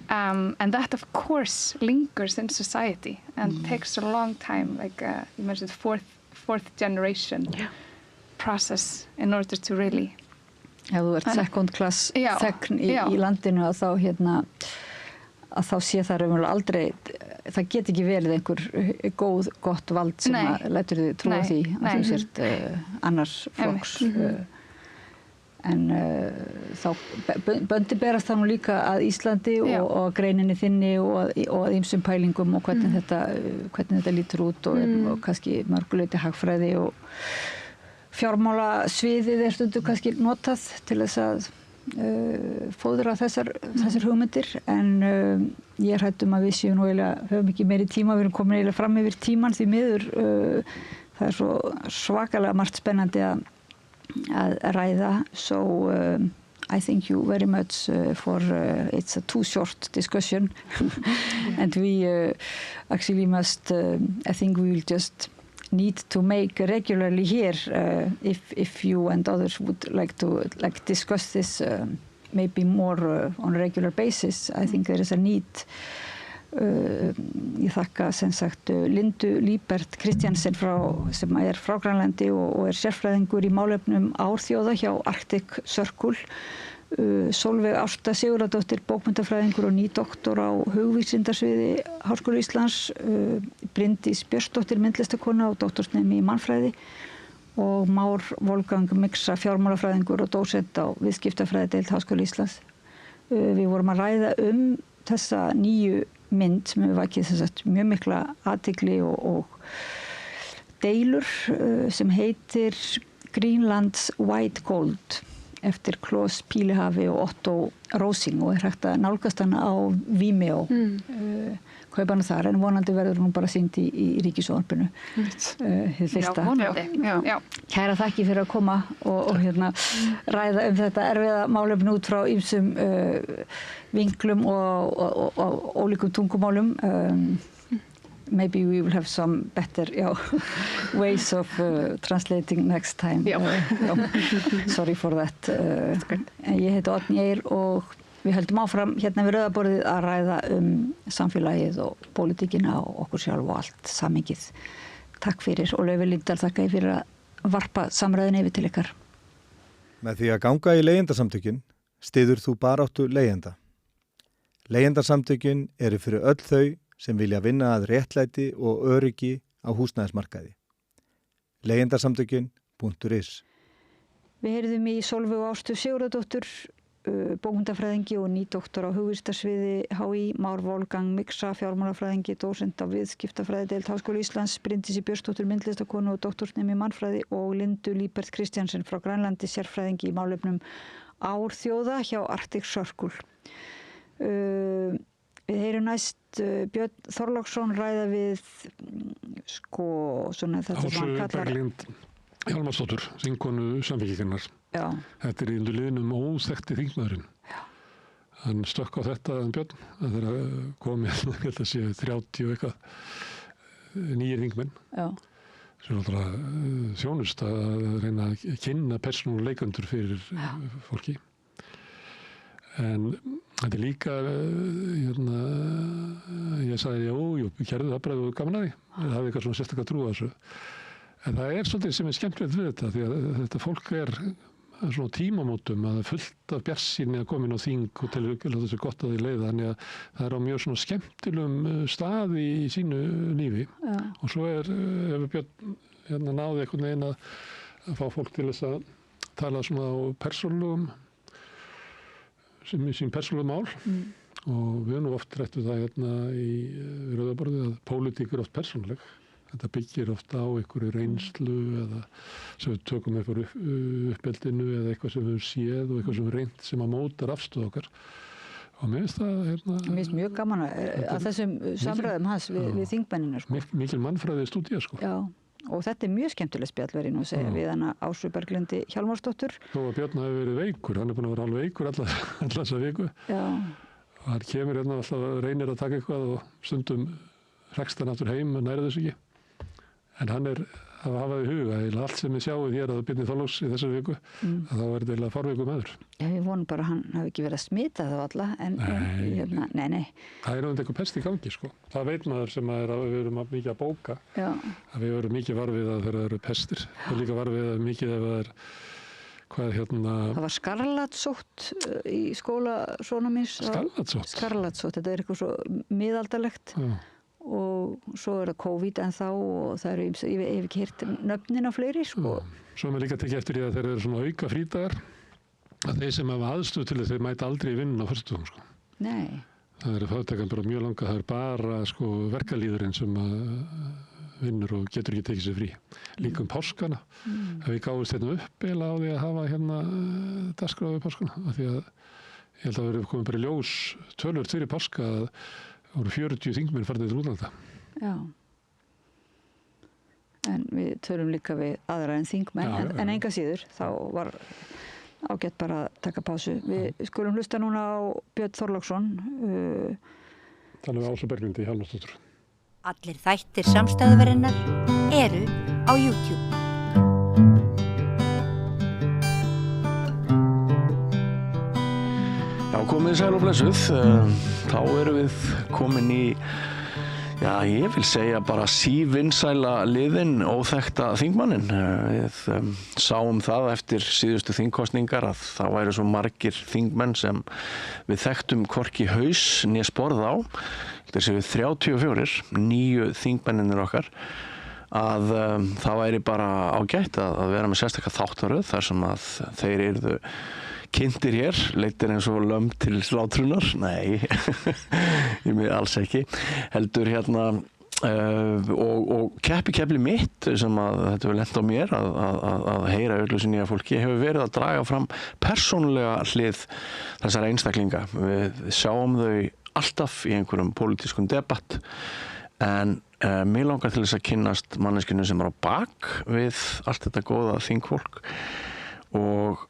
And that, of course, lingers in society and takes a long time, like you mentioned, fourth generation process in order to really... Ef þú ert second class þegn í landinu að þá sé það raunverulega aldrei, það get ekki verið einhver gott vald sem að lætur þið trúa því að þú sért annars flokks. En þá böndi berast það nú líka að Íslandi og greininni þinni og að ýmsum pælingum og hvernig þetta lítur út og kannski mörguleyti hagfræði og fjármálasviðið stundum kannski notað til þess að fóðra þessar hugmyndir en ég hrædd að við séum nú höfum ekki meiri tíma, við erum komin eiginlega fram yfir tíman því miður það svo svakalega margt spennandi að ræða so I thank you very much for it's a too short discussion and we actually must I think we will just need to make regularly here if you and others would like to discuss this maybe more on a regular basis. I think there is a need. Ég þakka sem sagt Lindu Líbert Kristjansen sem frá Grænlandi og sérfræðingur í málefnum árþjóða hjá Arctic Circle. Sólveig Ásta Sigurðardóttir, bókmennafræðingur og nýdoktor á hugvísindasviði Háskóla Íslands, Bryndís Björnsdóttir, myndlistakona og doktorsnemi í mannfræði og Már Wolfgang Mixa, fjármálafræðingur og dósent á viðskiptafræðideild Háskóla Íslands. Við vorum að ræða þessa nýju mynd sem hefur vakið mjög mikla athygli og deilur sem heitir Greenland's White Gold eftir Klaus Pílehafi og Otto Rosing og hægt að nálgast hana á Vimeo kaupa hana þar en vonandi verður hún bara sýnd í Ríkissjónvarpinu hið fyrsta. Já. Kæra þakki fyrir að koma og ræða þetta erfiða málefni út frá ýmsum vinklum og ólíkum tungumálum. Maybe we will have some better ways of translating next time. Sorry for that. Ég heiti Oddný Eir og við höldum áfram hérna við rauðaborðið að ræða samfélagið og pólitíkina og okkur sjálf og allt samhengið. Takk fyrir og Laufey Líndal þakka ég fyrir að varpa samræðin yfir til ykkar. Með því að ganga í leigjendasamtökin styður þú baráttu leigjenda. Leigjendasamtökin eru fyrir öll þau sem vilja vinna að réttlæti og öryggi á húsnæðismarkaði. Leigjendasamtökin.is. Við heyrðum í Sólveigu Ástu Sigurðardóttur, bókmennafræðingi og nýdoktor á hugvísindasviði HÍ, Már Wolfgang Mixa, fjármálafræðingi, dósent á viðskiptafræðideild Háskóla Íslands, Bryndísi Björnsdóttir, myndlistakonu og doktorsnemi í mannfræði og Lindu Líbert Kristjansen frá Grænlandi, sérfræðingi í málefnum árþjóða hjá Arctic Circle. Við heyrum næst Björn Þorláksson ræða við svona þetta sem hann kallar Berglind Hjálmarsdóttur, þingkonu Samfylkingarinnar. Þetta í liðnum óþekkti þingmaðurinn. Hann stökk á þetta Björn að þeirra komið, ég held að sé 30 og eitthvað nýjir þingmenn. Sem er alltaf þjónust að reyna að kynna persónuleikendur fyrir fólki. En Þetta líka, ég sagði, jú, gerðu það bara og gaman að því. Það hafði eitthvað svona sérstaklega trú á þessu. En það svolítið sem skemmtilegt við þetta, því að þetta fólk svona tímamótum að það fullt af bjartsýni að koma inn á þing og til að þessu gott að því leiða. Þannig að það á mjög svona skemmtilegum staði í sínu lífi. Já. Og svo hefur Björn náði einhvern veginn að fá fólk til þess að tala svona á persónulegum sín persónuleg mál og við höfum oft rættu það í Rauðaborði að pólitík oft persónuleg. Þetta byggir oft á einhverju reynslu eða sem við tökum upp uppeldinu eða eitthvað sem við höfum séð og eitthvað sem við reynt sem að mótar afstöð okkar. Og mér finnst það... Mér finnst mjög gaman að þessum samræðum hans við þingmennina. Sko. Mikil mannfræði stúdía, sko. Já. Og þetta mjög skemmtileg spjall verið nú að segja við hana Ásu Berglindi Hjálmarsdóttur. Þó að Björn hafi verið veikur, hann búin að vera alveg veikur alla þessa viku. Já. Og hann kemur alltaf reynir að taka eitthvað og stundum hrekst hann aftur heim og næra þessu ekki. En hann að hafa í huga, allt sem við sjáum hér að Bjarni Þorláks í þessu viku, að þá verður þetta farveiku maður. Já, við vonum bara að hann hafi ekki verið að smita þá alla, en nei. Það eitthvað pest í gangi, sko. Það veit maður sem að við erum mikið að bóka, já. Að við erum mikið varfið að þeirra eru pestir. Og líka varfið að mikið ef það Það var skarlatsótt í skóla svona minns. Skarlatsótt? Skarlatsótt, þetta eitthvað svo miðaldalegt. Já. Og svo það COVID en þá og það ég hef ekki heyrt nöfnin á fleiri, sko. Svo er mér líka tekið eftir því að þeir eru svona auka frídagar að þeir sem hafa aðstöðu til þeir mæta aldrei í vinnun á föstudögum, sko. Nei. Það fátækan bara mjög langa, það bara sko verkalýðurinn sem vinnur og getur ekki tekið sér frí. Líka páskana. Við gáðumst upp eiginlega á því að hafa dagskráð við páskana. Af því að ég held að við erum komið bara í ljós tölvört fyrir páska að það voru 40 þingmenn farnir til útlanda. Já. En við tölum líka við aðra en þingmenn, en enga síður, þá var ágætt bara að taka pásu. Við skulum hlusta núna á Björn Þorláksson. Þannig við Ásu Berglindi Hjálmarsdóttur. Allir þættir samstæðuverinnar eru á YouTube. Komið sæl og blessuð, þá erum við komin í, ég vil segja bara sívinsæla liðinn óþekkta þingmanninn. Við sáum það eftir síðustu þingkosningar að það væru svo margir þingmenn sem við þekktum hvorki haus né sporð á. Þetta séu við 34, 9 þingmenninir okkar, að það væri bara ágætt að vera með sérstakka þáttaröð þar sem að þeir yrðu kynntir hér, leittir eins og lömb til slátrunar, nei, ég með alls ekki, heldur og kepli mitt sem að þetta hefur lent á mér að heyra öllusi nýja fólki hefur verið að draga fram persónulega hlið þessara einstaklinga. Við sjáum þau alltaf í einhverjum pólitískum debatt en mig langar til þess að kynnast manneskinu sem á bak við allt þetta góða þingfólk og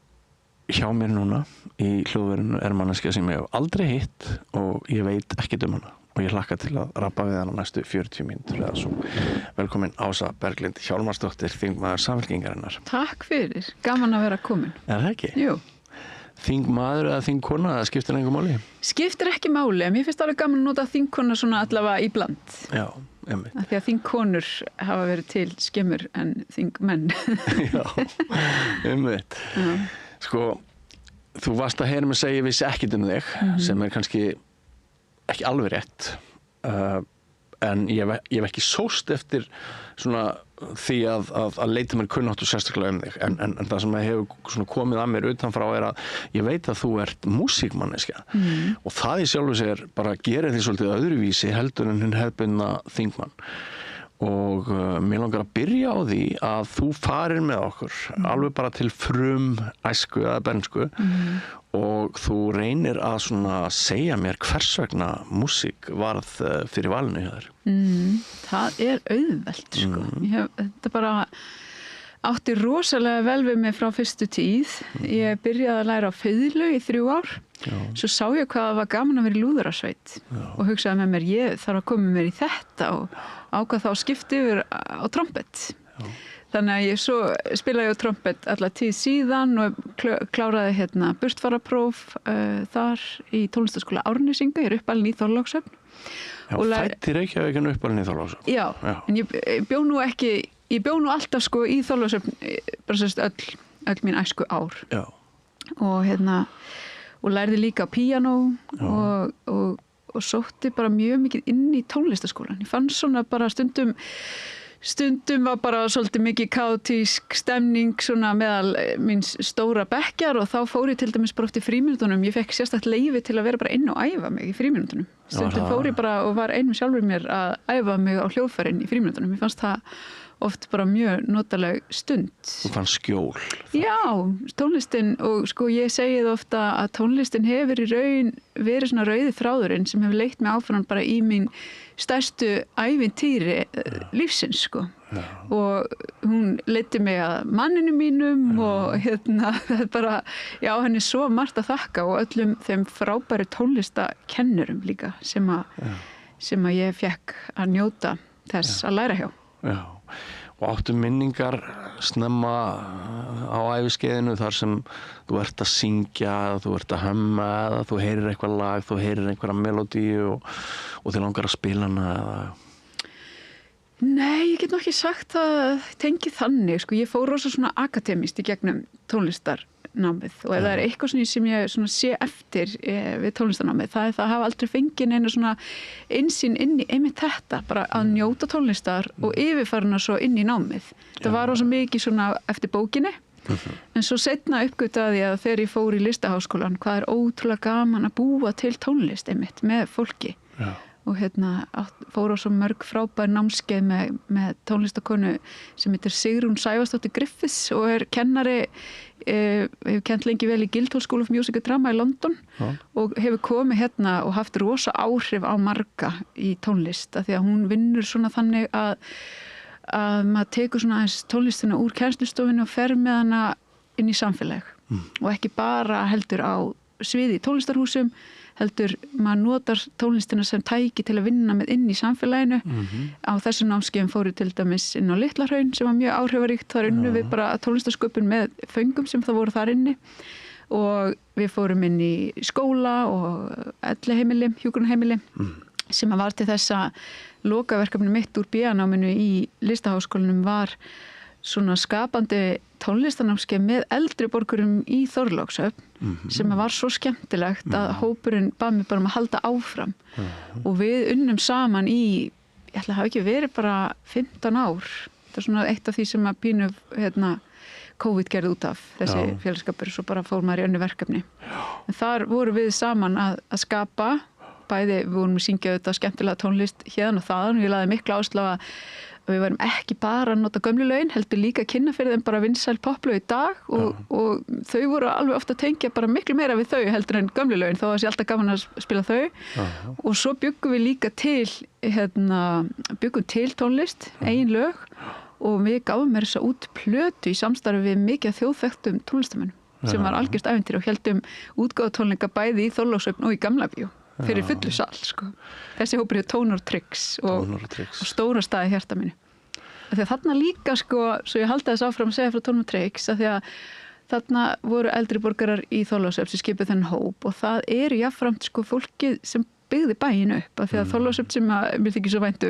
hjá mér núna í hljóðverinu manneskja sem ég hef aldrei hitt og ég veit ekkert hana og ég hlakka til að rappa við hana næstu 40 mínútur eða svo. Velkomin Ása Berglind Hjálmarsdóttir, þingmaður Samfylkingarinnar. Takk fyrir, gaman að vera komin. Er það ekki? Jú. Þingmaður eða þingkona, það skiptir engu máli? Skiptir ekki máli, en mér finnst alveg gaman að nota þingkona svona allavega í bland. Já, einmitt. Af því að þingkonur hafa verið til skemmur en þingmenn. Já, einmitt. Sko, þú varst að heyra mig segja ég vissi ekkert þig, sem kannski ekki alveg rétt, en ég hef ekki sóst eftir svona því að leita mér kunnáttu sérstaklega þig, en það sem hefur svona komið að mér utanfrá að ég veit að þú ert músíkmanneskja og það í sjálfu sér bara gerir því svolítið öðruvísi heldur en hinn hefðbundna þingmann. Og mér langar að byrja á því að þú farir með okkur alveg bara til æsku eða bernsku og þú reynir að svona segja mér hvers vegna músík varð fyrir valinu hjá þér. Það auðvelt, sko. Þetta bara átti rosalega vel við mig frá fyrstu tíð. Ég byrjaði að læra á fiðlu í 3 ár. Svo sá ég hvað það var gaman að vera í lúðrasveit og hugsaði með mér, ég þarf að koma mér í þetta og ákvað þá að skipta yfir á trompet. Þannig að ég svo spilaði á trompet alla tíð síðan og kláraði burtfarapróf þar í tónlistaskóla Árnesinga, ég uppalinn í Þorlákshöfn. Já, fædd í Reykjavík en uppalinn í Þorlákshöfn. Já, en ég bjó nú alltaf sko í Þorlákshöfn, bara sérst öll mín æsku ár. Já. Og lærði líka píanó og sótti bara mjög mikið inn í tónlistaskólan. Ég fann svona bara stundum var bara svolítið mikið kaotísk stemning svona meðal míns stóra bekkjar og þá fór ég til dæmis bara oft í frímínútunum. Ég fekk sérstakt leyfi til að vera bara inn og æfa mig í frímínútunum. Stundum fór ég bara og var ein með sjálfur mér að æfa mig á hljóðfærin í frímínútunum. Ég fannst það oft bara mjög notaleg stund. Þú fann skjól. Já, tónlistin og sko ég segi það ofta að tónlistin hefur í raun verið svona rauði þráðurinn sem hefur leitt mig áfram bara í mín stærstu ævintýri lífsins sko. Já. Og hún leiddi mig að manninu mínum og það er bara, já henni svo margt að þakka og öllum þeim frábæru tónlistakennurum líka sem að ég fekk að njóta þess að læra hjá. Já. Og áttu minningar snemma á æviskeiðinu þar sem þú ert að syngja, þú ert að humma eða þú heyrir eitthvað lag, þú heyrir einhverja melodíu og þið langar að spila hana eða? Nei, ég get nú ekki sagt að tengi þannig, sko, ég fór rosa svona akademíst í gegnum tónlistarnámið og ef það er eitthvað sem ég svona sé eftir við tónlistarnámið, það er það að hafa aldrei fengið neina svona innsýn inn í einmitt þetta, bara að njóta tónlistar og yfirfara svo inn í námið. Það var rosa mikið svona eftir bókinni, en svo seinna uppgötaði ég að þegar ég fór í listaháskólan, hvað er ótrúlega gaman að búa til tónlist einmitt með fólki. Já. Og fór á svo mörg frábær námskeið með tónlistakonu sem heitir Sigrún Sævarsdóttir Griffiths og er kennari, hefur kennt lengi vel í Guildhall School of Music and Drama í London og hefur komið og haft rosa áhrif á marga í tónlist af því að hún vinnur svona þannig að maður tekur svona aðeins tónlistina úr kennslustofinu og fer með hana inn í samfélag og ekki bara heldur á sviði í tónlistarhúsum heldur maður notar tónlistina sem tæki til að vinna með inn í samfélaginu. Á þessu námskeiðum fóru til dæmis inn á Litlahraun sem var mjög áhrifaríkt. Þar unnu við bara tónlistasköpun með föngum sem það voru þar inni og við fórum inn í skóla og elliheimili, hjúkrunarheimili sem var til þess að lokaverkefni mitt úr BA-náminu í Listaháskólanum var svona skapandi tónlistanámskeið með eldri borgurum í Þorlákshöfn sem var svo skemmtilegt að hópurinn bað mig bara að halda áfram og við unnum saman í, ég ætla að hafa ekki verið bara 15 ár. Það er svona eitt af því sem að pínu COVID gerði út af þessi félagskapur, svo bara fór maður í önnu verkefni. En þar voru við saman að skapa, bæði við vorum að syngja þetta skemmtilega tónlist hérna og þaðan, við laðum mikla áherslu á að við varum ekki bara að nota gömlu lögin, heldur líka að kynna fyrir þeim bara vinsæl poplög í dag og þau voru alveg ofta að tengja bara miklu meira við þau heldur en gömlu lögin, þá var þessi alltaf gaman að spila þau og svo byggum við líka til tónlist, eigin lög og við gáfum mér þess að út plötu í samstarfi við mikið þjóðþekktum tónlistamönnum sem var algjört ævintýri og heldum útgáfutónleika bæði í Þorlákshöfn og í Gamla bíó. Fyrir fullu sal, sko. Þessi hópur hefur Tónar og Trix og stóra staði hjarta mínu. Þegar þarna líka, sko, svo ég haldi þess áfram að segja frá Tónar og Trix, að því að þarna voru eldri borgarar í Þorlákshöfn sem skipuð þennan hóp og það eru jafnframt, sko, fólkið sem byggði bæinn upp, af því að Þorlákshöfn sem mér þykir svo vænt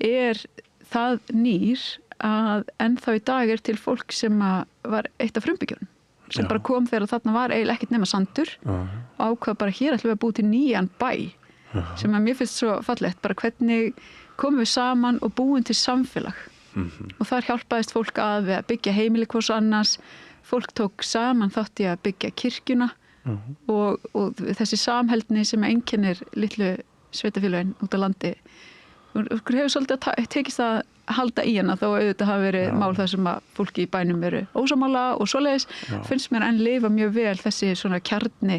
er það nýr að ennþá í dag er til fólk sem var eitt af frumbyggjónum. Sem bara kom þegar þarna var eiginlega ekkert nema sandur og ákvað bara hér ætlum við að búi til nýjan bæ sem að mér finnst svo fallegt, bara hvernig komum við saman og búum til samfélag og þar hjálpaðist fólk að byggja heimili hvors annars, fólk tók saman þátt í að byggja kirkjuna og þessi samheldni sem einkennir litlu sveitafélögin út á landi okkur hefur svolítið tekist að halda í hana þó auðvitað hafi verið mál þar sem að fólki í bænum veru ósamála og svoleiðis finnst mér enn lifa mjög vel þessi svona kjarni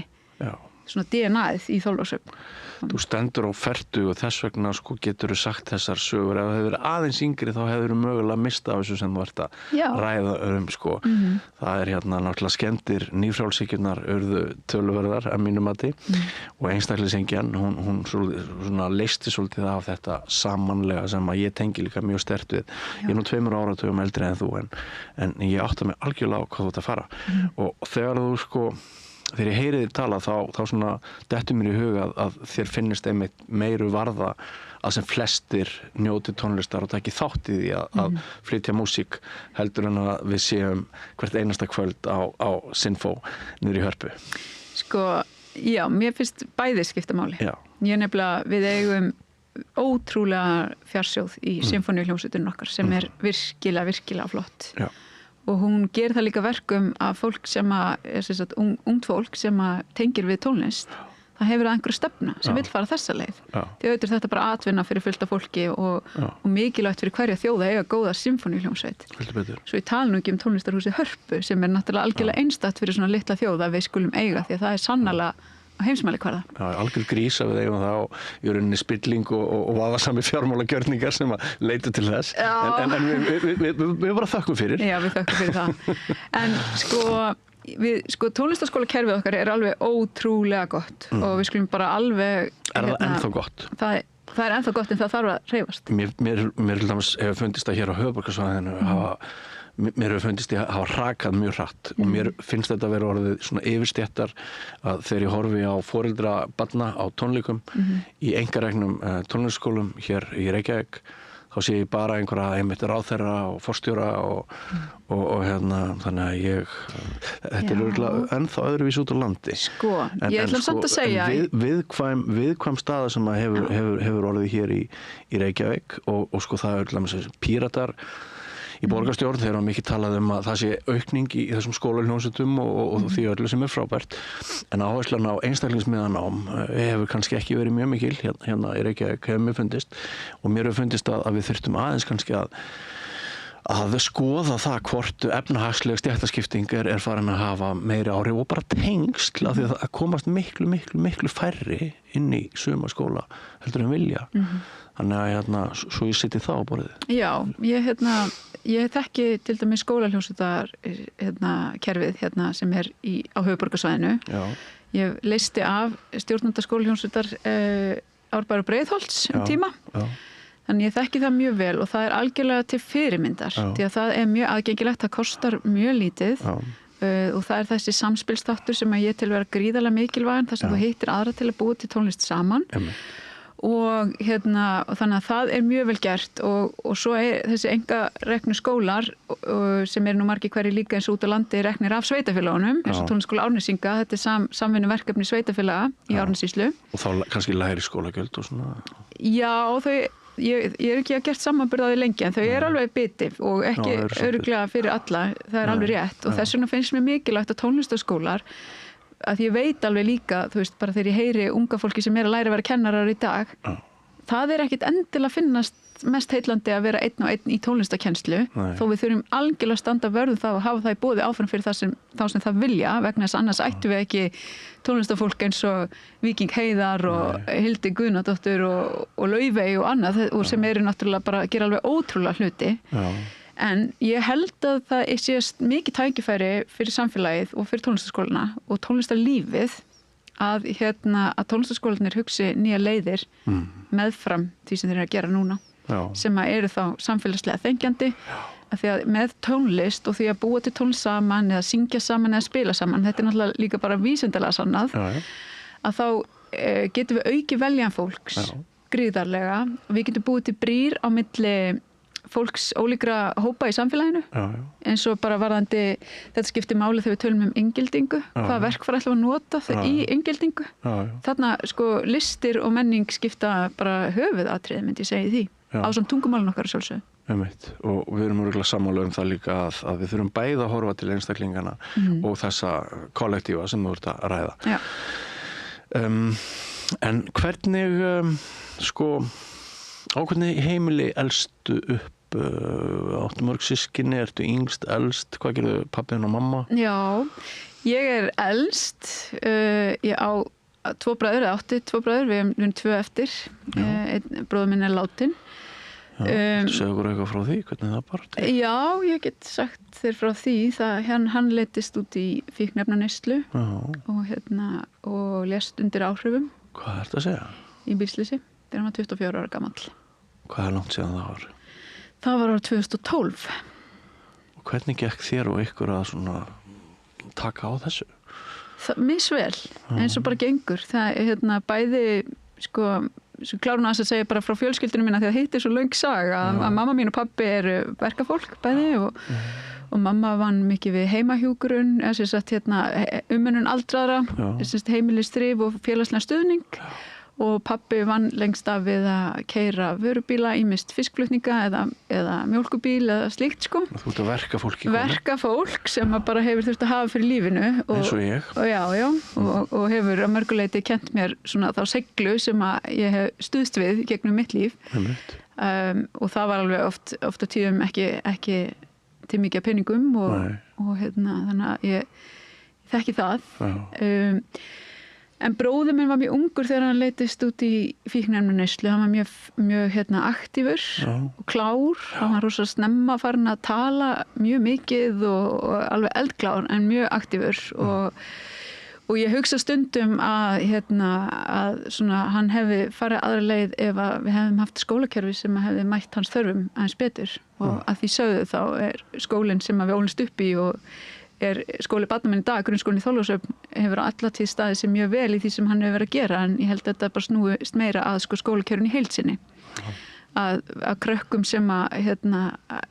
svona DNA-ið í Þorlákshöfn. Þú stendur á fertu og þess vegna sko getur þú sagt þessar sögur. Ef það hefur verið aðeins yngri þá hefur þú mögulega mistað af þessu sem þú ert að ræða sko. Það er hérna náttúrulega skemmtir nýfrjálshyggjurnar urðu töluverðar að mínu mati og einstaklingshyggjan hún svona leysti svolítið af þetta samanlega sem að ég tengi líka mjög sterkt við. Ég er nú 2 áratugum eldri en þú en ég átta mig algjörlega á hvað þú ert að fara og þegar þú sko þegar ég heyri þér tala þá svona dettur mér í huga að þér finnist einmitt meiru varða að sem flestir njóti tónlistar og taki þátt í því að flytja músík heldur en að við séum hvert einasta kvöld á Sinfó niður í Hörpu. Sko, já, mér finnst bæði skipta máli. Já. Ég nefnilega, við eigum ótrúlega fjarsjóð í symfóníuhljómsveitunum okkar sem er virkilega flott. Já. Og hún gerir það líka verkum að fólk sem er ungt fólk sem tengir við tónlist, það hefur einhverju stefnu sem vill fara þessa leið. Því auðvitað þetta bara atvinna fyrir fullt af fólki og mikilvægt fyrir hverja þjóða eiga góða symfóníuhljómsveit. Svo ég tala nú ekki tónlistarhúsið Hörpu sem er náttúrulega algjörlega einstakt fyrir svona litla þjóða að við skulum eiga því að það er sannarlega á heimsmælikvarða. Já, algjör grísa við eigum það og í rauninni spilling og vafasamir fjármálagjörningar sem að leita til þess. En við bara þökkum fyrir. Já, við þökkum fyrir það. En sko tónlistarskólakerfið okkar er alveg ótrúlega gott og við skulum bara alveg... Er það ennþá gott? Það er ennþá gott en það þarf að hreyfast. Mér hefur fundist að hér á höfuðborgarsvæðinu mér hefur fundist ég að hafa hrakað mjög hratt og mér finnst þetta að vera orðið svona yfirstéttar að þegar ég horfi á foreldra barna á tónleikum í einkareknum tónlistarskólum hér í Reykjavík þá sé ég bara einhverja einmitt ráðherra og forstjóra og hérna þannig að þetta er örugglega ennþá öðruvís út á landi. Sko, ég ætla samt að segja viðkvæm staða sem að hefur orðið hér í Reykjavík og sko það er örugglega Píratar í borgarstjórn þegar hann mikið talaði að það sé aukning í þessum skólahljómsveitum og því öllu sem er frábært en áherslan á einstaklingsmiðanám hefur kannski ekki verið mjög mikil hérna í Reykjavík hefur mér fundist og mér hefur fundist að við þyrftum aðeins kannski að skoða það hvort efnahagsleg stéttaskipting er farin að hafa meiri áhrif og bara tengsl af því að komast miklu færri inn í suma skóla heldur en vilja. Þannig að svo ég sitji það á borðið. Já, ég þekki til dæmis skólahljómsveitar kerfið sem er á höfuðborgarsvæðinu. Ég leysti af stjórnanda skólahljómsveitar Árbæjar og Breiðholts tíma. Þannig ég þekki það mjög vel og það er algjörlega til fyrirmyndar því að það er mjög aðgengilegt, það kostar mjög lítið og það er þessi samspilsþáttur sem ég til vera gríðarlega mikilvægan þar sem þú hittir aðra til að búa til tónlist saman. Og þannig að það er mjög vel gert og svo er þessi einkareknu skólar sem eru nú margir hverjir líka eins og út á landi reknir af sveitafélagunum eins og tónlistarskóla Árnesinga, þetta er samvinnuverkefni sveitafélaga í Árnessýslu. Og þá kannski lægri skólagjöld og svona? Já, ég er ekki að gert samanburð á því lengi en þau eru alveg biti og ekki örugglega fyrir alla, það er alveg rétt og þess vegna finnst mér mikilvægt að tónlistarskólar að ég veit alveg líka, þú veist, bara þegar ég heyri unga fólki sem er að læra að vera kennarar í dag það er ekkit endilega finnast mest heillandi að vera einn og einn í tónlistakennslu þó við þurfum algjörlega að standa vörðum það og hafa það í boði áfram fyrir þá sem það vilja vegna þess annars ættum við ekki tónlistafólk eins og Víking Heiðar og Hildi Guðnadóttur og Laufey og annað og sem eru náttúrulega bara að gera alveg ótrúlega hluti. En ég held að það sé mikið tækifæri fyrir samfélagið og fyrir tónlistarskólana og tónlistarlífið að tónlistarskólanir hugsi nýja leiðir meðfram því sem þeir eru að gera núna sem eru þá samfélagslega þengjandi að því að með tónlist og því að búa til tónlist saman eða syngja saman eða spila saman, þetta er náttúrulega líka bara vísindalega sannað að þá getum við auki veljan fólks gríðarlega og við getum búið til brýr á milli fólks ólíkra hópa í samfélaginu eins og bara varðandi þetta skiptir máli þegar við tölum inngildingu hvaða verkfæri ætlum að nota í inngildingu þarna sko listir og menning skipta bara höfuðatriði myndi ég segja því á samt tungumálun okkar sjálfsögðu. Og við erum örugglega sammála um það líka að við þurfum bæði að horfa til einstaklingana og þessa kollektífa sem þú ert að ræða. En hvernig á hvernig heimili elstu upp áttu mörg systkini, ertu yngst, elst, hvað gerðu pabbi og mamma? Já, ég er elst, ég á 2 bræður, eða átti 2 bræður, við erum 2 eftir. Einn bróður minn látin. Segðu okkur eitthvað frá því, hvernig það bara? Já, ég get sagt þér frá því. Hann leitist út í fíkniefnaneyslu og lést undir áhrifum. Hvað er þetta að segja? Í bílslýsi, þegar hann var 24 ára gamall. Hvað er langt síðan það var? Það var árið 2012. Og hvernig gekk þér og ykkur að svona taka á þessu? Misvel, eins og bara gengur. Það er bæði, sko klárun að segja bara frá fjölskyldunum minna því að hitt svo löng saga að mamma mín og pabbi eru verkafólk bæði og mamma vann mikið við heimahjúkurun umönnun aldraðra, heimilistrif og félagslega stuðning og pabbi vann lengst af við að keyra vörubíla, ýmist fiskflutninga eða mjólkubíl eða slíkt sko. Þú ert að verkafólk í konu? Verkafólk sem bara hefur þurft að hafa fyrir lífinu. Eins og ég. Og hefur að mörguleiti kent mér svona þá seglu sem að ég hef stuðst við gegnum mitt líf. Og það var alveg oft á tíðum ekki til mikið peningum og þannig að ég þekki það. En bróðir minn var mjög ungur þegar hann leitist út í fíkniefnaneyslu. Hann var mjög aktífur og klár. Hann var rosa snemma farin að tala mjög mikið og alveg eldklár en mjög aktífur. Og ég hugsa stundum að svona, hann hefði farið aðra leið ef að við hefðum haft skólakerfi sem hefði mætt hans þörfum aðeins betur. Og að því sögðu þá skólinn sem við ólumst upp í og skóli barna minn í dag, grunnskólinn í Þorlákshöfn hefur allatíð staðið sig mjög vel í því sem hann hefur verið að gera en ég held að þetta bara snúist meira að skólakerfinu í heild sinni. Að krökkum sem að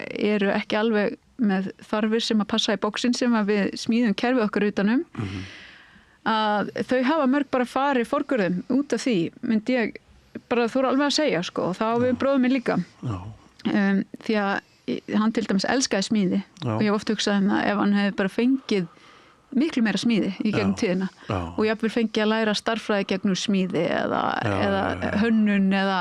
eru ekki alveg með þarfir sem að passa í bóksin sem að við smíðum kerfið okkar utanum að þau hafa mörg bara farið forgörðum út af því myndi ég bara þóra alveg að segja sko og þá við bróðum minn líka því að hann til dæmis elskaði smíði og ég hef oft hugsað að ef hann hefði bara fengið miklu meira smíði í gegnum tíðina og jafnvel fengið að læra starffræði gegnum smíði eða hönnun eða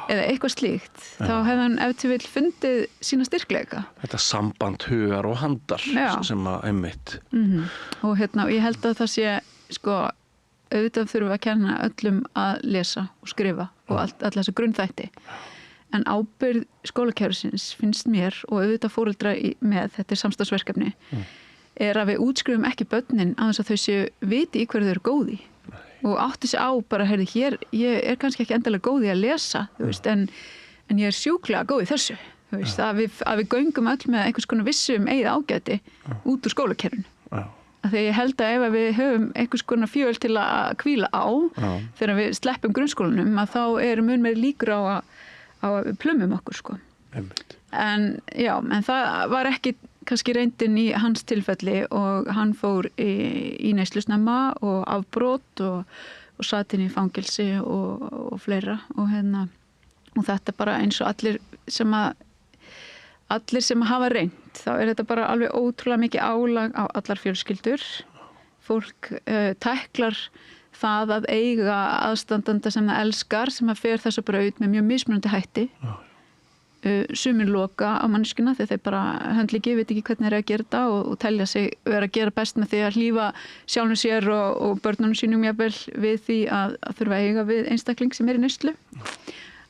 eitthvað slíkt þá hefði hann ef til vill fundið sína styrkleika. Þetta samband hugar og handar sem að einmitt. Og ég held að það sé sko auðvitað þurfum við að kenna öllum að lesa og skrifa og alla þessi grunnþætti. En ábyrgð skólakerfisins finnst mér og auðvitað foreldra með þetta samstarfsverkefni er að við útskrifum ekki börnin á þess að þau séu viti í hverju þau eru góði og átti sig á bara, hér, ég er kannski ekki endilega góð í að lesa, þú veist, en ég er sjúklega góð í þessu, þú veist, að við göngum öll með einhvers konar vissum eigið ágæti út úr skólakerfinu. Þegar ég held að ef við höfum einhvers konar fjöl til að hvíla á þegar við sleppum grunnskólanum að þá mun meiri líkur á að við plumum okkur sko. En það var ekki kannski reyndin í hans tilfelli og hann fór í neyslu snemma og afbrot og sat inn í fangelsi og fleira og þetta bara eins og allir sem hafa reynt þá er þetta bara alveg ótrúlega mikið álag á allar fjölskyldur. Fólk tæklar það að eiga aðstandanda sem það elskar sem að fer þessa braut með mjög mismunandi hætti sumir loka á manneskuna þegar þeir bara höndli ekki, veit ekki hvernig þeir eru að gera þetta og telja sig vera að gera best með því að hlífa sjálfum sér og börnunum sínum jafnvel við því að þurfa að eiga við einstakling sem er í neyslu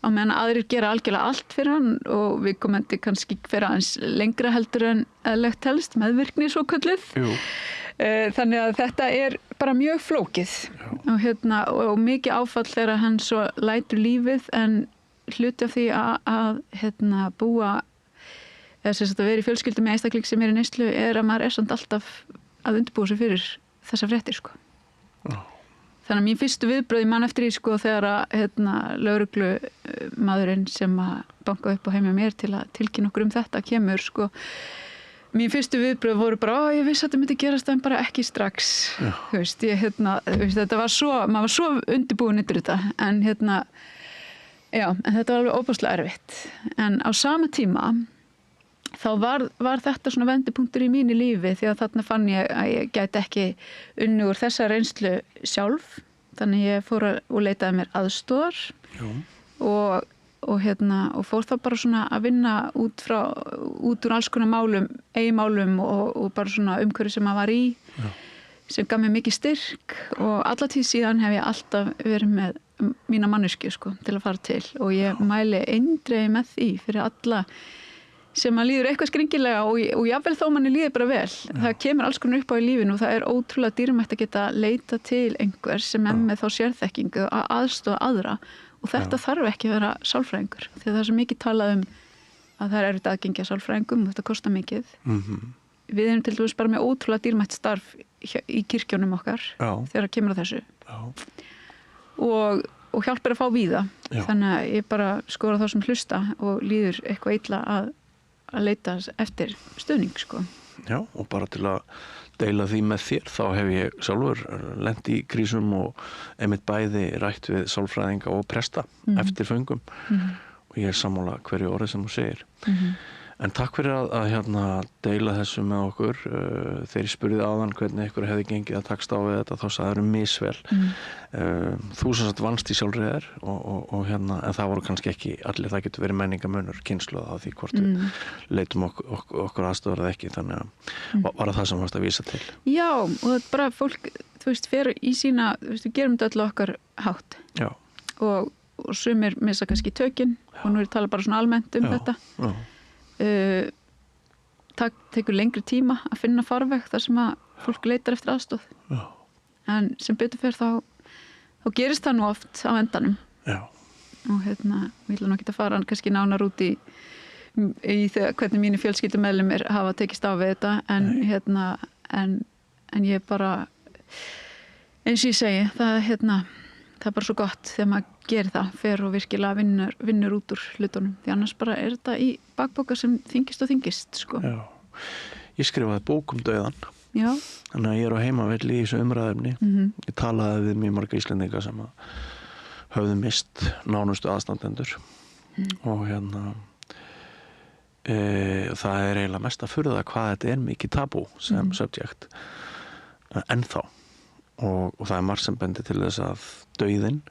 á meðan aðrir gera algjörlega allt fyrir hann og við komandi kannski fyrir aðeins lengra heldur en eðlilegt helst meðvirkni svo kölluð. Þannig að þetta er bara mjög flókið og mikið áfall þegar hann svo lætur lífið en hluti af því að búa eða sem sagt að vera í fjölskyldu með einstakling sem er í neyslu er að maður er samt alltaf að undirbúa sig fyrir þessa fréttir sko. Þannig að mín fyrstu viðbröð mann eftir því sko þegar að lögreglumaðurinn sem að banka upp á heimja mér til að tilkynna okkur þetta kemur sko mín fyrstu viðbröð voru bara, ég vissi að þetta myndi gerast en bara ekki strax. Þú veist, þetta var svo, maður var svo undirbúin yfir þetta, en en þetta var alveg óbúslega erfitt. En á sama tíma, þá var þetta svona vendipunktur í mínu lífi, því að þarna fann ég að ég gæti ekki unni úr þessa reynslu sjálf, þannig ég fór og leitaði mér aðstoðar og fór þá bara svona að vinna út úr alls konar málum, eiginmálum og bara svona umhverfi sem maður var í sem gaf mér mikið styrk og alla tíð síðan hef ég alltaf verið með mína manneskju sko, til að fara til og ég mæli eindregið með því fyrir alla sem að líður eitthvað skringilega og jafnvel þó manni líður bara vel. Það kemur alls konar upp á í lífinu og það er ótrúlega dýrmætt að geta leita til einhver sem með þá sérþekkingu að aðstoða aðra og þetta þarf ekki að vera sálfræðingur því það er svo mikið talað að það er erfitt aðgengi að sálfræðingum og þetta kostar mikið. Við erum til dæmis bara með ótrúlega dýrmætt starf í kirkjónum okkar þegar kemur að þessu og hjálpar að fá víða þannig að ég bara skora þá sem hlusta og líður eitthvað illa að leita eftir stuðning sko. Já, og bara til að deila því með þér þá hef ég sjálfur lent í krísum og einmitt bæði rætt við sálfræðinga og presta eftir föngum og ég er sammála hverju orðið sem þú segir. En takk fyrir að deila þessu með okkur. Þegar ég spurði áðan hvernig ykkur hefði gengið að takast á við þetta, þá sagði það misvel. Þú sem sagt vannst í sjálfræðar en það voru kannski ekki allir, það getur verið menningamunur, kynslóð á því hvort við leitum okkur aðstofar eða ekki, þannig að var það sem varst að vísa til. Já, og það er bara fólk, þú veist, fer í sína, þú veist, við gerum þetta öll okkar hátt. Já. Og sumir missa kannski tökin og nú er tala bara svona almennt þetta. Já. Tekur lengri tíma að finna farveg þar sem að fólk leitar eftir aðstoð en sem betur fer þá gerist það nú oft á endanum og við ætlum ekki að fara kannski nánar út í hvernig mínu fjölskyldumeðlimir hafa tekist á við þetta en ég bara eins og ég segi það er bara svo gott þegar maður gerir það, fer og virkilega vinnur út úr hlutunum, því annars bara er þetta í bakboka sem þyngist og þyngist sko. Já, ég skrifaði bók dauðan. Já. Þannig að ég er á heimavelli í þessu umræðefni. Ég talaði við mjög marga Íslendinga sem höfðu mist nánustu aðstandendur og það er eiginlega mest að furða hvað þetta er mikið tabú sem subject ennþá og það er margt sem bendir til þess að dauðinn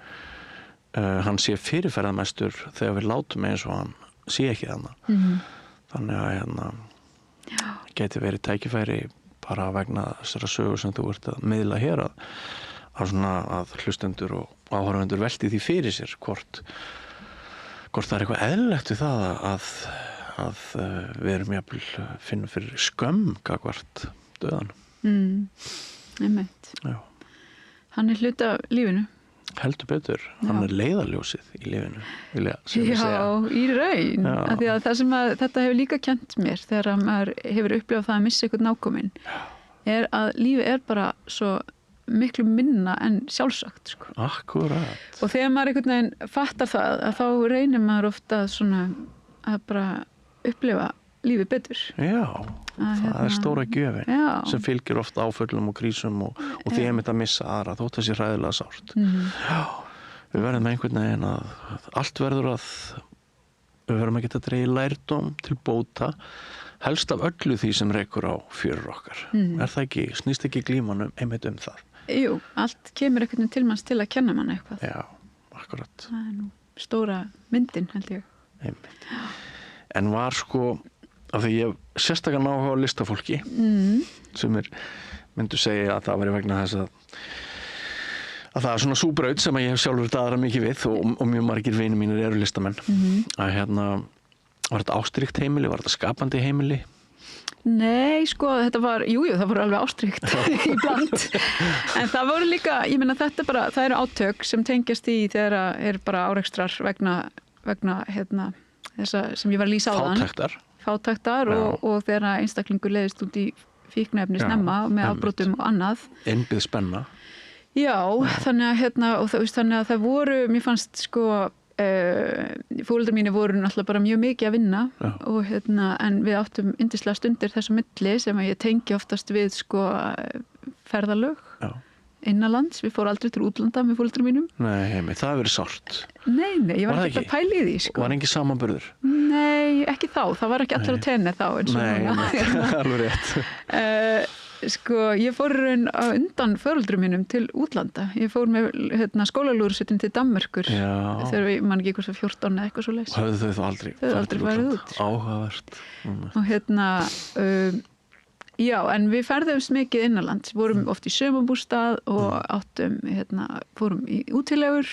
hann sé fyrirferðarmestur þegar við látum eins og hann sé ekki þannig. Þannig að geti verið tækifæri bara vegna þessara sögur sem þú ert að miðla hér að hlustendur og áhorfendur velti því fyrir sér hvort það er eitthvað eðlilegt við það að við erum jafnvel finnum fyrir skömm gagnvart dauðanum. Einmitt. Já. Hann er hluti af lífinu. Heldur betur, hann er leiðarljósið í lífinu, vilja segja. Já, í raun. Af því að það sem þetta hefur líka kennt mér þegar maður hefur upplifað það að missa einhvern nákominn er að lífið er bara svo miklu minna en sjálfsagt. Sko. Akkúrat. Og þegar maður einhvern veginn fattar það að þá reynir maður ofta að bara upplifa lífið betur. Já, það er stóra gjöfin sem fylgir oft áföllum og krísum og því einmitt að missa aðra þótt þessi hræðilega sárt. Já, við verðum einhvern veginn að allt verður við verðum að geta dregið lærdóm til bóta helst af öllu því sem rekur á fjörur okkar. Er það ekki, snýst ekki glíman einmitt það? Jú, allt kemur einhvern veginn til manns til að kenna mann eitthvað. Já, akkurat. Það er nú stóra myndin, held ég. Einmitt. En var af því ég hef sérstaklega áhuga á listafólki sem myndu segja að það væri vegna þess að það er svona súbraut sem ég hef sjálfur daðra mikið við og mjög margir vinir mínir eru listamenn að var þetta ástríkt heimili, var þetta skapandi heimili? Nei, þetta var, það voru alveg ástríkt í bland en það voru líka, ég meina það eru átök sem tengjast í þegar er bara árekstrar vegna þessa sem ég var að lýsa á þann fátæktar og þegar einstaklingur leiðist út í fíkniefni snemma með afbrotum og annað. Innbyggð spenna. Já, þannig að það voru, mér fannst foreldrar mínir voru náttúrulega bara mjög mikið að vinna og en við áttum yndislega stundir þessa milli sem að ég tengi oftast við ferðalög. Innanlands, við fórum aldrei til útlanda með foreldrum mínum. Nei, það hefur verið sárt. Nei, ég var ekki að pæla í því. Var engin samanburður? Nei, ekki þá. Það var ekki allir á tenni þá. Nei, alveg rétt. Ég fór undan foreldrum mínum til útlanda. Ég fór með skólalúðursettin til Danmerkur þegar við, man ekki eitthvað 14 eða eitthvað svo leys. Og höfðu þau þá aldrei? Þau aldrei farið út. Áhugavert. Og Já, en við ferðumst mikið innanlands, vorum oft í sumarbústað og áttum, fórum í útilegur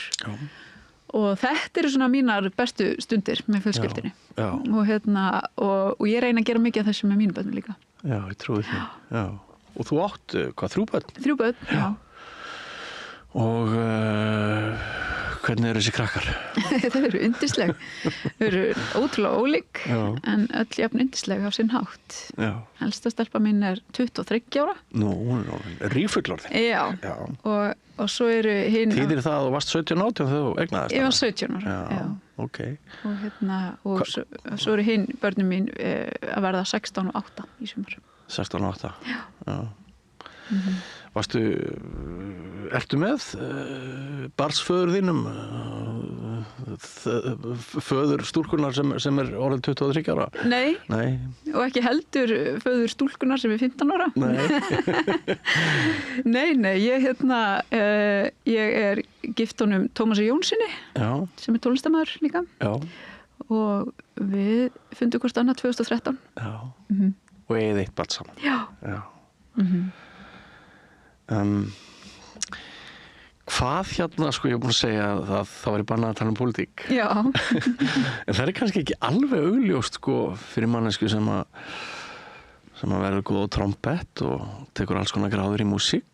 og þetta eru svona mínar bestu stundir með fjölskyldinni. Já. Og ég reyna að gera mikið af þessu með mínu börnum líka. Já, ég trúi því. Já. Og þú átt, 3 börn? 3 börn, já. Og hvernig eru þessi krakkar? Þau eru yndisleg. Þau eru ótrúlega ólík, en öll jafn yndisleg á sinn hátt. Já. Elsta stelpa mín er 23 ára. Nú, hún er rífullorðin. Já. Og svo eru hinn... Þýðir það að þú varst 17-18 þegar þú egnaðist? Ég var 17 ára, já. Ok. Og svo eru hinn börnum mín að verða 16 og 8 í sumar. 16 og 8? Já. Ertu með barnsföður þínum, föður stúlkunar sem er orðin 23 ára? Nei, og ekki heldur föður stúlkunar sem er 15 ára. Nei, ég er gift honum Tómasi Jónssoni, sem er tónlistarmaður líka. Já. Og við fundum hvort annað 2013. Já. Og eigið eitt barn saman. Já. Hvað ég er búin að segja að það var í bannað að tala um pólitík. Já. En það er kannski ekki alveg augljóst fyrir mannesku sem að verður góð á trompett og tekur alls konar gráður í músík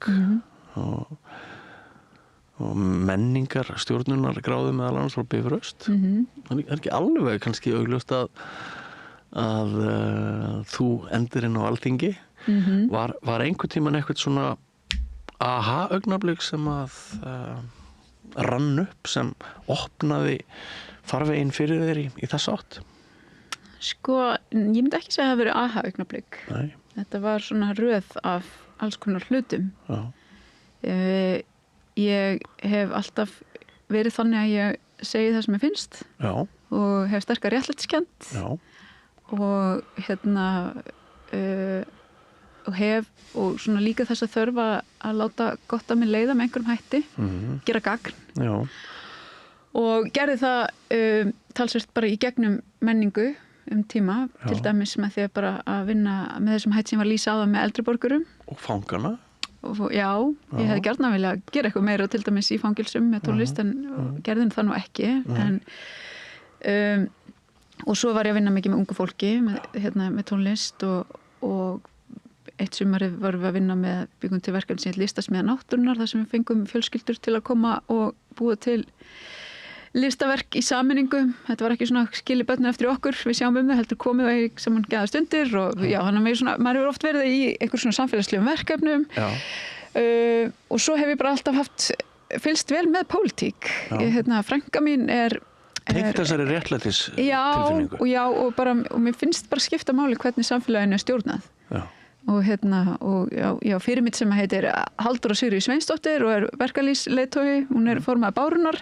og menningar, stjórnunar gráður meðal annars frá Bifröst. Það er ekki alveg kannski augljóst að þú endir inn á Alþingi. Var einhvern tímann eitthvað svona aha-augnablik sem að rann upp sem opnaði farveginn fyrir þér í þess átt? Ég myndi ekki segja að það veri aha-augnablik. Nei. Þetta var svona röð af alls konar hlutum. Já. Ég hef alltaf verið þannig að ég segi það sem ég finnst. Já. Og hef sterkar réttlætiskennd. Já. Og svona líka þess að þörfa að láta gott að mig leiða með einhverjum hætti, gera gagn. Já. Og gerði það talsvert bara í gegnum menningu tíma, til dæmis með því að bara að vinna með þessum hætti sem var lýsa á það með eldri borgurum. Og fangana. Já, ég hefði gjarnan vilja gera eitthvað meira til dæmis í fangilsum með tónlist en gerðin það nú ekki. Og svo var ég að vinna mikið með ungu fólki með tónlist og eitt sumarið varum við að vinna með byggum til verkefni sem heit Listasmiðja náttúrunnar þar sem við fengum fjölskyldur til að koma og búa til listaverk í sameiningu. Þetta var ekki svona skilji börnin eftir okkur, við sjáum það, heldur komið og eigi saman geðast undir og já, þannig að maður hefur oft verið í einhver svona samfélagslegum verkefnum. Og svo hef ég bara alltaf fylgst vel með pólitík. Frænka mín er tengt þessari réttlætis tilfinningu. Já, og mér finnst bara skipta máli hvernig samfélaginu er stjórnað. Já. Og fyrir mitt sem heitir Halldóra Sigríður Sveinsdóttir og er verkalýðsleiðtogi, hún er formaður Bárunnar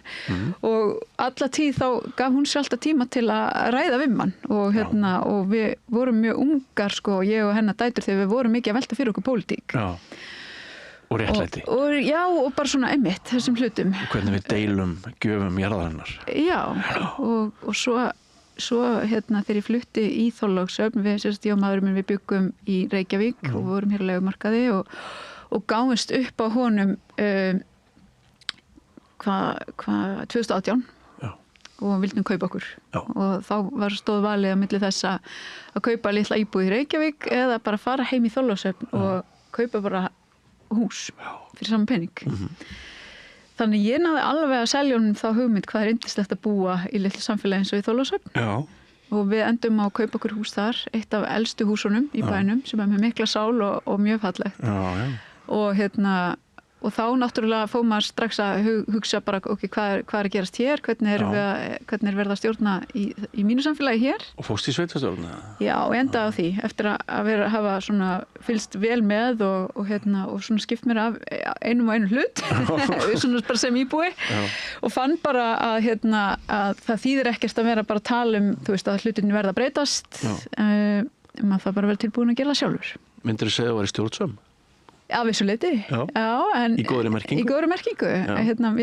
og alla tíð þá gaf hún sér alltaf tíma til að ræða við mann og við vorum mjög ungar ég og hennar dætur þegar við vorum mikið að velta fyrir okkur pólitík. Já. Og réttlæti. Og bara svona einmitt þessum hlutum. Og hvernig við deilum gjöfum jarðarinnar. Já, og svo þegar ég flutti í Þorlákshöfn, ég og maðurinn minn, við byggum í Reykjavík og vorum hér á leigumarkaði og gáumst upp á honum 2018 og vildum kaupa okkur. Og þá stóð valið á milli þess að kaupa litla íbúð í Reykjavík eða bara fara heim í Þorlákshöfn og kaupa bara hús fyrir saman pening. Þannig ég náði alveg að selja honum þá hugmynd hvað er yndislegt að búa í litlu samfélagi eins og í Þorlákshöfn. Já. Og við endum á að kaupa okkur hús þar, eitt af elstu húsunum í bænum sem er með mikla sál og mjög fallegt. Já. Og þá náttúrulega fór maður strax að hugsa bara hvað er að gerast hér, hvernig er verið að stjórna í mínu samfélagi hér. Og fórst í sveitarstjórna? Já, og endaði á því eftir að hafa svona fylgst vel með og svona skipt mér af einum og einu hlut svona bara sem íbúi og fann bara að það þýðir ekkert að vera bara að tala að hlutinni verða að breytast maður það bara vel tilbúin að gera það sjálfur. Myndirðu segja að það var í stjórnsöm? Af þessu leyti, en í góðri merkingu. Í góðri merkingu.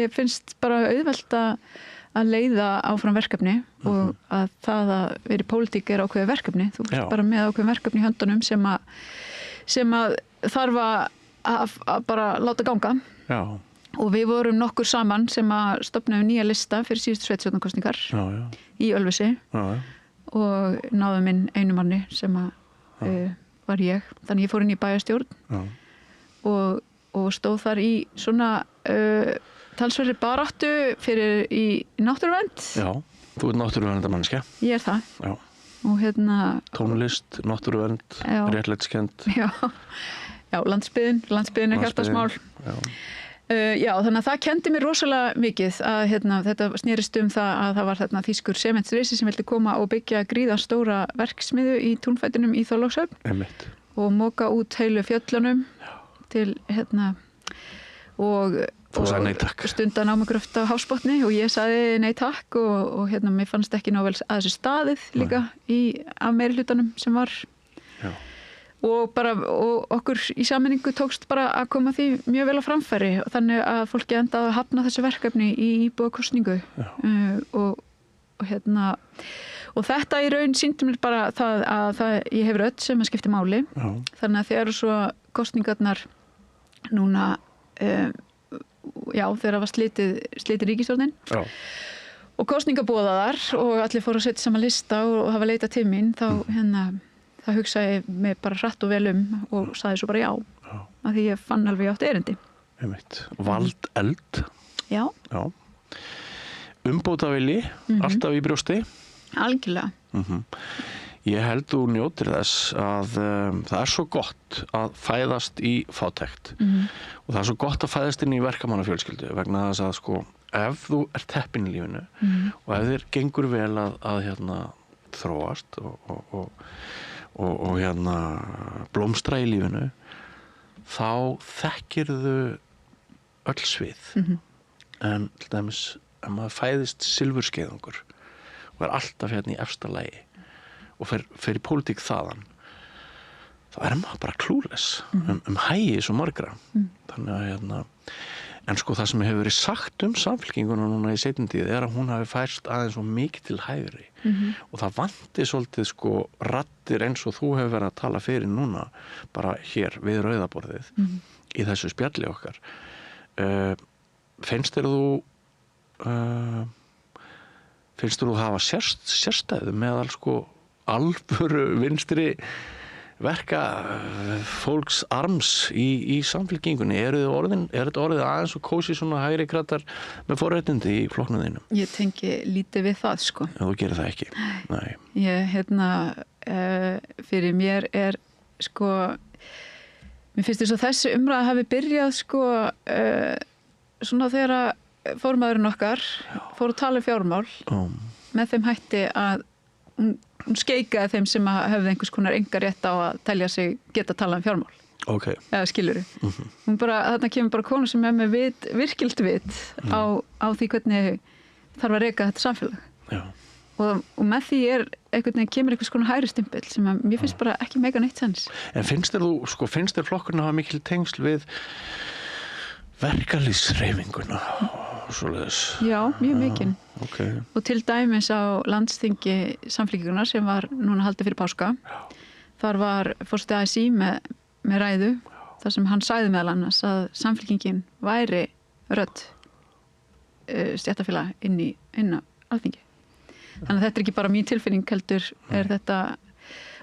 Ég finnst bara auðvelt að leiða áfram verkefni og að það að vera í pólitík er ákveðið verkefni. Þú ert bara með ákveðið verkefni í höndunum sem að þarf að bara láta ganga. Já. Og við vorum nokkur saman sem að stofnaðum nýja lista fyrir síðustu sveitarstjórnarkosningar í Ölfusi og náðum inn einu manni sem að var ég. Þannig ég fór inn í bæjarstjórn og stóð þar í svona talsverðri baráttu fyrir í náttúruvernd. Já, þú ert náttúruverndarmanneskja. Ég það. Já. Og tónlist, náttúruvernd, réttlætiskennd. Já, landsbyggðin er hjartasmál. Já, þannig að það kendi mér rosalega mikið að þetta snerist það að það var þarna þýskur sementsrisi sem vildi koma og byggja gríðarstóra verksmiðju í túnfætinum í Þorlákshöfn og moka út heilu fjöllunum til og stunda námugröft á hafsbotni og ég sagði nei takk og mér fannst ekki nóg vel að þessu staðið líka af meiri hlutanum sem var. Og okkur í sammenningu tókst bara að koma því mjög vel á framfæri og þannig að fólki endaði að hafna þessu verkefni í íbúðakosningu og þetta í raun sýndi mér bara að ég hefur öll sem að skipti máli. Þannig að þegar svo kosningarnar núna þegar var slitið ríkisstjórnin og kosningaboðaðar og allir fóru að setja saman lista og hafa leitað til mín þá hugsaði ég mig bara hratt og vel og sagði svo bara já. Af því ég fann alveg átt erindi. Vald eld. Já. Umbótavilji, alltaf í brjósti. Algjörlega. Ég held þú njótir þess að það er svo gott að fæðast í fátækt og það er svo gott að fæðast inn í verkamannafjölskyldu vegna þess að sko ef þú ert heppinn í lífinu og ef þér gengur vel að þróast og blómstra í lífinu þá þekkirðu öll svið en til dæmis ef maður fæðist silfurskeiðungur og er alltaf í efsta lagi og fer í pólitík þaðan þá er maður bara klúles hægi svo margra þannig að en sko það sem hefur verið sagt samfylkinguna núna í seinni tíð er að hún hafi færst aðeins svo mikið til hægri og það vanti svolítið sko raddir eins og þú hefur verið að tala fyrir núna bara hér við rauðaborðið í þessu spjalli okkar. Finnst þér þú hafa sérstæðu meðal sko alvöru vinstri verka fólks arms í samfylkingunni? Er þetta orðið aðeins og kósi svona hægri krattar með forréttindi í flokknum þínum? Ég tengi lítið við það sko. Já, þú gerir það ekki? Nei. Ég, fyrir mér er sko, mér finnst þess að þessi umræða hafi byrjað sko svona þegar formaðurinn okkar fór að tala um fjármál með þeim hætti að hún skeikaði þeim sem höfðu einhvers konar enga rétt á að telja sig geta að tala um fjármál. Eða skilurðu. Þarna kemur bara kona sem er með virkilt vit á því hvernig þarf að reka þetta samfélag. Og með því einhvern veginn kemur einhvers konar hægri stimpill sem mér finnst bara ekki mega neitt sens. En finnst þér flokkurinn að hafa mikil tengsl við verkalýðshreyfinguna og svoleiðis? Já, mjög mikinn. Og til dæmis á landsþingi samfylkingarinnar sem var núna haldið fyrir páska þar var forseti ASÍ með ræðu þar sem hann sagði meðal annars að samfylkingin væri rödd stéttarfélaga inn á Alþingi. Þannig að þetta er ekki bara mín tilfinning heldur er þetta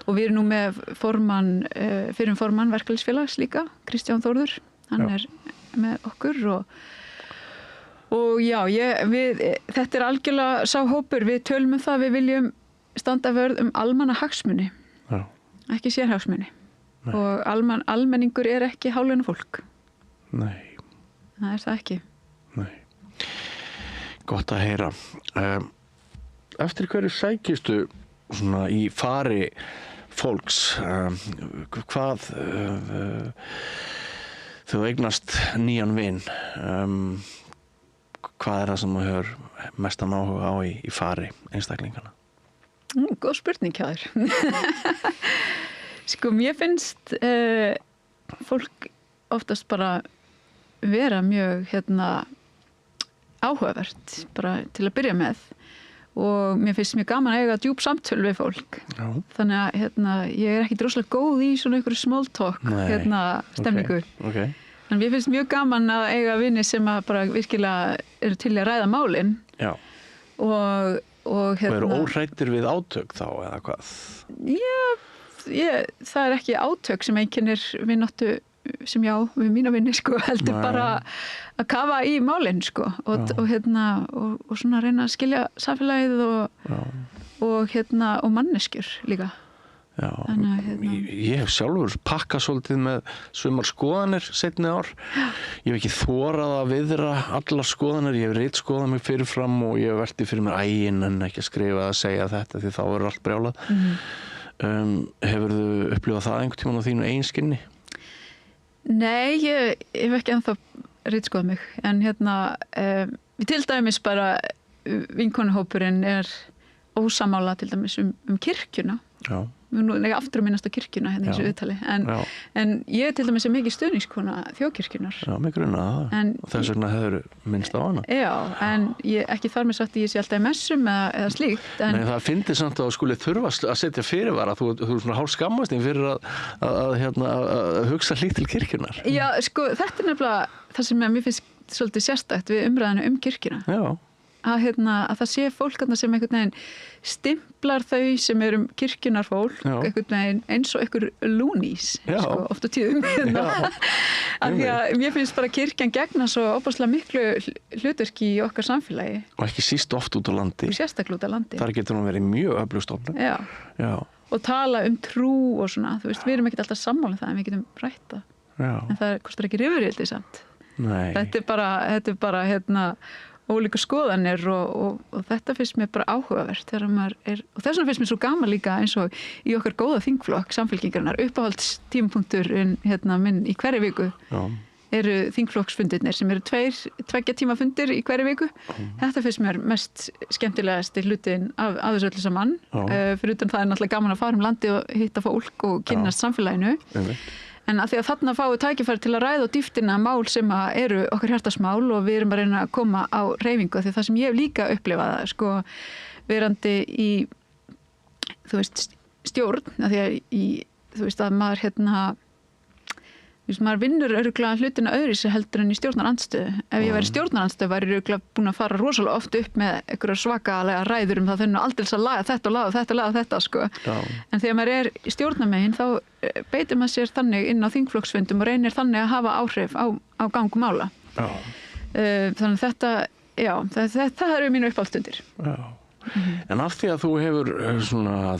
og við erum nú með fyrir formann verkalýðsfélags líka, Kristján Þórður, hann er með okkur og já, þetta er algjörlega sá hópur, við tölum það, við viljum standa vörð almanna hagsmuni, ekki sérhagsmuni og almenningur er ekki hálauna fólk. Nei. Það er það ekki. Nei. Gott að heyra. Eftir hverju sækistu svona í fari fólks, hvað þú eignast nýjan vin, hvað er það sem þú hefur mestan áhuga á í fari einstaklingana? Góð spurning hjá þér. Sko, mér finnst fólk oftast bara vera mjög áhugavert bara til að byrja með og mér finnst mjög gaman að eiga djúp samtöl við fólk. Já. Þannig að ég er ekki droslega góð í svona einhverju small talk stemningu. Okay. Þannig mér finnst mjög gaman að eiga vini sem að bara virkilega eru til að ræða málin. Já. Og eru óhræddir við átök þá eða hvað? Það er ekki átök sem einkennir vináttu sem við mína vinni sko, heldur bara að kafa í málinn sko, og svona reyna að skilja samfélagið og manneskjur líka. Já, ég hef sjálfur pakkað svolítið með sumar skoðanir seinni ár. Ég hef ekki þorað að viðra allar skoðanir, ég hef ritskoðað mig fyrirfram og ég hef veltið fyrir mér en ekki að skrifa að segja þetta því þá er allt brjálað. Hefurðu upplifað það einhvern tímann á þínu eigin skinni? Nei, ég hef ekki ennþá ritskoðað mig, en til dæmis bara vinkonuhópurinn er ósamála til dæmis kirkjuna. Já. Nú er ég aftur að minnast á kirkjuna hérna í þessu viðtali, en ég til dæmis mikið stuðningskona þjóðkirkjunar. Já, mig grunaði það, og þess vegna hefur minnst á hana. Já, en ekki þar með sagt að ég sé alltaf í messum eða slíkt. Nei, það fyndið samt að skuli þurfa að setja fyrirvara, þú er svona hálf skammast fyrir að hugsa líkt til kirkjunar. Já, sko, þetta er nefnilega það sem mér finnst svolítið sérstakt við umræðinu kirkjuna. Já. Að það sé fólk sem einhvern veginn stimplar þau sem kirkjunar fólk einhvern veginn eins og einhver lúnís sko, oft á tíðum af því að mér finnst bara kirkjan gegna svo óbúslega miklu hlutverki í okkar samfélagi og ekki síst oft út á landi og sérstaklega út á landi þar getur hún verið mjög öflug stofnun og tala trú og svona við erum ekkert alltaf sammála það en við getum rætt það en það kostar ekki rifrildi samt þetta er bara ólíka skoðanir og þetta finnst mér bara áhugavert þegar maður og þess vegna finnst mér svo gaman líka eins og í okkar góða þingflokk samfylkingarinnar uppáhaldstímapunktur minn í hverri viku eru þingflokksfundirnir sem eru 2 tíma fundir í hverri viku þetta finnst mér mest skemmtilegasti hlutin af þessu öllu saman fyrir utan það er náttúrulega gaman að fara landi og hitta fólk og kynnast samfélaginu en að því að þarna fáum við tækifæri til að ræða á dýptina mál sem eru okkar hjartasmál og við erum að reyna að koma á hreyfingu því það sem ég hef líka upplifað sko verandi í stjórn að því að að maður maður vinnur örugglega hlutina öðruvísi heldur en í stjórnarandstöðu. Ef ég væri stjórnarandstöðu væri ég örugglega búin að fara rosalega oft upp með einhverjar svakalega ræður það þau aldrei að laga þetta og laga þetta sko. En þegar maður er í stjórnarmegin þá beitir maður sér þannig inn á þingflokksfundum og reynir þannig að hafa áhrif á gangu mála. Þannig þetta eru mínu uppáldstundir. En af því að þú hefur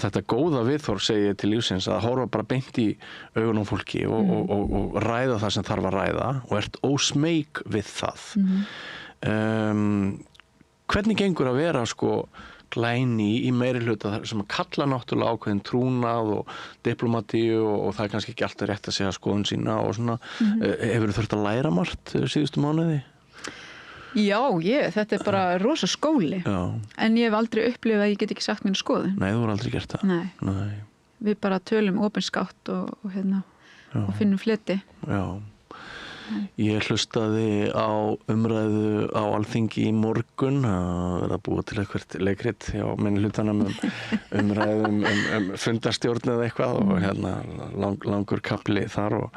þetta góða viðhorf segið til lífsins að horfa bara beint í augunum fólki og ræða það sem þarf að ræða og ert ósmeik við það hvernig gengur að vera glæni í meiri hluta sem að kalla náttúrulega ákveðin trúnað og diplomatíu og það er kannski ekki alltaf rétt að segja skoðun sína og svona hefur þú þurft að læra margt síðustu mánuði? Já, þetta er bara rosa skóli en ég hef aldrei upplifað að ég get ekki sagt mínu skoðun. Nei, þú hefur aldrei gert það. Nei. Við bara tölum opinskátt og finnum fleti. Já. Ég hlustaði á umræðu á Alþingi í morgun að vera að búa til eitthvað leikrit hjá minni hlutanum umræðum fundarstjórn eða eitthvað og langur kapli þar og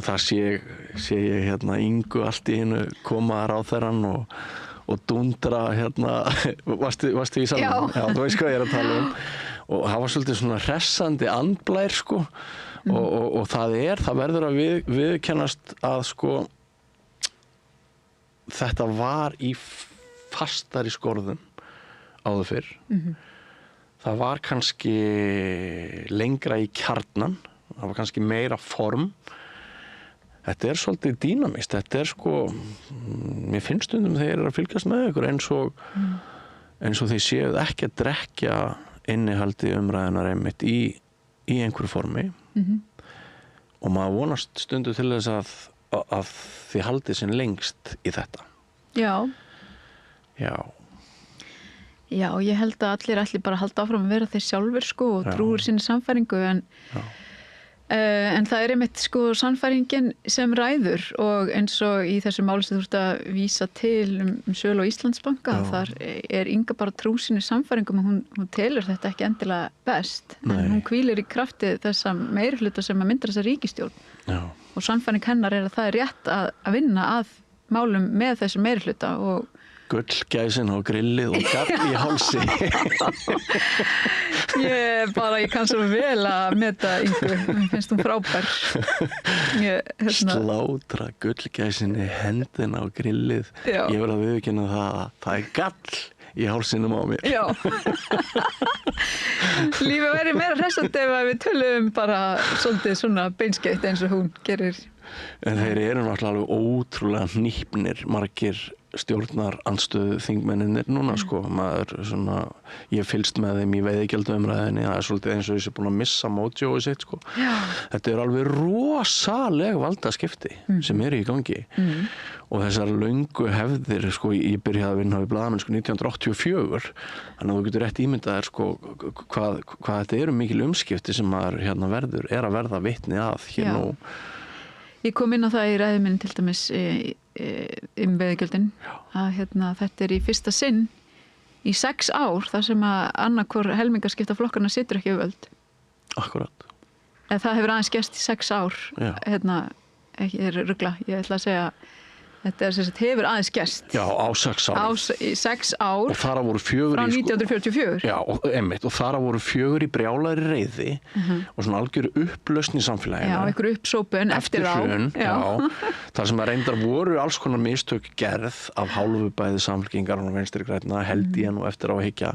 það sé ég Ingu allt í einu koma að ráðherrann og dúndra varstu í salnum? Já, þú veist hvað ég er að tala og það var svolítið svona hressandi andblær og það verður að viðkennast að þetta var í fastari skorðum áður fyrr það var kannski lengra í kjarnan það var kannski meira form þetta er svolítið dýnamist þetta er mér finnst stundum þeir eru að fylgjast með ykkur eins og þeir séu ekki að drekja innihaldi umræðunar einmitt í einhverju formi og maður vonast stundu til þess að þið haldið sinn lengst í þetta Já, ég held að allir ætli bara að halda áfram að vera þeir sjálfur og trúir sinni samfæringu En það einmitt sko sannfæringin sem ræður og eins og í þessu máli sem þú ert að vísa til sölu á Íslandsbanka, þar Inga bara trú sinni sannfæringum og hún telur þetta ekki endilega best. En hún hvílir í krafti þessa meirihluta sem að myndar þessa ríkisstjórn. Og sannfæring hennar að það rétt að vinna að málum með þessu meirihluta og gullgæsin á grillið og gall í hálsi. Ég kann svo vel að meta Ingu, mér finnst hún frábær. Slátra gullgæsinni hendina á grillið. Já. Ég verð að viðurkenna það gall í hálsinum á mér. Já. Lífið væri meira hressandi ef við tölum bara svolítið svona beinskeytt eins og hún gerir. En þeir eru náttúrulega alveg ótrúlega hnípnir, margir stjórnar andstöðu þingmenninir núna sko, ég fylgst með þeim í veiðigjaldaumræðinni, það svolítið eins og þessi búin að missa mótjóið sitt sko. Þetta alveg rosaleg valdaskipti sem eru í gangi og þessar löngu hefðir sko, ég byrjaði að vinna við blaðamennsku 1984, þannig að þú getur rétt ímyndað þér sko hvað þetta eru mikil umskipti sem maður verður, að verða vitni að hér nú. Ég kom inn á það í ræðu minni til dæmis veiðigjöldin að þetta í fyrsta sinn í 6 ár þar sem að annarkvor helmingaskipta flokkarna situr ekki við völd. Akkurat. En það hefur aðeins gerst í 6 ár. Ekki rugla, ég ætla að segja þetta hefur aðeins gerst. Já, á 6 ár. Í 6 ár. Og þar voru 4 frá 1944. Já, og þar voru 4 í brjálæri reiði og svona algjöru upplausn í samfélaginu. Já, einhver uppsópun eftir á. Já. Þar sem að reyndar voru alls konar mistök gerð af hálfu bæði Samfylkingar og Vinstri grænna, held ég nú eftir á að hyggja.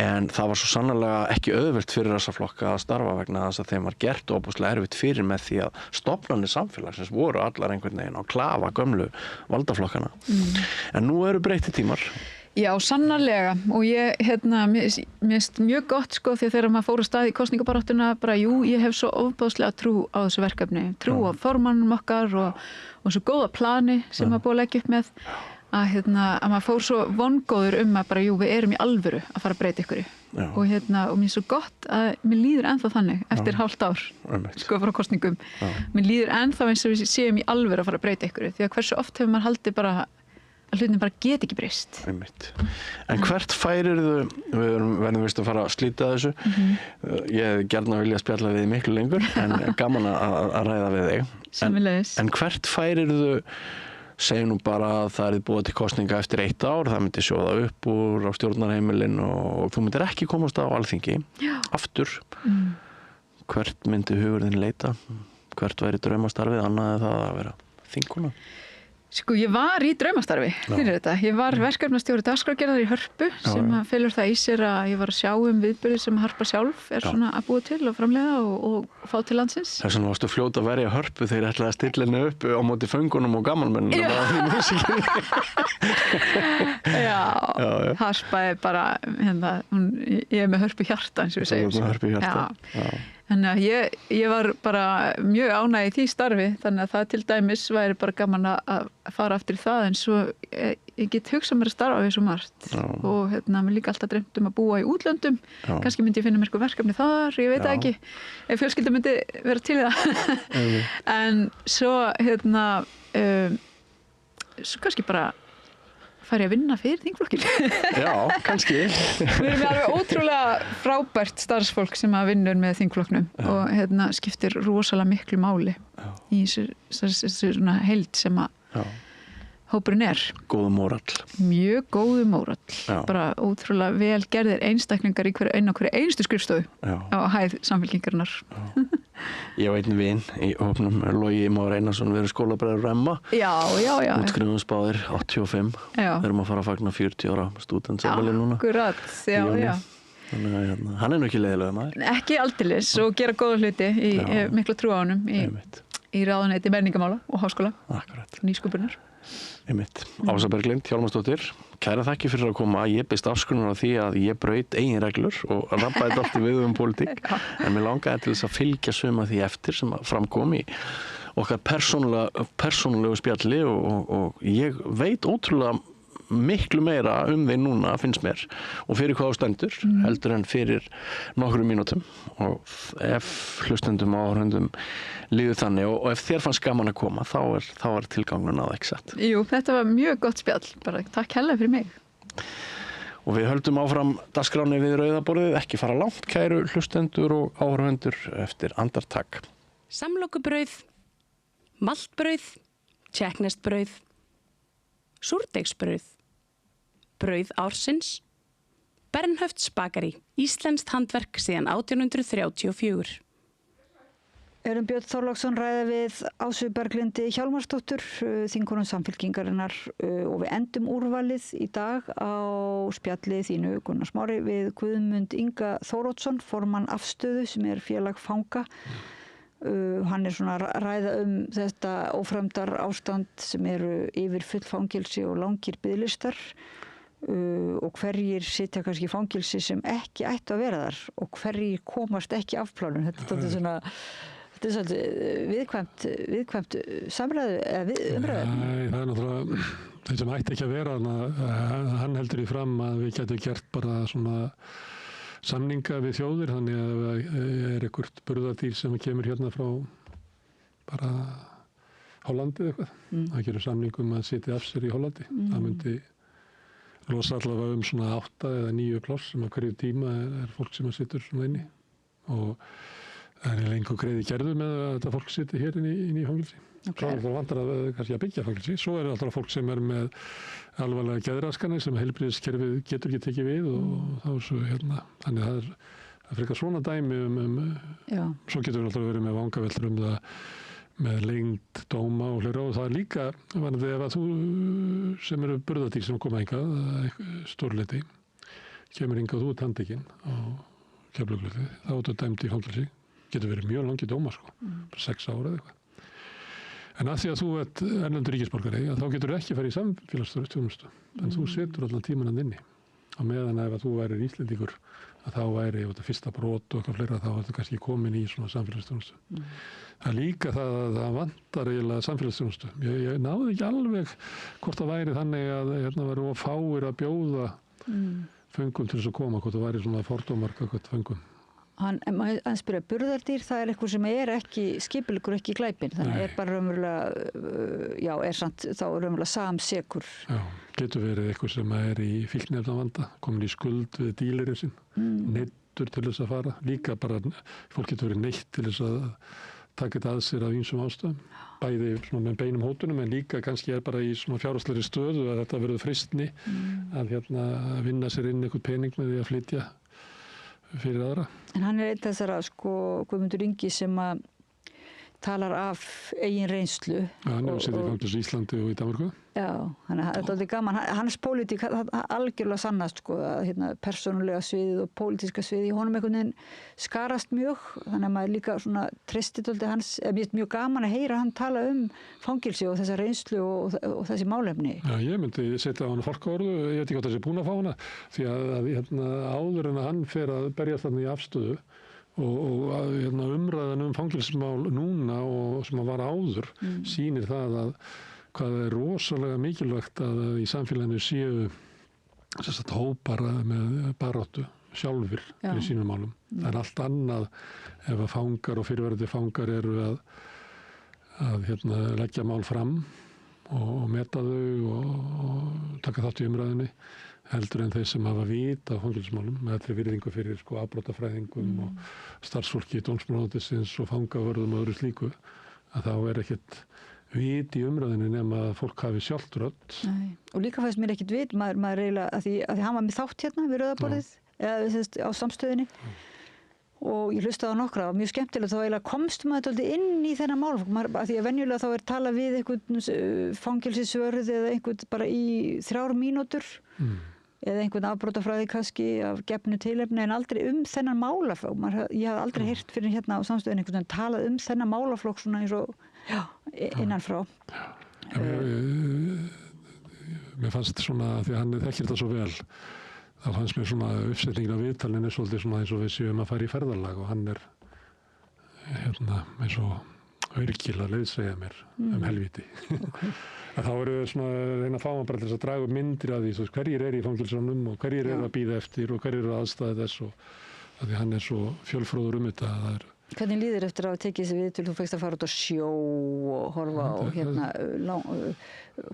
En það var svo sannarlega ekki auðvelt fyrir þessa flokka að starfa vegna þess að þeim var gert óbúslega erfitt fyrir með því að stofnanir samfélagsins voru allar einhvern veginn á klafa gömlu valdaflokkana. En nú eru breytti tímar. Já, sannarlega og ég, mér finnst mjög gott sko því þegar maður fór að stað í kosningabaráttuna ég hef svo ofboðslega trú á þessu verkefni, trú á formannum okkar og svo góða plani sem maður búið að leggja upp með að maður fór svo vongóður að við erum í alvöru að fara að breyta ykkur og mér er svo gott að mér líður ennþá þannig eftir hálft ár sko frá kosningum mér líður ennþá eins og við séum í alvöru að fara að breyta ykkur því að hversu oft hefur maður haldið bara að hlutin bara get ekki breyst. En hvert færirðu, við verðum vist að fara að slíta þessu, ég hef gjarnan viljað spjalla við þig miklu lengur en gaman að ræða við þig. Sömuleiðis. En hvert færirðu, segjum nú bara að það búið til kosninga eftir 1 ár, það myndi sjóða upp úr á stjórnarheimilin og þú myndir ekki komast á Alþingi aftur. Hvert myndi hugurinn leita? Hvert væri draumastarfið annað en það að vera þingkona? Sko, ég var í draumastarfi fyrir þetta. Ég var verkefnastjóri dagskrárgerðar í Hörpu sem felur það í sér að ég var að sjá viðburði sem Harpa sjálf svona að búa til og framleiða og fá til landsins. Þess vegna varstu fljót að verja Hörpu þegar ætlaði að stilla henni upp á móti föngunum og gamalmennum í músíkinni. Já, Harpa bara, ég með Hörpu hjarta eins og við segjum. Þú með Hörpu hjarta, já. Þannig að ég var bara mjög ánægð í því starfi þannig að það til dæmis væri bara gaman að fara aftur í það en svo ég get hugsað mér að starfa við svo margt og mér líka alltaf dreymt að búa í útlöndum kannski myndi ég finna mér eitthvað verkefni þar, ég veit það ekki ef fjölskylda myndi vera til það en svo svo kannski bara fari að vinna fyrir þingflokkin. Já, kannski. Við erum alveg ótrúlega frábært starfsfólk sem að vinnur með þingflokknum og skiptir rosalega miklu máli í þessu svona heild sem að hópurinn Góðu mórall. Mjög góðu mórall. Bara ótrúlega vel gerðir einstaklingar í hverju einustu skrifstofu á hæð Samfylkingarinnar. Ég var einn vin í hópnum Logi Már Einarsson, við erum skólabræður Remma. Já. Útskrifum spáðir 85. Við erum að fara að fagna 40 ára stúdentsamali núna. Akkurat, já. Þannig að hann nú ekki leiðilega maður. Ekki aldeilis og gera góða hluti í mikla trú á honum í ráðuneyti menningamála og háskóla. Akkurat. Nýsköpunar. Ása Berglind, Hjálmarsdóttir, kæra þakki fyrir að koma. Ég beist afskunar á því að ég braut eigin reglur og rabbaði dálítið við pólitík en mér langaði til þess að fylgja suma því eftir sem framkom í okkar persónulegu spjalli og ég veit ótrúlega miklu meira þig núna, finnst mér, og fyrir hvað þú stendur, heldur en fyrir nokkrum mínútum. Og ef hlustendum og áhorfendum líður þannig og ef þér fannst gaman að koma, þá er tilgangun að ekki satt. Jú, þetta var mjög gott spjall, bara takk hella fyrir mig. Og við höldum áfram dagskráni við rauðaborðið, ekki fara langt, kæru hlustendur og áhorfendur, eftir andartak. Samlokubrauð, maltbrauð, tékkneskt-brauð, súrdeigsbrauð, brauð ársins, Bernhöfts Bakarí, íslenskt handverk síðan 1834. Björn Þorláksson ræða við Ásu Berglindi Hjálmarsdóttur, þingkonu Samfylkingarinnar, og við endum úrvalið í dag á spjalli þínu, Gunnar Smári, við Guðmund Inga Þórótsson, formann Afstöðu, sem félag fanga. Hann svona að ræða þetta óframdar ástand sem eru yfir full fangilsi og langir biðlistar, og hverjir sitja kannski í fangilsi sem ekki ættu að vera þar og hverjir komast ekki af plánun. Þetta er svona... Þetta er svolítið viðkvæmt samræðu eða umræðu? Nei, það náttúrulega þeir sem ætti ekki að vera, hann heldur í fram að við getum gert bara svona samninga við þjóðir, þannig að ef einhvert burðardýr sem kemur hérna frá bara Hollandi eitthvað, það gerir samningum að sitja af sér í Hollandi. Það myndi losa allavega svona 8 eða 9 pláss sem á hverju tíma fólk sem að situr svona inni, og það er lengur greiði gerðu með að þetta fólk sitja hér inn í fangilsi. Svo er það vantar kannski að byggja fangilsi. Svo er alltaf fólk sem með alvarlega geðraskanir sem heilbrigðiskerfið getur ekki tekið við, og þá svo þannig að það er frekar svona dæmi svo getur við alltaf verið með vangaveltur það með lengd dóma og hlera, og það er líka vanandi ef að þú sem eru burðardýr sem koma hingað stórleiti kemur hingað og þú handtekinn á Keflavíkurflugvelli, þá ertu dæmd í fangilsi. Getur verið mjög langi dómar, 6 ára eða eitthvað. En að því að þú ert erlendur ríkisborgari, þá getur þú ekki farið í samfélagsþjónustu. En þú setur allan tímanan inni. Á meðan ef þú værir Íslendingur, að þá væri fyrsta brot og eitthvað fleira, þá ertu kannski komin í svona samfélagsþjónustu. Það er líka það að það vantar eiginlega samfélagsþjónustu. Ég náði ekki alveg hvort það væri þannig að væri of fáir að bjóða föngum til þess að koma, hvort það væri svona fordómar gagnvart föngum. Hann spyrja, burðardýr, það er eitthvað sem ekki skipulegur, ekki glæpinn, þannig er bara raunverulega, er samt þá raunverulega samsekur. Já, getur verið eitthvað sem er í fíkniefnavanda, komin í skuld við dílerinn sinn, neyddur til þess að fara, líka bara, fólk getur verið neytt til þess að taka þetta að sér af ýmsum ástæðum, bæði svona með beinum hótunum, en líka kannski bara í svona fjárhagslegri stöðu að þetta verður freistni að vinna sér inn eitthvað pening með því að flytja fyrir aðra. En hann einn þessara Guðmundur Ingi sem að talar af eigin reynslu. Já, hann hefur setið í fangilsi í Íslandi og í Danmörku. Já, þannig að þetta er gaman. Hans pólitík algjörlega sannast, persónulega sviðið og pólitíska sviðið í honum einhvern veginn skarast mjög, þannig að maður líka svona treystir dálítið hans, mér finnst mjög gaman að heyra hann tala fangilsi og þessa reynslu og þessi málefni. Já, ég myndi setja á hann fálkaorðu, ég veit ekki hvort það sé búin að fá hana, því að áður en að hann fer að berjast þarna í Afstöðu og umræðan fangilsmál núna og sem að var áður sýnir það að hvað er rosalega mikilvægt að í samfélaginu séu hópar með baráttu sjálfur í sínum málum. Það er allt annað ef að fangar og fyrirverandi fangar eru að leggja mál fram og meta þau og taka þátt í umræðinni, heldur en þeir sem hafa vit af fangelsismálum með allri virðingu fyrir afbrotafræðingum og starfsfólki í dómsmálaráðuneytisins og fangavörðum og öðru slíku, að þá er ekkert vit í umræðinu nema að fólk hafi sjálft rödd. Nei. Og líka fannst mér ekkert vit, maður eiginlega, að því hann var með þátt hérna við rauðaborðið, eða á samstöðinni, og ég hlustaði á nokkra, og mjög skemmtilegt, þá eiginlega komst maður alltaf inn í þennan mál, að því að venjulega þá er talað við einhvern fangelsisvörð eða einhvern bara í 3 mínútur, eða einhvern afbrotafræði kannski af gefnu tilefni, en aldrei þennan málaflokk. Ég hafði aldrei heyrt fyrir hérna á samstöðinni einhvern veginn talað þennan málaflokk svona eins og innanfrá. Mér fannst svona, því að hann þekkir þetta svo vel, þá fannst mér svona uppsetningin af viðtalinu svolítið svona eins og við séum að fara í ferðalag og hann er eins og virkilega leiðsegja mér helviti. Okay. Þá eru svona reyna að fá hann bara til þess að draga upp myndir af því, svo hverjir í fangilsunum og hverjir að bíða eftir og hverjir aðstæða þess og að því hann svo fjölfróður þetta. Hvernig líður eftir að hafa tekið þessi viðtöl? Þú fegst að fara út á sjó og horfa á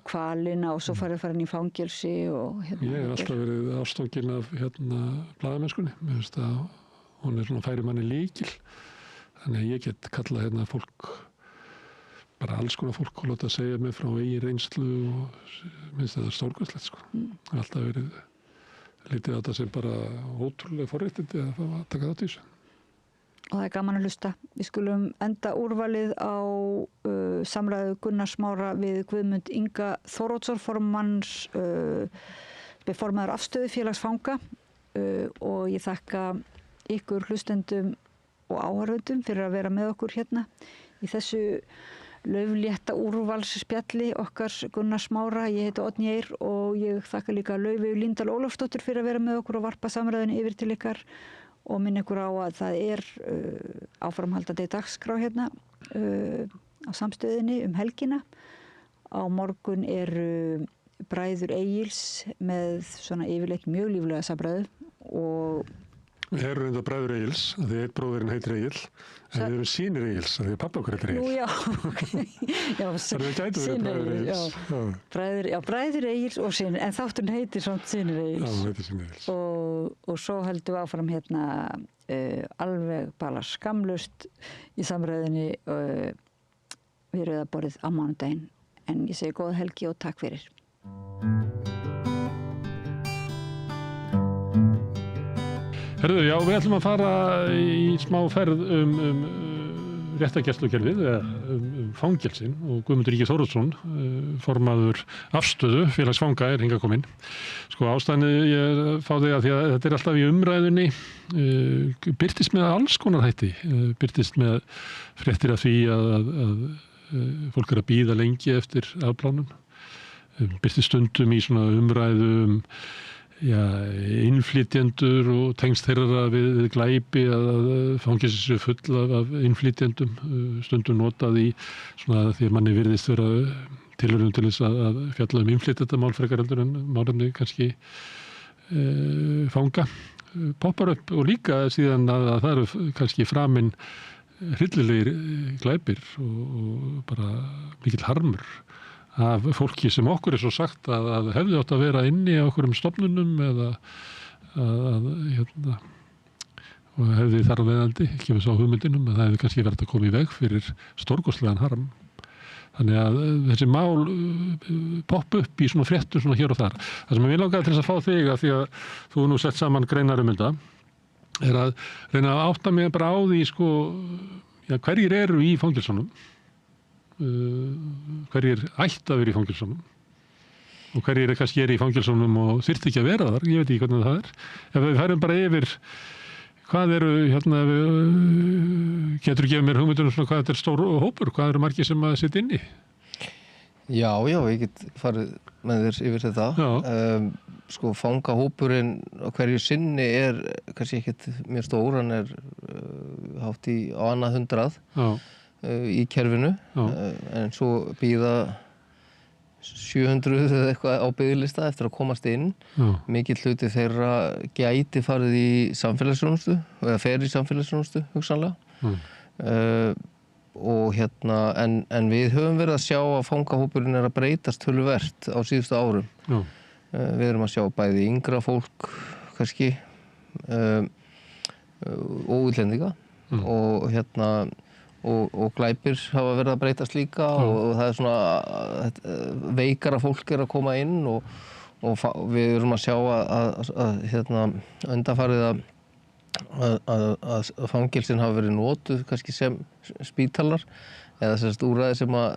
hvalina og svo farið inn í fangelsi og Ég hef alltaf verið ástofnginn af blaðamennskunni. Mér finnst að hún svona færi manni lykil. Þannig að ég get kallað fólk, bara alls konar fólk og láta segja mig frá eigin reynslu og minnst það stórkvæslegt sko. Það har alltaf verið litið á þetta sem bara ótrúlega forréttindi að fá að taka þátt í þessu. Og það gaman að hlusta. Við skulum enda úrvalið á samræðu Gunnar Smára við Guðmund Inga Þóroddsson, formaður afstöðu félags fanga og ég þakka ykkur hlustendum og áhorfendum fyrir að vera með okkur hérna í þessu lauflétta úrvalsspjalli okkar Gunnar Smára. Ég heiti Oddný Eir og ég þakka líka Laufeyju Líndal Ólafsdóttur fyrir að vera með okkur og varpa samræðunni yfir til ykkar og minna ykkur á að það áframhaldandi dagskrá hérna á Samstöðinni helgina. Á morgun eru bræður Egils með svona yfirleitt mjög líflega samræðu og Við erum reynda bræður Egils, því einn bróðurinn heitir Egil, en við erum sínir Egils, því pappa okkar heitir Egil. Nú, já, ok. Þannig við gætum verið bræður Egils. Bræður Egils og sínir, en þátturinn heitir samt sínir Egils. Já, hún heitir sínir Egils. Og svo heldum við áfram hérna alveg bara skamlaust í samræðinni við Rauðaborðið á mánudaginn. En ég segi góða helgi og takk fyrir. Herðu, já, við ætlum að fara í smá ferð réttargæslukerfið eða fangelsin og Guðmundur Ingi Þóroddsson, formaður afstöðu félags fanga hingað kominn. Sko ástæðan ég fá þig að því að þetta alltaf í umræðunni birtist með alls konar hætti, birtist með fréttir af því að fólk að bíða lengi eftir afplánun, birtist stundum í svona umræðu innflytjendur og tengst þeirra við glæpi að fangelsi séu full af innflytjendum, stundum notað í svona því að manni virðist vera tilraunum til þess að fjalla innflytjendamál frekar heldur en málefni kannski fanga poppar upp og líka síðan að það eru kannski framinn hryllilegir glæpir og bara mikill harmur af fólki sem okkur svo sagt að hefði átt að vera inni á okkurum stofnunum eða og hefði þar veðandi, ekki við sá hugmyndinum að það hefði kannski verið að koma í veg fyrir stórkostlegan harm. Þannig að þessi mál popp upp í svona fréttum svona hér og þar. Það sem ég langaði til þess að fá þig að því að þú nú sett saman greinar þetta að reyna að átta mig bara á því sko, hverjir eru í fangelsunum, hverjir ætti að vera í fangelsunum og hverjir kannski í fangelsunum og þyrfti ekki að vera þar, ég veit ekki hvernig það Ef við færum bara yfir hvað eru, getur gefið mér hugmyndunum svona hvað þetta stór hópur, hvað eru margir sem að sitja inni? Já, ég get farið með þér yfir þetta. Sko fangahópurinn á hverju sinni kannski ekkert mjög stór, hann hátt á annað 100 í kerfinu, en svo bíða 700 eða eitthvað á biðlista eftir að komast inn. Mikill hluti þeirra gæti farið í samfélagsþjónustu eða fer í samfélagsþjónustu hugsanlega. Og en við höfum verið að sjá að fangahópurinn að breytast töluvert á síðustu árum. Við erum að sjá bæði yngra fólk kannski og útlendinga og glæpir hafa verið að breytast líka og það svona veikara fólk að koma inn og við erum að sjá að undanfarið að fangelsin hafa verið notuð kannski sem spítalar eða sem úrræði sem að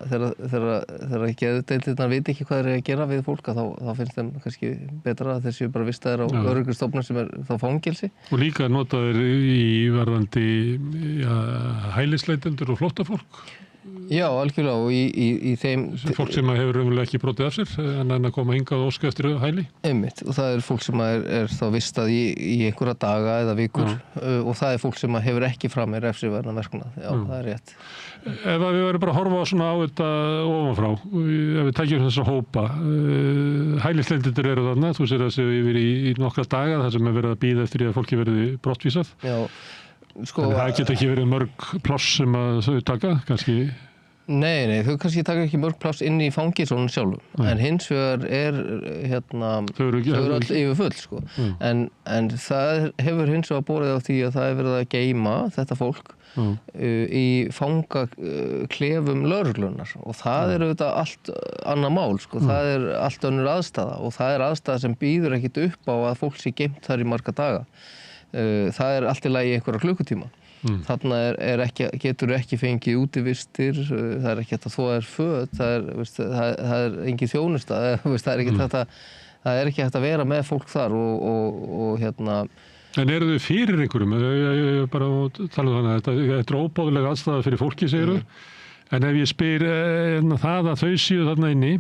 þegar geðdeildirnar viti ekki hvað þeir eru að gera við fólk þá finnst þeim kannski betra að þeir séu bara vistaðir á öryggistofnun sem þá fangelsi. Og líka notaðir í varðandi hælisleitendur og flóttafólk? Já, algjörlega og í þeim... Fólk sem hefur raunverulega ekki brotið af sér en að koma hingað og óska eftir hæli? Einmitt, og það fólk sem er þá vistað í einhverja daga eða vikur og það fólk sem hefur ekki framið refsiverðan verknað. Já, það rétt. Ef við verðum bara að horfa svona á þetta ofanfrá, ef við tækjum þessa hópa, hælisleitendur eru þarna, þú sér þessi yfir í nokkra daga þar sem verið að bíða eftir að fólki verði brottvísað. Já, sko... En það geta ekki verið mörg pláss sem að þau taka, kannski... Nei, þau kannski taka ekki mörg pláss inn í fangelsónum sjálfum, en hins vegar þau eru öll yfirfull, sko. En það hefur hins vegar borið á því að það verið að geyma þetta fólk í fangaklefum lögreglunar og það auðvitað allt annað mál, sko. Það allt önnur aðstaða og það aðstaða sem býður ekkit upp á að fólk sé geymt þar í marga daga. Það allt í lagi í einhverja klukkutíma. Þarna getur ekki fengið útivistir, það ekki hægt að þvo föt, það engin þjónusta, það ekki hægt að vera með fólk þar og En eru þau fyrir einhverjum? Ég bara tala um þannig að þetta óbáðulega aðstæða fyrir fólki, segirðu, en ef ég spyr það að þau séu þarna inni,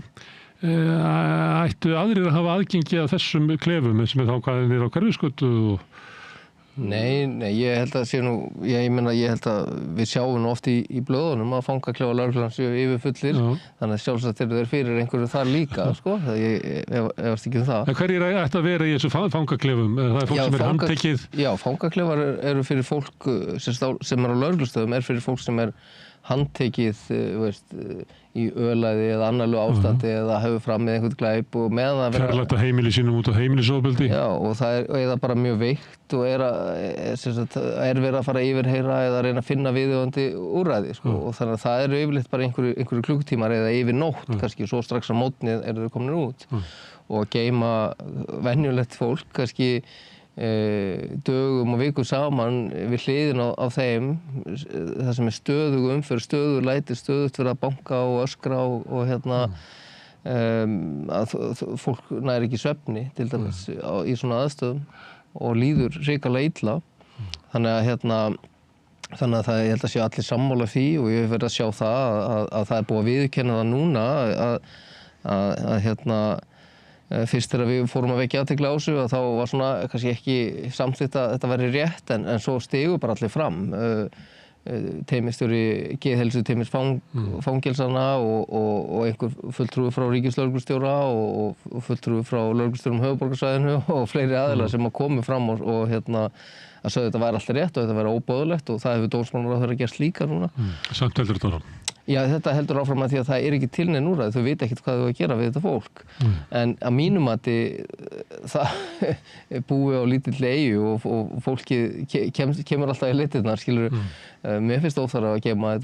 ættu aðrir að hafa aðgengi að þessum klefum sem þá hvað niður á Hverfisgötu og Nei, ég held að ég held að við sjáum oft í blöðunum að fangaklefa lögreglan séu yfirfullir, þannig að sjálfsagt eru þeir fyrir einhverju þar líka, sko, ég efast ekki það. En hverjir ætti að vera í þessu fangaklefum? Það fólk sem handtekið? Já, fangaklefar eru fyrir fólk sem á lögreglustöðum, fyrir fólk sem handtekið, í ölæði eða annarlegu ástandi eða hefur fram með einhvern glæp og meðan það fjarlægt að heimili sínum út á heimilisofbeldi. Já, og það eða bara mjög veikt og verið að fara að yfirheyra eða reyna að finna viðeigandi úrræði, sko, og þannig að það eru yfirleitt bara einhverju klukkutímar eða yfir nótt kannski, svo strax á mótni eru þau komin út og að geyma venjulegt fólk kannski dögum og vikum saman við hliðin á þeim það sem stöðug umferð, stöðug læti, stöðugt verið að banka og öskra og að fólk næri ekki svefni til dæmis í svona aðstöðum og líður hrikalega illa þannig að það, ég held að sé allir sammála því og ég hef verið að sjá það að það búið að viðurkenna það núna að fyrst þegar við fórum að vekja athygli á þessu að þá var svona kannski ekki samþykkt að þetta væri rétt en svo stigu bara allir fram teymistjóri geðheilsuteymis fangelsana og einhver fulltrúi frá ríkislögreglustjóra og fulltrúi frá lögreglustjórum höfuðborgarsvæðinu og fleiri aðilar sem að komu fram og að sögðu þetta væri alltaf rétt og þetta væri óboðlegt og það hefur dómsmálaráðherra gert líka núna. Samt heldur þetta áfram? Já, þetta heldur áfram að því að það ekki til neinn úrræði, þau vita ekkert hvað þau að gera við þetta fólk. En að mínum mati það búi á lítilli eyju og fólki kemur alltaf í litirnar, skilur. Mér finnst óþarfa að geyma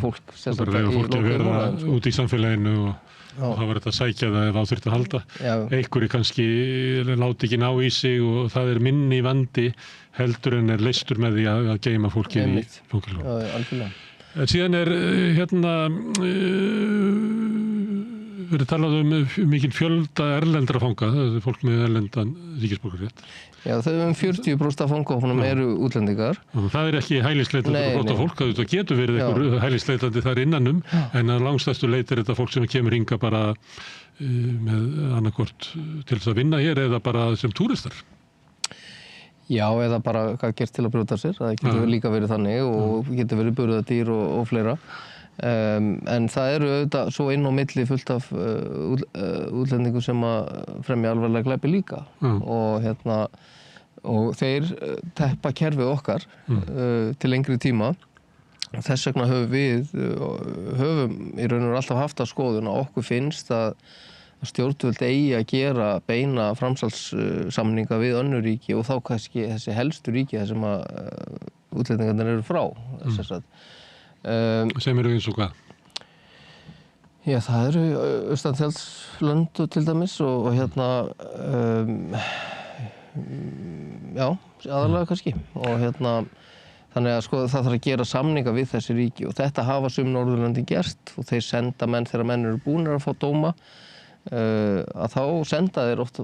fólk. Það bara reyða fólki að vera út í samfélaginu og það var þetta að sækja það ef á þurfti að halda. Einhverju kannski láti ekki ná í sig og það minni vandi heldur en leystur með því að geyma fólki í fangelsum. Já, algjörlega. Síðan verið talað mikinn fjölda erlendra fanga, það fólk með erlendan ríkisborgararétt. Já, þau 40% af fangahópnum eru útlendingar. Það ekki hælisleitandi flóttafólk, það getur verið einhver hælisleitandi þar innanum, en að langstæstu leit þetta fólk sem kemur hingað bara með annarkort til þess að vinna hér eða bara sem túristar. Já, eða bara hvað gert til að brjóta sér, það getur líka verið þannig og getur verið burðardýr og fleira. En það eru auðvitað svo inn á milli fullt af útlendingum sem að fremja alvarlega glæpi líka og þeir teppa kerfið okkar til lengri tíma. Þess vegna höfum í raun og veru alltaf haft að skoðun að okkur finnst að stjórnvöld eigi að gera beina framsalssamninga við önnur ríki og þá kannski þessi helstu ríki þar sem að útlendingarnir eru frá. Sem eru eins og hvað? Já, það eru Austantjaldslönd til dæmis og já, aðalega kannski og þannig að sko það þarf að gera samninga við þessi ríki og þetta hafa sum Norðurlöndin gert og þeir senda menn þegar menn eru búnir að fá dóma að þá senda þeir oft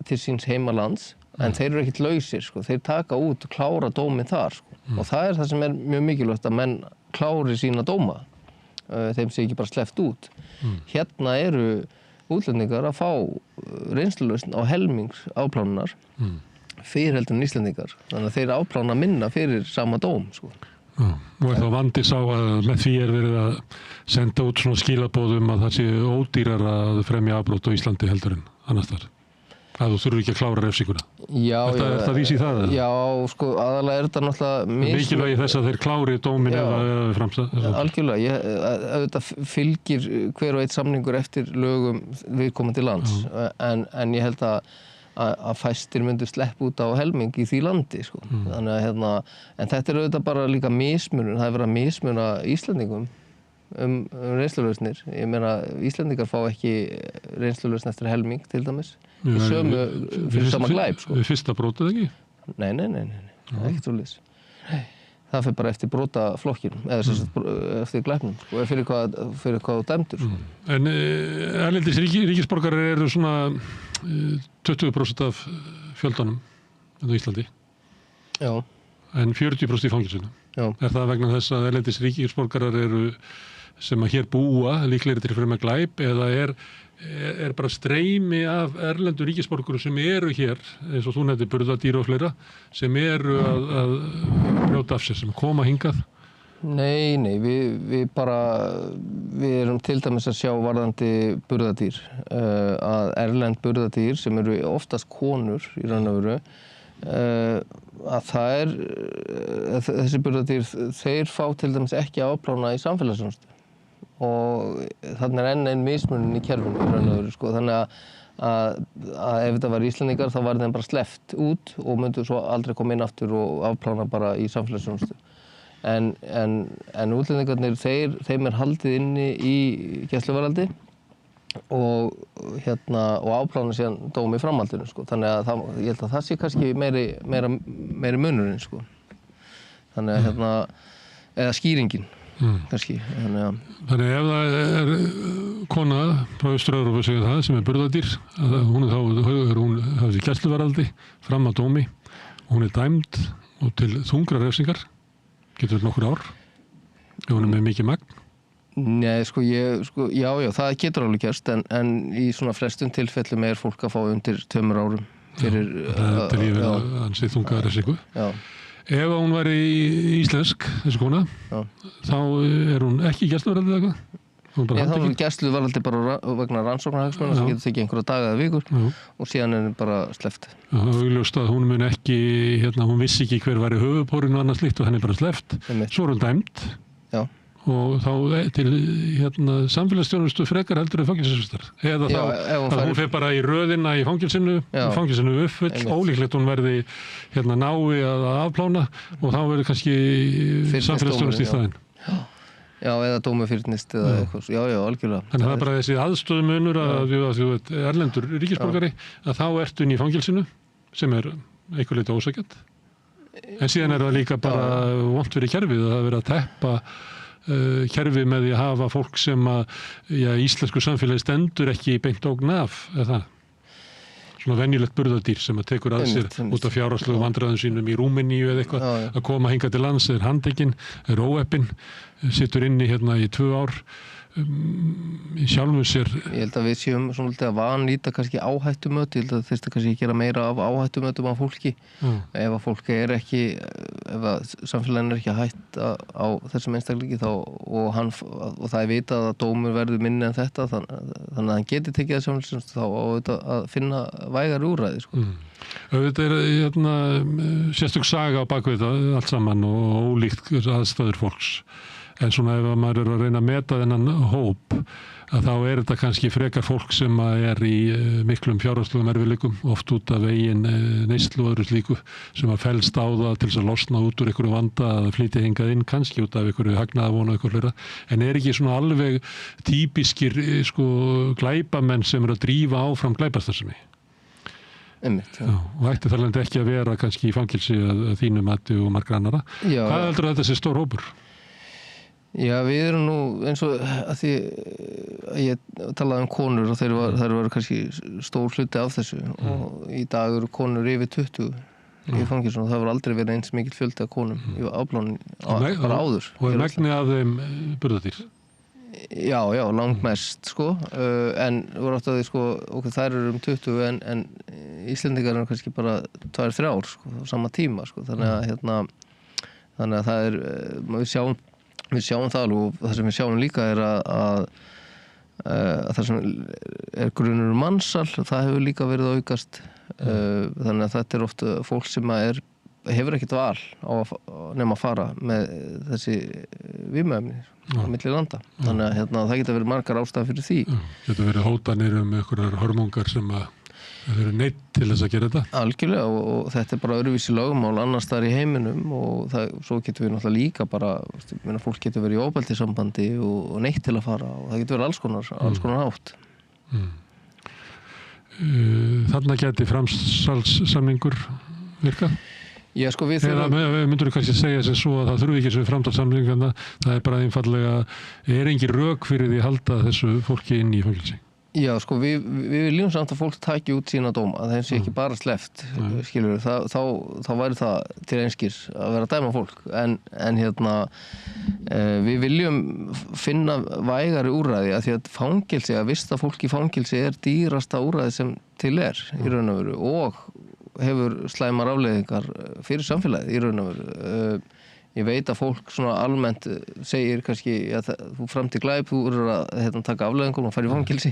til síns heimalands en þeir eru ekkert lausir, sko. Þeir taka út og klára dóminn þar sko. Og það það sem mjög mikilvægt að menn klári sína dóma þeim sé ekki bara sleppt út. Hérna eru útlendingar að fá reynslulausn á helmings afplánunar fyrir heldur en Íslendingar. Þannig að þeir afplána minna fyrir sama dóm, sko. Já, og þá vandi sá að með því verið að senda út svona skilabóðum að það sé ódýrar að fremja afbrot á Íslandi heldur en annars þar. Að þú þurfur ekki að klára refsinguna. Já, er það vísi í það? Já, sko, aðalega þetta náttúrulega mikilvægi þess að þeir klári dómin eða framstæð. Algjörlega, auðvitað fylgir hver og eitt samningur eftir lögum viðkomandi lands, en ég held að fæstir myndu slepp út á helming í því landi, sko. Þannig að en þetta auðvitað bara líka mismunun, það verið að mismuna Íslendingum reynslulausnir. Ég meina, Íslendingar fá ekki reynslulausn eftir helming til dæmis. Sömu fyrir sama glæp, sko. Fyrsta brotið ekki? Nei, ekki svoleiðis. Það fyrir bara eftir brotaflokkinum, eða eftir glæpnum, sko, fyrir hvað dæmdur, sko. En erlendis ríkisborgarar eru svona 20% af fjöldanum á Íslandi. Já. En 40% í fangelsinu. Já. Er það vegna þess að erlendis ríkisborgarar eru sem að hér búa líklegri til fyrir með glæp, eða er bara streymi af erlendu ríkisborgurum sem eru hér, eins og þú nefndir burðardýr og fleira, sem eru að brjóta af sér, sem koma hingað? Nei, við erum til dæmis að sjá varðandi burðardýr, að erlend burðardýr sem eru oftast konur í raun og veru, að þessi burðardýr, þeir fá til dæmis ekki afplána í samfélagsþjónustu. Og þannig enn einn mismunun í kerfinu í raun og veru, sko. Þannig að ef þetta var Íslendingar þá var þeim bara sleppt út og myndu svo aldrei koma inn aftur og afplána bara í samfélagsþjónustu. En útlendingarnir, þeim haldið inni í gæsluvarðhaldi og afplána síðan dómi í framhaldinu, sko. Þannig að ég held að það sé kannski meiri munurinn, sko. Þannig að eða skýringin. Kannski, Þannig ef það er kona frá Austur-Evrópu segja það sem burðardýr, hún hafði gæsluvarðhaldi fram að dómi, hún dæmd og til þungra refsingar, getur nokkur ár, ef hún með mikið magn? Nei, já, það getur alveg gerst, en í svona flestum tilfellum fólk að fá undir 2 árum fyrir til yfir ansið þunga refsingu. Já. Ef hún væri íslensk, þessi kona, þá hún ekki í gæsluvarðhaldi eða eitthvað? Þá er gæsluvarðhaldi bara vegna rannsóknarhagsmuna sem getur tekið einhverja daga eða vikur og síðan henni bara sleppt. Það er augljóst að hún mun ekki, hún vissi ekki hver væri höfuðpórinn og annað slíkt og henni bara sleppt. Svo er hún dæmd. Já. Og þá til samfélagsþjónustu frekar heldur en fangelsisvistar. Eða þá að hún fer bara í röðina í fangelsinu uppfull, ólíklegt hún verði nái að afplána og þá verður kannski samfélagsþjónustu í staðinn. Já, eða dómufyrnist eða eitthvað. Já, algjörlega. Þannig að það er bara þessi aðstöðumunur að þú ert erlendur ríkisborgari, að þá ertu inn í fangelsinu sem einhver leyti ósækjant. En síðan það líka bara vont fyrir kerfið að það verið að teppa kerfi með því að hafa fólk sem íslensku samfélagi stendur ekki beint ógn af, eða það? Svona venjulegt burðardýr sem að tekur að sér út af fjárhagslegu vandræðum sínum í Rúmeníu eða eitthvað, að koma hingað til lands, handtekinn, óheppinn, situr inni í 2 ár, í sjálfu sér. Ég held að við séum svona að vanlíta kannski áhættumöt, ég held að þurfti kannski að gera meira af áhættumötum af fólki. Ef að fólk ekki, ef að samfélagin ekki að hætta á þessum einstaklingi og það vitað að dómur verður minni en þetta, þannig að hann geti tekið það samfélagsins þá að finna vægari úrræði, sko. Þetta sérstök saga á bakvið það allt saman og ólíkt aðstæður fólks. En svona ef maður að reyna að meta þennan hóp, að þá þetta kannski frekar fólk sem í miklum fjárhagslegum erfiðleikum, oft út af eigin neyslu og öðru slíku, sem fellst á það til þess að losna út úr einhverju vanda að flytja hingað inn, kannski út af einhverju hagnaðarvon og einhverju fleira. En ekki svona alveg típiskir glæpamenn sem að drífa áfram glæpastarfsemi? Einmitt. Og ætti þar lendi ekki að vera kannski í fangelsi að þínu mati og margra annara. Hvað heldur þetta sé stór hópur? Já, við erum nú eins og að því að ég talaði konur og þær var kannski stór hluti af þessu og í dag eru konur yfir 20 í fangelsinu og það var aldrei verið eins mikill fjöldi af konum í afplánin bara áður. Og megni af þeim burðardýr? Já, langmest sko, en voru átt að því sko, þær eru 20 en Íslendingar eru kannski bara 2-3 sko, á sama tíma sko, þannig að það við sjáum það alveg og það sem við sjáum líka er að það sem er grunur mansal, það hefur líka verið að aukast, þannig að þetta er oft fólk sem hefur ekkert val nema að fara með þessi vímuefni á milli landa. Þannig að það getur verið margar ástæður fyrir því. Getur verið hótanir einhverjar hörmungar sem að þau eru neitt til þess að gera þetta? Algjörlega og þetta er bara öðruvísi lögmál annars staðar í heiminum og svo getur við náttúrulega líka bara, fólk getur verið í ofbeldissambandi og neitt til að fara og það getur verið alls konar hátt. Þarna geti framsalssamningur virkað? Já, sko eða myndur þú kannski segja sem svo að það þurfi ekki þessu framsalssamningarna, það er bara einfallega, er engin rök fyrir því að halda þessu fólki inn í fangelsi? Já, sko, við viljum samt að fólk taki út sína dóma, það er ekki bara sleppt, skilur við, þá væri það til einskis að vera að dæma fólk, en við viljum finna vægari úrræði, að því að fangelsi, að vista fólk í fangelsi er dýrasta úrræði sem til í raun og veru og hefur slæmar afleiðingar fyrir samfélagið í raun og veru. Ég veit að fólk svona almennt segir kannski að þú framtíð glæp, þú eru að taka afleiðingum og fara í fangelsi,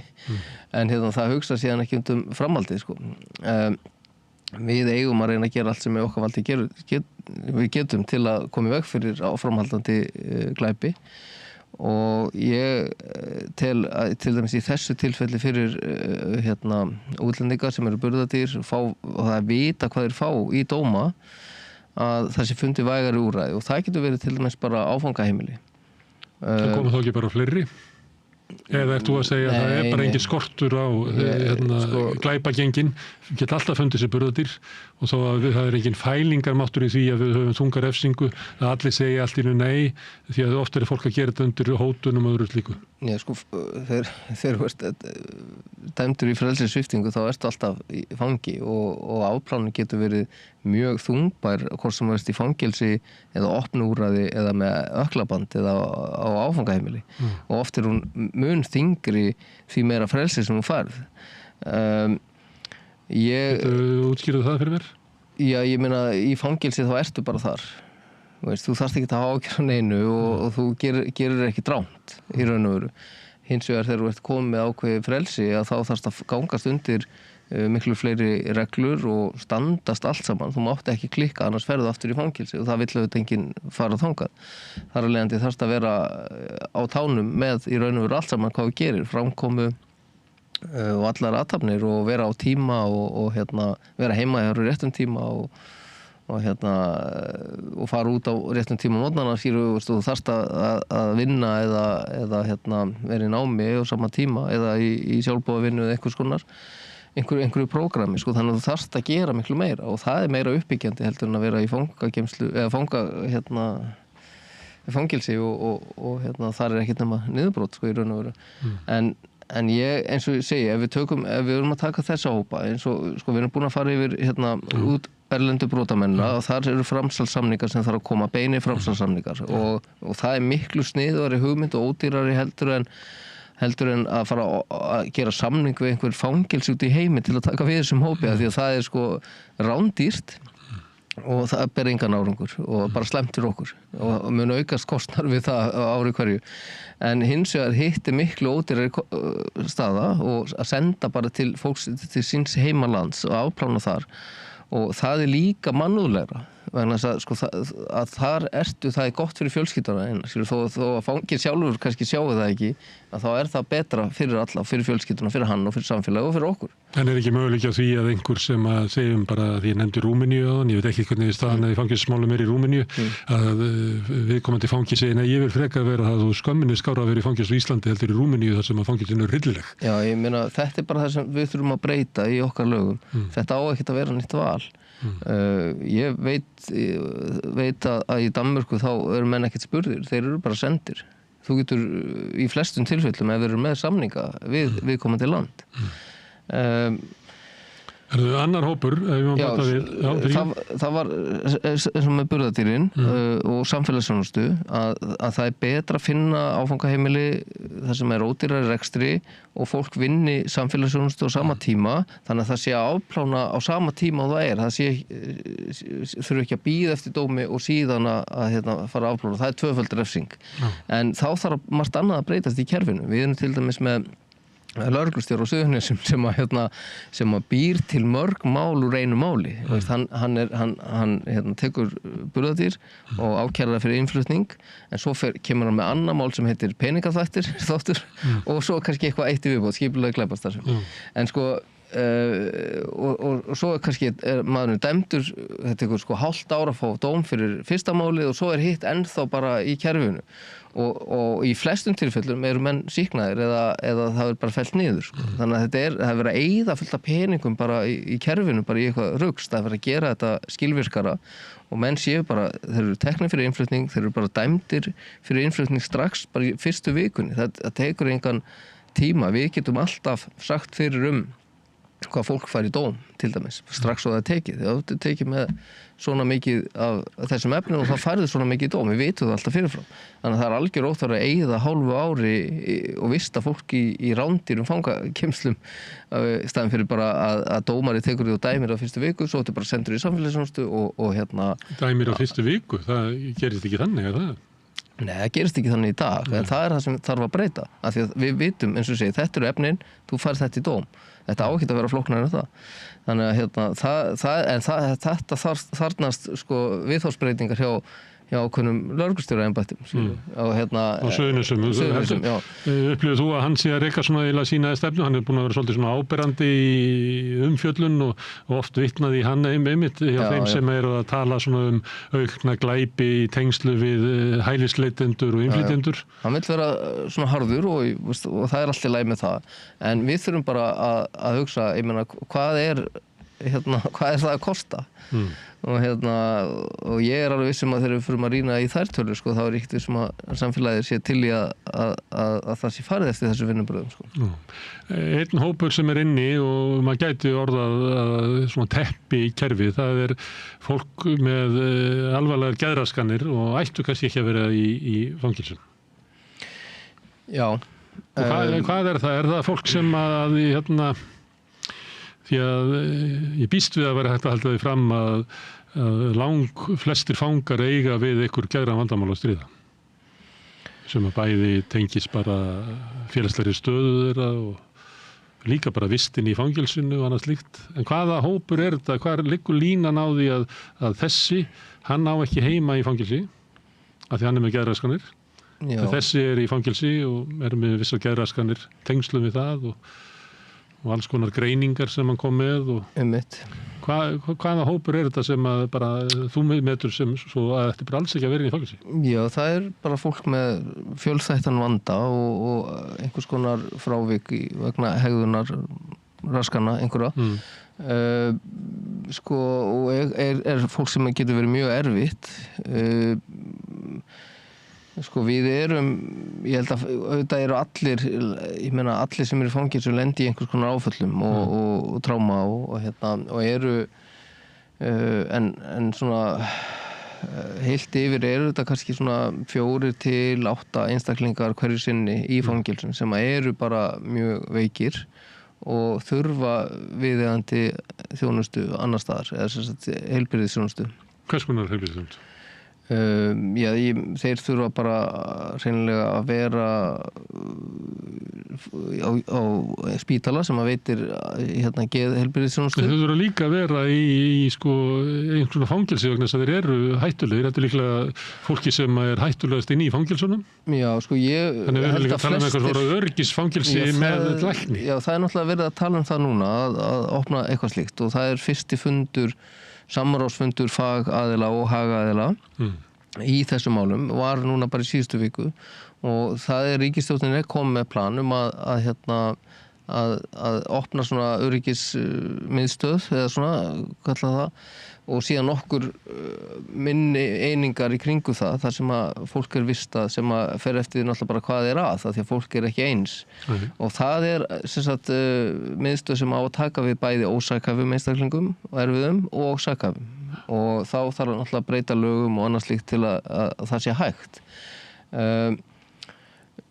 en það hugsa síðan ekki framhaldið sko. Við eigum að reyna að gera allt sem við okkar valdi við getum til að koma í veg fyrir áframhaldandi glæpi og ég tel að til dæmis í þessu tilfelli fyrir útlendingar sem eru burðardýr og það er vita hvað þeir fá í dóma að það sé fundið vægari úrræði og það getur verið til dæmis bara áfangaheimili. Það koma þá ekki bara fleiri? Eða ert þú að segja að það er bara engin skortur á glæpagengin, geta alltaf fundið sér burðardýr og þó að það er engin fælingarmáttur í því að við höfum þunga refsingu, að allir segja allt í nei, því að oft er fólk að gera þetta undir hótunum og öðru slíku. Já, sko, þegar þú ert dæmdur í frelsissviptingu þá ertu alltaf í fangi og afplánunin getur verið mjög þungbær hvort sem verðist í fangelsi eða opnu úrræði eða með ökklaband eða á áfangaheimili og oft er hún mun þyngri því meira frelsi sem hún færð. Þú útskýrðu það fyrir mér? Já, ég meina í fangelsi þá ertu bara þar. Þú þarft ekki að hafa ágjörð á neinu og þú gerir ekki drámt í raun og veru. Hins vegar þegar þú ert komið með ákveðið frelsi að þá þarfst að gangast undir miklu fleiri reglur og standast allt saman. Þú mátt ekki klikka annars ferðu aftur í fangelsi og það vill auðvitað enginn fara þangað. Þar af leiðandi þarfst að vera á tánum með í raun og veru allt saman hvað þú gerir, framkomu og allar athafnir og vera á tíma og vera heima hjá réttum tíma og fara út á réttum tíma mótnana, þú þarfst að vinna eða vera í námi á sama tíma eða í sjálfboðavinnu eða einhverju prógrami, þannig að þú þarfst að gera miklu meira og það er meira uppbyggjandi heldur en að vera í fangageymslu eða fangilsi og þar er ekkert nema niðurbrot í raun og veru. En ég, eins og ég segi, ef við erum að taka þessa hópa, eins og við erum búin að fara yfir út erlendu brotamennina og þar eru framsalssamningar sem þarf að koma, beinir framsalssamningar og það er miklu sniðugri hugmynd og ódýrari heldur en að fara að gera samning við einhver fangelsi út í heimi til að taka við þessum hópi því að það er rándýrt og það ber engan árangur og bara slæmt fyrir okkur og mun aukast kostnar við það ári hverju. En hins vegar hitt er miklu ódýrari staða og að senda bara til fólks til síns heimalands og afplána þar og það er líka mannúðlegra vegna þess að þar það er gott fyrir fjölskylduna þó að fanginn sjálfur kannski sjáu það ekki að þá er það betra fyrir alla, fyrir fjölskylduna, fyrir hann og fyrir samfélagi og fyrir okkur. En er ekki möguleiki á því að einhver sem að segjum bara því ég nefndi Rúmeníu áðan, ég veit ekki hvernig staðan í fangelsismálum er í Rúmeníu, að viðkomandi fangi segir nei, ég vil frekar vera það og skömminni skára að vera í fangelsi í Íslandi heldur í Rúmeníu þar sem að fangelsinu er hryllileg. Já, ég meina þetta er bara það sem við þurfum að breyta í okkar lögum. Þetta á ekkert að vera nýtt val. Ég veit að í Danmörku þá eru menn ekkert spurðir, þeir eru bara sendir. Þú getur í flestum tilfellum ef við erum með samninga við komandi land. Er það annar hópur? Það var eins og með burðardýrin og samfélagsþjónustu að það er betra að finna áfangaheimili þar sem er ódýrari rekstri og fólk vinni samfélagsþjónustu á sama tíma, þannig að það sé að afplána á sama tíma og það þurfi ekki að bíða eftir dómi og síðan að fara að afplána. Það er tvöföld refsing. En þá þarf margt annað að breytast í kerfinu. Við erum til dæmis með lögreglustjóra á Suðurnesjum sem að býr til mörg mál úr einu máli. Hann tekur burðardýr og ákærar það fyrir innflutning, en svo kemur hann með annað mál sem heitir peningaþvættir og svo kannski eitthvað eitt í viðbót, skipulega glæpastarfsemi. En og svo kannski maðurinn dæmdur, þetta tekur hálft ár að fá dóm fyrir fyrsta málið og svo hitt ennþá bara í kerfinu. Og í flestum tilfellum eru menn sýknaðir eða það er bara fellt niður. Þannig að það er verið að eyða fullt af peningum bara í kerfinu, bara í eitthvað rugst. Það er verið að gera þetta skilvirkara og menn séu bara, þeir eru teknir fyrir innflutning, þeir eru bara dæmdir fyrir innflutning strax bara í fyrstu vikunni. Það tekur engan tíma. Við getum alltaf sagt fyrir hvað fólk fær í dóm, til dæmis, strax og það er tekið. Það er tekið með svona mikið af þessum efnum og það færði svona mikið í dóm. Við vitum það alltaf fyrirfram. Þannig að það er algjör óþarfi að eyða hálfu ári og vista fólk í rándýrum fangakemslum í staðinn fyrir bara að dómari tekur því og dæmir á fyrstu viku, svo þetta bara sendur í samfélagsþjónustu og Dæmir á fyrstu viku? Það gerist ekki þannig, er það? Nei, það gerist ekki þannig í dag, en það er það sem þarf að breyta. Af því að við vitum, eins og segi, þetta eru efnin, þú færð þetta í dóm. Þetta á ekki að vera flóknara en það. Þannig að þetta þarfnast viðhorfsbreytingar hjá ákveðnum lögreglustjóraembættum á Suðurnesjum. Upplifir þú að hann sé að reka svona eiginlega sína stefnu? Hann er búin að vera svolítið svona áberandi í umfjöllun og oft vitnaði í hann einmitt hjá þeim sem eru að tala svona aukna glæpi í tengslu við hælisleitendur og innflytjendur. Hann vil vera svona harður og það er alltaf leið með það, en við þurfum bara að hugsa, ég meina, hvað er það að kosta? Og ég er alveg vissum að þegar við fyrir að rýna í þær tölur, þá er ekkert vissum að samfélagið sé til í að það sé farið eftir þessu vinnubröðum. Einn hópur sem er inni og maður gæti orðað svona teppi í kerfi, það er fólk með alvarlegar geðraskanir og ættu kannski ekki að vera í fangelsum. Já. Og hvað er það? Er það fólk sem að því að ég býst við að vera hægt að halda því fram að flestir fangar eiga við einhver geðræn vandamál að stríða sem að bæði tengis bara félagslegri stöðu þeirra og líka bara vistin í fangelsinu og annað slíkt. En hvaða hópur er þetta? Hvað liggur línan á því að þessi, hann á ekki heima í fangelsi af því hann er með geðraskanir. Þessi er í fangelsi og er með vissar geðraskanir, tengslum við það og alls konar greiningar sem hann kom með hvaða hópur er þetta sem að bara þú metur sem svo að þetta er bara alls ekki að vera í fangelsi? Já, það er bara fólk með fjölþættan vanda og einhvers konar frávik vegna hegðunar raskana einhverja og er fólk sem getur verið mjög erfitt við erum, ég held að auðvitað eru allir, ég meina allir sem eru í fangelsi lendi í einhvers konar áföllum og tráma og eru en svona heilt yfir eru þetta kannski svona 4 til 8 einstaklingar hverju sinni í fangelsum sem eru bara mjög veikir og þurfa viðeigandi þjónustu annar staðar eða sem sagt heilbrigðisþjónustu. Hvers konar heilbrigðisþjónustu? Þeir þurfa bara hreinlega að vera á spítala sem að veitir geðheilbrigðisþjónustu. Þeir þurfa líka að vera í einhverjum fangelsi vegna þess að þeir eru hættulegir. Þetta er líklega fólki sem er hættulegast inn í fangelsunum. Já, ég þannig við erum líka að tala um eitthvað svona öryggisfangelsi með lækni. Já, það er náttúrulega verið að tala um það núna að opna eitthvað slíkt og það er fyrsti fundur samráðsfundur fagaðila og hagaðila í þessum málum var núna bara í síðustu viku og það er ríkisstjórnin komið með plan um að að opna svona öryggismiðstöð eða svona, kalla það, og síðan nokkur minni einingar í kringu það, þar sem að fólk vistað, sem að fer eftir því náttúrulega bara hvað að því að fólk ekki eins. Og það sem sagt miðstöð sem á að taka við bæði ósakhæfum einstaklingum og erfiðum og sakhæfum. Og þá þarf náttúrulega að breyta lögum og annað slíkt til að það sé hægt.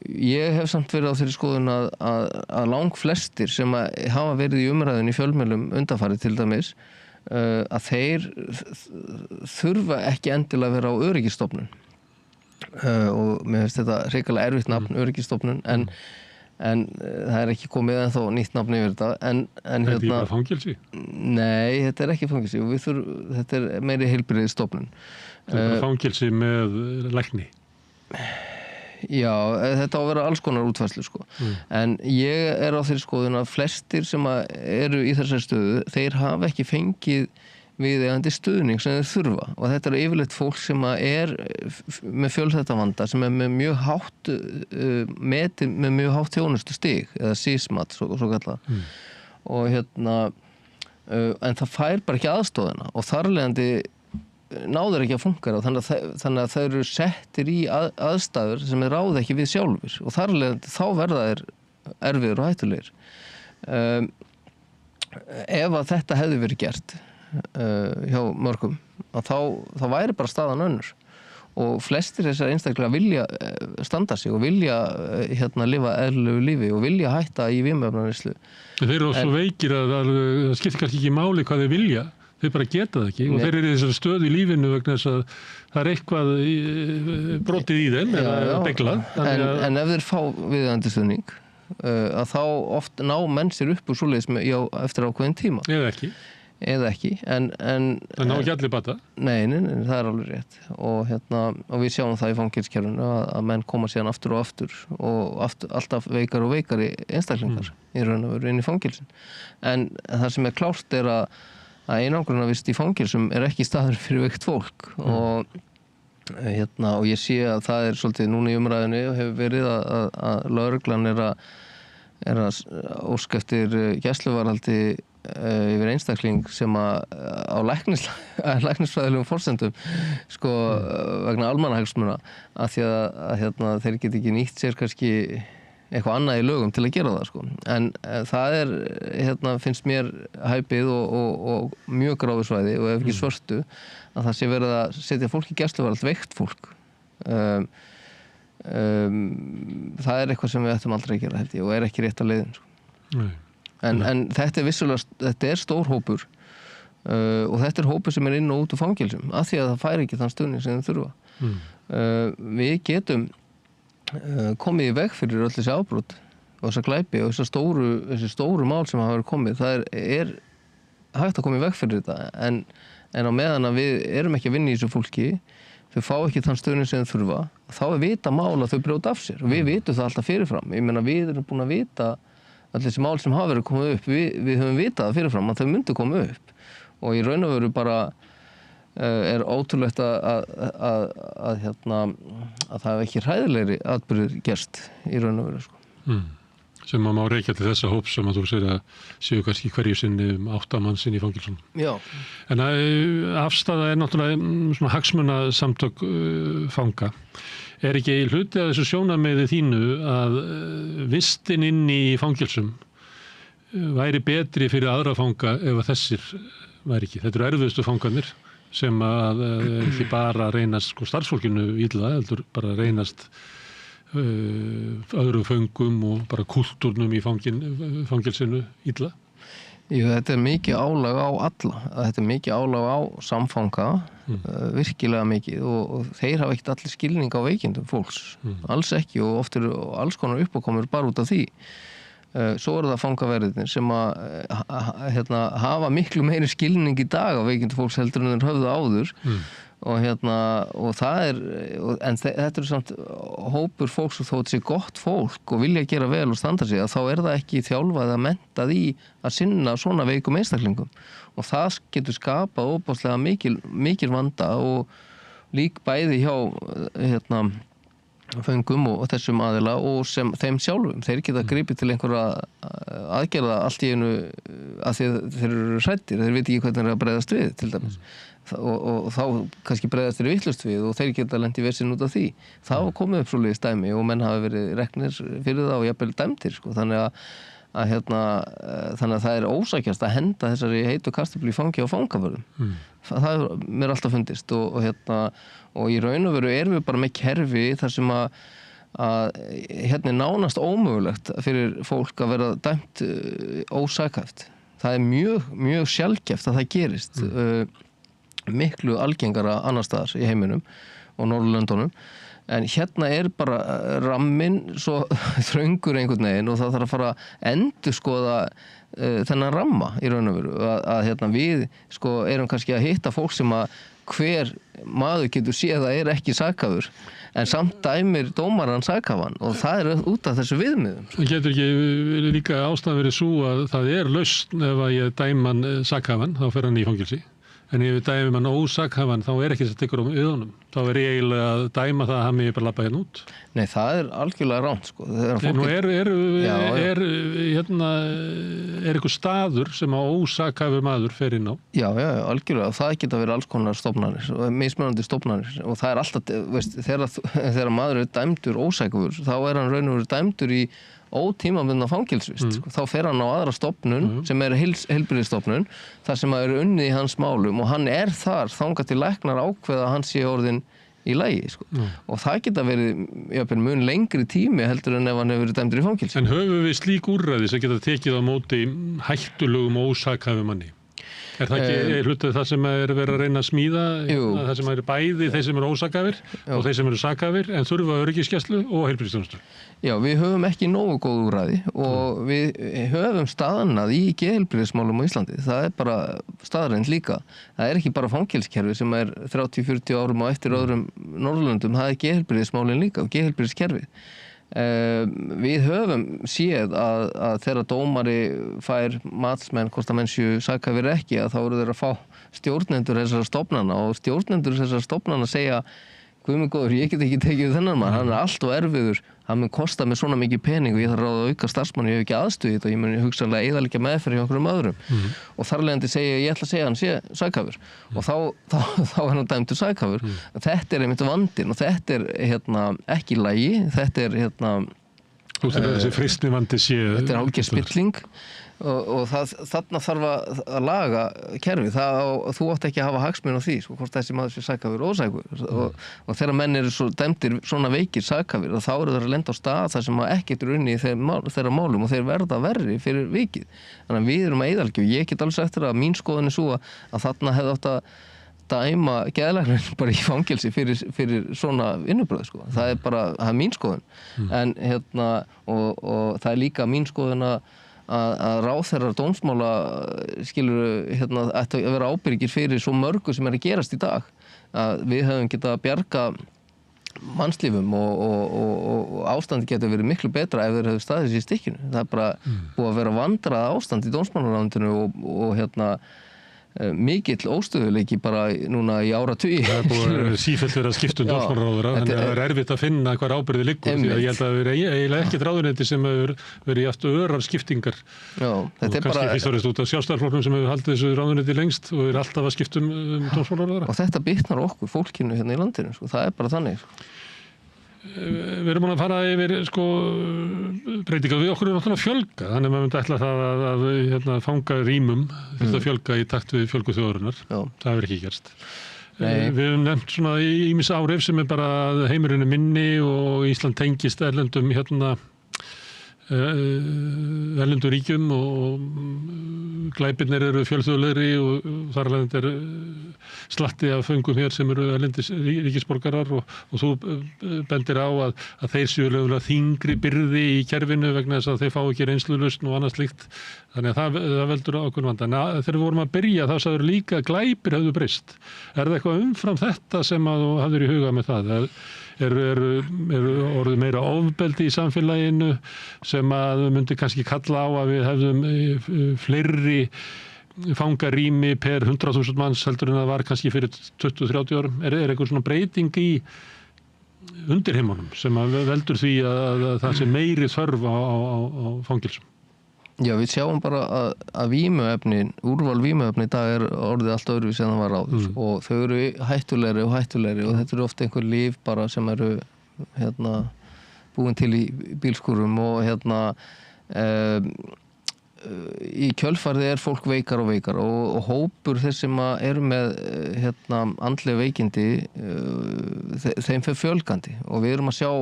Ég hef samt verið á þeirri skoðun að langflestir sem hafa verið í umræðun í fjölmiðlum undanfarið til dæmis, að þeir þurfa ekki endilega að vera á öryggistofnun. Og mér finnst þetta hrikalega erfitt nafn, öryggistofnun, en það ekki komið ennþá nýtt nafn yfir þetta. Þetta ekki bara fangelsi? Nei, þetta ekki fangelsi. Þetta meiri heilbrigðisstofnun. Þetta bara fangelsi með lækni? Já, þetta á að vera alls konar útfærslu sko. En ég á þeirri skoðun að flestir sem eru í þessari stöðu, þeir hafa ekki fengið viðeigandi stuðning sem þeir þurfa, og þetta yfirleitt fólk sem með fjölþættavanda, sem með mjög hátt metið með mjög hátt þjónustustig eða SISMAT svo kallað. Og en það fær bara ekki aðstoðina, og þarlegandi náður ekki að fungera, þannig að þau eru settir í aðstæður sem ráða ekki við sjálfur, og þarlegandi þá verða þeir erfiður og hættulegir. Ef að þetta hefði verið gert hjá mörgum, þá væri bara staðan önnur, og flestir þessar einstaklega vilja standa sig og vilja lifa eðlilegu lífi og vilja hætta í vímuefnaneyslu. Þeir eru svo veikir að það skiptir kannski ekki máli hvað þeir vilja, þeir bara geta það ekki. Nei. Og þeir eru í þessari stöðu í lífinu vegna þess að það eitthvað brotið í þeim eða beglað. En ef þeir fá viðeigandi stuðning, að þá oft ná menn sér upp úr svoleiðis eftir ákveðin tíma. Eða ekki. Það ná ekki allir bata? Nei, það alveg rétt. Og við sjáum það í fangelskerfinu að menn koma síðan aftur og aftur alltaf veikar og veikari einstaklingar í raun og veru inn í fangelsin. En það sem klárt að einangrunarvist í fangelsum ekki staður fyrir veikt fólk, og ég sé að það svolítið núna í umræðinu og hefur verið að lögreglan að óska eftir gæsluvarðhaldi yfir einstakling sem á læknisfræðilegum forsendum vegna almannahagsmuna, af því að þeir geti ekki nýtt sér kannski eitthvað annað í lögum til að gera það En það finnst mér hæpið og mjög gráðu svæði, og ef ekki svörtu, að það sé verið að setja fólk í gæsluvarðhald, veikt fólk. Það eitthvað sem við ættum aldrei að gera, held ég, og ekki rétt að leiðin. En þetta vissulega stór hópur, og þetta hópur sem inn og út úr fangelsum, af því að það fær ekki þann stuðning sem þau þurfa. Við getum komið í veg fyrir öll þessi afbrot og þessa glæpi og þessi stóru mál sem hafa verið komið. Það hægt að koma í veg fyrir þetta, en á meðan að við erum ekki að vinna í þessu fólki, þau fá ekki þann stuðning sem þau þurfa, þá vita mál að þau brjóta af sér, og við vitum það alltaf fyrirfram. Ég meina, við erum búin að vita öll þessi mál sem hafa verið komið upp, við höfum vitað það fyrirfram að þau myndu koma upp, og í raun og veru bara ótrúlegt að það hef ekki hræðilegri atburðir gerst í raun og veru. Sem má reykja til þessa hóps sem að þú segir að séu kannski hverju sinni 8 manns inn í fangelsum. Já. En afstaða náttúrulega svona hagsmunasamtök fanga. Ekki hluti af þessu sjónarmiði þínu að vistin inn í fangelsum væri betri fyrir aðra fanga ef að þessir væri ekki? Þetta eru erfiðustu fangarnir sem að ekki bara reynast starfsfólkinu illa, heldur bara reynast öðrum föngum og bara kultúrnum í fangelsinu illa. Jú, þetta mikið álag á alla. Þetta mikið álag á samfanga, virkilega mikið, og þeir hafa ekkert allir skilning á veikindum fólks. Alls ekki, og oft eru alls konar uppákomur bara út af því. Svo það fangaverðirnir sem hafa miklu meiri skilning í dag á veikindu fólks heldur en þeir höfðu áður, og það en þetta samt hópur fólks, og þó þetta sé gott fólk og vilja gera vel og standa sig, þá það ekki þjálfað að mentað í að sinna svona veikum einstaklingum, og það getur skapað óbáslega mikil vanda, og lík bæði hjá föngum og þessum aðila og sem þeim sjálfum. Þeir geta gripið til einhverja aðgerða allt í einu að þeir eru hræddir, þeir veit ekki hvernig þeir eru að bregðast við til dæmis. Og þá kannski bregðast þeir vitlaust við og þeir geta lent í vesinn út af því. Það var komið upp svoleiðis dæmi og menn hafa verið reknir fyrir það og jafnvel dæmdir sko. Þannig að það er ósækjast að henda þessari heitu kartöflu í fangi á fangavörðum. Það er mér alltaf fundist og í raun og veru erum við bara með kerfi þar sem að hérna er nánast ómögulegt fyrir fólk að vera dæmt ósækæft. Það er mjög, mjög sjaldgæft að það gerist. Miklu algengara annar staðar í heiminum og Norðurlöndunum. En hérna er bara ramminn svo þröngur einhvern veginn og það þarf að fara að endurskoða þennan ramma í raun og veru. Að hérna við sko erum kannski að hitta fólk sem að hver maður getur séð að ekki sakaður. En samt dæmir dómaran sakafan og það er út af þessu viðmiðum. Það getur ekki líka ástæðan verið svo að það er lausn ef að ég dæman sakafan, þá fer hann í fangilsi. En ef við dæmum hann ósakhafan þá er ekki þess að tekur um auðunum. Þá er ég eiginlega að dæma það að hann megi bara labba hérna út. Nei, það er algjörlega ránt sko. Nú er einhver staður sem að ósakhafur maður fer inn á? Já, algjörlega. Það geta verið alls konar stofnanir, mismunandi stofnanir og það er alltaf, veist, þegar maður er dæmdur ósakhafur, þá er hann raun og veru dæmdur í ótímabundna fangelsvist. Þá fer hann á aðra stofnun sem er heilbrigðisstofnun þar sem er unnið í hans málum og hann er þar þangað til læknar ákveða að hann sé orðinn í lagi. Sko. Og það geta verið mun lengri tími heldur en ef hann hefur verið dæmdur í fangelsi. En höfum við slík úrræði sem geta tekið á móti hættulugum ósakhæfum manni? Er það ekki hlutað það sem er verið að reyna að smíða, það sem eru bæði þeir sem eru ósakhæfir og þeir sem eru sakhæfir en þurfa öryggisgæslu og heilbrigðisþjónustu? Já, við höfum ekki nógu góð úrræði og við höfum staðannað í geðheilbrigðismálum á Íslandi. Það er bara staðreynd líka. Það er ekki bara fangelskerfi sem er 30-40 árum á eftir öðrum Norðurlöndum, það er geðheilbrigðismálin líka og geðheilbrigðiskerfið. Við höfum séð að þegar dómari fær matsmenn hvort að menn séu sakhæfir ekki að þá eru þeir að fá stjórnendur þessara stofnana og stjórnendur þessara stofnana segja Guð minn góður, ég get ekki tekið þennan mann, hann er allt og erfiður, hann mun kosta mér svona mikið pening og ég þarf að ráða auka starfsmann, ég hef ekki aðstöðu þetta og ég mun hugsanlega eyðileggja meðferð hjá einhverjum öðrum og þar af leiðandi segi ég ætla að segja hann sé sakhæfur og þá er hann dæmdur sakhæfur. Þetta er einmitt vandinn og þetta er ekki í lagi, þetta er þessi freistni vandi sé. Þetta er hálfgerð spilling og þarna þarf að laga kerfið. Þú átt ekki að hafa hagsmuni á því, sko, hvort þessi maður sé sakhæfur og ósakhæfur og þegar menn eru svo dæmdir svona veikir sakhæfir þá eru þeir að lenda á stað þar sem ekkert er unni í þeirra málum og þeir verða verri fyrir vikið. Þannig að við erum að eyðileggja og ég get alveg sagt þér að mín skoðun er svo að þarna hefði átt að dæma geðlæknir bara í fangelsi fyrir svona vinnubröð sko. Það er mín skoðun. En og það er líka mín skoðun að ráðherrar dómsmála skilur ættu að vera ábyrgir fyrir svo mörgu sem er að gerast í dag. Að við höfum getað að bjarga mannslífum og ástandi getur verið miklu betra ef þeir hefur staðið sér í stikkinu. Það er bara búið að vera vandrað ástand í dómsmálaráðuneytinu og mikill óstöðuleiki bara núna í áratugi. Það er búið að sífellt vera að skipta dómsmálaráðherra, þannig að það er erfitt að finna hvar ábyrgðin liggur því að ég held að það er eiginlega ekkert ráðuneyti sem hefur verið í aftur örar skiptingar. Já, þetta er bara... Kannski fyrst orðist út af Sjálfstæðisflokknum sem hefur haldið þessu ráðuneyti lengst og er alltaf að skipta dómsmálaráðherra. Og þetta bitnar okkur, fólkinu hérna í landinu, sko. Það er bara þannig. Sko. Við erum búin að fara yfir breytingar við okkur er náttúrulega fjölga þannig að maður myndi ætla það að fanga rýmum til að fjölga í takt við fjölgu þjóðarinnar. Það hefur ekki gerst. Við höfum nefnt svona ýmis áhrif sem er bara að heimurinn er minni og Ísland tengist erlendum erlendur ríkjum og glæpirnir eru fjölþjóðlegri og þar alveg er slatti af föngum hér sem eru erlendis ríkisborgarar og þú bendir á að þeir séu lögulega þyngri byrði í kerfinu vegna þess að þeir fá ekki reynslulausn og annað slíkt. Þannig að það veldur ákveðin vanda. En þegar við vorum að byrja þá sagður líka að glæpir hefðu breyst. Er það eitthvað umfram þetta sem að þú hafðir í huga með það? Eru orðið meira ofbeldi í samfélaginu sem að myndi kannski kalla á að við hefðum fleiri fangarými per 100.000 manns heldur en það var kannski fyrir 20-30 árum. Er eitthvað svona breyting í undir heimunum sem að veldur því að það sé meiri þörf á fangelsum? Já, við sjáum bara að vímuefnin, úrval vímuefni í dag er orðið allt öðruvísi en það var áður og þau eru hættulegri og þetta eru ofta einhver lyf bara sem eru búin til í bílskúrum og í kjölfarið er fólk veikar og hópur þeir sem eru með andleg veikindi þeim fer fjölgandi og við erum að sjá...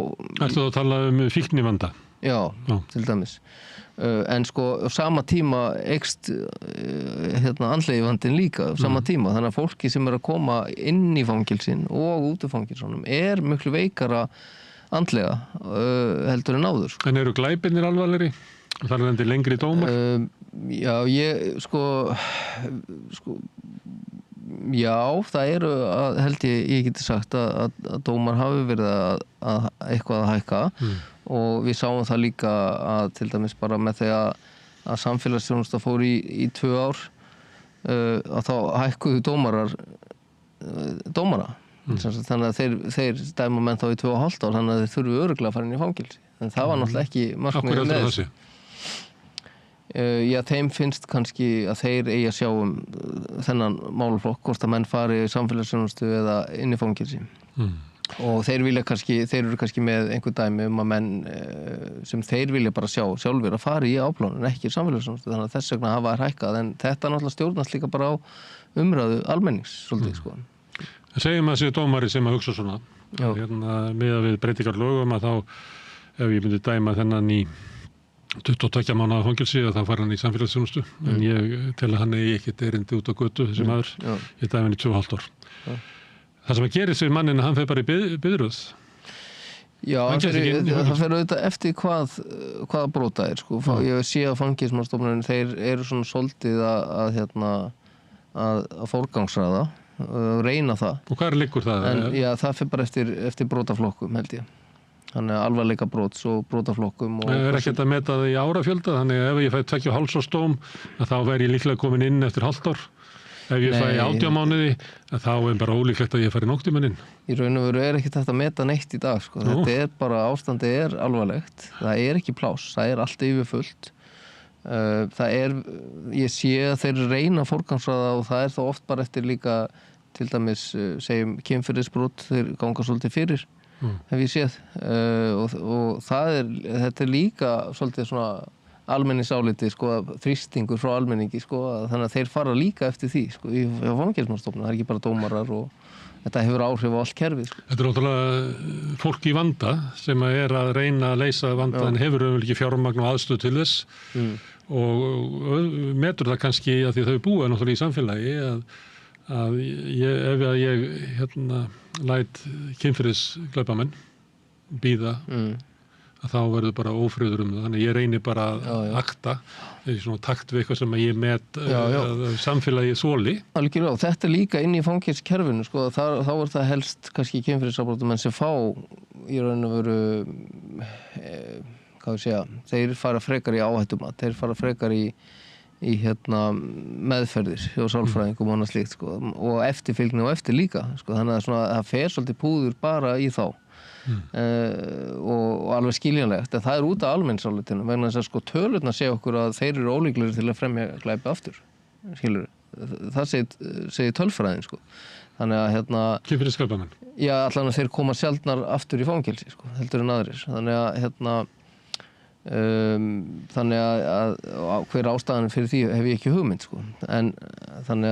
Ertu að tala fíknivanda? Já, til dæmis. En sko á sama tíma eykst andlegi vandinn líka á sama tíma, þannig að fólki sem er að koma inn í fangelsin og út úr fangelsunum er miklu veikara andlega heldur en áður. En eru glæpirnir alvarlegri? Það er endur lengri dómar? Já, já, það eru held ég geti sagt að dómar hafi verið að eitthvað að hækka og við sáum það líka að til dæmis bara með því að samfélagsþjónusta fór í 2 ár að þá hækkuðu dómara þannig að þeir dæma menn þá í 2,5 ár þannig að þeir þurfu örugglega að fara inn í fangelsi en það var náttúrulega ekki markmiðið með þessu. Já, þeim finnst kannski að þeir eigi að sjá þennan málaflokk hvort að menn fari í samfélagsþjónustu eða inn í fangelsi og þeir eru kannski með einhver dæmi að menn sem þeir vilja bara sjá sjálfur að fara í afplánun ekki í samfélagsþjónustu þannig að þess vegna hafa hækkað en þetta náttúrulega stjórnast líka bara á umræðu almennings svolítið sko. Segjum að þessi dómari sem að hugsa svona miðað við breytingarlögum að þá ef ég myndi dæma þennan í 22 mánaða fangelsi að þá fara hann í samfélagsþjónustu en ég tel að hann eigi ekkert erindi út á götu þessi maður, ég dæmi hann í 2,5 ár. Það sem að gerist við manninn hann fer bara í biðröð. Já, það fer auðvitað eftir hvaða brota er sko. Ég sé að fangelsismálastofnunin þeir eru svona svolítið að forgangsraða reyna það. Og hvar liggur það? Já, það fer bara eftir brotaflokkum held ég. Þannig að alvarleika brots og brotaflokkum. Er ekkert að meta það í árafjölda? Þannig ef ég fæ 2,5 árs dóm þá væri ég líklega komin inn eftir hálft ár. Ef ég fæ 18 mánuði þá er bara ólíklegt að ég fari nokkuð inn. Í raun og veru er ekkert þetta að meta neitt í dag sko. Þetta er bara, ástandið er alvarlegt. Það er ekki pláss, það er allt yfirfullt. Ég sé að þeir reyna forgangsraða og það er þá oft bara eftir líka til dæmis, segjum kynferðisbrot, þeir ganga svolítið fyrir. Hef ég séð og þetta er líka svolítið svona almenningsáliti sko, þrýstingur frá almenningi sko, þannig að þeir fara líka eftir því sko, í fangelsismálastofnun, það er ekki bara dómarar og þetta hefur áhrif á allt kerfið sko. Þetta er ótrúlega fólk í vanda sem er að reyna að leysa vanda en hefur ekki fjármagn og aðstöð til þess og metur það kannski að því þau búa náttúrulega í samfélagi ef ég læt kynferðisglæpamenn bíða að þá verður bara ófriður það. Þannig ég reynir bara að akta í svona takt við eitthvað sem ég met samfélagi þoli. Algjörlega, og þetta er líka inn í fangelsiskerfinu sko, þá er það helst kannski kynferðisafbrotamenn sem fá í raun og veru þeir fara frekar í áhættumat, þeir fara frekar í meðferðir hjá sálfræðingum og annað slíkt sko, og eftirfylgni og eftir líka sko, þannig að það fer svolítið púður bara í þá og alveg skiljanlegt en það er út af almenningsálitinu vegna þess að sko tölurnar segja okkur að þeir eru ólíklegir til að fremja glæpi aftur skilur, það segir tölfræðin sko, þannig að kynferðisglæpamenn? Já, allan að þeir koma sjaldnar aftur í fangelsi sko, heldur en aðrir, þannig að hver ástæðan fyrir því hef ég ekki hugmynd sko, en þannig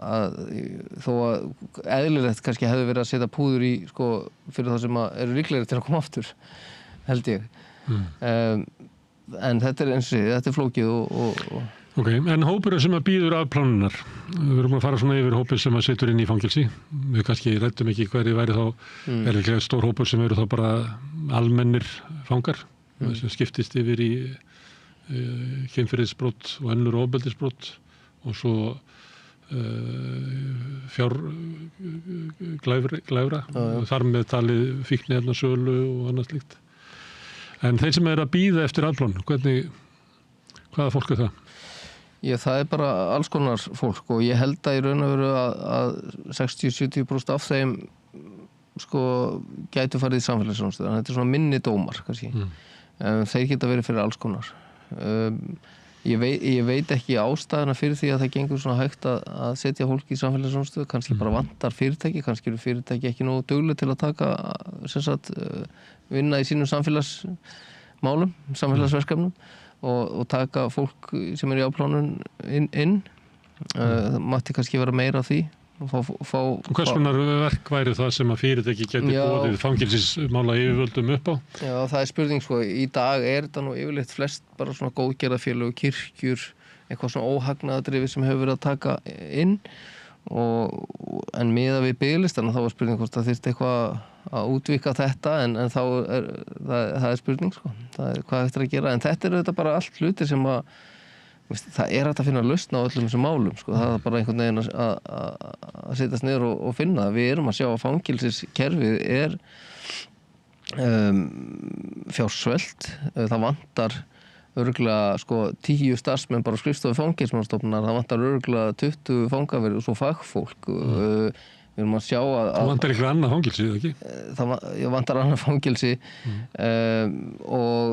að þó að eðlilegt kannski hefði verið að setja púður í sko fyrir það sem eru líklegir til að koma aftur held ég en þetta er eins og þetta er flókið og Ok, en hópurinn sem að býður afplánunar við erum að fara svona yfir hópur sem að setur inn í fangelsi við kannski rættum ekki hverju væri þá er líklega stór hópur sem eru þá bara almennir fangar sem skiptist yfir í kynferðisbrot og önnur ofbeldisbrot og svo fjárglæfra þar með talið fíkniefnasölu og annað slíkt. En þeir sem eru að bíða eftir afplánun, hvaða fólk er það? Já, það er bara alls konar fólk og ég held að í raun og veru að 60-70% af þeim sko gætu farið í samfélagsþjónustu, þannig að þetta svona minni dómar kannski. Þeir geta verið fyrir alls konar. Ég veit ekki ástæðuna fyrir því að það gengur svona hægt að setja fólk í samfélagsþjónustu, kannski bara vantar fyrirtæki, kannski eru fyrirtæki ekki nógu dugleg til að taka vinna í sínum samfélagsmálum, samfélagsverkefnum og taka fólk sem í afplánun inn. Það mátti kannski vera meira af því. Hvers konar verk væri það sem að fyrirtæki geti boðið fangelsismála yfirvöldum upp á? Já, það er spurning sko, í dag þetta nú yfirleitt flest bara svona góðgerðafélög, kirkjur, eitthvað svona óhagnaðardrifi sem hefur verið að taka inn en miðað við biðlistana þá var spurning hvort það þyrfti eitthvað að útvíkka þetta en þá það er spurning sko, það er hvað eftir að gera en þetta þetta bara allt hluti sem að það hægt að finna lausn á öllum þessum málum sko. Það er bara einhvern veginn að setjast niður og finna það. Við erum að sjá að fangelsiskerfið er fjársvelt. Það vantar örugglega sko 10 starfsmenn bara á skrifstofu Fangelsismálastofnunar, það vantar örugglega 20 fangaverðir og svo fagfólk. Við erum að sjá að það vantar eitthvað annað fangelsi, eða ekki? Það vantar annað fangelsi og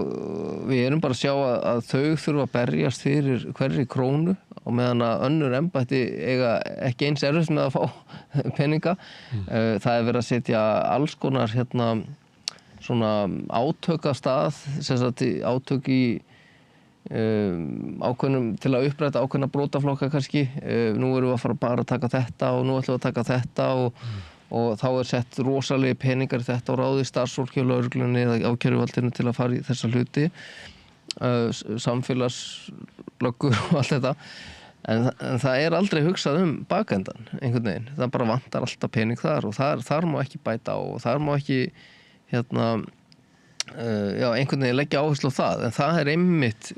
við erum bara að sjá að þau þurfa að berjast fyrir hverri krónu og meðan að önnur embætti eiga ekki eins erfitt með að fá peninga. Það er verið að setja alls konar svona átök af stað, sem sagt átök í ákveðnum til að uppræta ákveðna brotaflokka kannski. Nú erum við að fara bara að taka þetta og nú ætlum við að taka þetta og þá er sett rosalegi peningar í þetta og ráði starfsfólki á lögreglunni eða ákæruvaldinu til að fara í þessa hluti, samfélagslöggur og allt þetta. En það er aldrei hugsað bakendan einhvern veginn. Það bara vantar alltaf pening þar og þar má ekki bæta á og þar má ekki einhvern veginn leggja áherslu á það, en það er einmitt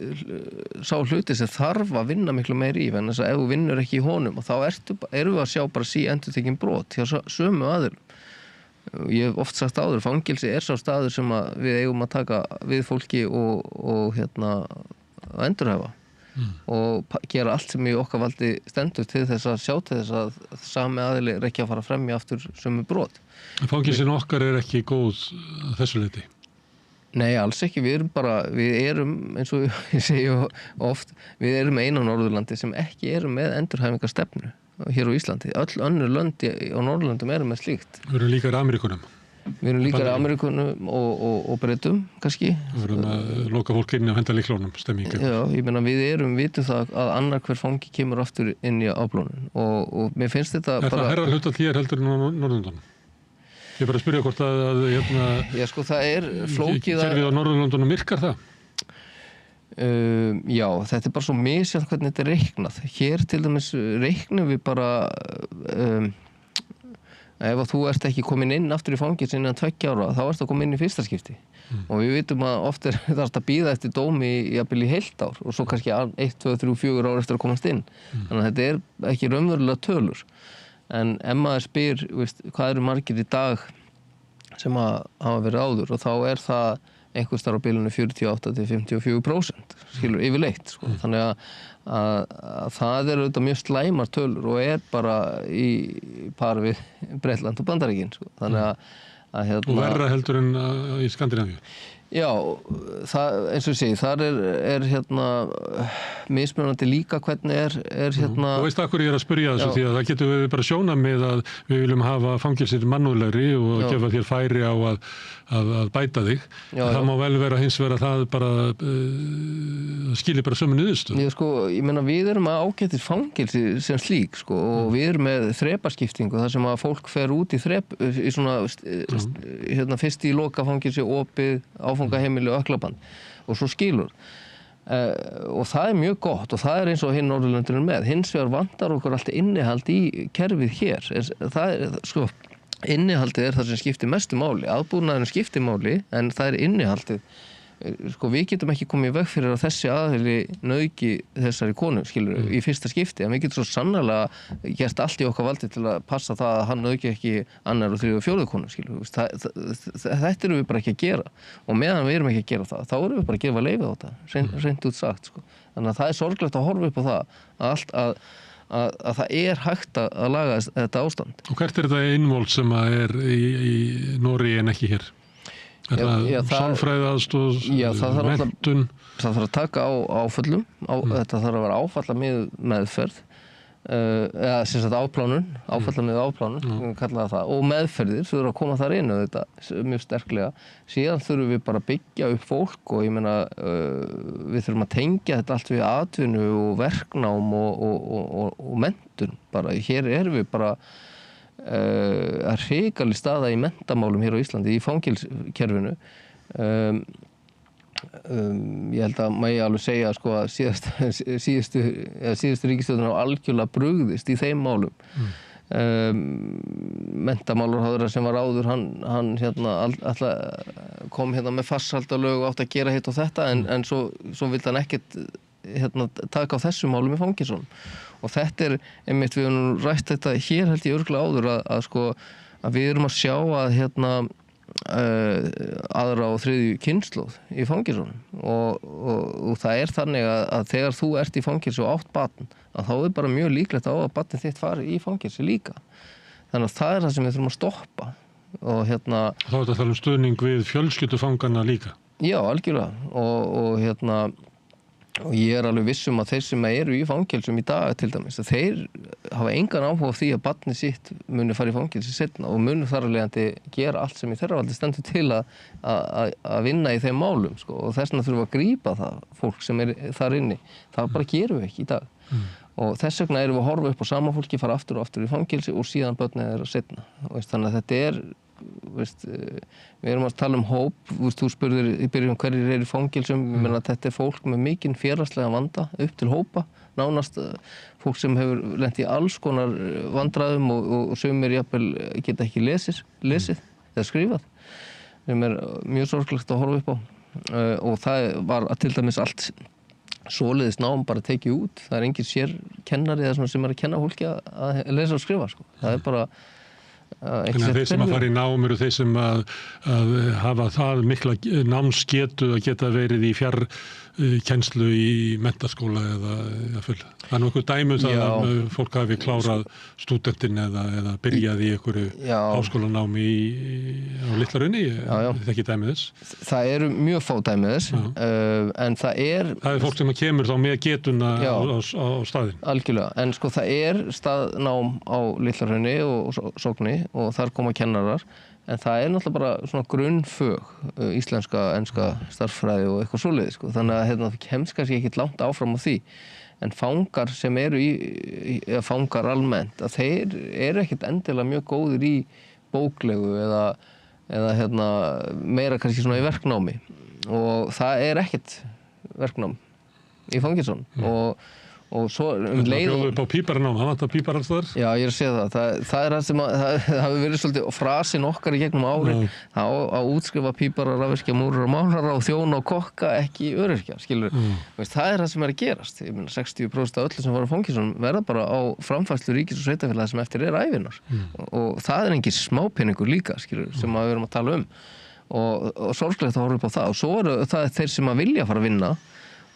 sá hluti sem þarf að vinna miklu meir í, en þess að ef þú vinnur ekki í honum og þá erum við að sjá bara endurtekin brot hjá sömu aðilum. Ég hef oft sagt áður, fangelsi er sá staður sem við eigum að taka við fólki og endurhæfa og gera allt sem í okkar valdi stendur til þess að sjá til þess að sami aðili er ekki að fara fremja aftur sömu brot. Fangelsin okkar er ekki góð að þessu leyti? Nei, alls ekki. Við erum, eins og ég segi oft, við erum eina á Norðurlandi sem ekki erum með endurhæfingarstefnu hér á Íslandi. Öll önnur lönd á Norðurlandum eru með slíkt. Við erum líka í Ameríkunum. Við erum líka í Ameríkunum og Bretum, kannski. Við erum að loka fólk inn á henda lyklunum, stemmingum. Já, ég meina við vitum það að annar hver fangi kemur aftur inn í afplánun og mér finnst þetta bara... Er það herra hluta hér heldur en á Norðurlandunum? Ég bara að spyrja hvort Já, sko, það er flókið kerfið á Norðurlandunum virkar það? Já, þetta er bara svo misjafnt hvernig þetta er reiknað. Hér til dæmis reiknum við bara ef þú ert ekki komin inn aftur í fangelsið innan 2 ára, þá ert að koma inn í fyrsta skipti. Og við vitum að oft það að bíða eftir dómi jafnvel í heilt ár og svo kannski 1, 2, 3, 4 ár eftir að komast inn. Þannig að þetta er ekki raunverulega tölur. En ef maður spyr, hvað eru margir í dag sem hafa verið áður og þá er það einhvers staðar á bilinu 48–54%, skilur yfirleitt. Sko. Þannig að það eru auðvitað mjög slæmar tölur og er bara í par við Bretland og Bandaríkin. Sko. Þannig að og verra heldur en í Skandinavíu? Já, eins og ég segi, þar er mismunandi líka hvernig er Þú veist af hverju ég er að spyrja þessu því að það getur við bara sjónarmið að við viljum hafa fangelsir mannúðlegri og gefa þér færi á að bæta þig. Það má vel vera hins vegar að það bara skilir bara sömu niðurstöðu. Ég meina við erum að ágætis fangelsi sem slík og við erum með þrepaskiptingu þar sem að fólk fer út í svona fyrst í loka fangelsi opið áfangaheimili og öklaband og svo skilur og það er mjög gott og það er eins og hinn Norðurlöndin er með. Hins vegar vantar okkur alltaf innihald í kerfið hér. Það er innihaldið er það sem skiptir mestu máli. Aðbúnaðurinn skiptir máli en það er innihaldið. Við getum ekki komið í veg fyrir að þessi aðili nauðgi þessari konu, skilur, í fyrsta skipti, en við getum svo sannarlega gert allt í okkar valdi til að passa það að hann nauðgi ekki 2. og 3. og 4. konu, skilur. Þetta erum við bara ekki að gera og meðan við erum ekki að gera það, þá erum við bara að gefa leyfi á þetta, hreint út sagt, sko. Þannig að það er sorglegt að horfa upp á það að það hægt að laga þetta ástand. Og hvert þetta innvolt sem að í Noregi en ekki hér? Sálfræðiaðstoð, menntun? Það þarf að taka á áföllum, þetta þarf að vera áfallamið meðferð, eða sem sagt áfallamið afplánun, kallaði það, og meðferðir þurfa að koma þar inn þetta mjög sterklega. Síðan þurfum við bara að byggja upp fólk og ég meina við þurfum að tengja þetta allt við atvinnu og verknám og menntun bara. Hér erum við bara að hrikaleg staða í menntamálum hér á Íslandi, í fangelskerfinu. Ég held að megi alveg segja sko að síðustu ríkisstjórnin á algjörlega brugðist í þeim málum. Menntamálaráðherra sem var áður, hann kom með farsaldalög og átti að gera hitt og þetta en svo vildi hann ekkert taka á þessum málum í fangelsunum. Og þetta einmitt, við höfum rætt þetta hér held ég örugglega áður að við erum að sjá að aðra og þriðju kynslóð í fangelsunum og það þannig að þegar þú ert í fangelsi og átt barn að þá bara mjög líklegt á að barnið þitt fari í fangelsi líka. Þannig að það það sem við þurfum að stoppa og Þá er þetta að tala stuðning við fjölskyldufangana líka? Já, algjörlega og ég alveg viss að þeir sem eru í fangelsum í dag til dæmis, að þeir hafa engan áhuga á því að barnið sitt muni fara í fangelsi seinna og muni þar af leiðandi gera allt sem í þeirra valdi stendur til að vinna í þeim málum sko. Og þess vegna þurfum við að grípa það fólk sem þar inni. Það bara gerum við ekki í dag. Og þess vegna erum við að horfa upp á sama fólki, fara aftur og aftur í fangelsi og síðan börnið þeirra seinna. Þannig að þetta við erum að tala hóp, þú spurðir í byrjun hverjir eru í fangelsum, ég meina að þetta fólk með mikinn félagslega vanda upp til hópa, nánast fólk sem hefur lent í alls konar vandræðum og sumir jafnvel geta ekki lesið eða skrifað, sem mjög sorglegt að horfa upp á og það var til dæmis allt svoleiðis nám bara tekið út, það engin sér kennari eða svona sem að kenna fólki að lesa og skrifa sko. Það bara Þannig að þeir sem að fara í nám eru þeir sem að hafa það mikla námsgetu að geta verið í fjarkennslu í menntaskóla eða full. Það nokkuð dæmi það að fólk hafi klárað stúdentin eða byrjað í einhverju háskólanámi á Litla-Hrauni. Þetta ekki dæmi þess? Það eru mjög fá dæmi þess, en það er fólk sem kemur þá með getuna á staðinn. Algjörlega, en sko það staðnám á Litla-Hrauni og Sogni og þar koma kennarar en það náttúrulega bara svona grunnfög íslenska, enska, starffræði og eitthvað svoleiðis sko. Þannig að það kemst kannski ekkert langt áfram á því en fangar sem eru fangar almennt að þeir eru ekkert endilega mjög góðir í bóklegu eða meira kannski svona í verknámi og það ekkert verknám í fangelsunum og svo leið bjóðu upp á píparanám, það vantar pípar alls þar? Já, ég að segja það það það sem það hafi verið svolítið frasin okkar í gegnum árin að útskrifa pípara, rafvirkja, múrara, málara og þjóna og kokka ekki öryrkja, skilur það það sem að gerast, ég meina 60% af öllu sem fara á fangelsunum verða bara á framfærslu ríkis og sveitarfélaga sem eftir ævinnar og það engin smápeningur líka, skilur, sem við erum að tala og sorglegt að horfa upp á það og svo eru það þeir sem að vilja fara að vinna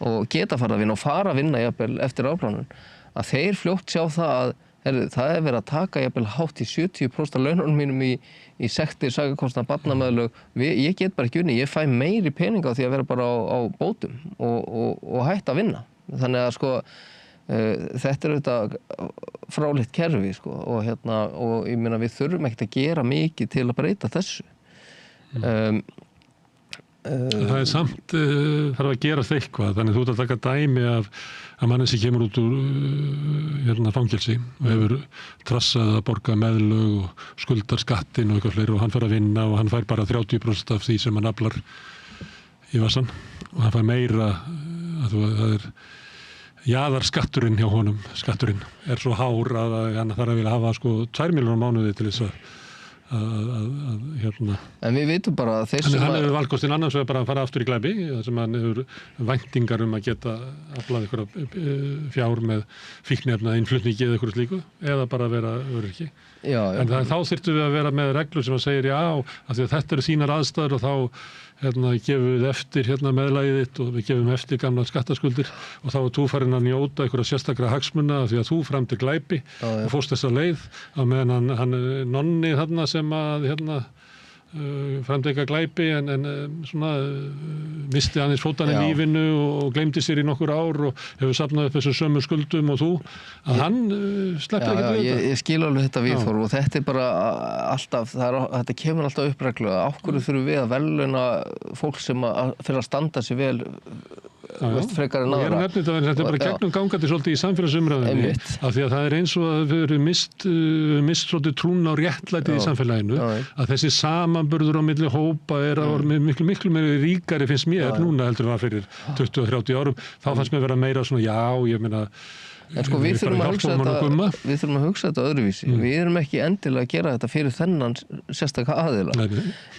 og geta fara að vinna og fara að vinna jafnvel eftir afplánun að þeir fljótt sjá það að það verið að taka jafnvel hátt í 70% af laununum mínum í sektir, sakakostnað, barnameðlög ég get bara ekki unni, ég fæ meiri peninga á því að vera bara á bótum og hætta að vinna þannig að sko þetta auðvitað fráleitt kerfi sko og ég meina við þurfum ekkert að gera mikið til að breyta þessu Það samt þarf að gera eitthvað, þannig þú ert að taka dæmi af að manni sem kemur út úr fangelsi og hefur trassað að borga meðlög og skuldar skattinn og eitthvað fleiri og hann fer að vinna og hann fær bara 30% af því sem hann aflar í vassan og hann fær meira það jaðarskatturinn hjá honum, skatturinn svo hár að hann þarf að vilja hafa sko 2 milljónir á mánuði til þess En við vitum bara að þeir sem hann hefur valkostinn annars vegar bara að fara aftur í glæpi þar sem hann hefur væntingar að geta aflað einhverja fjár með fíkniefna innflutningi eða einhverju slíku eða bara vera öryrki en þá þyrftum við að vera með reglur sem að segir af því að þetta eru þínar aðstæður og þá gefið eftir meðlagið þitt og við gefum eftir gamla skattaskuldir og þá þú farin að njóta einhverja sérstakra hagsmuna því að þú framdi glæpi og fórst þessa leið á meðan hann nonni þarna sem að framdega glæpi en misti aðeins fótann í lífinu og gleymdi sér í nokkur ár og hefur safnað upp þessu sömu skuldum og þú að hann sleppur ekki við þetta. Ég skil alveg þetta viðhorf og þetta bara alltaf, þetta kemur alltaf uppreglulega. Af hverju þurfum við að verðlauna fólk sem fyrir að standa sig vel frekar en aðra. Þetta er bara gegnum gangandi svolítið í samfélagsumræðinni af því að það eins og að við erum mist svolítið trún á réttlætið í samfélaginu að þessi samanburður á milli hópa að miklu meiri ríkari finnst mér núna heldur en var fyrir 20-30 árum. Þá fannst mér vera meira svona ég meina En sko við þurfum að hugsa þetta öðruvísi. Við erum ekki endilega að gera þetta fyrir þennan sérstaka aðila.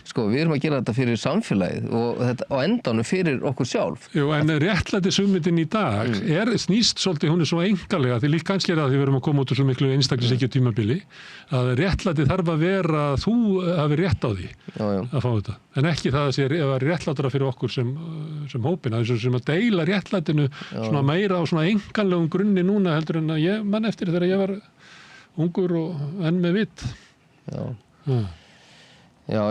Sko við erum að gera þetta fyrir samfélagið og þetta á endanum fyrir okkur sjálf. Jú, en réttlætishugmyndin í dag snýst svolítið, hún svo einkalega því líka kannski það því við erum að koma út úr svo miklu einstaklishyggju tímabili að réttlæti þarf að vera að þú hafi rétt á því að fá þetta. En ekki það að sé réttlátara fyrir okkur sem hópina, sem að deila réttlætinu svona meira á svona einkanlegum grunni núna heldur en að ég mann eftir þegar ég var ungur og enn með vitt. Já,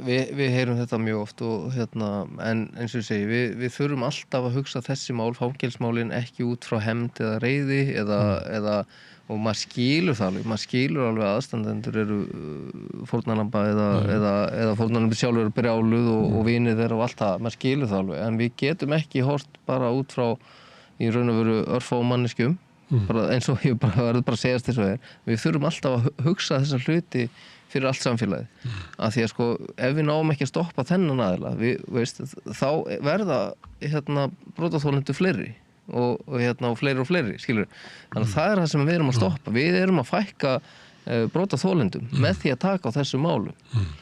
við heyrum þetta mjög oft og en eins og ég segi, við þurfum alltaf að hugsa þessi mál, fangelsmálin ekki út frá hefnd eða reiði eða og maður skilur alveg að aðstandendur eru fórnarlamba eða fórnarlambi sjálfur eru brjáluð og vinið þeirra og allt það, maður skilur það alveg, en við getum ekki hort bara út frá í raun og veru örfáum manneskjum, bara eins og ég verður bara að segjast þess að við þurfum alltaf að hugsa þessa hluti fyrir allt samfélagið, af því að sko ef við náum ekki að stoppa þennan aðila, þá verða brotaþolendur fleiri og fleiri, skilur. Þannig að það það sem við erum að stoppa. Við erum að fækka brotaþolendum með því að taka á þessu málu.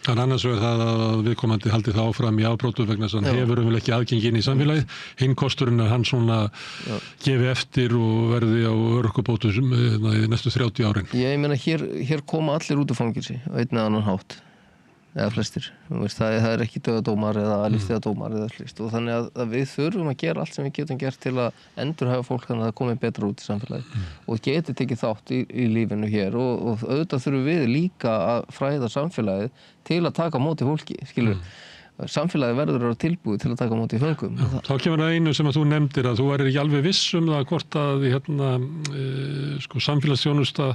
Það annars vegar það að viðkomandi haldi það áfram í afbrotum vegna þess að hann hefur ekki aðgengi inn í samfélagið. Hinn kosturinn hann svona gefi eftir og verði á örorkubótum í næstu 30 árin. Ég meina hér koma allir út úr fangelsi á einn eða annan hátt. Eða flestir. Það ekki dauðadómar eða lífstíðadómar eða slíkt og þannig að við þurfum að gera allt sem við getum gert til að endurhæfa fólk þannig að það komi betra út í samfélagi og geti tekið þátt í lífinu hér og auðvitað þurfum við líka að fræða samfélagið til að taka á móti fólki, skilur. Samfélagið verður að vera tilbúið til að taka á móti föngum. Þá kemur það einu sem að þú nefndir að þú værir ekki alveg viss það hvort að samfélagsþjónusta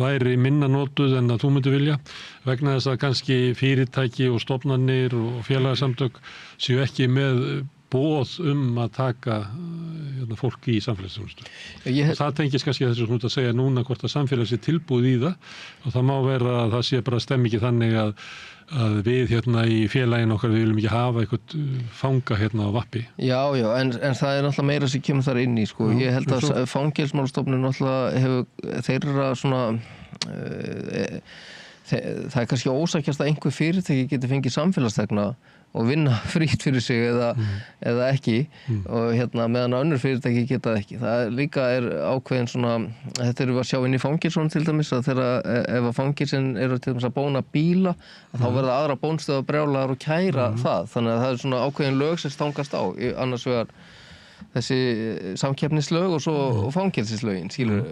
væri minna notuð en að þú myndir vilja vegna þess að kannski fyrirtæki og stofnanir og félagasamtök séu ekki með boð að taka fólki í samfélagsþjónustu. Það tengist kannski þessu að segja núna hvort að samfélag sé tilbúið í það og það má vera að það sé bara stemming þannig að við í félaginu okkar við viljum ekki hafa eitthvað fanga á vappi. Já, en það náttúrulega meira sem kemur þar inn í, sko. Ég held að Fangelsismálastofnun náttúrulega hefur þeirra svona það kannski ósækjast að einhver fyrirtæki geti fengið samfélagsþegna og vinna frýtt fyrir sig eða ekki og meðan önnur fyrirtæki geta það ekki. Það líka ákveðin svona, þetta erum við að sjá inn í fangelsunum til dæmis að ef að fangelsin eru til dæmis að bóna bíla þá verða aðra bónstöða brjálaðar og kæra það. Þannig að það svona ákveðin lög sem stangast á, annars vegar þessi samkeppnislög og svo fangelsislögin, skilur.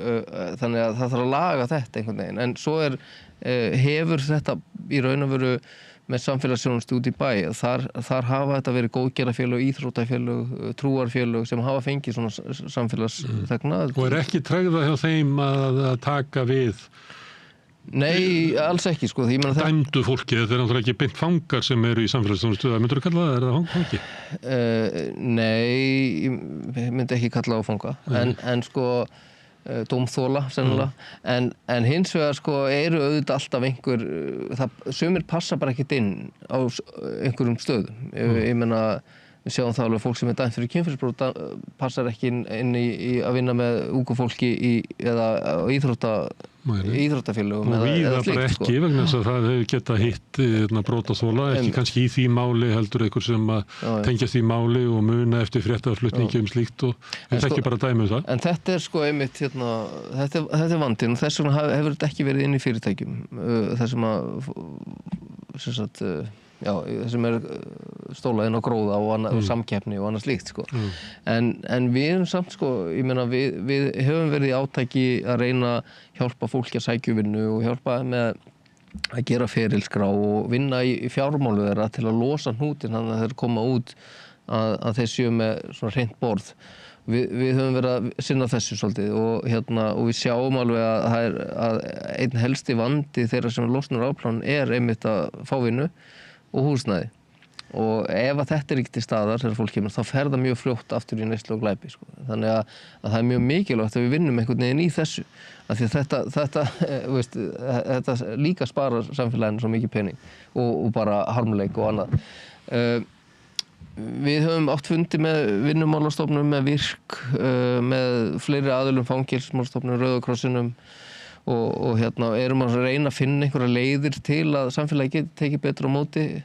Þannig að það þarf að laga þetta einhvern veginn. En svo hefur þetta í raun og veru með samfélagsþjónustu út í bæ. Þar hafa þetta verið góðgerðarfélög, íþróttafélög, trúarfélög sem hafa fengið svona samfélagsþegna. Og ekki tregða hjá þeim að taka við? Nei, alls ekki, sko. Dæmdu fólki, þetta náttúrulega ekki beint fangar sem eru í samfélagsþjónustu. Myndur þú kalla það, það fangi? Nei, ég myndi ekki kalla það fanga. En sko dómþola sennilega, en hins vegar sko eru auðvitað alltaf einhver, sumir passa bara ekkert inn á einhverjum stöðum. Ég meina, við sjáum það alveg fólk sem dæmt fyrir kynferðisbrot passar ekki inn í að vinna með ungu fólki eða íþróttafélögum og víða bara ekki vegna þess að það hefur geta hitt brotaþola, ekki kannski í því máli heldur einhver sem tengjast í máli og muna eftir fréttaflutningi slíkt og við ekki bara dæmi það. En þetta sko einmitt, þetta vandinn og þess vegna hefur þetta ekki verið inn í fyrirtækjum þar sem að Já, sem stólaðinn á gróða og samkeppni og annað slíkt, sko. En við erum samt, sko, ég meina, við höfum verið í átaki að reyna að hjálpa fólki að sækja vinnu og hjálpa með að gera ferilskrá og vinna í fjármálu þeirra til að losa hnútinn þannig að þeir koma út að þeir séu með svona hreint borð. Við höfum verið að sinna þessu svolítið og við sjáum alveg að einn helsti vandi þeirra sem losnar afplán einmitt að fá vinnu og húsnæði. Og ef að þetta ekki til staðar þegar fólk kemur, þá fer það mjög fljótt aftur í neyslu og glæpi, sko. Þannig að það er mjög mikilvægt að við vinnum einhvern veginn í þessu. Af því að þetta líka sparar samfélaginu svo mikið pening og bara harmleik og annað. Við höfum átt fundi með vinnumálastofnunum, með VIRK, með fleiri aðilum, fangelsismálastofnunum, Rauða krossinum og erum að reyna að finna einhverja leiðir til að samfélagi geti tekið betur á móti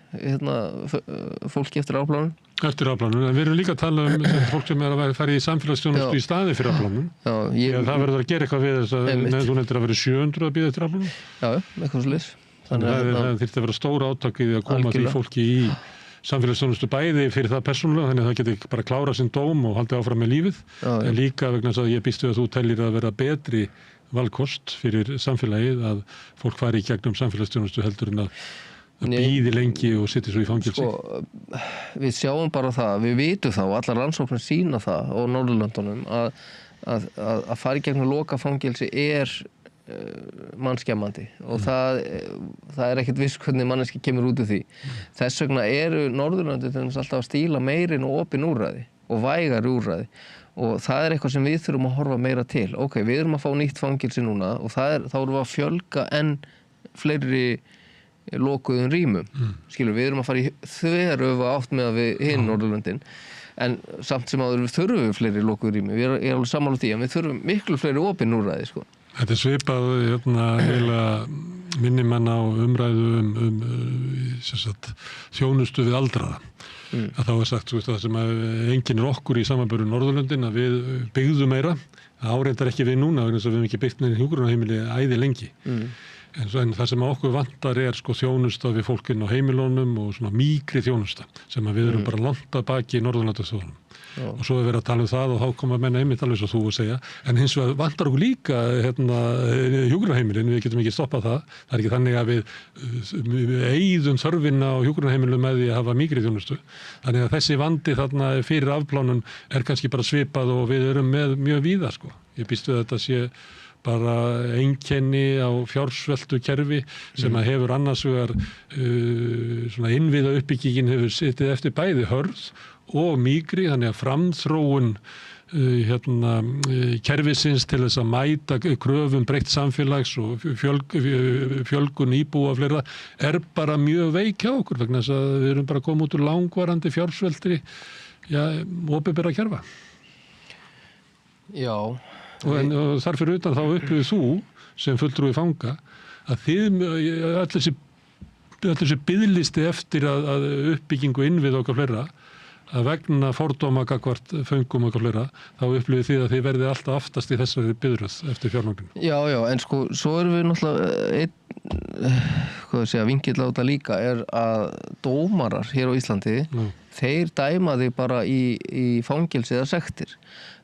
fólki eftir afplánun. Eftir afplánun, en við erum líka að tala fólk sem að fara í samfélagsþjónustu í staði fyrir afplánun. Það verður að gera eitthvað við þess að þú nefndir að vera 700 að bíða eftir afplánun. Já, eitthvað svo leys. Þannig að það þyrfti að vera stóra átök í að koma því fólki í samfélagsþjónustu bæði fyrir það persónulega, þannig að það geti bara klára sinn dóm og haldið áfram með lífið, en líka vegna þess að ég býst við að þú tellir að vera betri valkost fyrir samfélagið að fólk fari í gegnum samfélagsþjónustu heldur en að bíði lengi og sitja svo í fangelsi. Sko, við sjáum bara það, við vitum það og allar rannsóknir sýna það á Norðurlöndunum að fara í gegnum loka fangelsi mannskemmandi og það er ekkert viss hvernig manneski kemur út úr því. Þess vegna eru Norðurlöndin alltaf að stíla meiri og opin úrræði og vægari úrræði og það er eitthvað sem við þurfum að horfa meira til. Ok, við erum að fá nýtt fangelsi núna og þá erum við að fjölga enn fleiri lokuðum rýmum. Skilur, við erum að fara í þveröfuga átt með að við hinn Norðurlöndin en samt sem áður við þurfum fleiri lokuðum rými. Ég er alveg sammála því að við þurfum miklu fleiri opin úrræði, sko. Þetta er svipað heila minnimann á umræðu þjónustu við aldraða. Að þá sagt það sem enginn okkur í samanburði Norðurlöndin að við byggðum meira, það áreindar ekki við núna vegna þess að við höfum ekki byggt neina hjúkrunarheimili æði lengi. En það sem okkur vantar er sko þjónusta við fólkinn á heimilunum og svona mýkri þjónusta sem að við erum bara langt að baki í Norðurlandaþjóðunum. Og svo er verið að tala það og þá koma menn einmitt alveg svo þú að segja, en hins vegar vantar okkur líka hjúkrunarheimilin, við getum ekki stoppað það. Það er ekki þannig að við eyðum þörfina á hjúkrunarheimilum með því að hafa mýkri þjónustu. Þannig að þessi vandi þarna fyrir afplánun er kannski bara svipað og við erum með mjög víða, sko. Ég býst við að þetta sé bara einkenni á fjársveltu kerfi sem að hefur annars vegar svona innviða uppbyggingin hefur sittið eftir bæði hörð og mýkri, þannig að framþróun kerfisins til þess að mæta kröfum breytt samfélags og fjölgun íbúa og fleira er bara mjög veik hjá okkur vegna þess að við erum bara komið út úr langvarandi fjársveltri opinberra kerfa. Já. Og þar fyrir utan þá upplifir þú sem fulltrúi fanga að þið öll þessi biðlisti eftir að uppbyggingu innvið okkar fleira að vegna fordóma gagnvart föngum okkar fleira, þá upplifið þið að þið verðið alltaf aftast í þessari biðröð eftir fjármagninu. Já, en sko, svo erum við náttúrulega vinkill á þetta líka er að dómarar hér á Íslandi, þeir dæma þig bara í fangelsi eða sektir.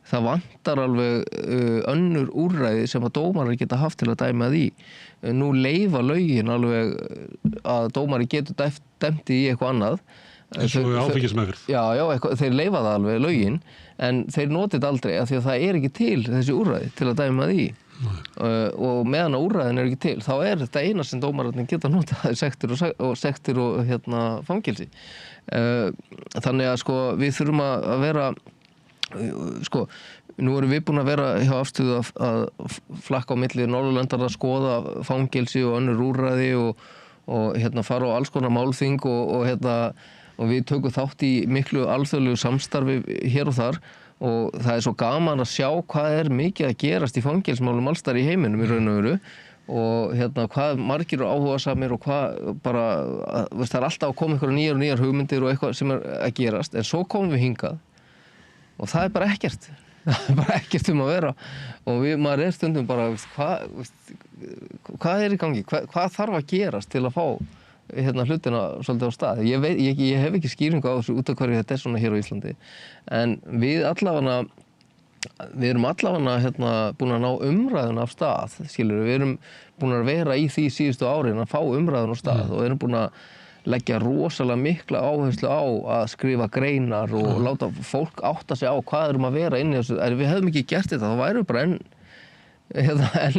Það vantar alveg önnur úrræði sem að dómarar geta haft til að dæma því. Nú leyfa lögin alveg að dómari getur dæmt í eitthvað annað. En svo áfengismeðferð. Já, þeir leyfa það alveg lögin, en þeir notið aldrei af því að það er ekki til þessi úrræði til að dæma því. Og meðan að úrræðin er ekki til, þá er þetta eina sem dómararnir geta notað sektir og fangelsi. Þannig að sko, við þurfum að vera sko, nú erum við búin að vera hjá afstöðu að flakka á milli Norðurlöndar að skoða fangelsi og önnur úrræði og fara á alls konar málþing og við tökum þátt í miklu alþjóðlegu samstarfi hér og þar og það er svo gaman að sjá hvað er mikið að gerast í fangelsmálum alls þar í heiminum í raun og veru og hvað margir eru áhugasamir og hvað bara, það er alltaf að koma einhverja nýjar hugmyndir og eitthvað sem er að gerast en svo komum við hingað og það er bara ekkert. Það er bara ekkert að vera og maður er stundum bara, hvað er í gangi? Hvað þarf að gerast til að fá hlutina svolítið á stað. Ég hef ekki skýringu á þessu út af hverju þetta svona hér á Íslandi, en við erum allavega búin að ná umræðun af stað, skilur við erum búin að vera í því síðustu árin að fá umræðun á stað og erum búin að leggja rosalega mikla áherslu á að skrifa greinar og láta fólk átta sig á hvað erum að vera inn í þessu. Ef við hefðum ekki gert þetta, þá værum við bara enn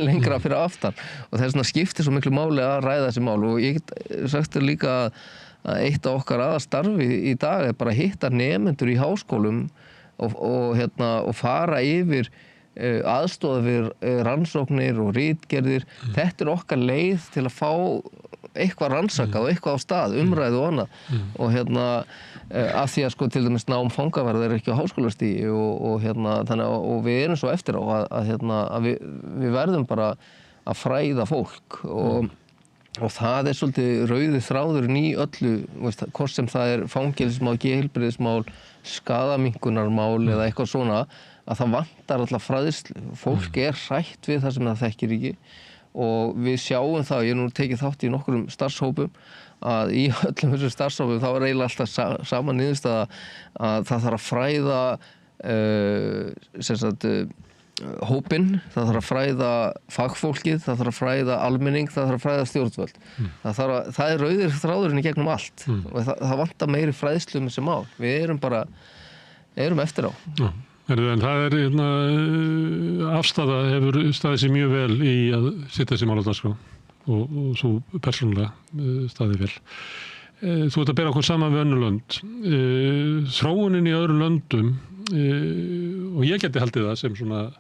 lengra fyrir aftan og þess vegna skiptir svo miklu máli að ræða þessi mál og ég get sagt þér líka að eitt af okkar aðalstarfi í dag bara að hitta nemendur í háskólum og fara yfir aðstoða við rannsóknir og ritgerðir. Þetta okkar leið til að fá eitthvað rannsakað og eitthvað á stað, umræðu og annað og af því að til dæmis nám fangavarða ekki á háskólastigi og við erum svo eftir á að við verðum bara að fræða fólk og það svolítið rauði þráðurinn í öllu, hvort sem það fangelsismál, geðheilbrigðismál, skaðaminnkunarmál eða eitthvað svona, að það vantar alltaf fræðslu. Fólk hrætt við það sem það þekkir ekki og við sjáum það, ég nú tekið þátt í nokkrum starfshópum, að í öllum þessum starfshópum þá eiginlega alltaf sama niðurstaða að það þarf að fræða hópinn, það þarf að fræða fagfólkið, það þarf að fræða almenning, það þarf að fræða stjórnvöld. Það rauðir þráðurinn í gegnum allt og það vantar meiri fræðslu þessi mál. Við erum eftir á. En það afstaða hefur staðið sér mjög vel í að setja þessi mál á dagskrá og svo persónulega staðið vel. Þú ert að bera okkur saman við önnur lönd. Þróunin í öðrum löndum og ég geti haldið það sem svona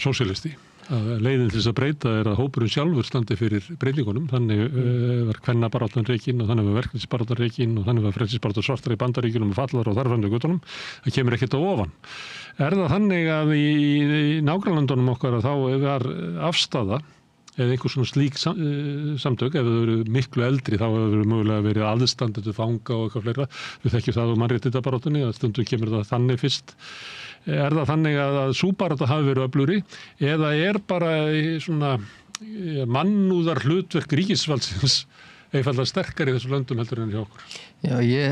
sósíalisti að leiðin til þess að breyta að hópurinn sjálfur standi fyrir breytingunum. Þannig var kvennabaráttan rekin og þannig var verkefnisbaráttan rekin og þannig var frelsisbaráttan svartar í Bandaríkjunum og fallar og þarfandi göttunum. Það kemur ekkert á ofan. Það þannig að í nágrannlöndunum okkar þá var afstaða eða einhver svona slík samtök, ef þau eru miklu eldri þá hefur mögulega verið aðstandendur fanga og eitthvað fleira. Við þekkjum það á mannréttindabaráttunni að stundum kemur það þannig fyrst. Það þannig að sú barátta hafi verið öflugri eða bara svona mannúðar hlutverk ríkisvaldsins einfaldlega sterkari í þessu löndum heldur en hjá okkur? Já, ég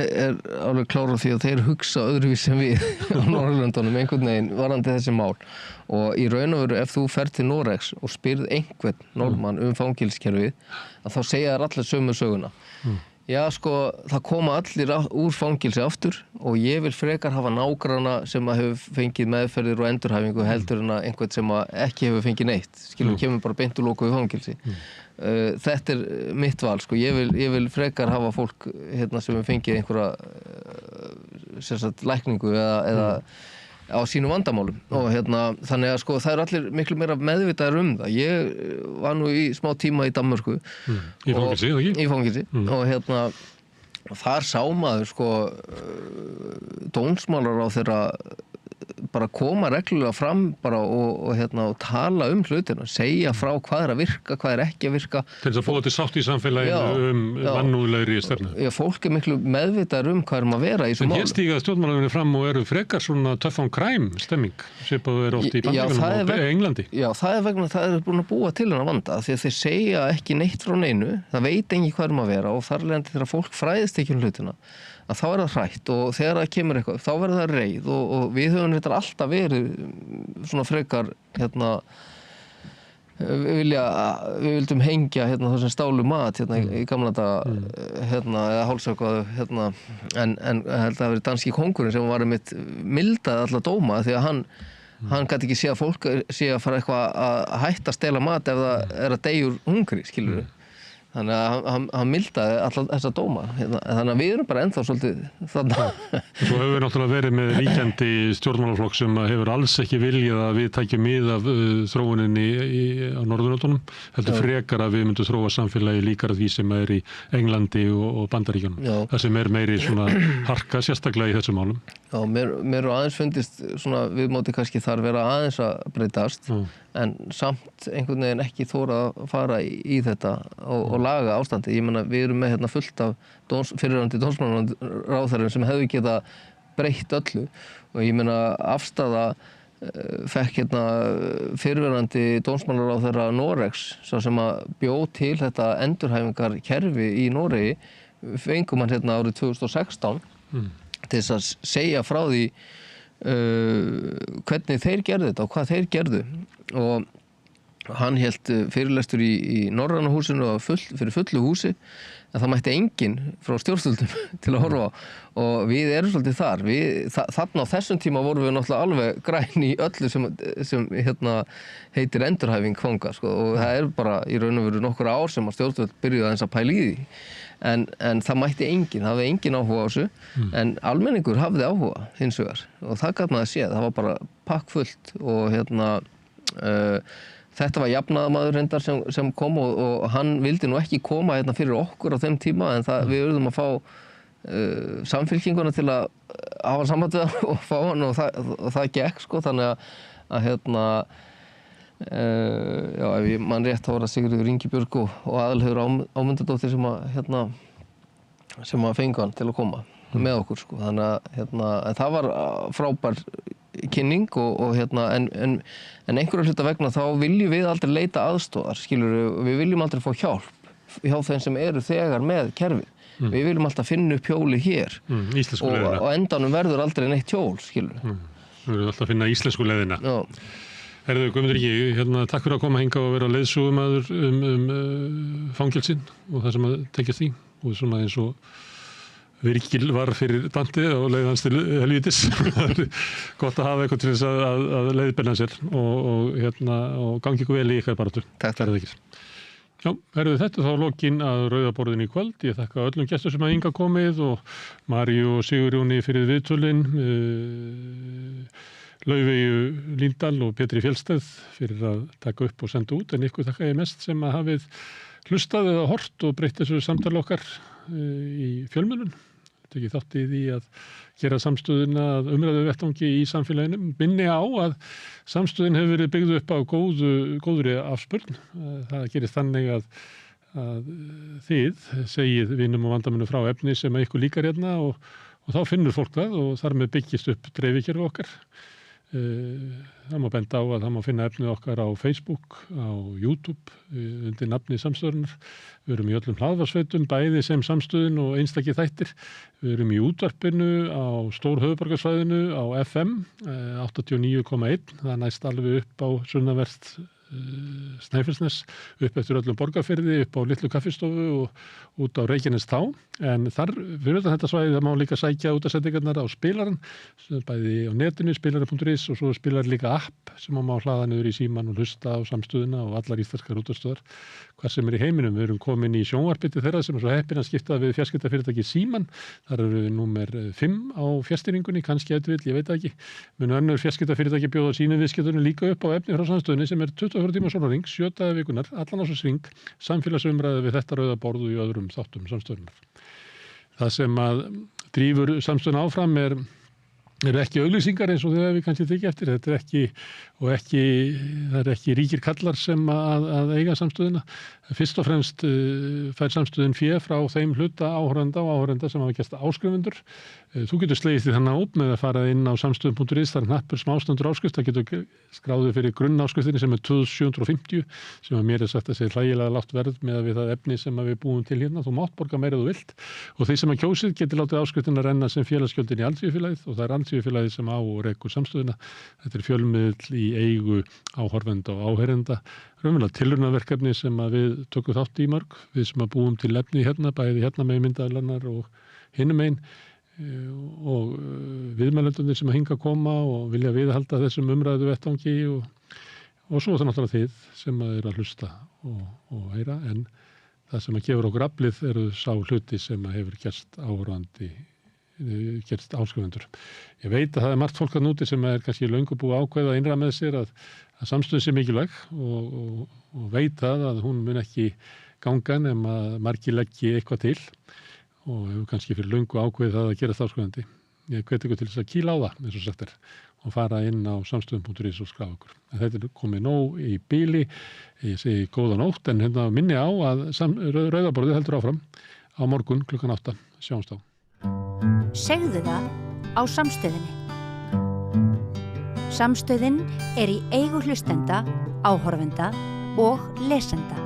alveg klár á því að þeir hugsa öðruvísi en við á Norðurlöndunum einhvern veginn varðandi þessi mál og í raun og veru ef þú ferð til Noregs og spyrð einhvern Norðmann fangelsiskerfið að þá segja þær allir sömu söguna. Já, það koma allir úr fangelsi aftur og ég vil frekar hafa nágranna sem hefur fengið meðferðir og endurhæfingu heldur en einhvern sem ekki hefur fengið neitt. Kemur bara beint og lokuð fangelsi. Þetta mitt val, ég vil frekar hafa fólk sem hefur fengið einhverja lækningu eða á sínum vandamálum og þannig að það allir miklu meira meðvitaðir það. Ég var nú í smá tíma í Danmörku í fangelsi, ekki? Í fangelsi og þar sá maður dómsmálaráðherra bara koma reglulega fram bara og tala hlutina, segja frá hvað að virka, hvað ekki að virka. Til þess að fóða til sátt í samfélaginu mannúðlegri stefnu. Já, fólk miklu meðvitaður hvað að vera í þessum málum. En hér stíga stjórnmálafinni fram og eru frekar svona tough on crime stemming, svipaðu oft í Bandaríkjunum og Englandi. Já, það vegna það búin að búa til hennar vanda, því að þeir segja ekki neitt frá neinu, það veit engi hvað að vera og þar leðandi þegar fólk fræðist ekki hlutina. Að þá það hrætt og þegar það kemur eitthvað, þá verður það reið og við höfum þetta alltaf verið svona frekar við vildum hengja það sem stálu mat í gamla daga eða hálsökvaðu en held að það verið danski kóngurinn sem var einmitt mildaði alla dóma því að hann gæti ekki sé að fólk sé að fara eitthvað að hætta að stela mat ef það að deyja úr hungri, skilur við. Þannig að hann mildaði alltaf þessa dóma. Þannig að við erum bara ennþá svolítið þarna. Svo hefur við náttúrulega verið með ríkjandi stjórnmálaflokk sem hefur alls ekki viljað að við tækjum mið af þróuninni á Norðurlöndunum. Heldur frekar að við myndum þróa samfélagi líkar því sem í Englandi og Bandaríkjunum. Það sem meiri svona harka sérstaklega í þessum málum. Já, mér aðeins fundist svona viðmóti kannski þar vera aðeins að breytast. En samt einhvern veginn ekki þóra að fara í þetta og laga ástandi. Ég meina, við erum með fullt af fyrirrandi dómsmálaráðherrum sem hefðu getað breytt öllu og ég meina afstaða fekk fyrrverandi dómsmálaráðherra Noregs, sá sem að bjó til þetta endurhæfingarkerfi í Noregi, fengum hann árið 2016 til þess að segja frá því hvernig þeir gerðu þetta og hvað þeir gerðu. Og hann hélt fyrirlestur í Norræna húsinu fyrir fullu húsi, en það mætti enginn frá stjórnstöldum til að horfa á. Og við erum svolítið þar. Þarna á þessum tíma vorum við náttúrulega alveg græn í öllu sem heitir endurhæfing fanga, sko. Og það bara í raun og veru nokkur ár sem að stjórnstöld byrjuði aðeins að pæla í því. En það mætti enginn, það hafði enginn áhuga á þessu, en almenningur hafði áhuga hins vegar. Og það gat maður að sé, það var bara pakkfullt og þetta var jafnaðarmaður reyndar sem kom og hann vildi nú ekki koma fyrir okkur á þeim tíma, en við urðum að fá samfylkinguna til að hafa samband við hann og fá hann og það gekk, sko. Þannig að ef ég man rétt, þá var það Sigríður Ingibjörg og Aðalheiður Ámundadóttir sem að fengu hann til að koma með okkur, sko. Þannig að það var frábær kynning en einhverju hluta vegna þá viljum við aldrei leita aðstoðar, við viljum aldrei fá hjálp hjá þeim sem eru þegar með kerfið. Við viljum alltaf finna upp hjólið hér og endanum verður aldrei neitt hjól, Við viljum alltaf finna íslensku leiðina. Herðu, Guðmundur Ingi, takk fyrir að koma hingað og vera leiðsögumaður fangelsin og það sem að tekjast í, og svona eins og Virgil var fyrir Dante og leið hans til helvítis. Gott að hafa eitthvað til þess að leiðbenna sér og gangi ykkur vel í ykkar baráttu. Takk fyrir það. Já, herðu, þetta þá lokinn að Rauða borðinu í kvöld. Ég þakka öllum gestum sem að hingað komið og Maríu og Sigurjóni fyrir viðtölin, Laufeyju Líndal og Pétri Fjellsteð fyrir að taka upp og senda út, en ykkur þakka ég mest sem að hafið hlustað eða hort og breytt þessu samtali okkar í fjölmiðlun. Tekið þátt í því að gera samstöðuna að umræðu vettvangi í samfélaginu. Minni á að samstöðin hefur verið byggð upp á góðri afspurn. Það gerist þannig að þið segið vinum og vandamönnum frá efni sem að ykkur líkar og þá finnur fólk það og þar með byggist upp dreifikerfi okkar. Það má benda á að það má finna efnið okkar á Facebook, á YouTube, undir nafni samstöðunar. Við erum í öllum hlaðvarpsveitum, bæði sem samstöðin og einstakir þættir. Við erum í útvarpinu á stór höfuðborgarsvæðinu á FM 89,1. Það næst alveg upp á sunnanvert Snæfellsnes, upp eftir öllum Borgarfirði, upp á litlu kaffistofu og út á Reykjanestá. En þar, fyrir þetta svæði, það má líka sækja útastendingarnar á spilaran, bæði á netinu, spilaran.is, og svo spilar líka app sem má hlaða niður í síman og hlusta á samstöðuna og allar íslenskar útastöðar, hvað sem í heiminum. Við erum komin í sjónvarpið þeirra sem er svo heppin að skipta við fjarskiptafyrirtæki Síman. Þar eru við númer 5 á fjarstýringunni, kannski ef ég veit það ekki. Munu önnur fjarskiptafyrirtæki bjóða sínum viðskiptunum líka upp á efni frá samstöðunni sem er 24 tíma sólarhring, 7 daga vikunar, allan ársins hring, samfélagsumræðu við þetta Rauða borð og í öðrum þáttum samstöðunar. Það sem að drífur samstöðuna áfram eru ekki auglýsingar eins og þegar við kannski tekið eftir. Þetta það er ekki ríkir kallar sem að eiga samstöðuna. Fyrst og fremst fær samstöðin fé frá þeim hluta áhorfenda sem hafa gert áskrifundur. Þú getur slegist í þannig út með að fara inn á samstöðun.is, það er hnappur smástöndur áskrift, það getur skráðið fyrir grunnáskriftinni sem er 2750, sem að mér er sagt að segja hlægilega lágt verð með að við það efni sem að við búum til hérna. Þú mátt borga meira þú vilt, og þeir sem að kjósið getur látið áskriftina renna sem félagsgjöldin í Alþýðufélagið, og það er Alþýðufélagið sem á og rekur samstöðuna. Þetta er fjölmiðl í eigu áhorfenda og áheyrenda, raunverulega tilraunaverkefni sem að við tökum þátt í mörg, við sem að búum til efni hérna, bæði hérna megin myndaðalarnar og hinum megin, og viðmælendurnir sem að hinga koma og vilja viðhalda þessum umræðu vettvangi, og svo það náttúrulega þið sem að eru að hlusta og heyra, en það sem að gefur okkur aflið eru sá hluti sem að hefur gerst áhorfandi, gerst áskrifundur. Ég veit að það er margt fólk að núti sem er kannski löngu búið ákveða að innra með sér að samstöðin sé mikilvæg og veit að hún mun ekki ganga nema margir leggji eitthvað til, og hefur kannski fyrir löngu ákveðið að gera það áskrifandi. Ég hvet ykkur til þess að kýla á það, eins og sagt er, og fara inn á samstöðun.is og skrá ykkur. En þetta er komið nóg í bíli, ég segi góða nótt, en hérna minni á að Rauða borðið heldur áfram á morgun klukkan 8. Sjáumst á. Segðu það á samstöðinni. Samstöðin er í eigu hlustenda, áhorfenda og lesenda.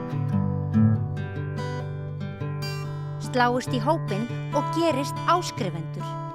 Sláist í hópinn og gerist áskrifendur.